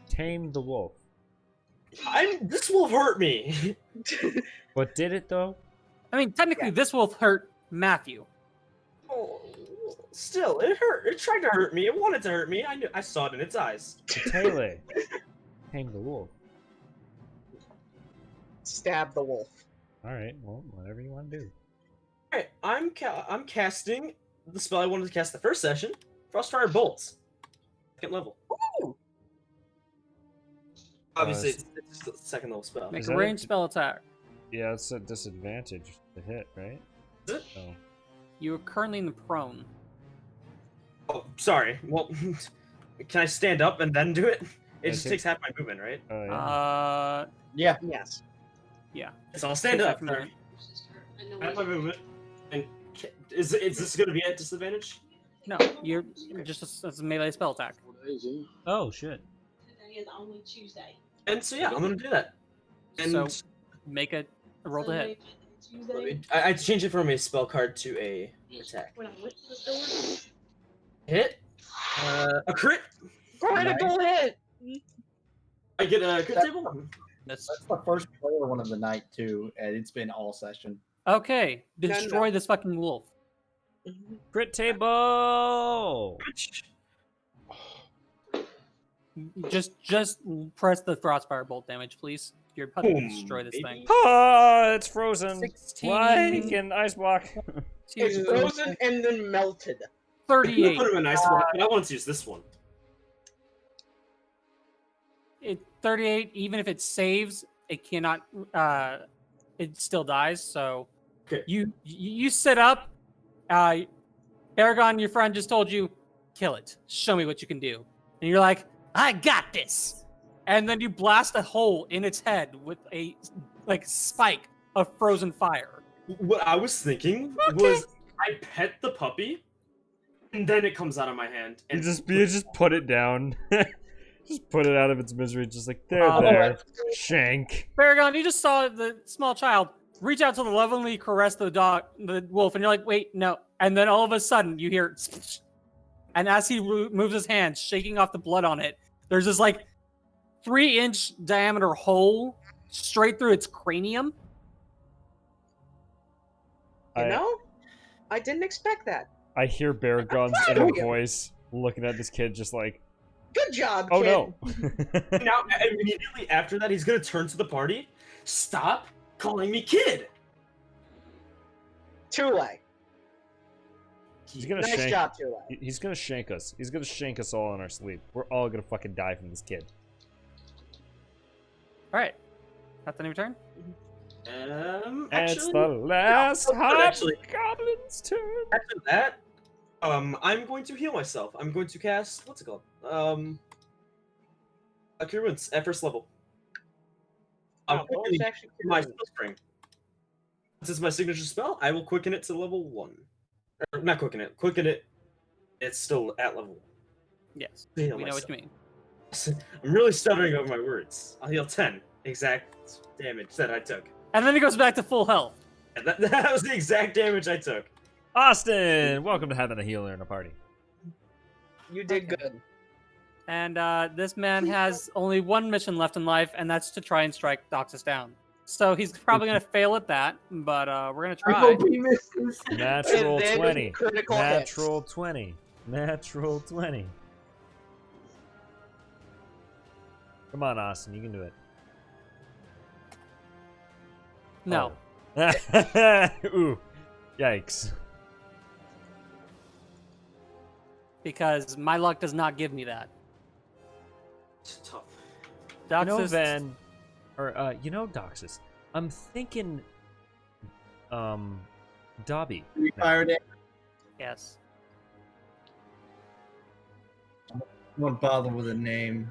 Speaker 1: Tame the wolf.
Speaker 2: This will hurt me.
Speaker 1: But did it though?
Speaker 4: I mean, technically, this will hurt Matthew.
Speaker 2: Oh, still, it hurt. It tried to hurt me. It wanted to hurt me. I saw it in its eyes.
Speaker 1: Tele. Tame the wolf.
Speaker 3: Stab the wolf.
Speaker 1: All right. Well, whatever you want to do.
Speaker 2: Alright, I'm casting the spell I wanted to cast the first session. Frostfire Bolts. Second level.
Speaker 3: Ooh.
Speaker 2: Obviously, it's just a second level spell.
Speaker 4: Make
Speaker 1: Is
Speaker 4: a
Speaker 1: that
Speaker 4: ranged
Speaker 1: a-
Speaker 4: spell attack.
Speaker 1: Yeah, it's a disadvantage to hit, right?
Speaker 2: Is it?
Speaker 1: Oh.
Speaker 4: You are currently in the prone.
Speaker 2: Oh, sorry. Well, can I stand up and then do it? It
Speaker 1: Yeah,
Speaker 2: just
Speaker 1: take-
Speaker 2: takes half my movement, right?
Speaker 1: Oh yeah.
Speaker 5: Yeah.
Speaker 3: Yes.
Speaker 2: So I'll stand
Speaker 4: Take
Speaker 2: up.
Speaker 4: half your movement.
Speaker 2: Half my movement. And is this going to be at disadvantage?
Speaker 4: No, you're just it's a melee spell attack.
Speaker 1: Oh shit.
Speaker 8: Today is only Tuesday.
Speaker 2: And so yeah, I'm going to do that. And
Speaker 4: So make a roll to hit.
Speaker 8: Tuesday.
Speaker 2: I changed it from a spell card to a attack.
Speaker 8: When I went to the store.
Speaker 2: Hit. A crit.
Speaker 3: Critical hit.
Speaker 2: I get a crit table.
Speaker 4: That's
Speaker 5: That's the first player one of the night too, and it's been all session.
Speaker 4: okay.
Speaker 3: No.
Speaker 4: Destroy this fucking wolf.
Speaker 1: Crit table.
Speaker 4: Just press the frostfire bolt damage, please. You're about to
Speaker 2: Boom,
Speaker 4: destroy this thing.
Speaker 2: baby.
Speaker 1: Ah, it's frozen.
Speaker 4: 16.
Speaker 1: Like an ice block.
Speaker 3: It's
Speaker 4: Two,
Speaker 3: frozen and then melted.
Speaker 2: You
Speaker 4: 38.
Speaker 2: put him in ice block, but I want to use this one.
Speaker 4: 38. Even if it saves, it cannot. It still dies. So
Speaker 2: Okay.
Speaker 4: you sit up. Aragon, your friend, just told you, kill it. Show me what you can do. And you're like, I got this. And then you blast a hole in its head with a spike of frozen fire.
Speaker 2: What I was thinking was I pet the puppy, and then it comes out of my hand.
Speaker 1: You
Speaker 2: And
Speaker 1: just put it down. Just put it out of its misery. Just like there,
Speaker 4: Oh,
Speaker 1: there. Shank.
Speaker 4: Paragon, you just saw the small child reach out to the lovingly caress the wolf, and you're like, wait, no. And then all of a sudden, you hear, and as he moves his hand, shaking off the blood on it, there's this 3-inch diameter hole straight through its cranium.
Speaker 3: You know? I didn't expect that.
Speaker 1: I hear Baragon's inner voice looking at this kid, just like,
Speaker 3: Good job,
Speaker 1: oh
Speaker 3: kid.
Speaker 1: no.
Speaker 2: now, immediately after that, he's gonna turn to the party. Stop calling me kid.
Speaker 3: Tule.
Speaker 1: He's gonna
Speaker 3: Nice
Speaker 1: shank.
Speaker 3: job, Tule.
Speaker 1: He's gonna shank us. He's gonna shank us all in our sleep. We're all gonna fucking die from this kid.
Speaker 4: All right. That's the new turn.
Speaker 1: It's
Speaker 2: Actually,
Speaker 1: the last
Speaker 2: actually.
Speaker 1: Hobgoblin's turn.
Speaker 2: after that, I'm going to heal myself. I'm going to cast what's it called? Cure Wounds at first level. I'm
Speaker 3: Oh, well,
Speaker 2: quickening
Speaker 3: it's actually
Speaker 2: my
Speaker 3: Cure
Speaker 2: spell spring. Since it's my signature spell, I will quicken it to level 1. Or not quicken it. Quicken it. It's still at level 1.
Speaker 4: Yes.
Speaker 2: To heal
Speaker 4: We know what
Speaker 2: myself.
Speaker 4: you mean.
Speaker 2: I'm really stuttering over my words. I'll heal 10 exact damage that I took.
Speaker 4: And then it goes back to full health.
Speaker 2: And that was the exact damage I took.
Speaker 1: Austin, welcome to having a healer in a party.
Speaker 3: You did good.
Speaker 4: And this man has only one mission left in life, and that's to try and strike Doxus down. So he's probably going to fail at that, but we're going to
Speaker 5: I
Speaker 4: try.
Speaker 5: hope he misses.
Speaker 1: Natural
Speaker 3: And then
Speaker 1: 20.
Speaker 3: critical
Speaker 1: Natural 20. Natural 20. Come on, Austin, you can do it.
Speaker 4: No.
Speaker 1: Oh. Ooh. Yikes.
Speaker 4: Because my luck does not give me that.
Speaker 2: It's tough.
Speaker 1: You know,
Speaker 4: Doxus,
Speaker 1: Van, or Doxus. I'm thinking, Dobby.
Speaker 5: Refired it.
Speaker 4: yes.
Speaker 5: Won't bother with a name.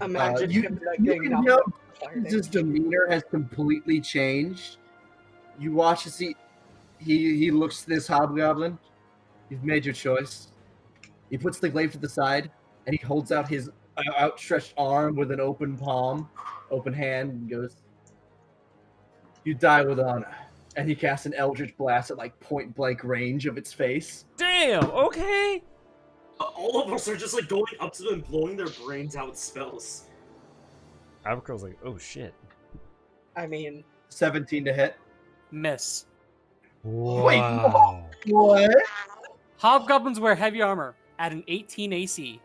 Speaker 3: Imagine
Speaker 5: you-
Speaker 3: him
Speaker 5: you
Speaker 3: getting
Speaker 5: can
Speaker 3: knocked
Speaker 5: know
Speaker 3: out with fire damage.
Speaker 5: His demeanor has completely changed. You watch as he looks at this hobgoblin. You've made your choice. He puts the glaive to the side and he holds out his outstretched arm with an open palm, open hand, and goes, "You die with honor." And he casts an Eldritch Blast at like point blank range of its face.
Speaker 1: Damn. Okay.
Speaker 2: All of us are just like going up to them and blowing their brains out with spells.
Speaker 1: Abercromb's like, oh shit.
Speaker 3: I mean,
Speaker 5: 17 to hit.
Speaker 4: Miss.
Speaker 1: Wow.
Speaker 5: What?
Speaker 4: Hobgoblins wear heavy armor at an 18 AC.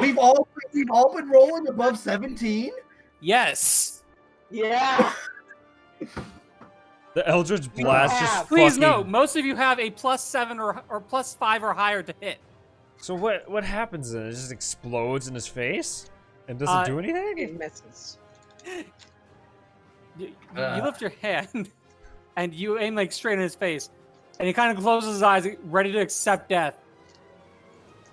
Speaker 5: We've all been rolling above 17.
Speaker 4: Yes.
Speaker 3: yeah.
Speaker 1: The Eldritch Blast just
Speaker 4: Please
Speaker 1: fucking...
Speaker 4: note, most of you have a +7 or +5 or higher to hit.
Speaker 1: So what happens then? It just explodes in his face? And doesn't do anything?
Speaker 3: It misses.
Speaker 4: You lift your hand, and you aim like straight in his face, and he kind of closes his eyes, ready to accept death.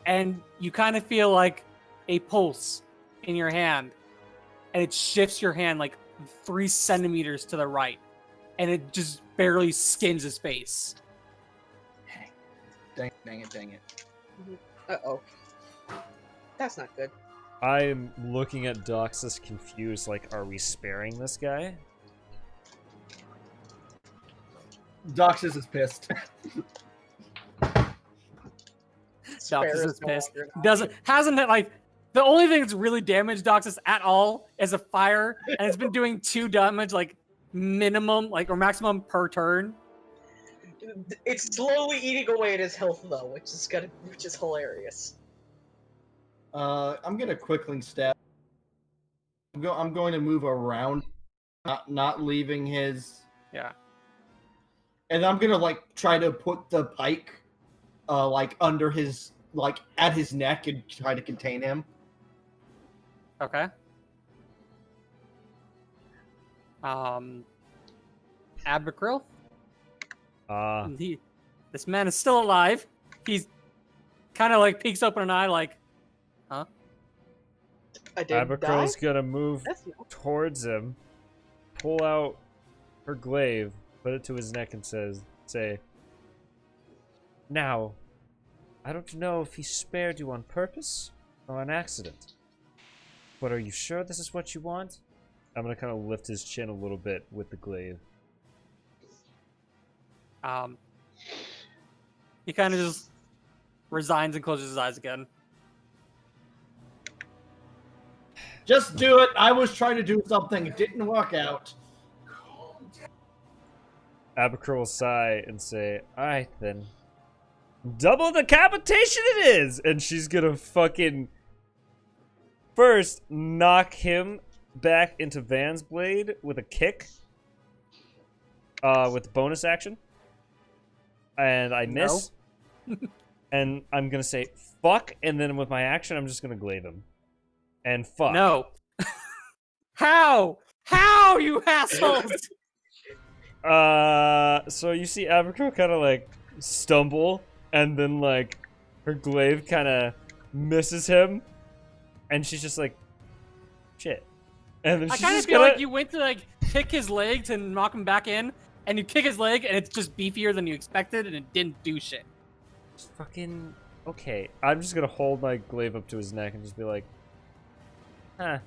Speaker 4: And you kind of feel like a pulse in your hand, and it shifts your hand like 3 centimeters to the right, and it just barely skins his face.
Speaker 5: Dang it.
Speaker 3: Uh-oh. That's not good.
Speaker 1: I'm looking at Doxus confused, like, are we sparing this guy?
Speaker 5: Doxus is pissed.
Speaker 4: Doxus is pissed. Hasn't it, like, the only thing that's really damaged Doxus at all is a fire, and it's been doing 2 damage, like, minimum, like, or maximum per turn.
Speaker 3: It's slowly eating away at his health, though, which is hilarious.
Speaker 5: I'm gonna quickly stab. I'm going to move around, not leaving his.
Speaker 4: Yeah.
Speaker 5: And I'm gonna like try to put the pike, like under his, like at his neck, and try to contain him.
Speaker 4: Okay. Abercrombie. This man is still alive. He's kind of like peeks open an eye, like, huh?
Speaker 1: Abercrombie's gonna move towards him, pull out her glaive, put it to his neck, and say, "Now, I don't know if he spared you on purpose or on accident, but are you sure this is what you want?" I'm gonna kind of lift his chin a little bit with the glaive.
Speaker 4: He kind of just resigns and closes his eyes again.
Speaker 5: Just do it. I was trying to do something. It didn't work out.
Speaker 1: Abercrombie will sigh and say, "Alright then. Double decapitation it is!" And she's gonna fucking first knock him back into Van's blade with a kick. With the bonus action. And I miss. No. And I'm gonna say fuck, and then with my action I'm just gonna glaive him. And fuck.
Speaker 4: No. How? How, you assholes?
Speaker 1: So you see Abercrombie kind of like stumble, and then like her glaive kind of misses him, and she's just like, shit. And then
Speaker 4: I
Speaker 1: she's
Speaker 4: kind of
Speaker 1: just
Speaker 4: feel
Speaker 1: gonna...
Speaker 4: like you went to like kick his leg to knock him back in, and you kick his leg, and it's just beefier than you expected, and it didn't do shit.
Speaker 1: Fucking okay. I'm just gonna hold my glaive up to his neck and just be like, huh.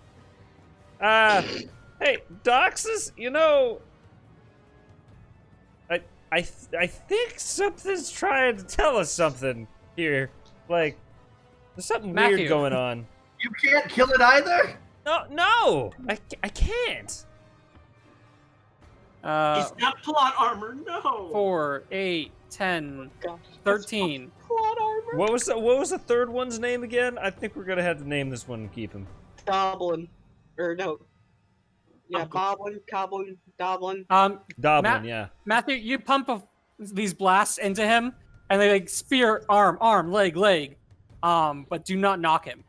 Speaker 1: Hey, Doxus, you know, I think something's trying to tell us something here. Like, there's something weird going on.
Speaker 5: You can't kill it either?
Speaker 1: No, I can't.
Speaker 2: It's not plot armor, no.
Speaker 4: 4, 8, 10, 13.
Speaker 3: Plot armor.
Speaker 1: What was the third one's name again? I think we're gonna have to name this one and keep him.
Speaker 3: Goblin. Or no. Yeah, Goblin, Doblin.
Speaker 1: Doblin, yeah.
Speaker 4: Matthew, you pump these blasts into him, and they like spear arm, leg, but do not knock him.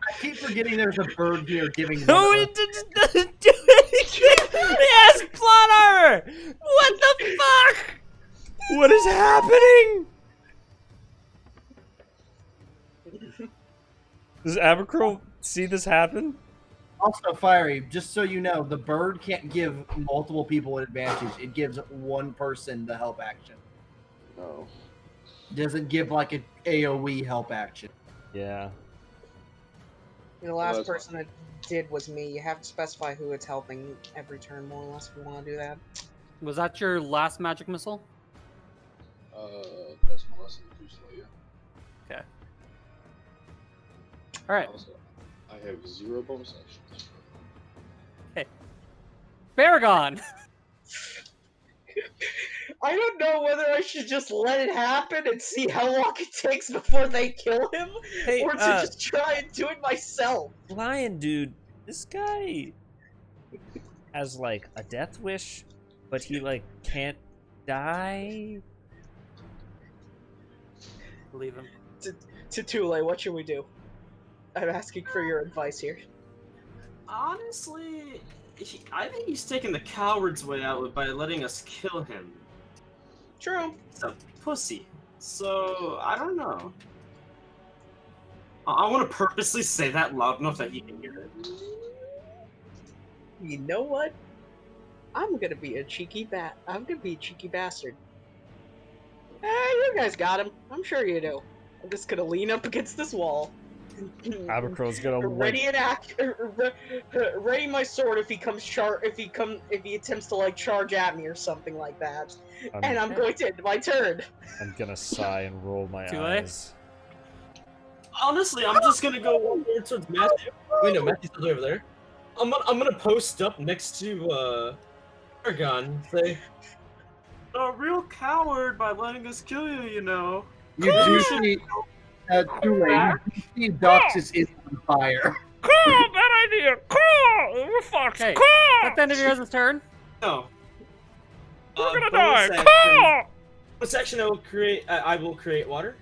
Speaker 5: I keep forgetting there's a bird here giving.
Speaker 1: No, it doesn't do anything. He has plot armor. What the fuck? What is happening? Does Abercrombie see this happen?
Speaker 5: Also, Fiery, just so you know, the bird can't give multiple people an advantage. It gives one person the help action.
Speaker 6: No.
Speaker 5: It doesn't give like an AoE help action.
Speaker 1: Yeah.
Speaker 3: The last
Speaker 6: that's
Speaker 3: person that did was me. You have to specify who it's helping every turn, more or less, if you want to do that.
Speaker 4: Was that your last magic missile?
Speaker 6: That's my lesson too slow, yeah.
Speaker 4: Okay. All right.
Speaker 6: Also, I have 0 bonus actions.
Speaker 4: Baragon.
Speaker 3: I don't know whether I should just let it happen and see how long it takes before they kill him,
Speaker 1: Hey,
Speaker 3: or to just try and do it myself.
Speaker 1: Lion dude, this guy has like a death wish, but he like can't die.
Speaker 4: Leave him.
Speaker 3: Tule, what should we do? I'm asking for your advice here.
Speaker 2: Honestly, I think he's taking the coward's way out by letting us kill him.
Speaker 3: True.
Speaker 2: He's a pussy. So, I don't know. I want to purposely say that loud enough that he can hear it.
Speaker 3: You know what? I'm gonna be a cheeky bastard. Hey, you guys got him. I'm sure you do. I'm just gonna lean up against this wall.
Speaker 1: Abercroll's gonna
Speaker 3: ready ready my sword if he attempts to like charge at me or something like that. And I'm going to end my turn.
Speaker 1: I'm gonna sigh and roll my
Speaker 4: Too
Speaker 1: eyes.
Speaker 2: Honestly, I'm just gonna go over towards Matthew. Wait, no, Matthew's still over there. I'm gonna post up next to Aragon and say, "A real coward by letting us kill you, you know."
Speaker 5: You do see, Tule, you do see Doxus is on fire.
Speaker 1: Cool, bad idea. Cool, we're fucked.
Speaker 4: Okay.
Speaker 1: Cool.
Speaker 4: That's the end of your guys' turn.
Speaker 2: No.
Speaker 1: We're gonna
Speaker 2: bonus
Speaker 1: die.
Speaker 2: action-
Speaker 1: Cool.
Speaker 2: Bonus action, I will create water.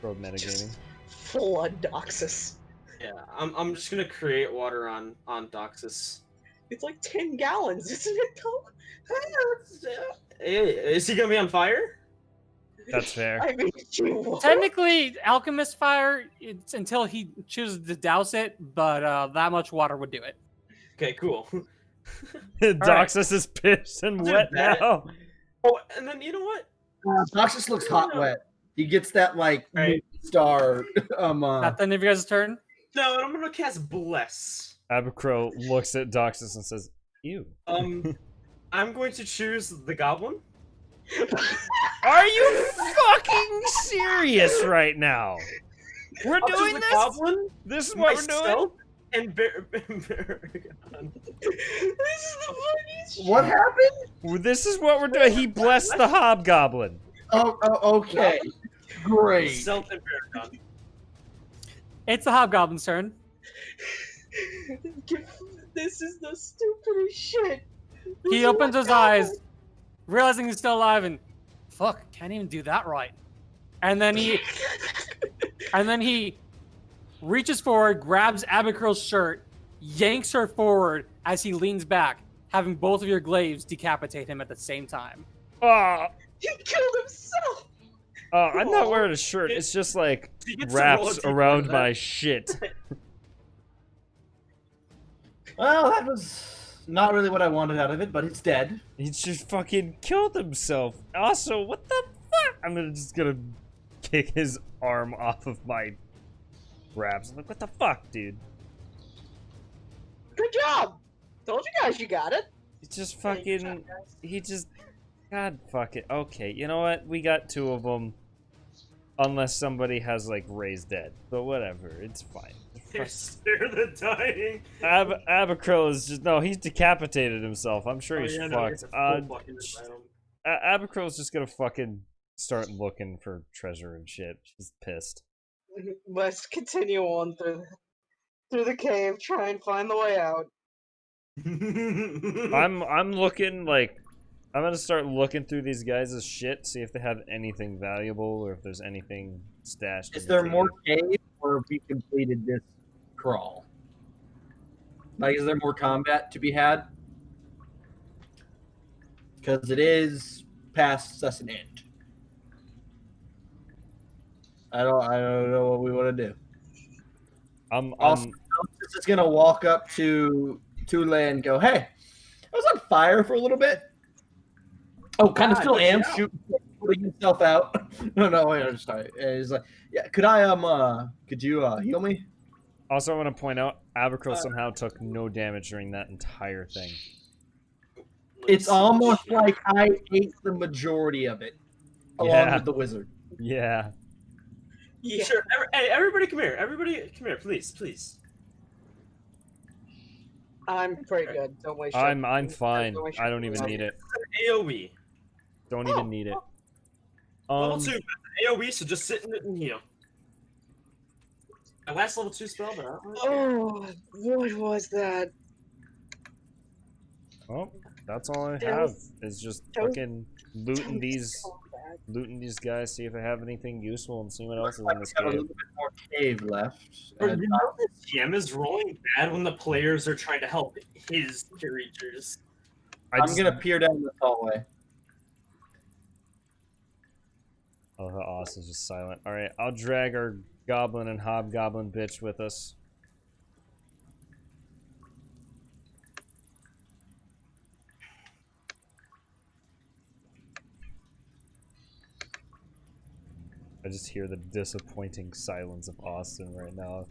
Speaker 1: Bro, metagaming.
Speaker 3: Flood Doxus.
Speaker 2: Yeah, I'm just gonna create water on Doxus.
Speaker 3: It's like 10 gallons, isn't it though?
Speaker 2: Hey, is he gonna be on fire?
Speaker 1: That's fair.
Speaker 3: I mean, you
Speaker 4: Technically, alchemist fire. It's until he chooses to douse it, but that much water would do it.
Speaker 2: Okay, cool.
Speaker 1: Doxus is pissed and
Speaker 2: I'll do
Speaker 1: wet
Speaker 2: that.
Speaker 1: now.
Speaker 2: Oh, and then you know what?
Speaker 5: Doxus looks hot wet. He gets that like
Speaker 2: Right.
Speaker 5: star.
Speaker 4: That's the end of your guys' turn.
Speaker 2: No, I'm gonna cast Bless.
Speaker 1: Abercrow looks at Doxus and says, "Ew."
Speaker 2: I'm going to choose the Goblin.
Speaker 1: Are you fucking serious right now? We're
Speaker 2: I'll choose
Speaker 1: doing
Speaker 2: the
Speaker 1: this?
Speaker 2: Goblin.
Speaker 1: This is what we're doing?
Speaker 2: myself, and Baragon.
Speaker 3: This is the funniest
Speaker 5: What happened?
Speaker 1: This is what we're doing. He blessed the hobgoblin.
Speaker 5: Oh, okay. Great.
Speaker 2: Myself and Baragon.
Speaker 4: It's the hobgoblin's turn.
Speaker 3: This is the stupidest shit. This
Speaker 4: He
Speaker 3: is
Speaker 4: opens
Speaker 3: what
Speaker 4: his eyes, realizing he's still alive, and fuck, can't even do that right. And then he reaches forward, grabs Abigail's shirt, yanks her forward as he leans back, having both of your glaives decapitate him at the same time.
Speaker 3: He killed himself.
Speaker 1: I'm not wearing a shirt. It's just like
Speaker 2: He gets to roll
Speaker 1: wraps
Speaker 2: a d4
Speaker 1: around
Speaker 2: for
Speaker 1: my
Speaker 2: that.
Speaker 1: shit.
Speaker 5: Well, that was not really what I wanted out of it, but it's dead.
Speaker 1: He just fucking killed himself. Also, what the fuck? I'm just gonna kick his arm off of my wraps. I'm like, what the fuck, dude?
Speaker 3: Good job. Told you guys you got it.
Speaker 1: He just fucking. He just. God fuck it. Okay, you know what? We got 2 of them. Unless somebody has like raised dead, but whatever, it's fine.
Speaker 2: They're the dying.
Speaker 1: Abercrow is just he's decapitated himself. I'm sure he's fucked. Abercrow's just gonna fucking start looking for treasure and shit. She's pissed.
Speaker 3: Let's continue on through the cave, try and find the way out.
Speaker 1: I'm looking like I'm gonna start looking through these guys' shit, see if they have anything valuable or if there's anything stashed.
Speaker 5: Is
Speaker 1: in the
Speaker 5: there
Speaker 1: cave.
Speaker 5: more cave, or have we completed this crawl? Like, is there more combat to be had? Because it is past us an end. I don't know what we want to do. Also, this is gonna walk up to Tule and go, "Hey, I was on fire for a little bit. Oh, kind of still am. Putting himself out. No, wait, I'm sorry. He's like, yeah, could you heal me?
Speaker 1: Also, I want to point out, Abercrow somehow took no damage during that entire thing.
Speaker 5: It's almost like I ate the majority of it, along
Speaker 1: Yeah.
Speaker 5: with the wizard.
Speaker 1: Yeah.
Speaker 3: Yeah.
Speaker 2: Sure. Hey, everybody, come here. Everybody, come here, please, please.
Speaker 3: I'm pretty good. Don't waste.
Speaker 1: I'm fine.
Speaker 3: Don't waste
Speaker 1: I don't even
Speaker 3: your-
Speaker 1: need it.
Speaker 2: AOE.
Speaker 1: Don't even need it.
Speaker 2: Level 2 AOE, so just sit in it and heal. My last level 2 spell, but I don't
Speaker 3: Oh, what was that?
Speaker 1: Oh, that's all I
Speaker 3: That
Speaker 1: have.
Speaker 3: was-
Speaker 1: Is just
Speaker 3: that was-
Speaker 1: fucking looting these guys, see if I have anything useful, and see what else is in this
Speaker 5: Got a
Speaker 1: cave.
Speaker 5: little bit more cave left.
Speaker 2: But
Speaker 5: And
Speaker 2: you know this GM is rolling bad when the players are trying to help his creatures.
Speaker 5: I'm gonna peer down this hallway.
Speaker 1: Oh, the Oss is just silent. All right, I'll drag our goblin and hobgoblin bitch with us. I just hear the disappointing silence of Austin right now.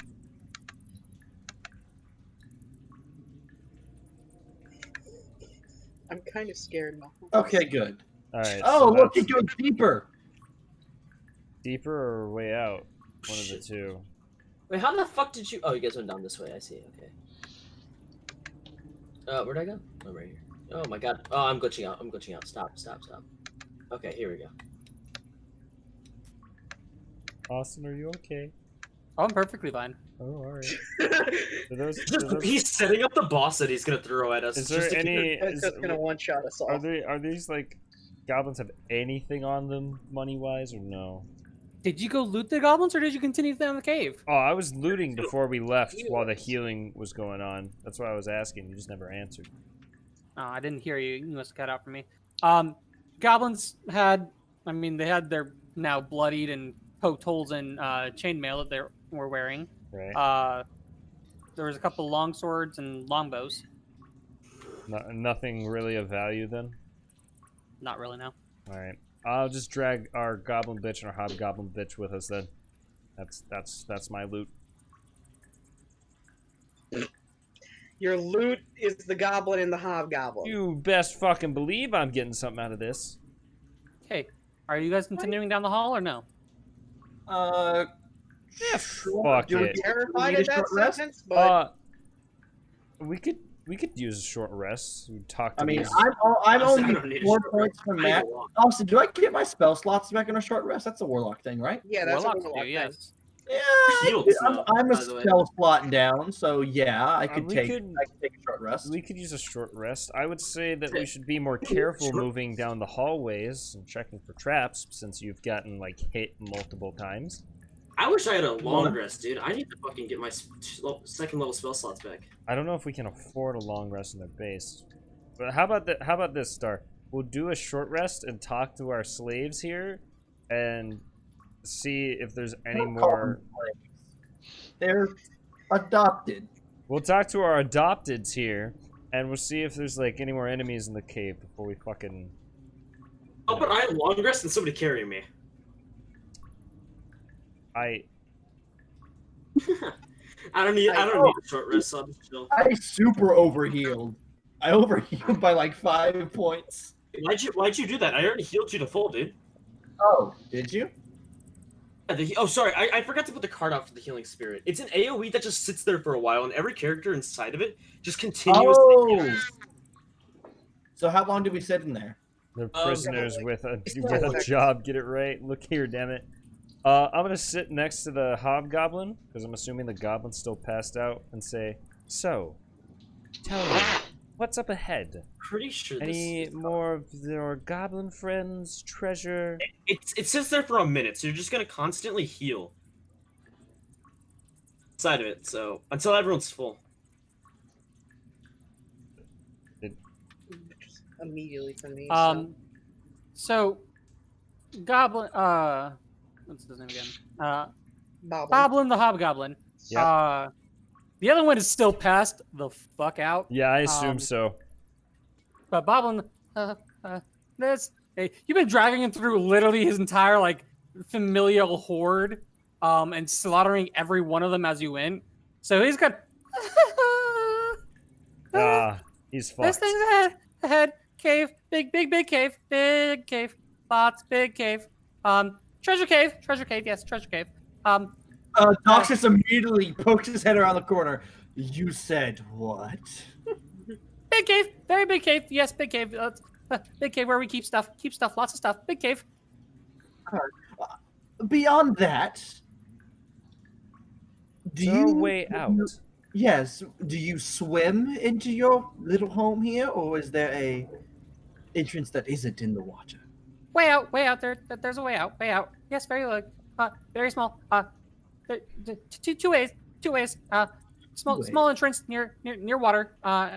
Speaker 3: I'm kind of scared now.
Speaker 5: Okay, good.
Speaker 1: All right.
Speaker 5: Oh,
Speaker 1: so
Speaker 5: look,
Speaker 1: that's
Speaker 5: it goes deeper.
Speaker 1: deeper or way out. One of the two.
Speaker 9: Wait, how the fuck did you? Oh, you guys went down this way. I see. Okay. Where'd I go? I'm right here. Oh my god. Oh, I'm glitching out. I'm glitching out. Stop. Stop. Stop. Okay, here we go.
Speaker 1: Austin, are you okay?
Speaker 4: Oh, I'm perfectly fine.
Speaker 1: Oh, all right. Are those,
Speaker 2: He's setting up the boss that he's gonna throw at us.
Speaker 1: is there
Speaker 2: just to keep
Speaker 1: any?
Speaker 3: That's just gonna one-shot us all.
Speaker 1: Are these like goblins have anything on them money wise or no?
Speaker 4: Did you go loot the goblins, or did you continue down the cave?
Speaker 1: Oh, I was looting before we left while the healing was going on. That's why I was asking. You just never answered.
Speaker 4: Oh, I didn't hear you. You must have cut out for me. Goblins had, I mean, they had their now bloodied and poked holes in chainmail that they were wearing.
Speaker 1: Right.
Speaker 4: There was a couple long swords and longbows.
Speaker 1: Nothing really of value then.
Speaker 4: Not really, no.
Speaker 1: All right. I'll just drag our goblin bitch and our hobgoblin bitch with us then. That's my loot.
Speaker 3: Your loot is the goblin and the hobgoblin.
Speaker 1: You best fucking believe I'm getting something out of this.
Speaker 4: Hey, are you guys continuing down the hall or no?
Speaker 1: Yeah, fuck
Speaker 5: Do we
Speaker 1: it.
Speaker 3: Terrified
Speaker 5: need
Speaker 3: of
Speaker 5: a
Speaker 3: that
Speaker 5: short rest?
Speaker 3: sentence, but
Speaker 1: We could use a short rest. We talk to
Speaker 5: I mean,
Speaker 1: these-
Speaker 5: I'm
Speaker 2: I
Speaker 5: only
Speaker 2: don't need a
Speaker 5: 4
Speaker 2: short
Speaker 5: points
Speaker 2: rest.
Speaker 5: from
Speaker 2: I
Speaker 5: Matt.
Speaker 2: go on.
Speaker 5: Also, do I get my spell slots back in a short rest? That's a warlock thing, right?
Speaker 3: yeah, that's
Speaker 4: Warlocks
Speaker 3: what
Speaker 4: do,
Speaker 3: we're like.
Speaker 4: yes.
Speaker 5: Yeah,
Speaker 2: Healed
Speaker 5: I'm
Speaker 2: now,
Speaker 5: a
Speaker 2: by the way.
Speaker 5: spell slot down, so yeah, I could
Speaker 1: we
Speaker 5: take
Speaker 1: could-
Speaker 5: I could take a short rest.
Speaker 1: We could use a short rest. I would say that we should be more careful moving down the hallways and checking for traps, since you've gotten like hit multiple times.
Speaker 2: I wish I had a long rest, dude. I need to fucking get my second level spell slots back.
Speaker 1: I don't know if we can afford a long rest in their base. But how about this, Star? We'll do a short rest and talk to our slaves here, and see if there's any
Speaker 5: Don't call
Speaker 1: more.
Speaker 5: them slaves. They're adopted.
Speaker 1: We'll talk to our adopteds here, and we'll see if there's like any more enemies in the cave before we fucking.
Speaker 2: Oh, but I have long rest and somebody carrying me.
Speaker 1: I
Speaker 2: I don't need a short rest, so I'm just chill.
Speaker 5: I super overhealed. I overhealed by like 5 points.
Speaker 2: Why'd you do that? I already healed you to full, dude.
Speaker 5: Oh, did you?
Speaker 2: Yeah, oh, sorry, I forgot to put the card out for the healing spirit. It's an AoE that just sits there for a while, and every character inside of it just continuously.
Speaker 5: Oh. So how long did we sit in there?
Speaker 1: they're prisoners with a
Speaker 3: not effective.
Speaker 1: job. Get it right. Look here, damn it. I'm gonna sit next to the hobgoblin because I'm assuming the goblin's still passed out, and say, "So, tell me, what's up ahead?
Speaker 2: Pretty sure this
Speaker 1: Any
Speaker 2: is-
Speaker 1: more of your goblin friends' treasure?"
Speaker 2: It sits there for a minute, so you're just gonna constantly heal. Side of it, so until everyone's full.
Speaker 3: Immediately from me.
Speaker 4: So, Goblin, what's his name again?
Speaker 3: Boblin.
Speaker 4: Boblin the Hobgoblin.
Speaker 1: Yep.
Speaker 4: The other one is still passed the fuck out.
Speaker 1: Yeah, I assume so.
Speaker 4: But Boblin, you've been dragging him through literally his entire like familial horde, and slaughtering every one of them as you went. So he's got.
Speaker 1: He's
Speaker 4: This
Speaker 1: fucked.
Speaker 4: thing's ahead. Cave. Big cave. Big cave. Lots. Big cave. Treasure cave. Treasure cave. Yes, treasure cave.
Speaker 5: Noxus immediately pokes his head around the corner. You said what?
Speaker 4: Big cave. Very big cave. Yes, big cave. Big cave where we keep stuff. Keep stuff. Lots of stuff. Big cave.
Speaker 5: Beyond that, do
Speaker 1: Is there a
Speaker 5: you
Speaker 1: way out?
Speaker 5: Yes. Do you swim into your little home here, or is there a entrance that isn't in the water?
Speaker 4: Way out. Way out there. There's a way out. Way out. Yes, very small. Two ways. Two ways. Small entrance near water.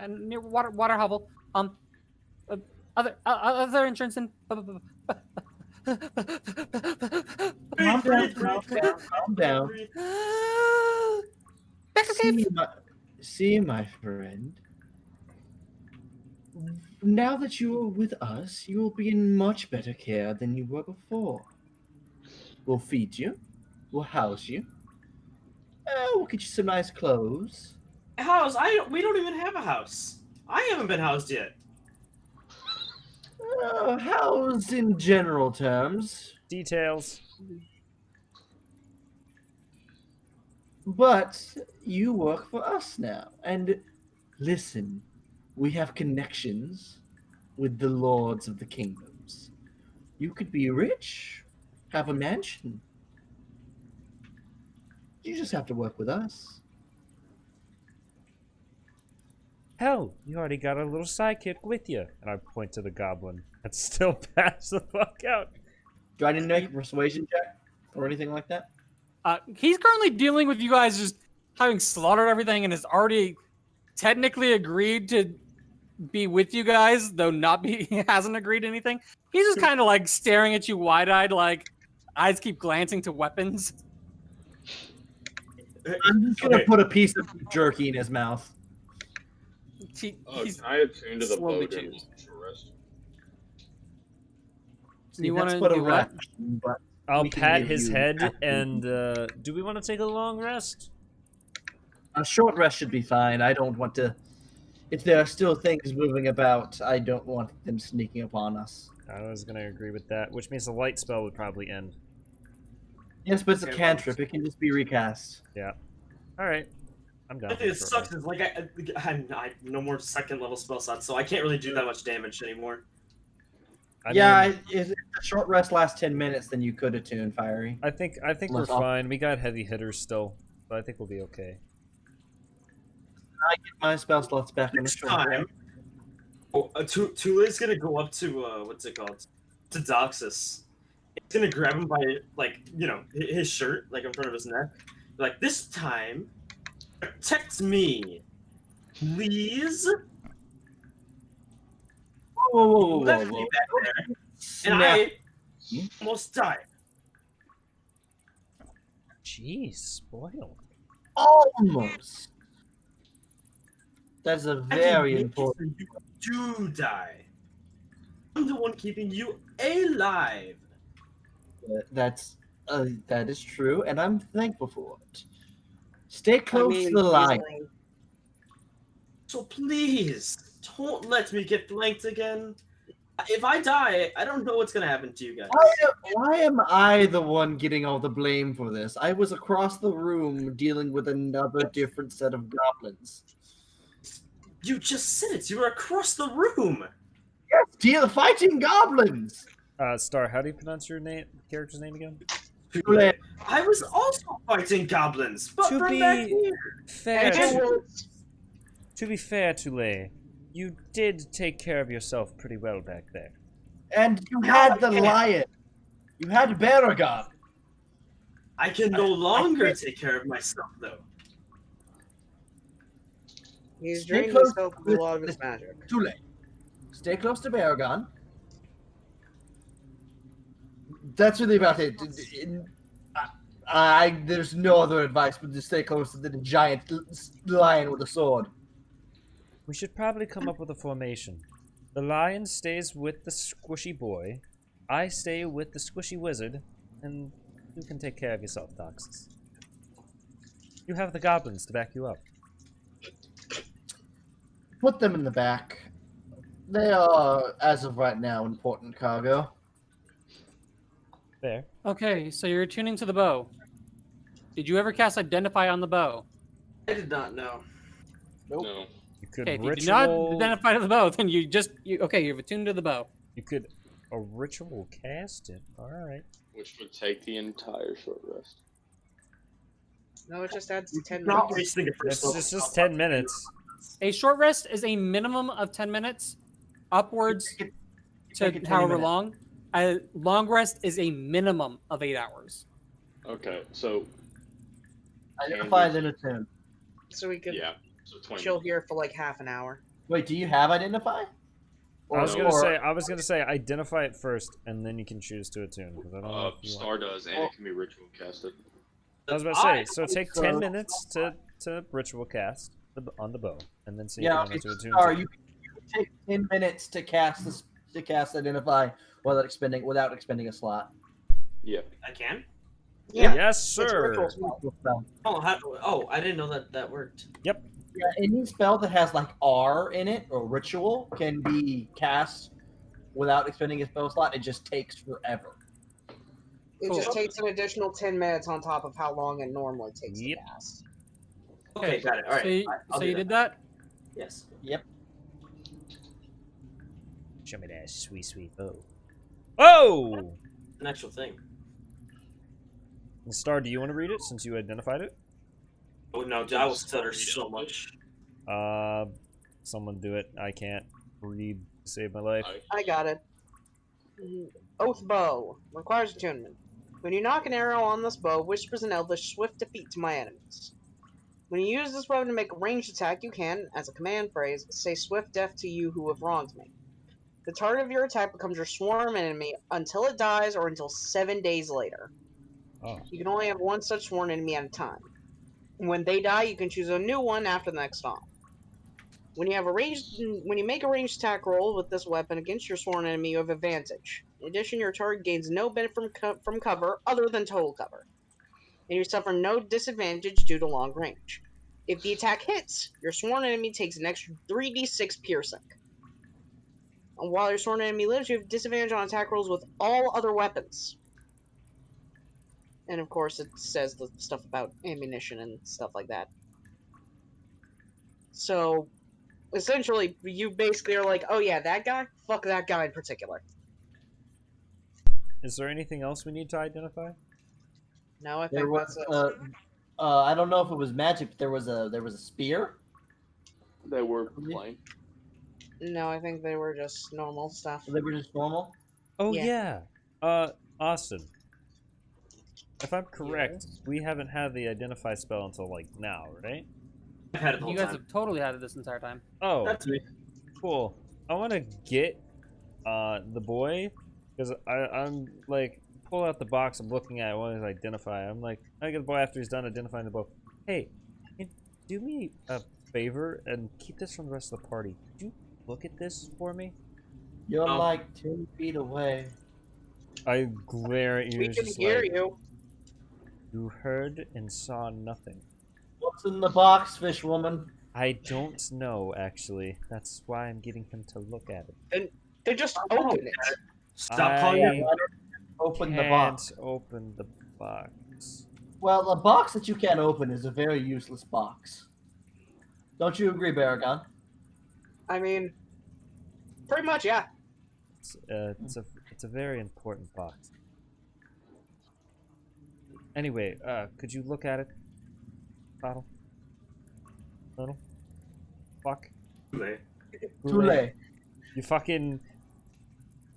Speaker 4: Near water hovel. Other entrance in.
Speaker 5: Calm down.
Speaker 4: Back to cave.
Speaker 5: See, my friend. Now that you are with us, you will be in much better care than you were before. We'll feed you. We'll house you. We'll get you some nice clothes.
Speaker 2: House? We don't even have a house. I haven't been housed yet.
Speaker 5: Housed in general terms.
Speaker 1: Details.
Speaker 5: But you work for us now. And listen, we have connections with the lords of the kingdoms. You could be rich, have a mansion. You just have to work with us.
Speaker 1: Hell, you already got a little sidekick with you. And I point to the goblin. That's still pass the fuck out.
Speaker 5: Do I need to make a persuasion check or anything like that?
Speaker 4: He's currently dealing with you guys just having slaughtered everything and has already technically agreed to be with you guys, though he hasn't agreed to anything. He's just kind of like staring at you wide-eyed, like eyes keep glancing to weapons.
Speaker 5: I'm just gonna put a piece of jerky in his mouth.
Speaker 4: He's
Speaker 6: can I attune to the
Speaker 4: slowly
Speaker 6: boat and
Speaker 4: choose.
Speaker 6: rest?
Speaker 5: See,
Speaker 4: You
Speaker 5: that's
Speaker 4: wanna
Speaker 5: what a
Speaker 4: do what?
Speaker 5: rest, but
Speaker 1: I'll
Speaker 5: we can
Speaker 1: pat
Speaker 5: give
Speaker 1: his
Speaker 5: you
Speaker 1: head
Speaker 5: active-
Speaker 1: and do we want to take a long rest?
Speaker 5: A short rest should be fine. I don't want to. If there are still things moving about, I don't want them sneaking upon us.
Speaker 1: I was gonna agree with that, which means the light spell would probably end.
Speaker 5: Yes, but it's a
Speaker 2: Okay,
Speaker 5: cantrip. It can just be recast.
Speaker 1: Yeah. All right. I'm done.
Speaker 2: I think it sucks is like I no more second level spell slots, so I can't really do that much damage anymore.
Speaker 5: If a short rest lasts 10 minutes, then you could attune Fiery.
Speaker 1: I think we're
Speaker 5: Unless I'll-
Speaker 1: fine. We got heavy hitters still, but I think we'll be okay.
Speaker 5: I get my spell slots back in the
Speaker 2: Next
Speaker 5: short
Speaker 2: time, Tule's gonna go up to what's it called? To Doxus. He's gonna grab him by his shirt, like in front of his neck. Like, this time, protect me, please.
Speaker 5: Whoa.
Speaker 2: Left me back there, and I almost died.
Speaker 1: Jeez, spoiled.
Speaker 5: Almost. That's a
Speaker 2: I can
Speaker 5: very
Speaker 2: make it
Speaker 5: important.
Speaker 2: so you do die. I'm the one keeping you alive.
Speaker 5: That is true, and I'm thankful for it. Stay close to the line.
Speaker 2: So please, don't let me get flanked again. If I die, I don't know what's gonna happen to you guys.
Speaker 5: Why am I the one getting all the blame for this? I was across the room dealing with another different set of goblins.
Speaker 2: You just said it. You were across the room.
Speaker 5: Yes, fighting goblins.
Speaker 1: Star, how do you pronounce your character's name again?
Speaker 2: I was also fighting goblins, but
Speaker 1: To
Speaker 2: from
Speaker 1: be
Speaker 2: back here.
Speaker 1: fair,
Speaker 3: And
Speaker 1: to be fair, Tule, you did take care of yourself pretty well back there.
Speaker 5: And you had the lion. You had Baragon.
Speaker 2: I can no longer take care of myself, though.
Speaker 3: he's
Speaker 5: Stay
Speaker 3: drained
Speaker 5: close
Speaker 3: himself of
Speaker 5: to
Speaker 3: a lot of his magic.
Speaker 5: Too late. Stay close to Baragon. That's really about it. There's no other advice but to stay close to the giant lion with a sword.
Speaker 1: We should probably come up with a formation. The lion stays with the squishy boy, I stay with the squishy wizard, and you can take care of yourself, Doxus. You have the goblins to back you up.
Speaker 5: Put them in the back. They are, as of right now, important cargo.
Speaker 1: There.
Speaker 4: Okay, so you're attuning to the bow. Did you ever cast Identify on the bow?
Speaker 2: I did not know.
Speaker 6: No.
Speaker 1: You could
Speaker 4: Okay, if you did not
Speaker 1: ritual.
Speaker 4: identify to the bow, then you've attuned to the bow.
Speaker 1: You could a ritual cast it. All right.
Speaker 6: Which would take the entire short rest.
Speaker 3: No, it just adds 10
Speaker 2: Not
Speaker 3: minutes.
Speaker 2: wasting a first level
Speaker 1: It's just
Speaker 2: spell.
Speaker 1: 10 minutes.
Speaker 4: A short rest is a minimum of 10 minutes, upwards
Speaker 5: Make
Speaker 4: to
Speaker 5: it 20
Speaker 4: however
Speaker 5: minutes.
Speaker 4: long. A long rest is a minimum of 8 hours.
Speaker 6: Okay, so
Speaker 5: Identify then attune.
Speaker 3: So we could
Speaker 6: yeah, so 20.
Speaker 3: chill here for like half an hour.
Speaker 5: Wait, do you have identify?
Speaker 1: I was
Speaker 6: no.
Speaker 1: gonna say identify it first, and then you can choose to attune. Because I don't know if you want.
Speaker 6: Star does, and it can be ritual casted.
Speaker 1: I was about to say. So take 10 minutes to ritual cast on the bow, and then see if you
Speaker 5: Yeah,
Speaker 1: want
Speaker 5: okay,
Speaker 1: to attune.
Speaker 5: Star,
Speaker 1: to it.
Speaker 5: you can take 10 minutes to cast identify without expending a slot.
Speaker 6: Yeah.
Speaker 2: I can?
Speaker 1: Yes,
Speaker 3: It's
Speaker 1: sir.
Speaker 3: ritual spell.
Speaker 2: Oh, I didn't know that worked.
Speaker 5: Yeah, any spell that has like R in it or ritual can be cast without expending a spell slot. It just takes forever.
Speaker 3: It
Speaker 4: Cool.
Speaker 3: just takes an additional 10 minutes on top of how long it normally takes
Speaker 1: Yep.
Speaker 3: to cast.
Speaker 2: Okay, got it. All right.
Speaker 4: So you,
Speaker 2: I'll do
Speaker 4: did that?
Speaker 2: Yes.
Speaker 1: Show me that sweet bow. Oh!
Speaker 2: An actual thing.
Speaker 1: And Star, do you want to read it since you identified it?
Speaker 2: Oh no, I will stutter so much.
Speaker 1: Someone do it. I can't read to save my life.
Speaker 3: I got it. Oath bow. Requires attunement. When you knock an arrow on this bow, whispers an elvish swift defeat to my enemies. When you use this weapon to make a ranged attack, you can, as a command phrase, say swift death to you who have wronged me. The target of your attack becomes your swarm enemy until it dies or until 7 days later.
Speaker 1: Oh.
Speaker 3: You can only have one such sworn enemy at a time. When they die, you can choose a new one after the next round. When you make a ranged attack roll with this weapon against your sworn enemy, you have advantage. In addition, your target gains no benefit from cover other than total cover, and you suffer no disadvantage due to long range. If the attack hits, your sworn enemy takes an extra 3d6 piercing. And while your sworn enemy lives, you have disadvantage on attack rolls with all other weapons. And of course, it says the stuff about ammunition and stuff like that. So, essentially, you basically are like, oh yeah, that guy? Fuck that guy in particular.
Speaker 1: Is there anything else we need to identify?
Speaker 3: No, I
Speaker 5: There
Speaker 3: think
Speaker 5: was
Speaker 3: that's it.
Speaker 5: I don't know if it was magic, but there was a spear.
Speaker 6: They were plain.
Speaker 3: No, I think they were just normal stuff.
Speaker 5: They were just normal.
Speaker 1: Oh
Speaker 3: Yeah.
Speaker 1: yeah. Austin. If I'm correct, we haven't had the identify spell until like now, right?
Speaker 2: I've had it the whole
Speaker 4: You guys
Speaker 2: time.
Speaker 4: have totally had it this entire time.
Speaker 1: Oh,
Speaker 2: That's me.
Speaker 1: cool. I want to get the boy because I'm like pull out the box. I'm looking at it. I want to identify. I'm like, I get the boy after he's done identifying the bow. Hey, can you do me a favor and keep this from the rest of the party? Could you look at this for me?
Speaker 5: You're like 2 feet away.
Speaker 1: I glare at you.
Speaker 3: We
Speaker 1: it's
Speaker 3: can
Speaker 1: just
Speaker 3: hear
Speaker 1: like,
Speaker 3: you.
Speaker 1: You heard and saw nothing.
Speaker 5: What's in the box, fish woman?
Speaker 1: I don't know, actually. That's why I'm getting him to look at it.
Speaker 3: They just open it.
Speaker 2: Stop calling
Speaker 1: I
Speaker 2: me.
Speaker 5: Open the box.
Speaker 1: can't open the box.
Speaker 5: Well, a box that you can't open is a very useless box. Don't you agree, Baragon?
Speaker 3: I mean, pretty much, yeah.
Speaker 1: It's a very important box. Anyway, could you look at it? Bottle? Little? Fuck.
Speaker 5: Too late.
Speaker 1: You fucking...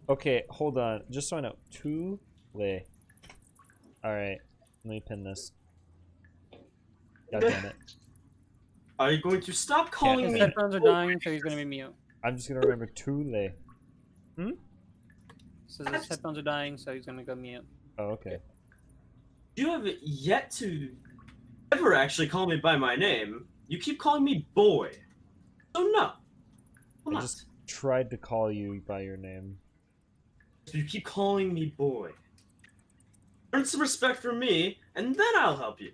Speaker 1: Okay, hold on. Just so I know. Too late. Alright. Let me pin this. God damn it.
Speaker 2: Are you going to stop calling
Speaker 4: His
Speaker 2: me?
Speaker 4: headphones are dying, so he's going to be mute.
Speaker 1: I'm just gonna remember too late.
Speaker 4: So his headphones are dying, so he's going to go mute.
Speaker 1: Oh, okay.
Speaker 2: You have yet to ever actually call me by my name. You keep calling me boy. So no. I'm
Speaker 1: I
Speaker 2: not.
Speaker 1: just tried to call you by your name.
Speaker 2: You keep calling me boy. Earn some respect from me, and then I'll help you.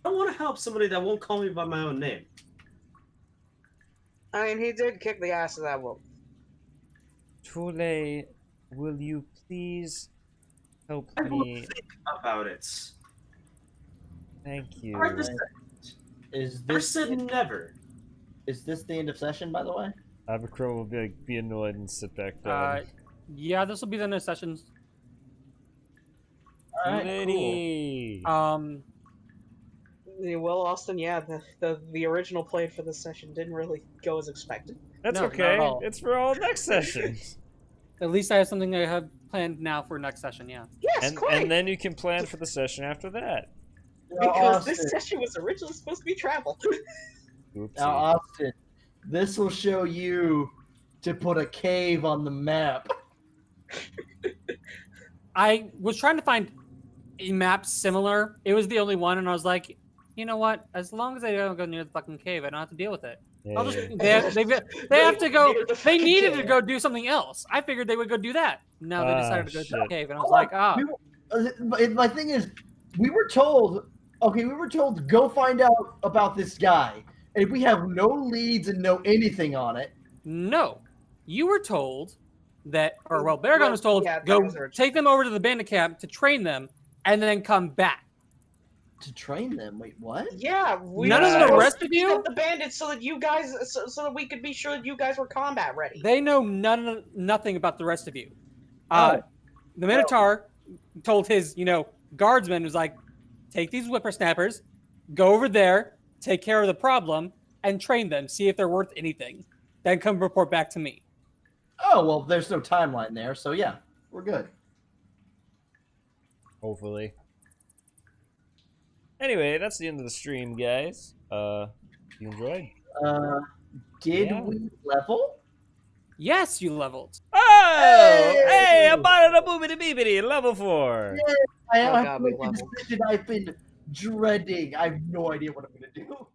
Speaker 2: I don't want to help somebody that won't call me by my own name.
Speaker 3: I mean, he did kick the ass of that wolf.
Speaker 1: Tule, will you please help
Speaker 2: I will
Speaker 1: me?
Speaker 2: think about it.
Speaker 1: Thank you.
Speaker 2: Right this
Speaker 5: Is
Speaker 2: I
Speaker 5: this
Speaker 2: said never.
Speaker 5: is this the end of session, by the way?
Speaker 1: Abercrow will be annoyed and sit back down.
Speaker 4: Yeah, this will be the end of sessions.
Speaker 5: All right,
Speaker 1: Lady.
Speaker 3: Yeah, well, Austin, yeah, the original play for this session didn't really go as expected.
Speaker 1: That's
Speaker 4: No, not at
Speaker 1: okay.
Speaker 4: all.
Speaker 1: It's for all next sessions.
Speaker 4: At least I have something I have planned now for next session. Yeah.
Speaker 3: Yes,
Speaker 1: and
Speaker 3: quite.
Speaker 1: then you can plan for the session after that.
Speaker 3: Because this session was originally supposed to be travel.
Speaker 1: Oopsie.
Speaker 5: Now, Austin, this will show you to put a cave on the map.
Speaker 4: I was trying to find a map similar. It was the only one, and I was like, you know what? As long as they don't go near the fucking cave, I don't have to deal with it. I'll just,
Speaker 1: Hey.
Speaker 4: they have to go.
Speaker 3: Near the
Speaker 4: They
Speaker 3: fucking
Speaker 4: needed to
Speaker 3: cave.
Speaker 4: go do something else. I figured they would go do that. No, they decided to go to the
Speaker 1: Shit.
Speaker 4: cave, and I was like, ah.
Speaker 5: My thing is, we were told to go find out about this guy, and if we have no leads and no anything on it.
Speaker 4: No, you were told that, or well, Baragon was told,
Speaker 3: Yeah, that
Speaker 4: go
Speaker 3: was original.
Speaker 4: take them over to the bandit camp to train them, and then come back.
Speaker 5: To train them? Wait, what?
Speaker 3: Yeah, we
Speaker 4: None
Speaker 3: were
Speaker 4: of the
Speaker 3: supposed
Speaker 4: rest
Speaker 3: to
Speaker 4: of
Speaker 3: beat
Speaker 4: you?
Speaker 3: up the bandits so that you guys, so that we could be sure that you guys were combat ready.
Speaker 4: They know nothing about the rest of you.
Speaker 5: Oh.
Speaker 4: The Minotaur told his, guardsman, was like, take these whippersnappers, go over there, take care of the problem, and train them, see if they're worth anything. Then come report back to me.
Speaker 5: Oh, well, there's no timeline there, so yeah, we're good.
Speaker 1: Hopefully. Anyway, that's the end of the stream, guys. You enjoyed?
Speaker 5: Did
Speaker 1: Yeah.
Speaker 5: we level?
Speaker 4: Yes, you leveled.
Speaker 1: Oh! Hey, I'm on a boobity beebity, level 4.
Speaker 5: I
Speaker 3: Oh,
Speaker 5: have
Speaker 3: God,
Speaker 5: to
Speaker 3: we
Speaker 5: make a
Speaker 3: leveled.
Speaker 5: decision I've been dreading. I have no idea what I'm gonna do.